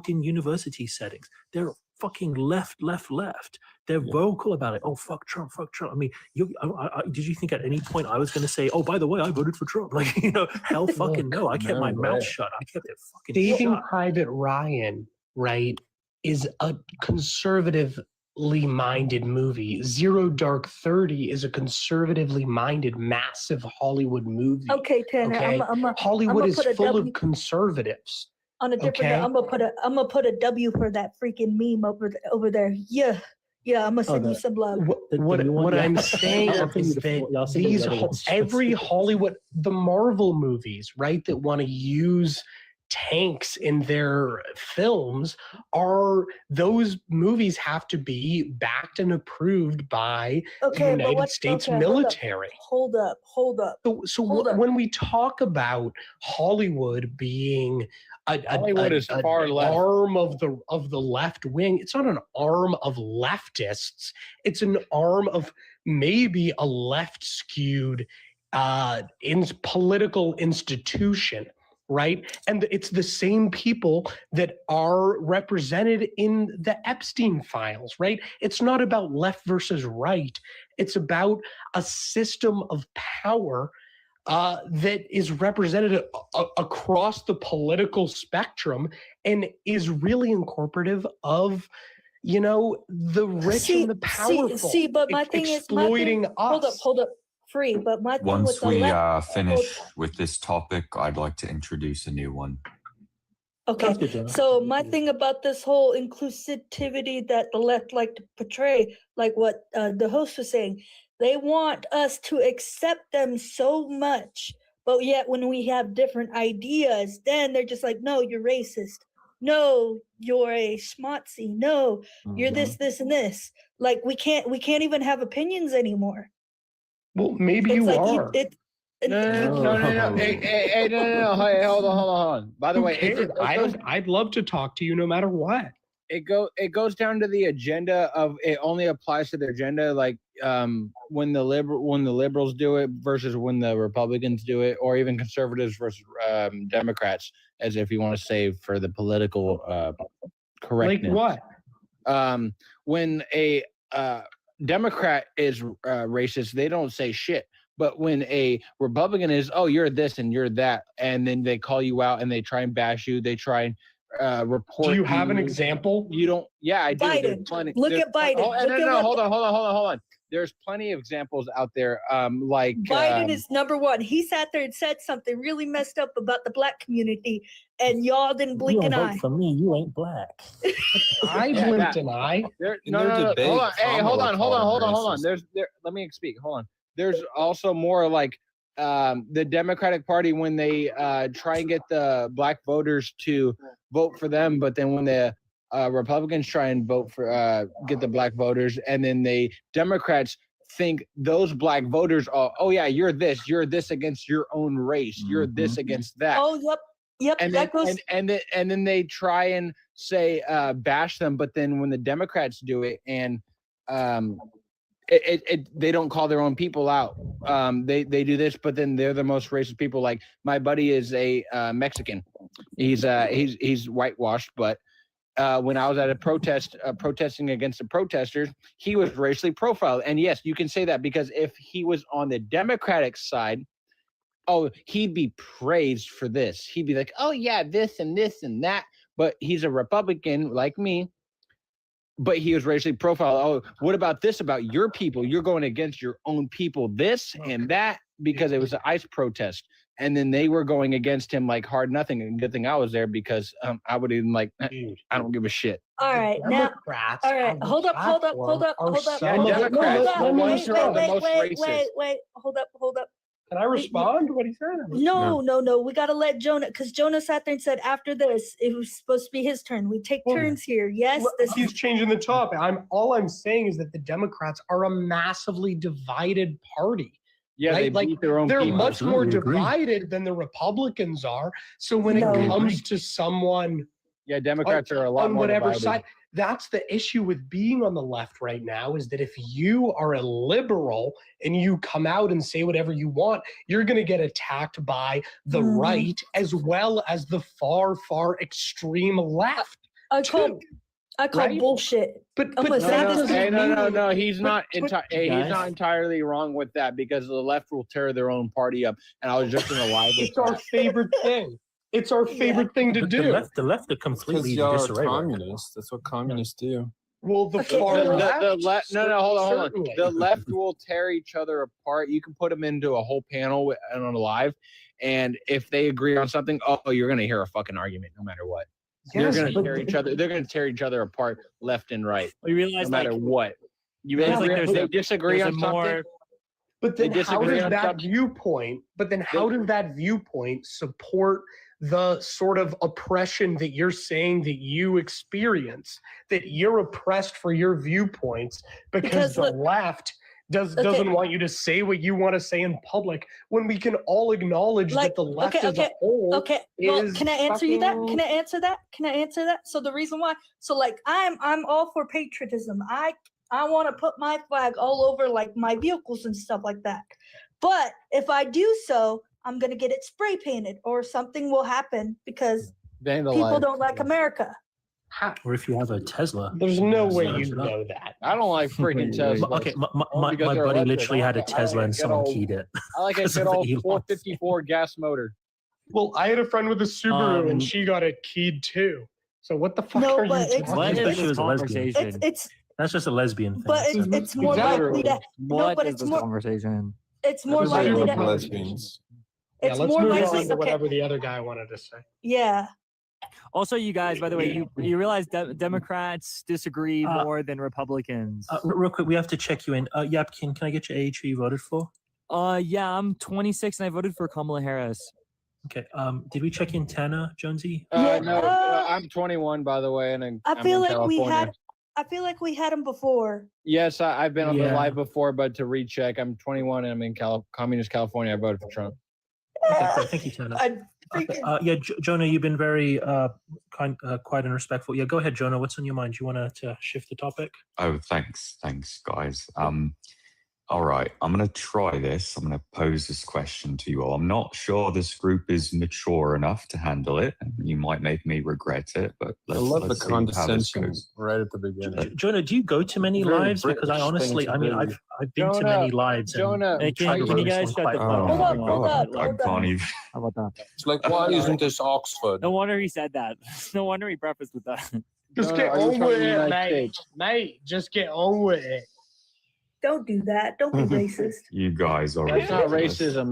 in university settings. They're fucking left. They're vocal about it. Oh, fuck Trump. I mean, did you think at any point I was going to say, oh, by the way, I voted for Trump? Like, hell fucking no. I kept my mouth shut. I kept it fucking Saving shut. Private Ryan, right, is a conservatively minded movie. Zero Dark 30 is a conservatively minded, massive Hollywood movie. Okay, Tanner. Okay? Hollywood is full of conservatives. On a different note, I'm gonna put a W for that freaking meme over there. Yeah, I'm gonna send you some love. What I'm saying is that every Hollywood, the Marvel movies, right, that want to use tanks in their films, those movies have to be backed and approved by the United States military. Hold up. When we talk about Hollywood being Hollywood is far left. arm of the left wing, it's not an arm of leftists. It's an arm of maybe a left skewed political institution. Right. And it's the same people that are represented in the Epstein files. Right. It's not about left versus right. It's about a system of power that is represented across the political spectrum and is really incorporative of, the rich and the powerful. But my thing is exploiting us. Hold up. Free, but my thing Once with the we left, finish with this topic, I'd like to introduce a new one. Okay, so my thing about this whole inclusivity that the left like to portray, like what the host was saying, they want us to accept them so much, but yet when we have different ideas, then they're just like, no, you're racist. No, you're a schmutzy. No, you're this, and this. Like we can't even have opinions anymore. Well, maybe you are. No. Hey, no. Hey, hold on. By the way, I'd love to talk to you no matter what. It goes down to the agenda of it only applies to their agenda, like when the liberals do it versus when the Republicans do it, or even conservatives versus Democrats, as if you want to say for the political correctness. Like what? When a Democrat is racist, they don't say shit. But when a Republican is, oh, you're this and you're that, and then they call you out and they try and bash you, they try and report. Do you have an example? You don't. Yeah, I do. Biden. Look at Biden. No, hold on. There's plenty of examples out there. Like Biden is number one. He sat there and said something really messed up about the black community, and y'all didn't blink an eye. For me, you ain't black. I blinked an eye. No. Hold on. Hey, hold on. Let me speak. Hold on. There's also more like the Democratic Party when they try and get the black voters to vote for them, but then when the Republicans try and vote for get the black voters, and then the Democrats think those black voters are, oh yeah, you're this against your own race, you're this against that. Oh yep. Yep, and that then, goes. and then they try and say bash them, but then when the Democrats do it and they don't call their own people out. They do this, but then they're the most racist people. Like my buddy is a Mexican. He's whitewashed, but when I was at a protest protesting against the protesters, he was racially profiled. And yes, you can say that because if he was on the Democratic side, oh, he'd be praised for this. He'd be like, oh yeah, this and this and that. But he's a Republican like me. But he was racially profiled. Oh, what about this about your people? You're going against your own people, this and that, because it was an ICE protest. And then they were going against him like hard nothing. And good thing I was there because I would even like, I don't give a shit. All right, now, all right, hold up. Hold up. Wait, hold up. Can I respond to what he said? No. We gotta let Jonah, because Jonah sat there and said after this it was supposed to be his turn. We take turns here. Yes, well, he's changing the topic. All I'm saying is that the Democrats are a massively divided party. Yeah, right? they beat their own they're people. much more divided than the Republicans are. So when it comes to someone, Democrats are a lot on more whatever divided. side. That's the issue with being on the left right now, is that if you are a liberal and you come out and say whatever you want, you're going to get attacked by the right as well as the far, far extreme left. I call bullshit. But No, he's not entirely wrong with that, because the left will tear their own party up. And I was just in a live. It's our favorite thing. It's our favorite thing to do. The left are completely Because y'all disarray. are communists. That's what communists do. Well, the far left. Hold on. Certainly. The left will tear each other apart. You can put them into a whole panel and on a live, and if they agree on something, you're gonna hear a fucking argument no matter what. Yes, they're gonna but- tear each other. They're gonna tear each other apart left and right. You realize, no matter like, what. You realize, realize like, they there's a- disagree there's on a something. more- But then They how disagree does on that something. viewpoint? But then how does that viewpoint support the sort of oppression that you're saying that you experience? That you're oppressed for your viewpoints because the look- left doesn't want you to say what you want to say in public, when we can all acknowledge that the left as a whole Well, is can I answer you that? fucking- Can I answer that? So the reason why, so like I'm all for patriotism. I want to put my flag all over like my vehicles and stuff like that. But if I do so, I'm gonna get it spray painted or something will happen because people don't like America. Or if you have a Tesla. There's no way Charge you it up. know that. I don't like freaking Tesla. Okay, my buddy literally had a Tesla and someone keyed it. I like a because good of old Elon. 454 gas motor. Well, I had a friend with a Subaru and Um, she got it keyed too. So what the fuck No, are you but it's- talking But about? she was a lesbian. It's That's just a lesbian thing. but it's more likely that no, but it's more conversation? it's more likely that lesbians. Yeah, it's let's more move likely on to okay, whatever the other guy wanted to say. yeah. Also, you guys, by the way, you realize Democrats disagree more than Republicans. Real quick, we have to check you in. Yapkin, can I get your age, who you voted for? Yeah, I'm 26 and I voted for Kamala Harris. Okay. Did we check in Tana, Jonesy? I'm 21, by the way, and I I'm feel in like we California. had him before. Yes, I've been on the Yeah. live before, but to recheck, I'm 21 and I'm in Communist California. I voted for Trump. Okay, thank you, Tana. Yeah, Jonah, you've been very kind, quiet and respectful. Yeah, go ahead, Jonah. What's on your mind? You want to shift the topic? Oh, thanks, guys. All right, I'm going to try this. I'm going to pose this question to you all. I'm not sure this group is mature enough to handle it, and you might make me regret it. But I let's, love the let's see how this condescension goes. right at the beginning. Jonah, do you go to many Very lives? Because I British honestly, thing I to mean, do. I've been to many lives. Jonah, Hey, can you guys shut the fuck up? Hold up, hold up, I hold can't up. even. How about that? It's like, why isn't this Oxford? No wonder he said that. No wonder he prefaced with that. Just Jonah, get are you on from with the it, United mate. States? Mate, just get on with it. Don't do that. Don't be racist. You guys are. That's not ridiculous. racism.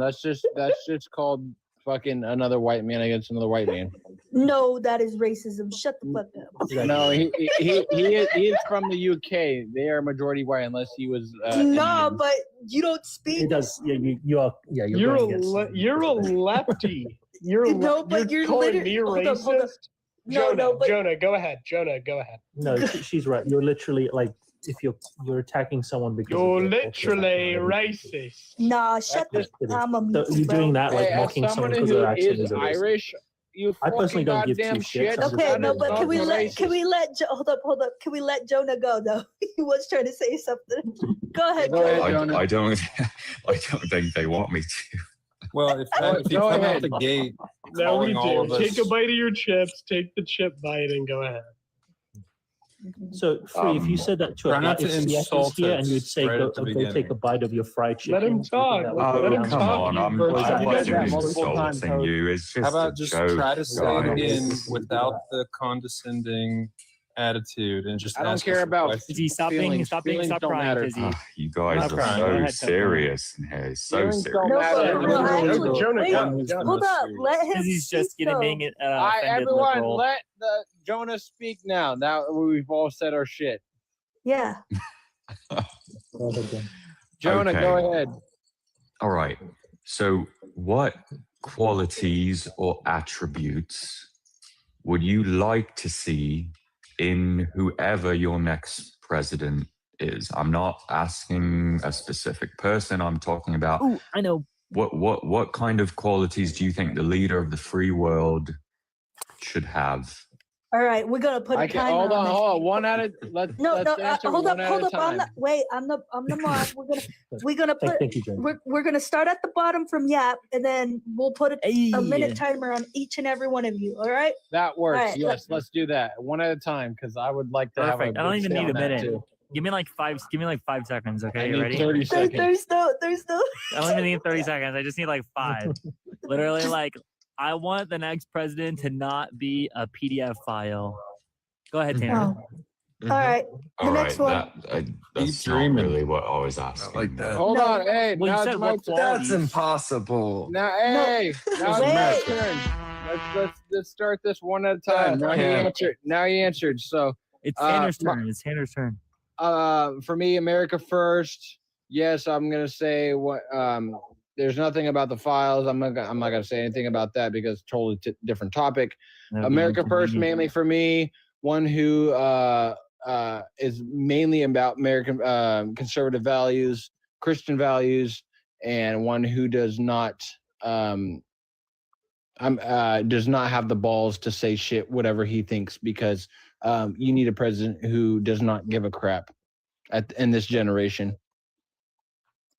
That's just called fucking another white man against another white man. No, that is racism. Shut the fuck up. No, he is from the UK. They are majority white, unless he was. No, Indian. but you don't speak. It does. Yeah, you are. Yeah, You're going against- you're a lefty. You're No, but you're calling literally- me hold up, hold up. racist. No, Jonah, no, but- Jonah, go ahead. Jonah, go ahead. No, she's right. You're literally like, if you're attacking someone because You're of their literally culture, racist. Nah, shut the. I'm a So you're doing that, like Hey, as mocking someone someone because of who their accent is is a racist. Irish, You I personally don't give goddamn two shit. shits. Okay, no, but can we let racist. hold up? Can we let Jonah go though? He was trying to say something. Go ahead, Jonah. I don't think they want me to. Well, if you Go come ahead. out the gate Now we calling all do. of Take us, a bite of your chips. Take the chip bite and go ahead. So, Free, if you said that to try us, not if to CF was insult here us and you'd say, right go, at the okay, take a beginning. bite of your fried chicken. Let him do you think talk. that would Oh, go Let him down come talk. on. I'm Or is that not why doing that multiple times, insulting you. It's How just about a just joke, try to say it again guys. without the condescending attitude and just I don't ask care us a about question. Fizzy, stop feelings. stop Feelings don't crying, matter. Fizzy. You guys Stop are crying. Go so ahead, stop crying. serious in here. So Feelings serious. don't No, matter. but no, actually, Jonah, wait, go. hold up. Let him Fizzy's speak just getting though. offended Everyone, liberal. let the Jonah speak now. Now we've all said our shit. Yeah. Jonah, go Okay. ahead. All right. So, what qualities or attributes would you like to see in whoever your next president is? I'm not asking a specific person. I'm talking about Ooh, I know. what kind of qualities do you think the leader of the free world should have? All right, we're gonna put a timer Hold on, this. hold on. One at a let's answer hold one up, at hold a up. time. I'm the mod. We're gonna put Thank you, Jonah. we're gonna start at the bottom from Yap, and then we'll put a minute timer on each and every one of you. All right? That works. All right, Yes, let's do that one at a time because I would like to Perfect. I have a don't even good say need a on that, minute. too. Give me like 5 seconds, okay? I You need ready? 30 seconds. There's no. I don't even need 30 seconds. I just need like 5. Literally, like, I want the next president to not be a PDF file. Go ahead, Tanner. All right. The All next right, one. that's not really what I was asking. like that. Hold on. Hey, Well, you now said it's my what turn. That's impossible. Now, hey, now it's my turn. Let's start this one at a time. Now he answered. Now he answered. So It's Tanner's turn. It's Tanner's turn. For me, America first. Yes, I'm gonna say what. There's nothing about the files. I'm not gonna say anything about that because it's a totally different topic. America first, mainly for me, one who is mainly about American conservative values, Christian values, and one who does not does not have the balls to say shit whatever he thinks because you need a president who does not give a crap in this generation.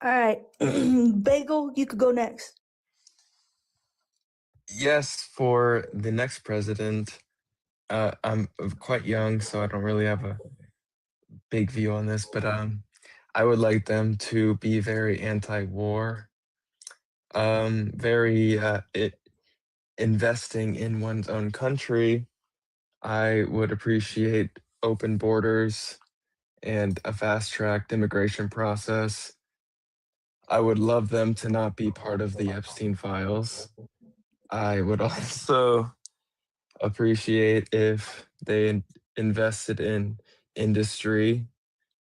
All right. Bagel, you could go next. Yes, for the next president, I'm quite young, so I don't really have a big view on this, but I would like them to be very anti-war, very investing in one's own country. I would appreciate open borders and a fast-tracked immigration process. I would love them to not be part of the Epstein files. I would also appreciate if they invested in industry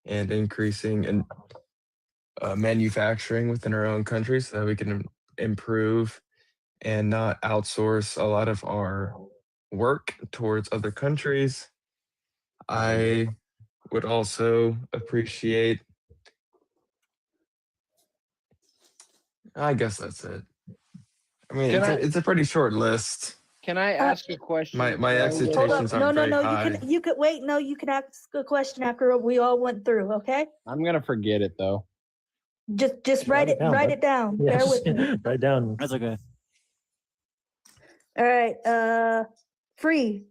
and increasing in manufacturing within our own country so that we can improve and not outsource a lot of our work towards other countries. I would also appreciate, I guess that's it. I mean, it's a pretty short list. Can I ask a question? My expectations aren't very high. You could wait. No, you can ask a question after we all went through. Okay. I'm gonna forget it though. Just write it down. Bear with me. Write down. That's okay. All right. Free.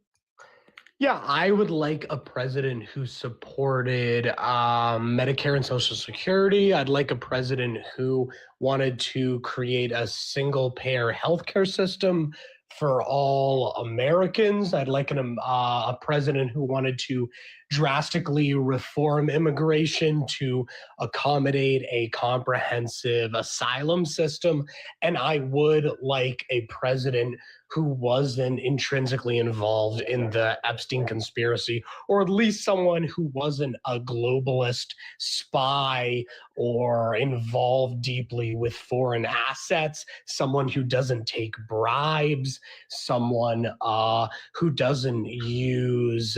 Yeah, I would like a president who supported Medicare and Social Security. I'd like a president who wanted to create a single-payer healthcare system for all Americans. I'd like a president who wanted to drastically reform immigration to accommodate a comprehensive asylum system. And I would like a president who wasn't intrinsically involved in the Epstein conspiracy, or at least someone who wasn't a globalist spy or involved deeply with foreign assets, someone who doesn't take bribes, someone who doesn't use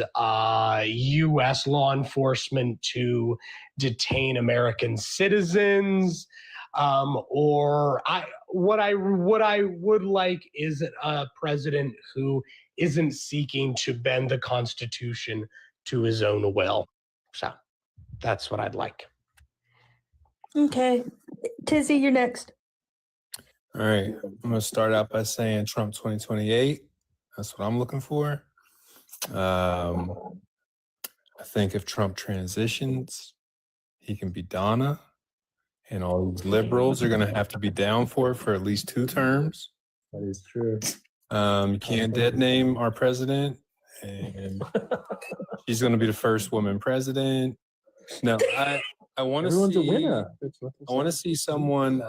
U.S. law enforcement to detain American citizens. What I would like is a president who isn't seeking to bend the Constitution to his own will. So that's what I'd like. Okay, Tizzy, you're next. All right, I'm gonna start out by saying Trump 2028. That's what I'm looking for. I think if Trump transitions, he can be Donna, and all these liberals are gonna have to be down for it for at least 2 terms. That is true. You can't dead name our president, and she's gonna be the first woman president. No, I want to Everyone's see a winner. I want to see someone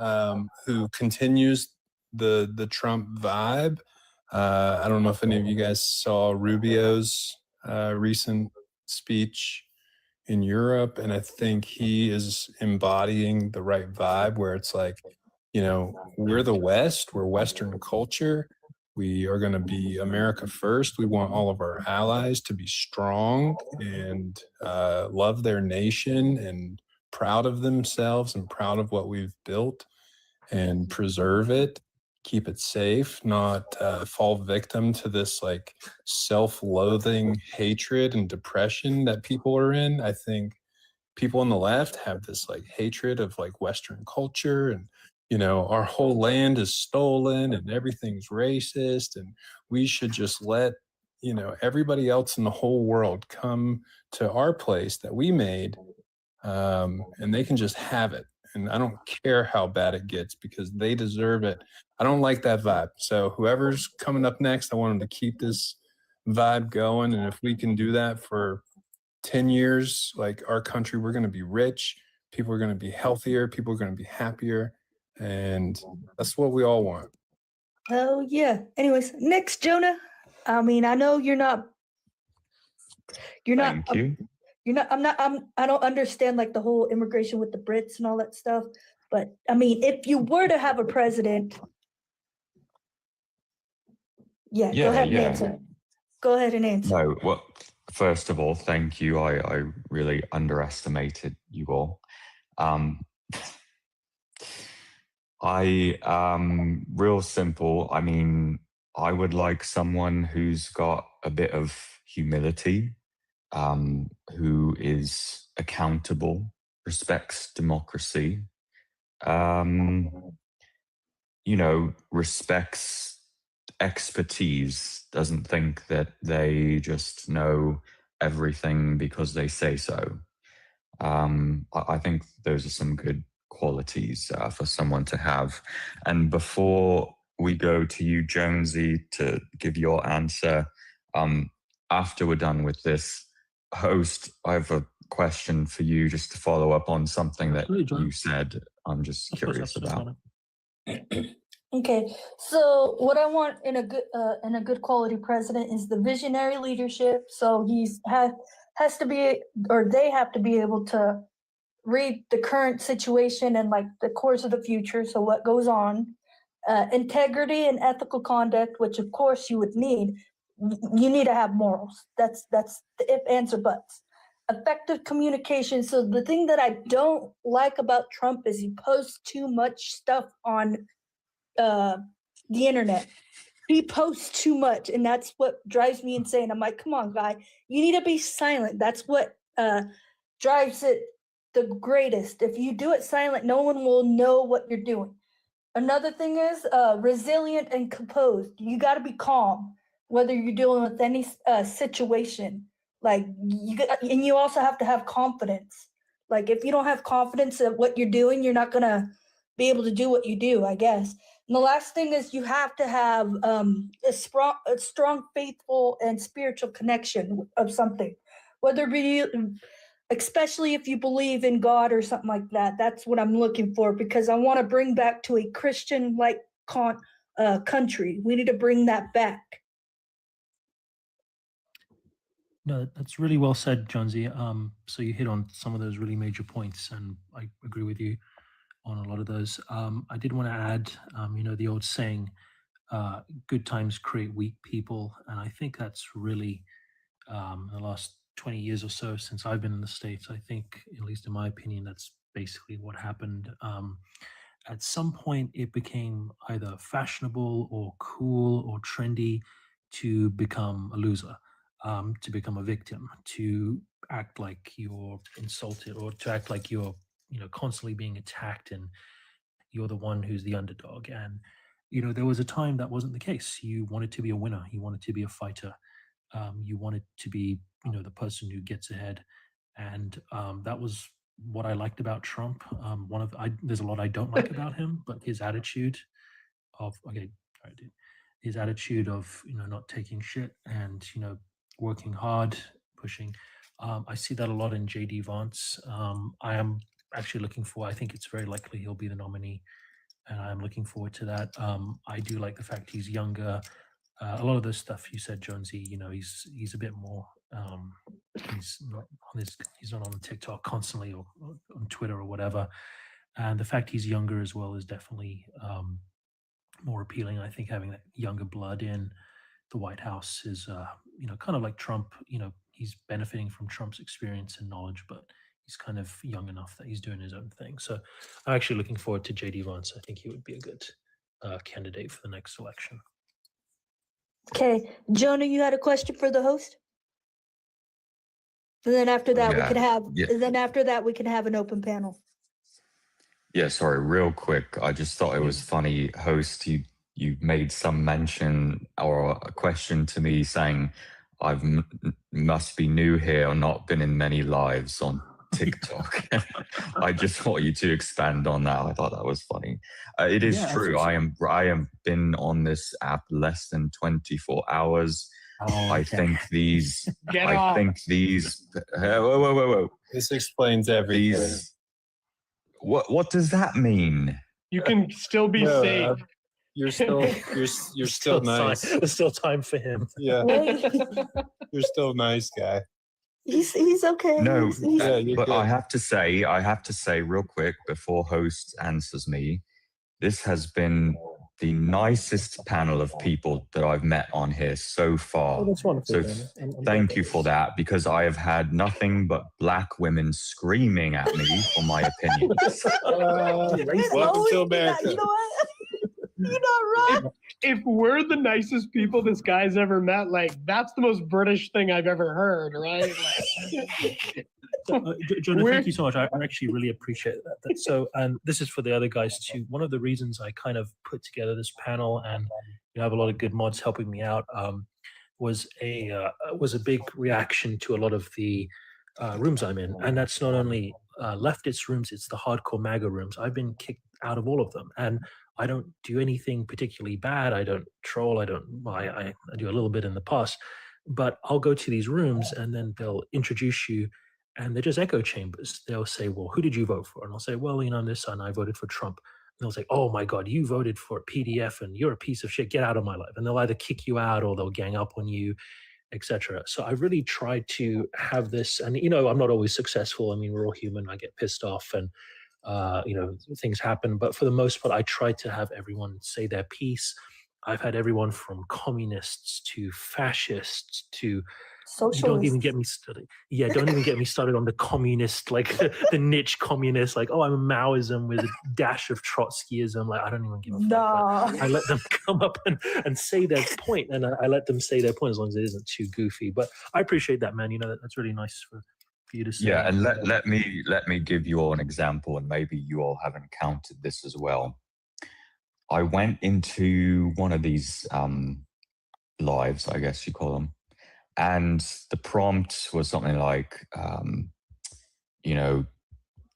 who continues the Trump vibe. I don't know if any of you guys saw Rubio's recent speech in Europe, and I think he is embodying the right vibe where it's like, you know, we're the West, we're Western culture. We are going to be America first. We want all of our allies to be strong and love their nation and proud of themselves and proud of what we've built and preserve it, keep it safe, not fall victim to this like self-loathing hatred and depression that people are in. I think people on the left have this like hatred of like Western culture and, you know, our whole land is stolen and everything's racist and we should just let, you know, everybody else in the whole world come to our place that we made, and they can just have it. And I don't care how bad it gets because they deserve it. I don't like that vibe. So whoever's coming up next, I want them to keep this vibe going. And if we can do that for 10 years, like our country, we're going to be rich. People are going to be healthier. People are going to be happier. And that's what we all want. Oh yeah. Anyways, next, Jonah. I mean, I know you're not. Thank you. You're not. I don't understand like the whole immigration with the Brits and all that stuff. But I mean, if you were to have a president, go ahead and answer. Go ahead and answer. No, well, first of all, thank you. I really underestimated you all. Real simple. I mean, I would like someone who's got a bit of humility, who is accountable, respects democracy, you know, respects expertise, doesn't think that they just know everything because they say so. I think those are some good qualities for someone to have. And before we go to you, Jonesy, to give your answer, after we're done with this, host, I have a question for you just to follow up on something that you said. I'm just curious about. Okay, so what I want in a good quality president is the visionary leadership. So has to be, or they have to be able to read the current situation and like the course of the future. So what goes on, integrity and ethical conduct, which of course you would need. You need to have morals. That's the if, ands, or buts. Effective communication. So the thing that I don't like about Trump is he posts too much stuff on the internet. He posts too much, and that's what drives me insane. I'm like, come on, guy, you need to be silent. That's what drives it the greatest. If you do it silent, no one will know what you're doing. Another thing is resilient and composed. You got to be calm, whether you're dealing with any situation. Like and you also have to have confidence. Like if you don't have confidence in what you're doing, you're not gonna be able to do what you do, I guess. And the last thing is you have to have a strong, faithful, and spiritual connection of something, whether it be, especially if you believe in God or something like that. That's what I'm looking for because I want to bring back to a Christian-like country. We need to bring that back. No, that's really well said, Jonesy. So you hit on some of those really major points, and I agree with you on a lot of those. I did want to add, the old saying, good times create weak people. And I think that's really, in the last 20 years or so since I've been in the States, I think, at least in my opinion, that's basically what happened. at some point it became either fashionable or cool or trendy to become a loser, to become a victim, to act like you're insulted, or to act like you're, constantly being attacked and you're the one who's the underdog. And, there was a time that wasn't the case. You wanted to be a winner. You wanted to be a fighter. You wanted to be, the person who gets ahead. And that was what I liked about Trump. There's a lot I don't like about him, but his attitude of, okay, all right, dude, his attitude of, not taking shit and, working hard, pushing. I see that a lot in JD Vance. I am actually I think it's very likely he'll be the nominee, and I'm looking forward to that. I do like the fact he's younger. A lot of the stuff you said, Jonesy, he's a bit more. He's not on TikTok constantly or on Twitter or whatever. And the fact he's younger as well is definitely more appealing. I think having that younger blood in the White House is, kind of like Trump. He's benefiting from Trump's experience and knowledge, but he's kind of young enough that he's doing his own thing. So I'm actually looking forward to JD Vance. I think he would be a good candidate for the next election. Okay, Jonah, you had a question for the host? And then after that, we could have. And then after that, we can have an open panel. Yeah, sorry, real quick. I just thought it was funny, host. You made some mention or a question to me saying I must be new here or not been in many lives on TikTok. I just want you to expand on that. I thought that was funny. It is true. I am been on this app less than 24 hours. I think these. Whoa. This explains everything. What does that mean? You can still be saved. You're still nice. There's still time for him. Yeah. You're still a nice guy. He's okay. No, you're but good. I have to say real quick before host answers me, this has been the nicest panel of people that I've met on here so far. Oh, that's wonderful. So thank you for that, because I have had nothing but black women screaming at me for my opinions. Welcome to America. You know what? You're not wrong. If we're the nicest people this guy's ever met, that's the most British thing I've ever heard, right? Jonah, thank you so much. I actually really appreciate that. So, and this is for the other guys too. One of the reasons I kind of put together this panel, and have a lot of good mods helping me out, was a big reaction to a lot of the rooms I'm in, and that's not only leftist rooms; it's the hardcore MAGA rooms. I've been kicked out of all of them, and I don't do anything particularly bad. I don't troll. I do a little bit in the past, but I'll go to these rooms and then they'll introduce you, and they're just echo chambers. They'll say, well, who did you vote for? And I'll say, well, on this one, I voted for Trump. And they'll say, oh my God, you voted for PDF and you're a piece of shit. Get out of my life. And they'll either kick you out or they'll gang up on you, etc. So I really tried to have this, and I'm not always successful. I mean, we're all human. I get pissed off and things happen, but for the most part, I try to have everyone say their piece. I've had everyone from communists to fascists to socialists. Don't even get me started. Yeah, don't even get me started on the communist, the niche communist, I'm a Maoism with a dash of Trotskyism. I don't even give a fuck. I let them come up and say their point, and I let them say their point as long as it isn't too goofy. But I appreciate that, man. That's really nice for you to say. Yeah, and let me give you all an example, and maybe you all have encountered this as well. I went into one of these lives, I guess you call them, and the prompt was something like,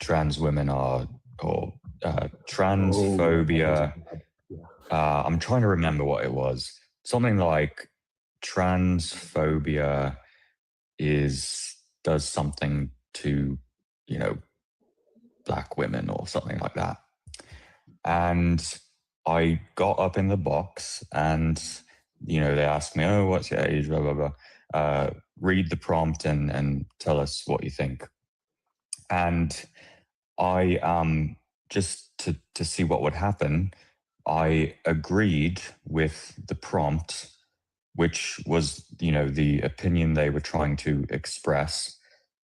trans women are, or transphobia. I'm trying to remember what it was. Something like transphobia does something to, black women or something like that. And I got up in the box and, they asked me, oh, what's your age, blah, blah, blah. Read the prompt and tell us what you think. And I, just to see what would happen, I agreed with the prompt, which was, the opinion they were trying to express.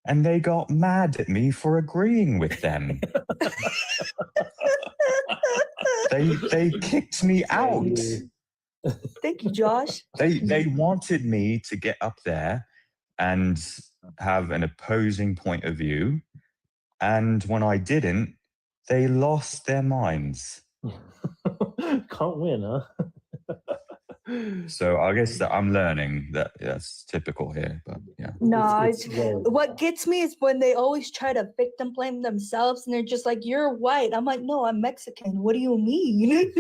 And they got mad at me for agreeing with them. They kicked me out. Thank you, Josh. They wanted me to get up there and have an opposing point of view, and when I didn't, they lost their minds. Can't win, huh? So I guess that I'm learning that that's typical here, but yeah. No, what gets me is when they always try to victim blame themselves and they're just like, you're white. I'm like, no, I'm Mexican. What do you mean?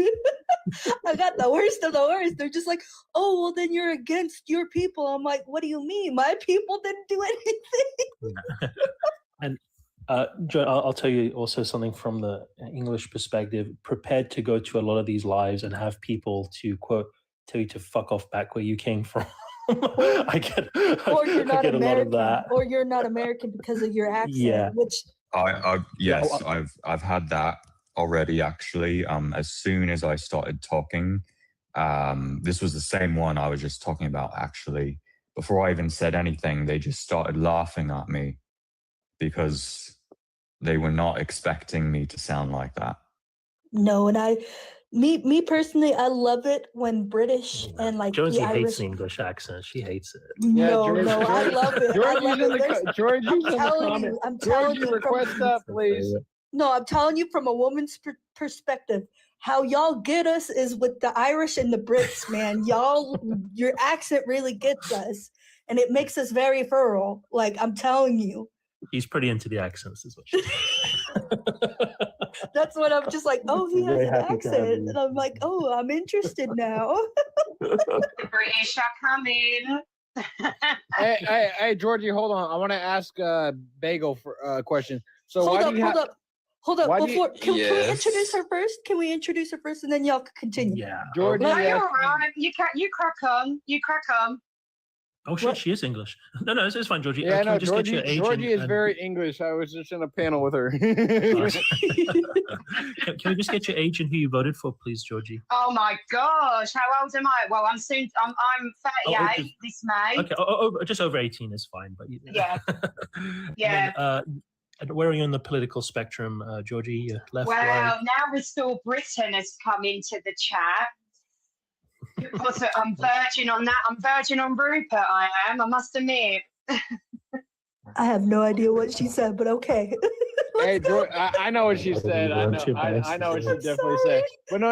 I got the worst of the worst. They're just like, oh, well, then you're against your people. I'm like, what do you mean? My people didn't do anything. And Joe, I'll tell you also something from the English perspective. Prepared to go to a lot of these lives and have people to quote tell you to fuck off back where you came from. I get Or you're not I get a lot of American. that. Or you're not American because of your accent. Yeah. Which Yes, I've had that already actually. As soon as I started talking, this was the same one I was just talking about actually. Before I even said anything, they just started laughing at me because they were not expecting me to sound like that. no, and me personally, I love it when British and like Jonesy the hates Irish. the English accent. She hates it. No, I love it. I love it. George, I'm telling you, I'm telling you. request that, please. No, I'm telling you from a woman's perspective. How y'all get us is with the Irish and the Brits, man. Your accent really gets us, and it makes us very feral. Like I'm telling you. He's pretty into the accents, is what she That's what I'm just like. Oh, he has Very an happy to have accent, you. and I'm like, oh, I'm interested now. The British are coming. hey, Georgie, hold on. I want to ask Bagel for a question. So hold why up, do you hold up. Hold up. why do Before you- can we Yes. introduce her first? Can we introduce her first, and then y'all can continue? Yeah. Georgie, No, you're all right. You crack on. You crack on. Oh shit, she is English. No, it's fine, Georgie. Yeah, Can no, we just Georgie, get your age Georgie is and- very English. I was just in a panel with her. Can we just get your age and who you voted for, please, Georgie? Oh my gosh, how old am I? Well, I'm 38 just- this May. Okay, just over 18 is fine, but Yeah. Yeah. And where are you on the political spectrum, Georgie? Left, Well, right? now Restore Britain has come into the chat. Because I'm virgin on that. I'm virgin on Rupert, I am. I must admit. I have no idea what she said, but okay. Hey, George, I know what she said. I know what she definitely said. But no.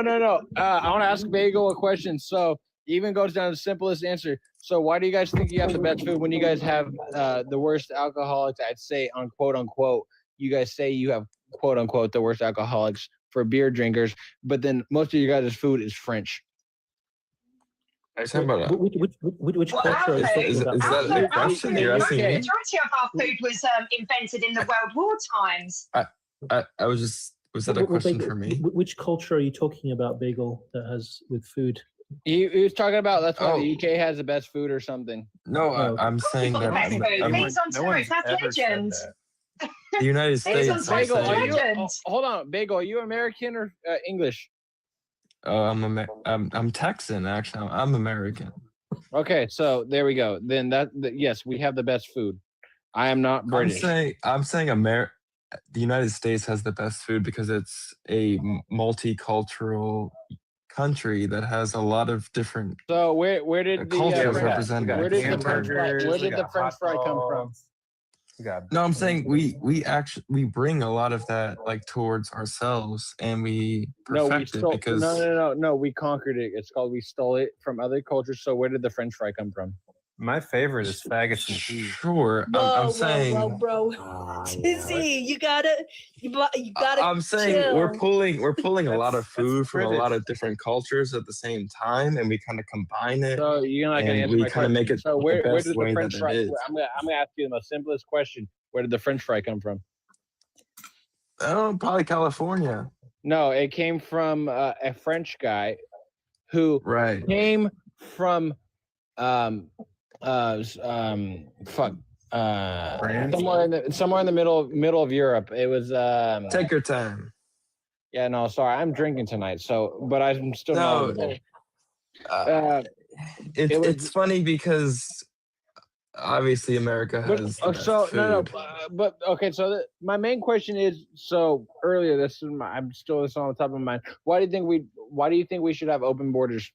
I want to ask Bagel a question. So even goes down to the simplest answer. So why do you guys think you have the best food when you guys have the worst alcoholics? I'd say on quote unquote. You guys say you have quote unquote the worst alcoholics for beer drinkers, but then most of you guys' food is French. Are you talking about Which Well, culture Alfred, is that Alfred, the question you're asking the me? majority of our food was invented in the World War times. I was just, was that a question for me? Which culture are you talking about, Bagel, that has with food? He was talking about that's why Oh. the UK has the best food or something. No, I'm saying that Best food. Things on tourists, that's legend. the United Things on States. I'm Bagel, are saying, you? Hold on, Bagel. Are you American or English? I'm Texan actually. I'm American. Okay, so there we go. Then yes, we have the best food. I am not British. I'm saying the United States has the best food because it's a multicultural country that has a lot of different So where did the cultures represented. where did the Hamburgers, where did the French fry come from? No, I'm saying we bring a lot of that like towards ourselves and we No, we perfect it stole. because No. We conquered it. It's called we stole it from other cultures. So where did the French fry come from? my favorite is faggots and cheese. Sure, I'm saying. bro. Tizzy, you gotta. I'm saying chill. we're pulling a lot of food from a lot of different cultures at the same time, and we kind of combine it. So you're not gonna and answer we my kind of question. make it So the where best did the way French that fry? it is. I'm gonna ask you the most simplest question. Where did the French fry come from? Oh, probably California. No, it came from a French guy who came from somewhere in the middle of Europe. It was Take your time. Yeah, no, sorry, I'm drinking tonight, so but I'm still No, knowledgeable. it's funny because Obviously, America But, has the best food. but okay. So my main question is: so earlier, this is I'm still this on the top of my mind. Why do you think we should have open borders?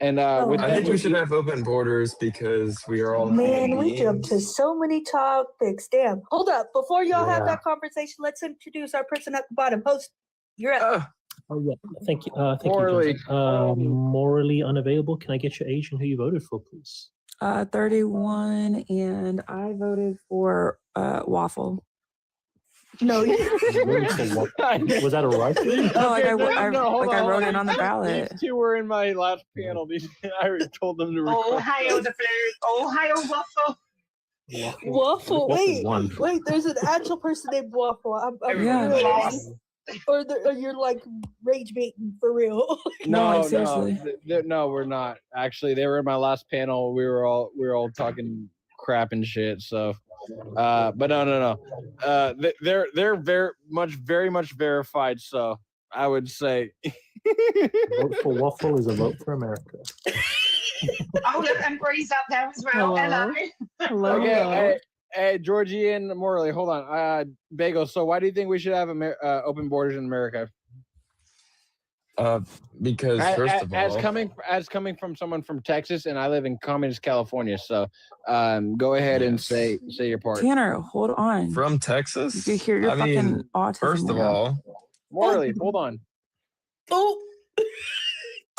And with I that, think we should have open borders because we are all Man, human we jumped to beings. so many topics. Damn. Hold up. Before y'all have Yeah. that conversation, let's introduce our person at the bottom. Host, you're up. Oh yeah, thank you. Thank Morally. you. Johnson. Morally unavailable. Can I get your age and who you voted for, please? 31, and I voted for Waffle. No, You voted for what? Was that a rifle? No, like I wrote it on the These ballot. two were in my last panel. I already told them to record. Ohio the blue. Ohio waffle. Waffle. Wait. There's an actual person named Waffle. I'm really lost. Or you're like rage baiting for real. No, we're not. Actually, they were in my last panel. We were all talking crap and shit. So, but no. They're very much verified. So I would say, Vote for Waffle is a vote for America. Oh, look, and Bree's up there as well. Hello. Okay, hey, Georgie and Morley, hold on. Bagel. So why do you think we should have open borders in America? Because first of all, as coming from someone from Texas, and I live in communist California, so go ahead and say your part. Tanner, hold on. From Texas, you can hear your fucking autism. First of all, Morley, hold on. Oh,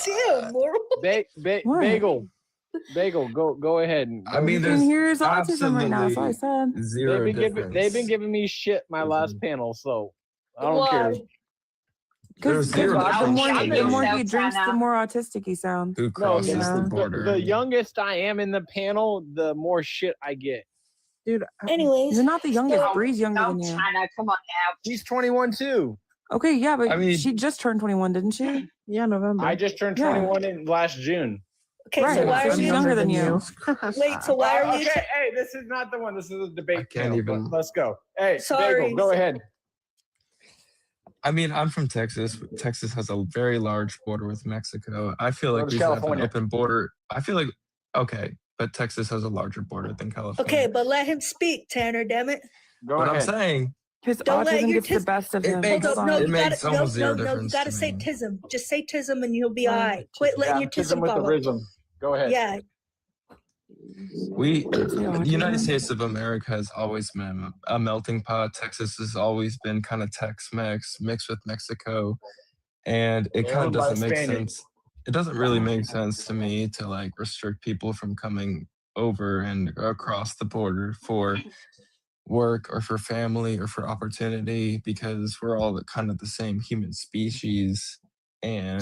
damn, Morley. Bagel, go ahead. I mean, you there's can hear his autism right now. That's all I said. Zero they've been giving me shit my last panel, so I don't care. Because the more he drinks, the more autistic he sounds. Who crosses the border? The youngest I am in the panel, the more shit I get. Dude, anyways, you're not the youngest. Bree's younger than you. China, come on now. She's 21 too. Okay, yeah, but she just turned 21, didn't she? Yeah, November. I just turned 21 in last June. Okay, right, so why are she's you younger than you? Wait, so why are you? Okay, hey, this is not the one. This is a debate. Can't even. Let's go. Hey, Sorry. Bagel, go ahead. I mean, I'm from Texas. Texas has a very large border with Mexico. I feel like we should have an open border. I feel like, okay, but Texas has a larger border than California. Okay, but let him speak, Tanner. Damn it. Go But ahead. I'm saying, his Don't let autism your gets the best of him. makes- Hold up, no, it you makes gotta, almost zero you difference gotta to say me. tism. Just say tism and you'll be all right. Quit letting your tism with the come up. rhythm. Go ahead. Yeah. the United States of America has always been a melting pot. Texas has always been kind of Tex-Mex mixed with Mexico, and it kind of doesn't make sense. It doesn't really make sense to me to like restrict people from coming over and across the border for work or for family or for opportunity, because we're all kind of the same human species. And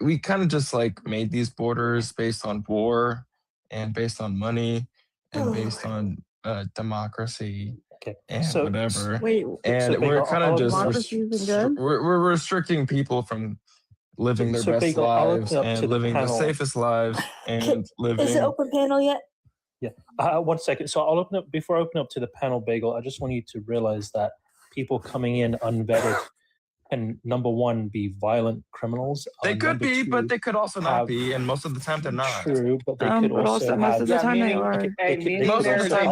we kind of just like made these borders based on war and based on money and based on democracy and whatever. And we're kind of just we're restricting people from living their best Bagel, I'll open lives up to and the living the panel. safest lives and living. Is it open panel yet? Yeah. 1 second. So I'll open up before I open up to the panel, Bagel. I just want you to realize that people coming in unvetted can, number one, be violent criminals. They could number be, two, but they could also not be, and most of the time they're not. True, but they could also most have. of the time they are. Most of the time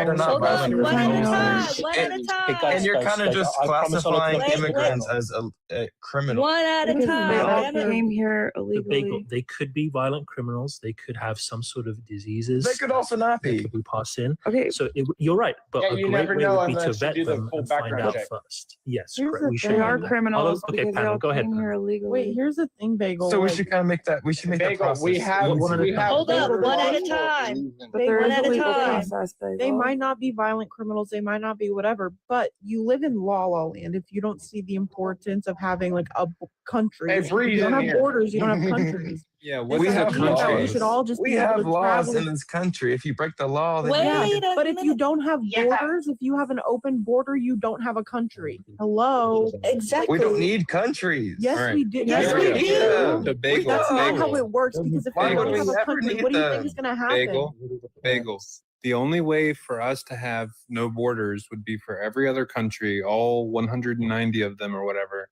they're not violent criminals. One at a time. And you're kind of just classifying immigrants as a criminal. One at a They all time. came here The illegally. Bagel, they could be violent criminals. They could have some sort of diseases. They could also not that be. could be passed in. Okay. So you're right, but Yeah, a you great never way know would be to unless you vet do the them full and find background out check. first. Yes, Here's correct. the We should thing. They do are that. criminals Okay, because they panel, all go ahead. came here illegally. Wait, here's the thing, Bagel. So we should kind of make that. We should make that Bagel, process. we have Hold up, borders one at a also. time. But there One is at a a legal time. process, They Bagel. might not be violent criminals, they might not be whatever, but you live in La La Land if you don't see the importance of having like a country. Hey, If Breeze you don't in have here. borders, you don't have countries. Yeah, It's We like have a country. You laws. should all just We be able have to laws travel. in this country. If you break the law, then Wait a But if you don't have borders, if you have an open border, you don't have a country. Hello. Exactly. we don't need countries. Yes, All right. we do. Yes, we do. Yeah. The bagel. That's not how bagel. it works because if Why you would don't we have a ever country, need what do you the think is going to happen? Bagel. The only way for us to have no borders would be for every other country, all 190 of them or whatever,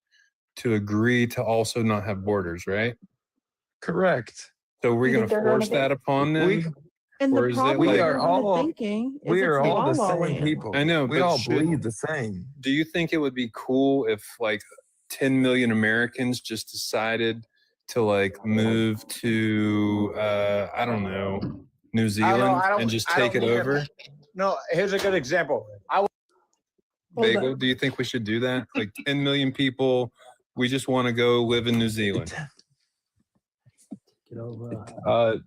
to agree to also not have borders, right? Correct. So we're You going think to they're force gonna that upon them. And Or the is it problem like are all thinking is we it's are all La the La same Land. people. I know, We but all should- bleed the same. Do you think it would be cool if like 10 million Americans just decided to like move to I don't know, New Zealand and just take it over? No, here's a good example. Bagel, do you think we should do that? Like 10 million people, we just want to go live in New Zealand. Get over.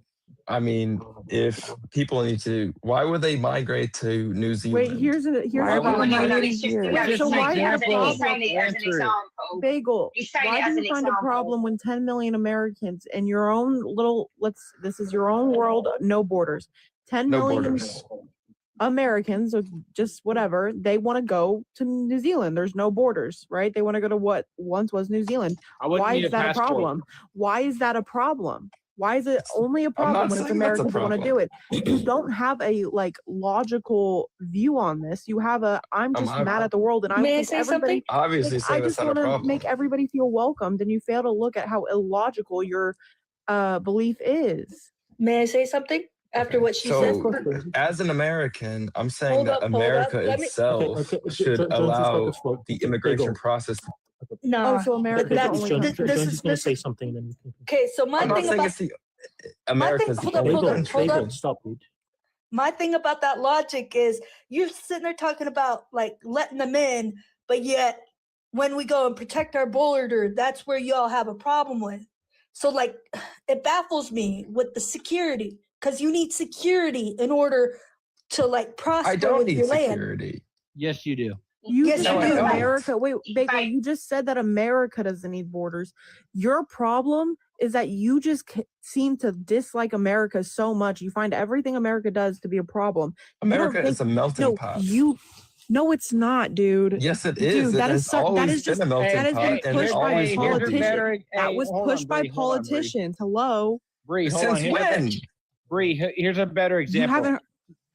I mean, if people need to, why would they migrate to New Zealand? Wait, here's a Why are we migrating It's just, here? no, Wait, he's so why saying is it that as a an, he's saying problem? it as an example. Bagel, He's saying why it as do an you find a example. problem when 10 million Americans in your own little this is your own world, no borders. 10 No million borders. Americans, or just whatever, they want to go to New Zealand. There's no borders, right? They want to go to what once was New Zealand. Why is that a problem? Why is that a problem? Why is it only a problem when it's Americans that want to do it? You don't have a like logical view on this. You have a I'm just mad at the world and I May I think say everybody something? Obviously, like, I saying that's just not a want to problem. make everybody feel welcomed, and you fail to look at how illogical your belief is. May I say something after what she said? So, as an American, I'm saying Hold that up, hold America up. Let me- itself Okay, should Jones is allow focused for- the Bagel. immigration process. No. Oh, so America's the that's- only th- country. this Jones is is going this to say is something. Then you can. okay. So my I'm not thing saying about it's the America's the hold up, only hold up, country. hold up. Bagel, stop, dude. My thing about that logic is you're sitting there talking about like letting them in, but yet when we go and protect our border, that's where y'all have a problem with. So like it baffles me with the security because you need security in order to like prosper I don't with need your land. security. Yes, you do. You Yes, just you said do. America. Wait, Bagel, you just said that America doesn't need borders. Your problem is that you just seem to dislike America so much. You find everything America does to be a problem. You don't America is a melting pot. No, it's not, dude. Yes, it Dude, is. It that has is that always is just been a melting that has pot, been and it pushed by always will politicians. be. That was pushed by politicians. Hello. Bree, hold on. Since when? Bree, here's a better You example. haven't.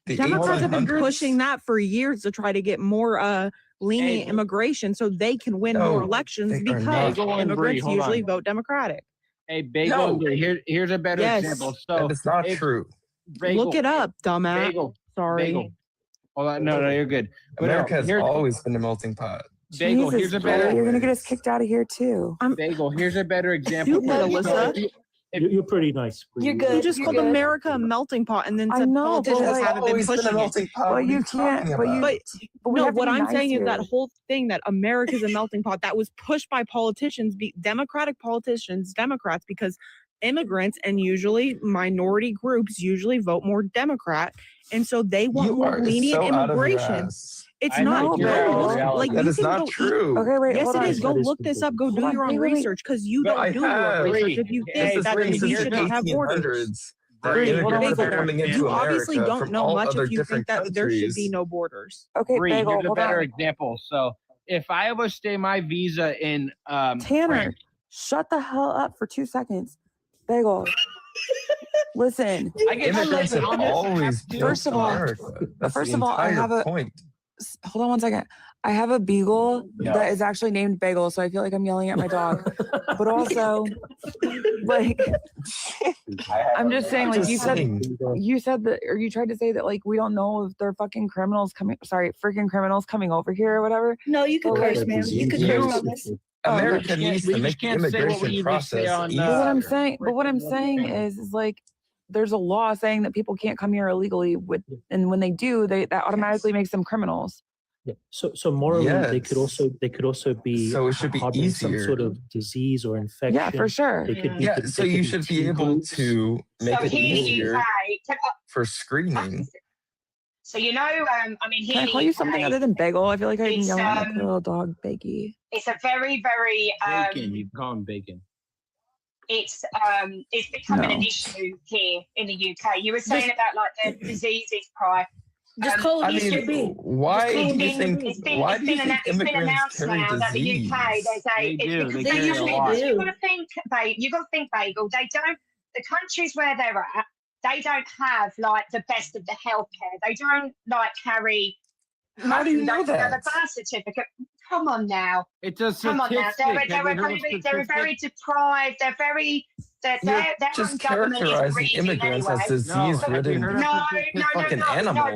The Democrats have been 1800s? pushing that for years to try to get more lenient immigration so they can win more No, elections they are because not. Bagel and Bree, immigrants hold usually on. vote Democratic. Hey, Bagel, No. and Bree, here's a better Yes. example. So That is not if true. Bagel, Look it up, dumbass. Bagel, Sorry. Bagel. Hold on, no, you're good. But no, America has here's- always been a melting pot. Bagel, Jesus, here's a Brother, better. you're gonna get us kicked out of here too. Bagel, here's a better example. Stupid, Alyssa. You're pretty nice. You're You good. just you're called good. America a melting pot and then I said know, but politicians like- haven't been Always been a pushing it. melting pot. But What are you you can't. talking But you. about? But we No, have to what be I'm nice saying is here. that whole thing that America's a melting pot that was pushed by politicians, Democratic politicians, Democrats, because immigrants and usually minority groups usually vote more Democrat, and so they want You more are lenient so out of your immigration. ass. It's I not think you're true. out of Look, reality. like That you is can not go true. Okay, wait, Yes, hold it on. is. Go That is look this up. Go do Hold on, your own wait, wait. research because you But don't I do your own have. research if you Bree, think This that has been we since the shouldn't have borders. 1800s. That Bree, immigrants hold on a are second. coming into You obviously America don't from know all much other if you different think that there should be countries. no borders. Okay, Bree, Bagel, here's a hold better on. example. So if I ever stay my visa in Tanner, France, shut the hell up for 2 seconds. Bagel, listen. I get Immigrants have always built First of all, America. That's first the of all, I entire have a point. hold on 1 second. I have a beagle No. that is actually named Bagel, so I feel like I'm yelling at my dog. But also, like, I'm just saying, like you said that, or you tried to say that, like we don't know if they're fucking criminals coming. Sorry, freaking criminals coming over here or whatever. No, you can But, curse, like, man. You can curse on this. America we needs just to make the can't say what we immigration usually say process on, easier. But what I'm saying is like there's a law saying that people can't come here illegally and when they do, that automatically makes them criminals. Yeah. So morally, they could Yes. also be So it should be harboring some easier. sort of disease or infection. Yeah, for sure. They could be. Yeah, so you should be able to make So it here in the easier UK, for screening. so you know, I mean, here Can I in the call you something UK, other than Bagel? I feel like I've been it's, yelling at my little dog, Baggy. it's a very, very bacon. You call him bacon. it's becoming an No. issue here in the UK. You were saying about like the diseases prior. Just call it I Easter mean, B. why Just call do you it think? Why do you think it's been immigrants announced carry now that the disease? UK there's a They do. because They they carry a usually lot. you've got to think, Bagel. They don't. The countries where they're at, they don't have like the best of the healthcare. They don't like carry. How do you know They don't have a that? birth certificate. Come on now. It's a Come on now. statistic. They're Have you heard of very statistics? deprived. They're Their just own government is characterizing breeding immigrants anyway. as disease-ridden No, animals.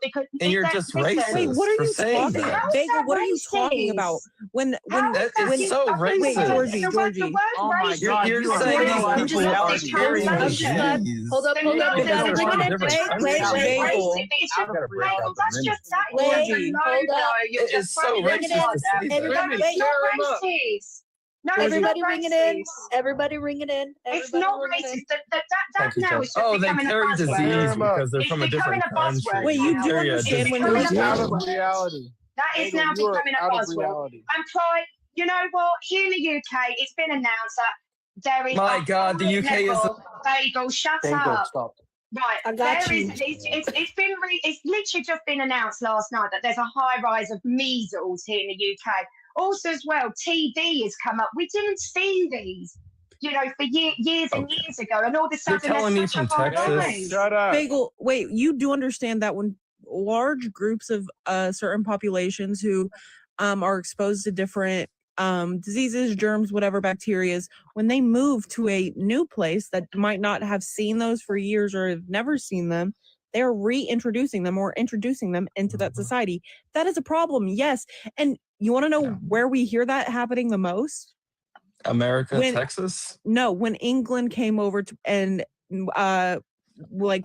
because And you're that- just listen, racist Wait, what are for you saying talking that. about? Bagel, what are you talking about? When That is you- so okay, wait, racist. Georgie, the Georgie. word Oh my racist. God, you're saying Georgie, these I'm people just- are it's carrying not- disease. Hold up, No, we because gotta they're bring from it in. different Wait, countries. Bagel. It's just, Bagel, that's just that. Wait, It's a hold no-no. up. You're It just is so throwing Bring it racist in. to say that. Everybody, It's not racist. No, it's everybody not bring it in. racist. Everybody bring it in. It's Everybody not bring it in. racist. That Thank you, now Jen. is just Oh, they becoming a carry buzzword. disease because they're It's from a becoming different a buzzword country. Wait, you now. do Carry a understand when becoming disease. a Out of buzzword. reality. That is Bagel, now you are becoming a out of buzzword. reality. And pride, you know what? Here in the UK, it's been announced that there is My a God, the high UK is level. Bagel, shut up. Stop. Right, I got there you. it's been it's literally just been announced last night that there's a high rise of measles here in the UK. Also, as well, TB has come up. We didn't see these, for years and years ago, and all of a You're sudden telling me there's such from a high Texas? rise. Shut up. Bagel, wait, you do understand that when large groups of certain populations who are exposed to different diseases, germs, whatever, bacterias, when they move to a new place that might not have seen those for years or have never seen them, they're reintroducing them or introducing them into that society. That is a problem, yes. And you want to know where we hear that happening the most? America, When- Texas? No, when England came over to, and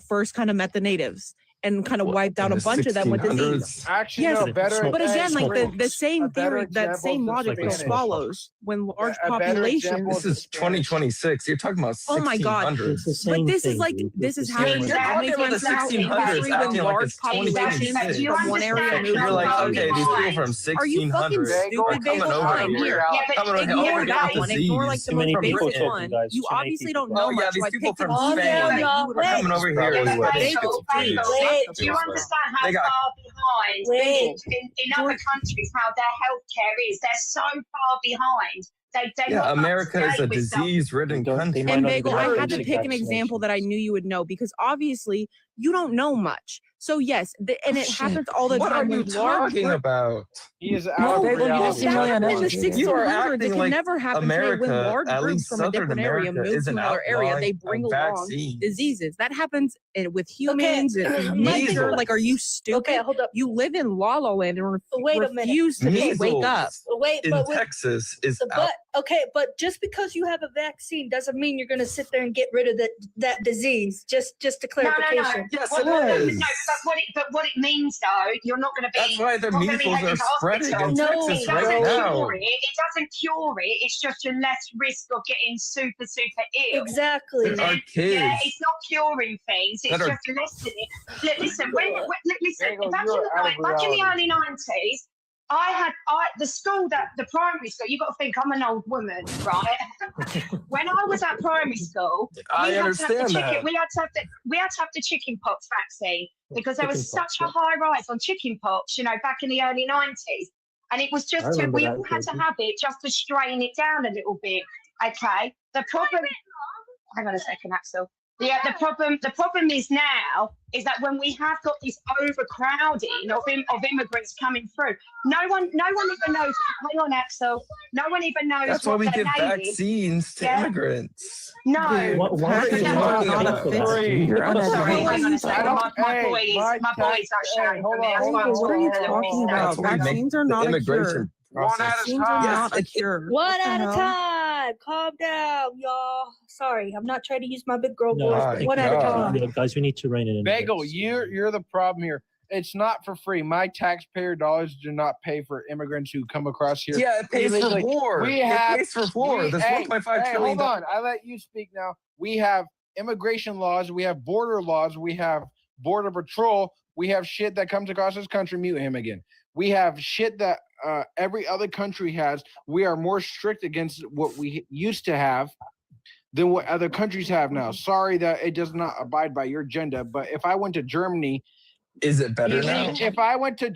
first kind of met the natives and kind of wiped out a bunch of them with disease. Actually, Yes, no, better. but again, like the same a better theory, that example same is the logic Spanish. follows when large A better example populations. This is 2026. You're talking about 1600s. Oh my God! It's the same But this thing, is like dude. this It's is the same happening way. You're how many talking about times the now in 1600s, history when acting like large it's populations 2026. from one area moved You're to like, another. okay, these people from Are you fucking 1600s stupid, are coming Bagel? over Fine, here. here. Coming over here. Oh, Ignore we that got one. Ignore like disease. the Too many most people basic talking, one. guys. You Too many obviously people don't know Oh, yeah, much. these So I people picked an from example Spain that you are would coming know. over here. Yeah, but Bagel, Bagel, do you understand how They got far behind in other countries, how their healthcare is? They're so far behind. They're not up to America is a date with stuff. disease-ridden country. And Bagel, I had to pick an example that I knew you would know because obviously you don't know much. So yes, and it happens all the What are time. you when large talking about? He is out No, of Bagel, you just reality. seem really Right now. uneducated. You are 1600s, it acting can like never happen today when America, large at groups least from a Southern different area America, move is to an another area. They outline bring of along vaccines. diseases. That happens with humans and my nature. thing- Like, are you stupid? Okay, hold up. You live in La La Land and Wait a minute. refuse to just wake up. Wait, in but with, Texas is out. but okay, but just because you have a vaccine doesn't mean you're going to sit there and get rid of that disease. Just a clarification. Yes, Well, it no, is. but what it means though, you're not going to be. That's why the not gonna be measles heading are to spreading hospital. in Texas It right doesn't now. cure it. It doesn't cure it. It's just you're less risk of getting super ill. Exactly. There are Yeah, kids it's not curing things. It's that are- just lessening it. Listen, listen. Bagel, Back you're out of in the reality. early 90s, the school the primary school. You got to think I'm an old woman, right? When I was at primary school, I we had to have the understand chicken. that. We had to have the chicken pox vaccine because there was such a high rise on chicken pox. Back in the early 90s, and it was I just remember we that, all had to Georgie. have it just to strain it down a little bit. Okay, the problem. Hang on a second, Axel. Yeah, the problem is now is that when we have got this overcrowding of immigrants coming through, no one even knows. Hang on, Axel. No one even knows That's why what we their give name is. vaccines to Yeah. immigrants. No. Why are you talking about free? You're Sorry, hang on a uneducated. second. My boys are shouting for me. That's why I'm What are you talking a little talking bit about? That's why we make Vaccines are the not a immigration cure. One at a Vaccines are time. not a cure. One What the at a hell? time. Calm down, y'all. Sorry, I'm not trying to use my big girl No, voice, My but thank one you. at a God. time. Yeah, guys, we need to rein it in. a bit. Bagel, you're the problem here. It's not for free. My taxpayer dollars do not pay for immigrants who come across here. Yeah, it pays illegally. for war. We It have pays for war. There's hey, 1.5 hey, trillion. hold on. I let you speak now. We have immigration laws. We have border laws. We have border patrol. We have shit that comes across this country. Mute him again. We have shit that every other country has. We are more strict against what we used to have than what other countries have now. Sorry that it does not abide by your agenda, but if I went to Germany, Is it better now? if I went to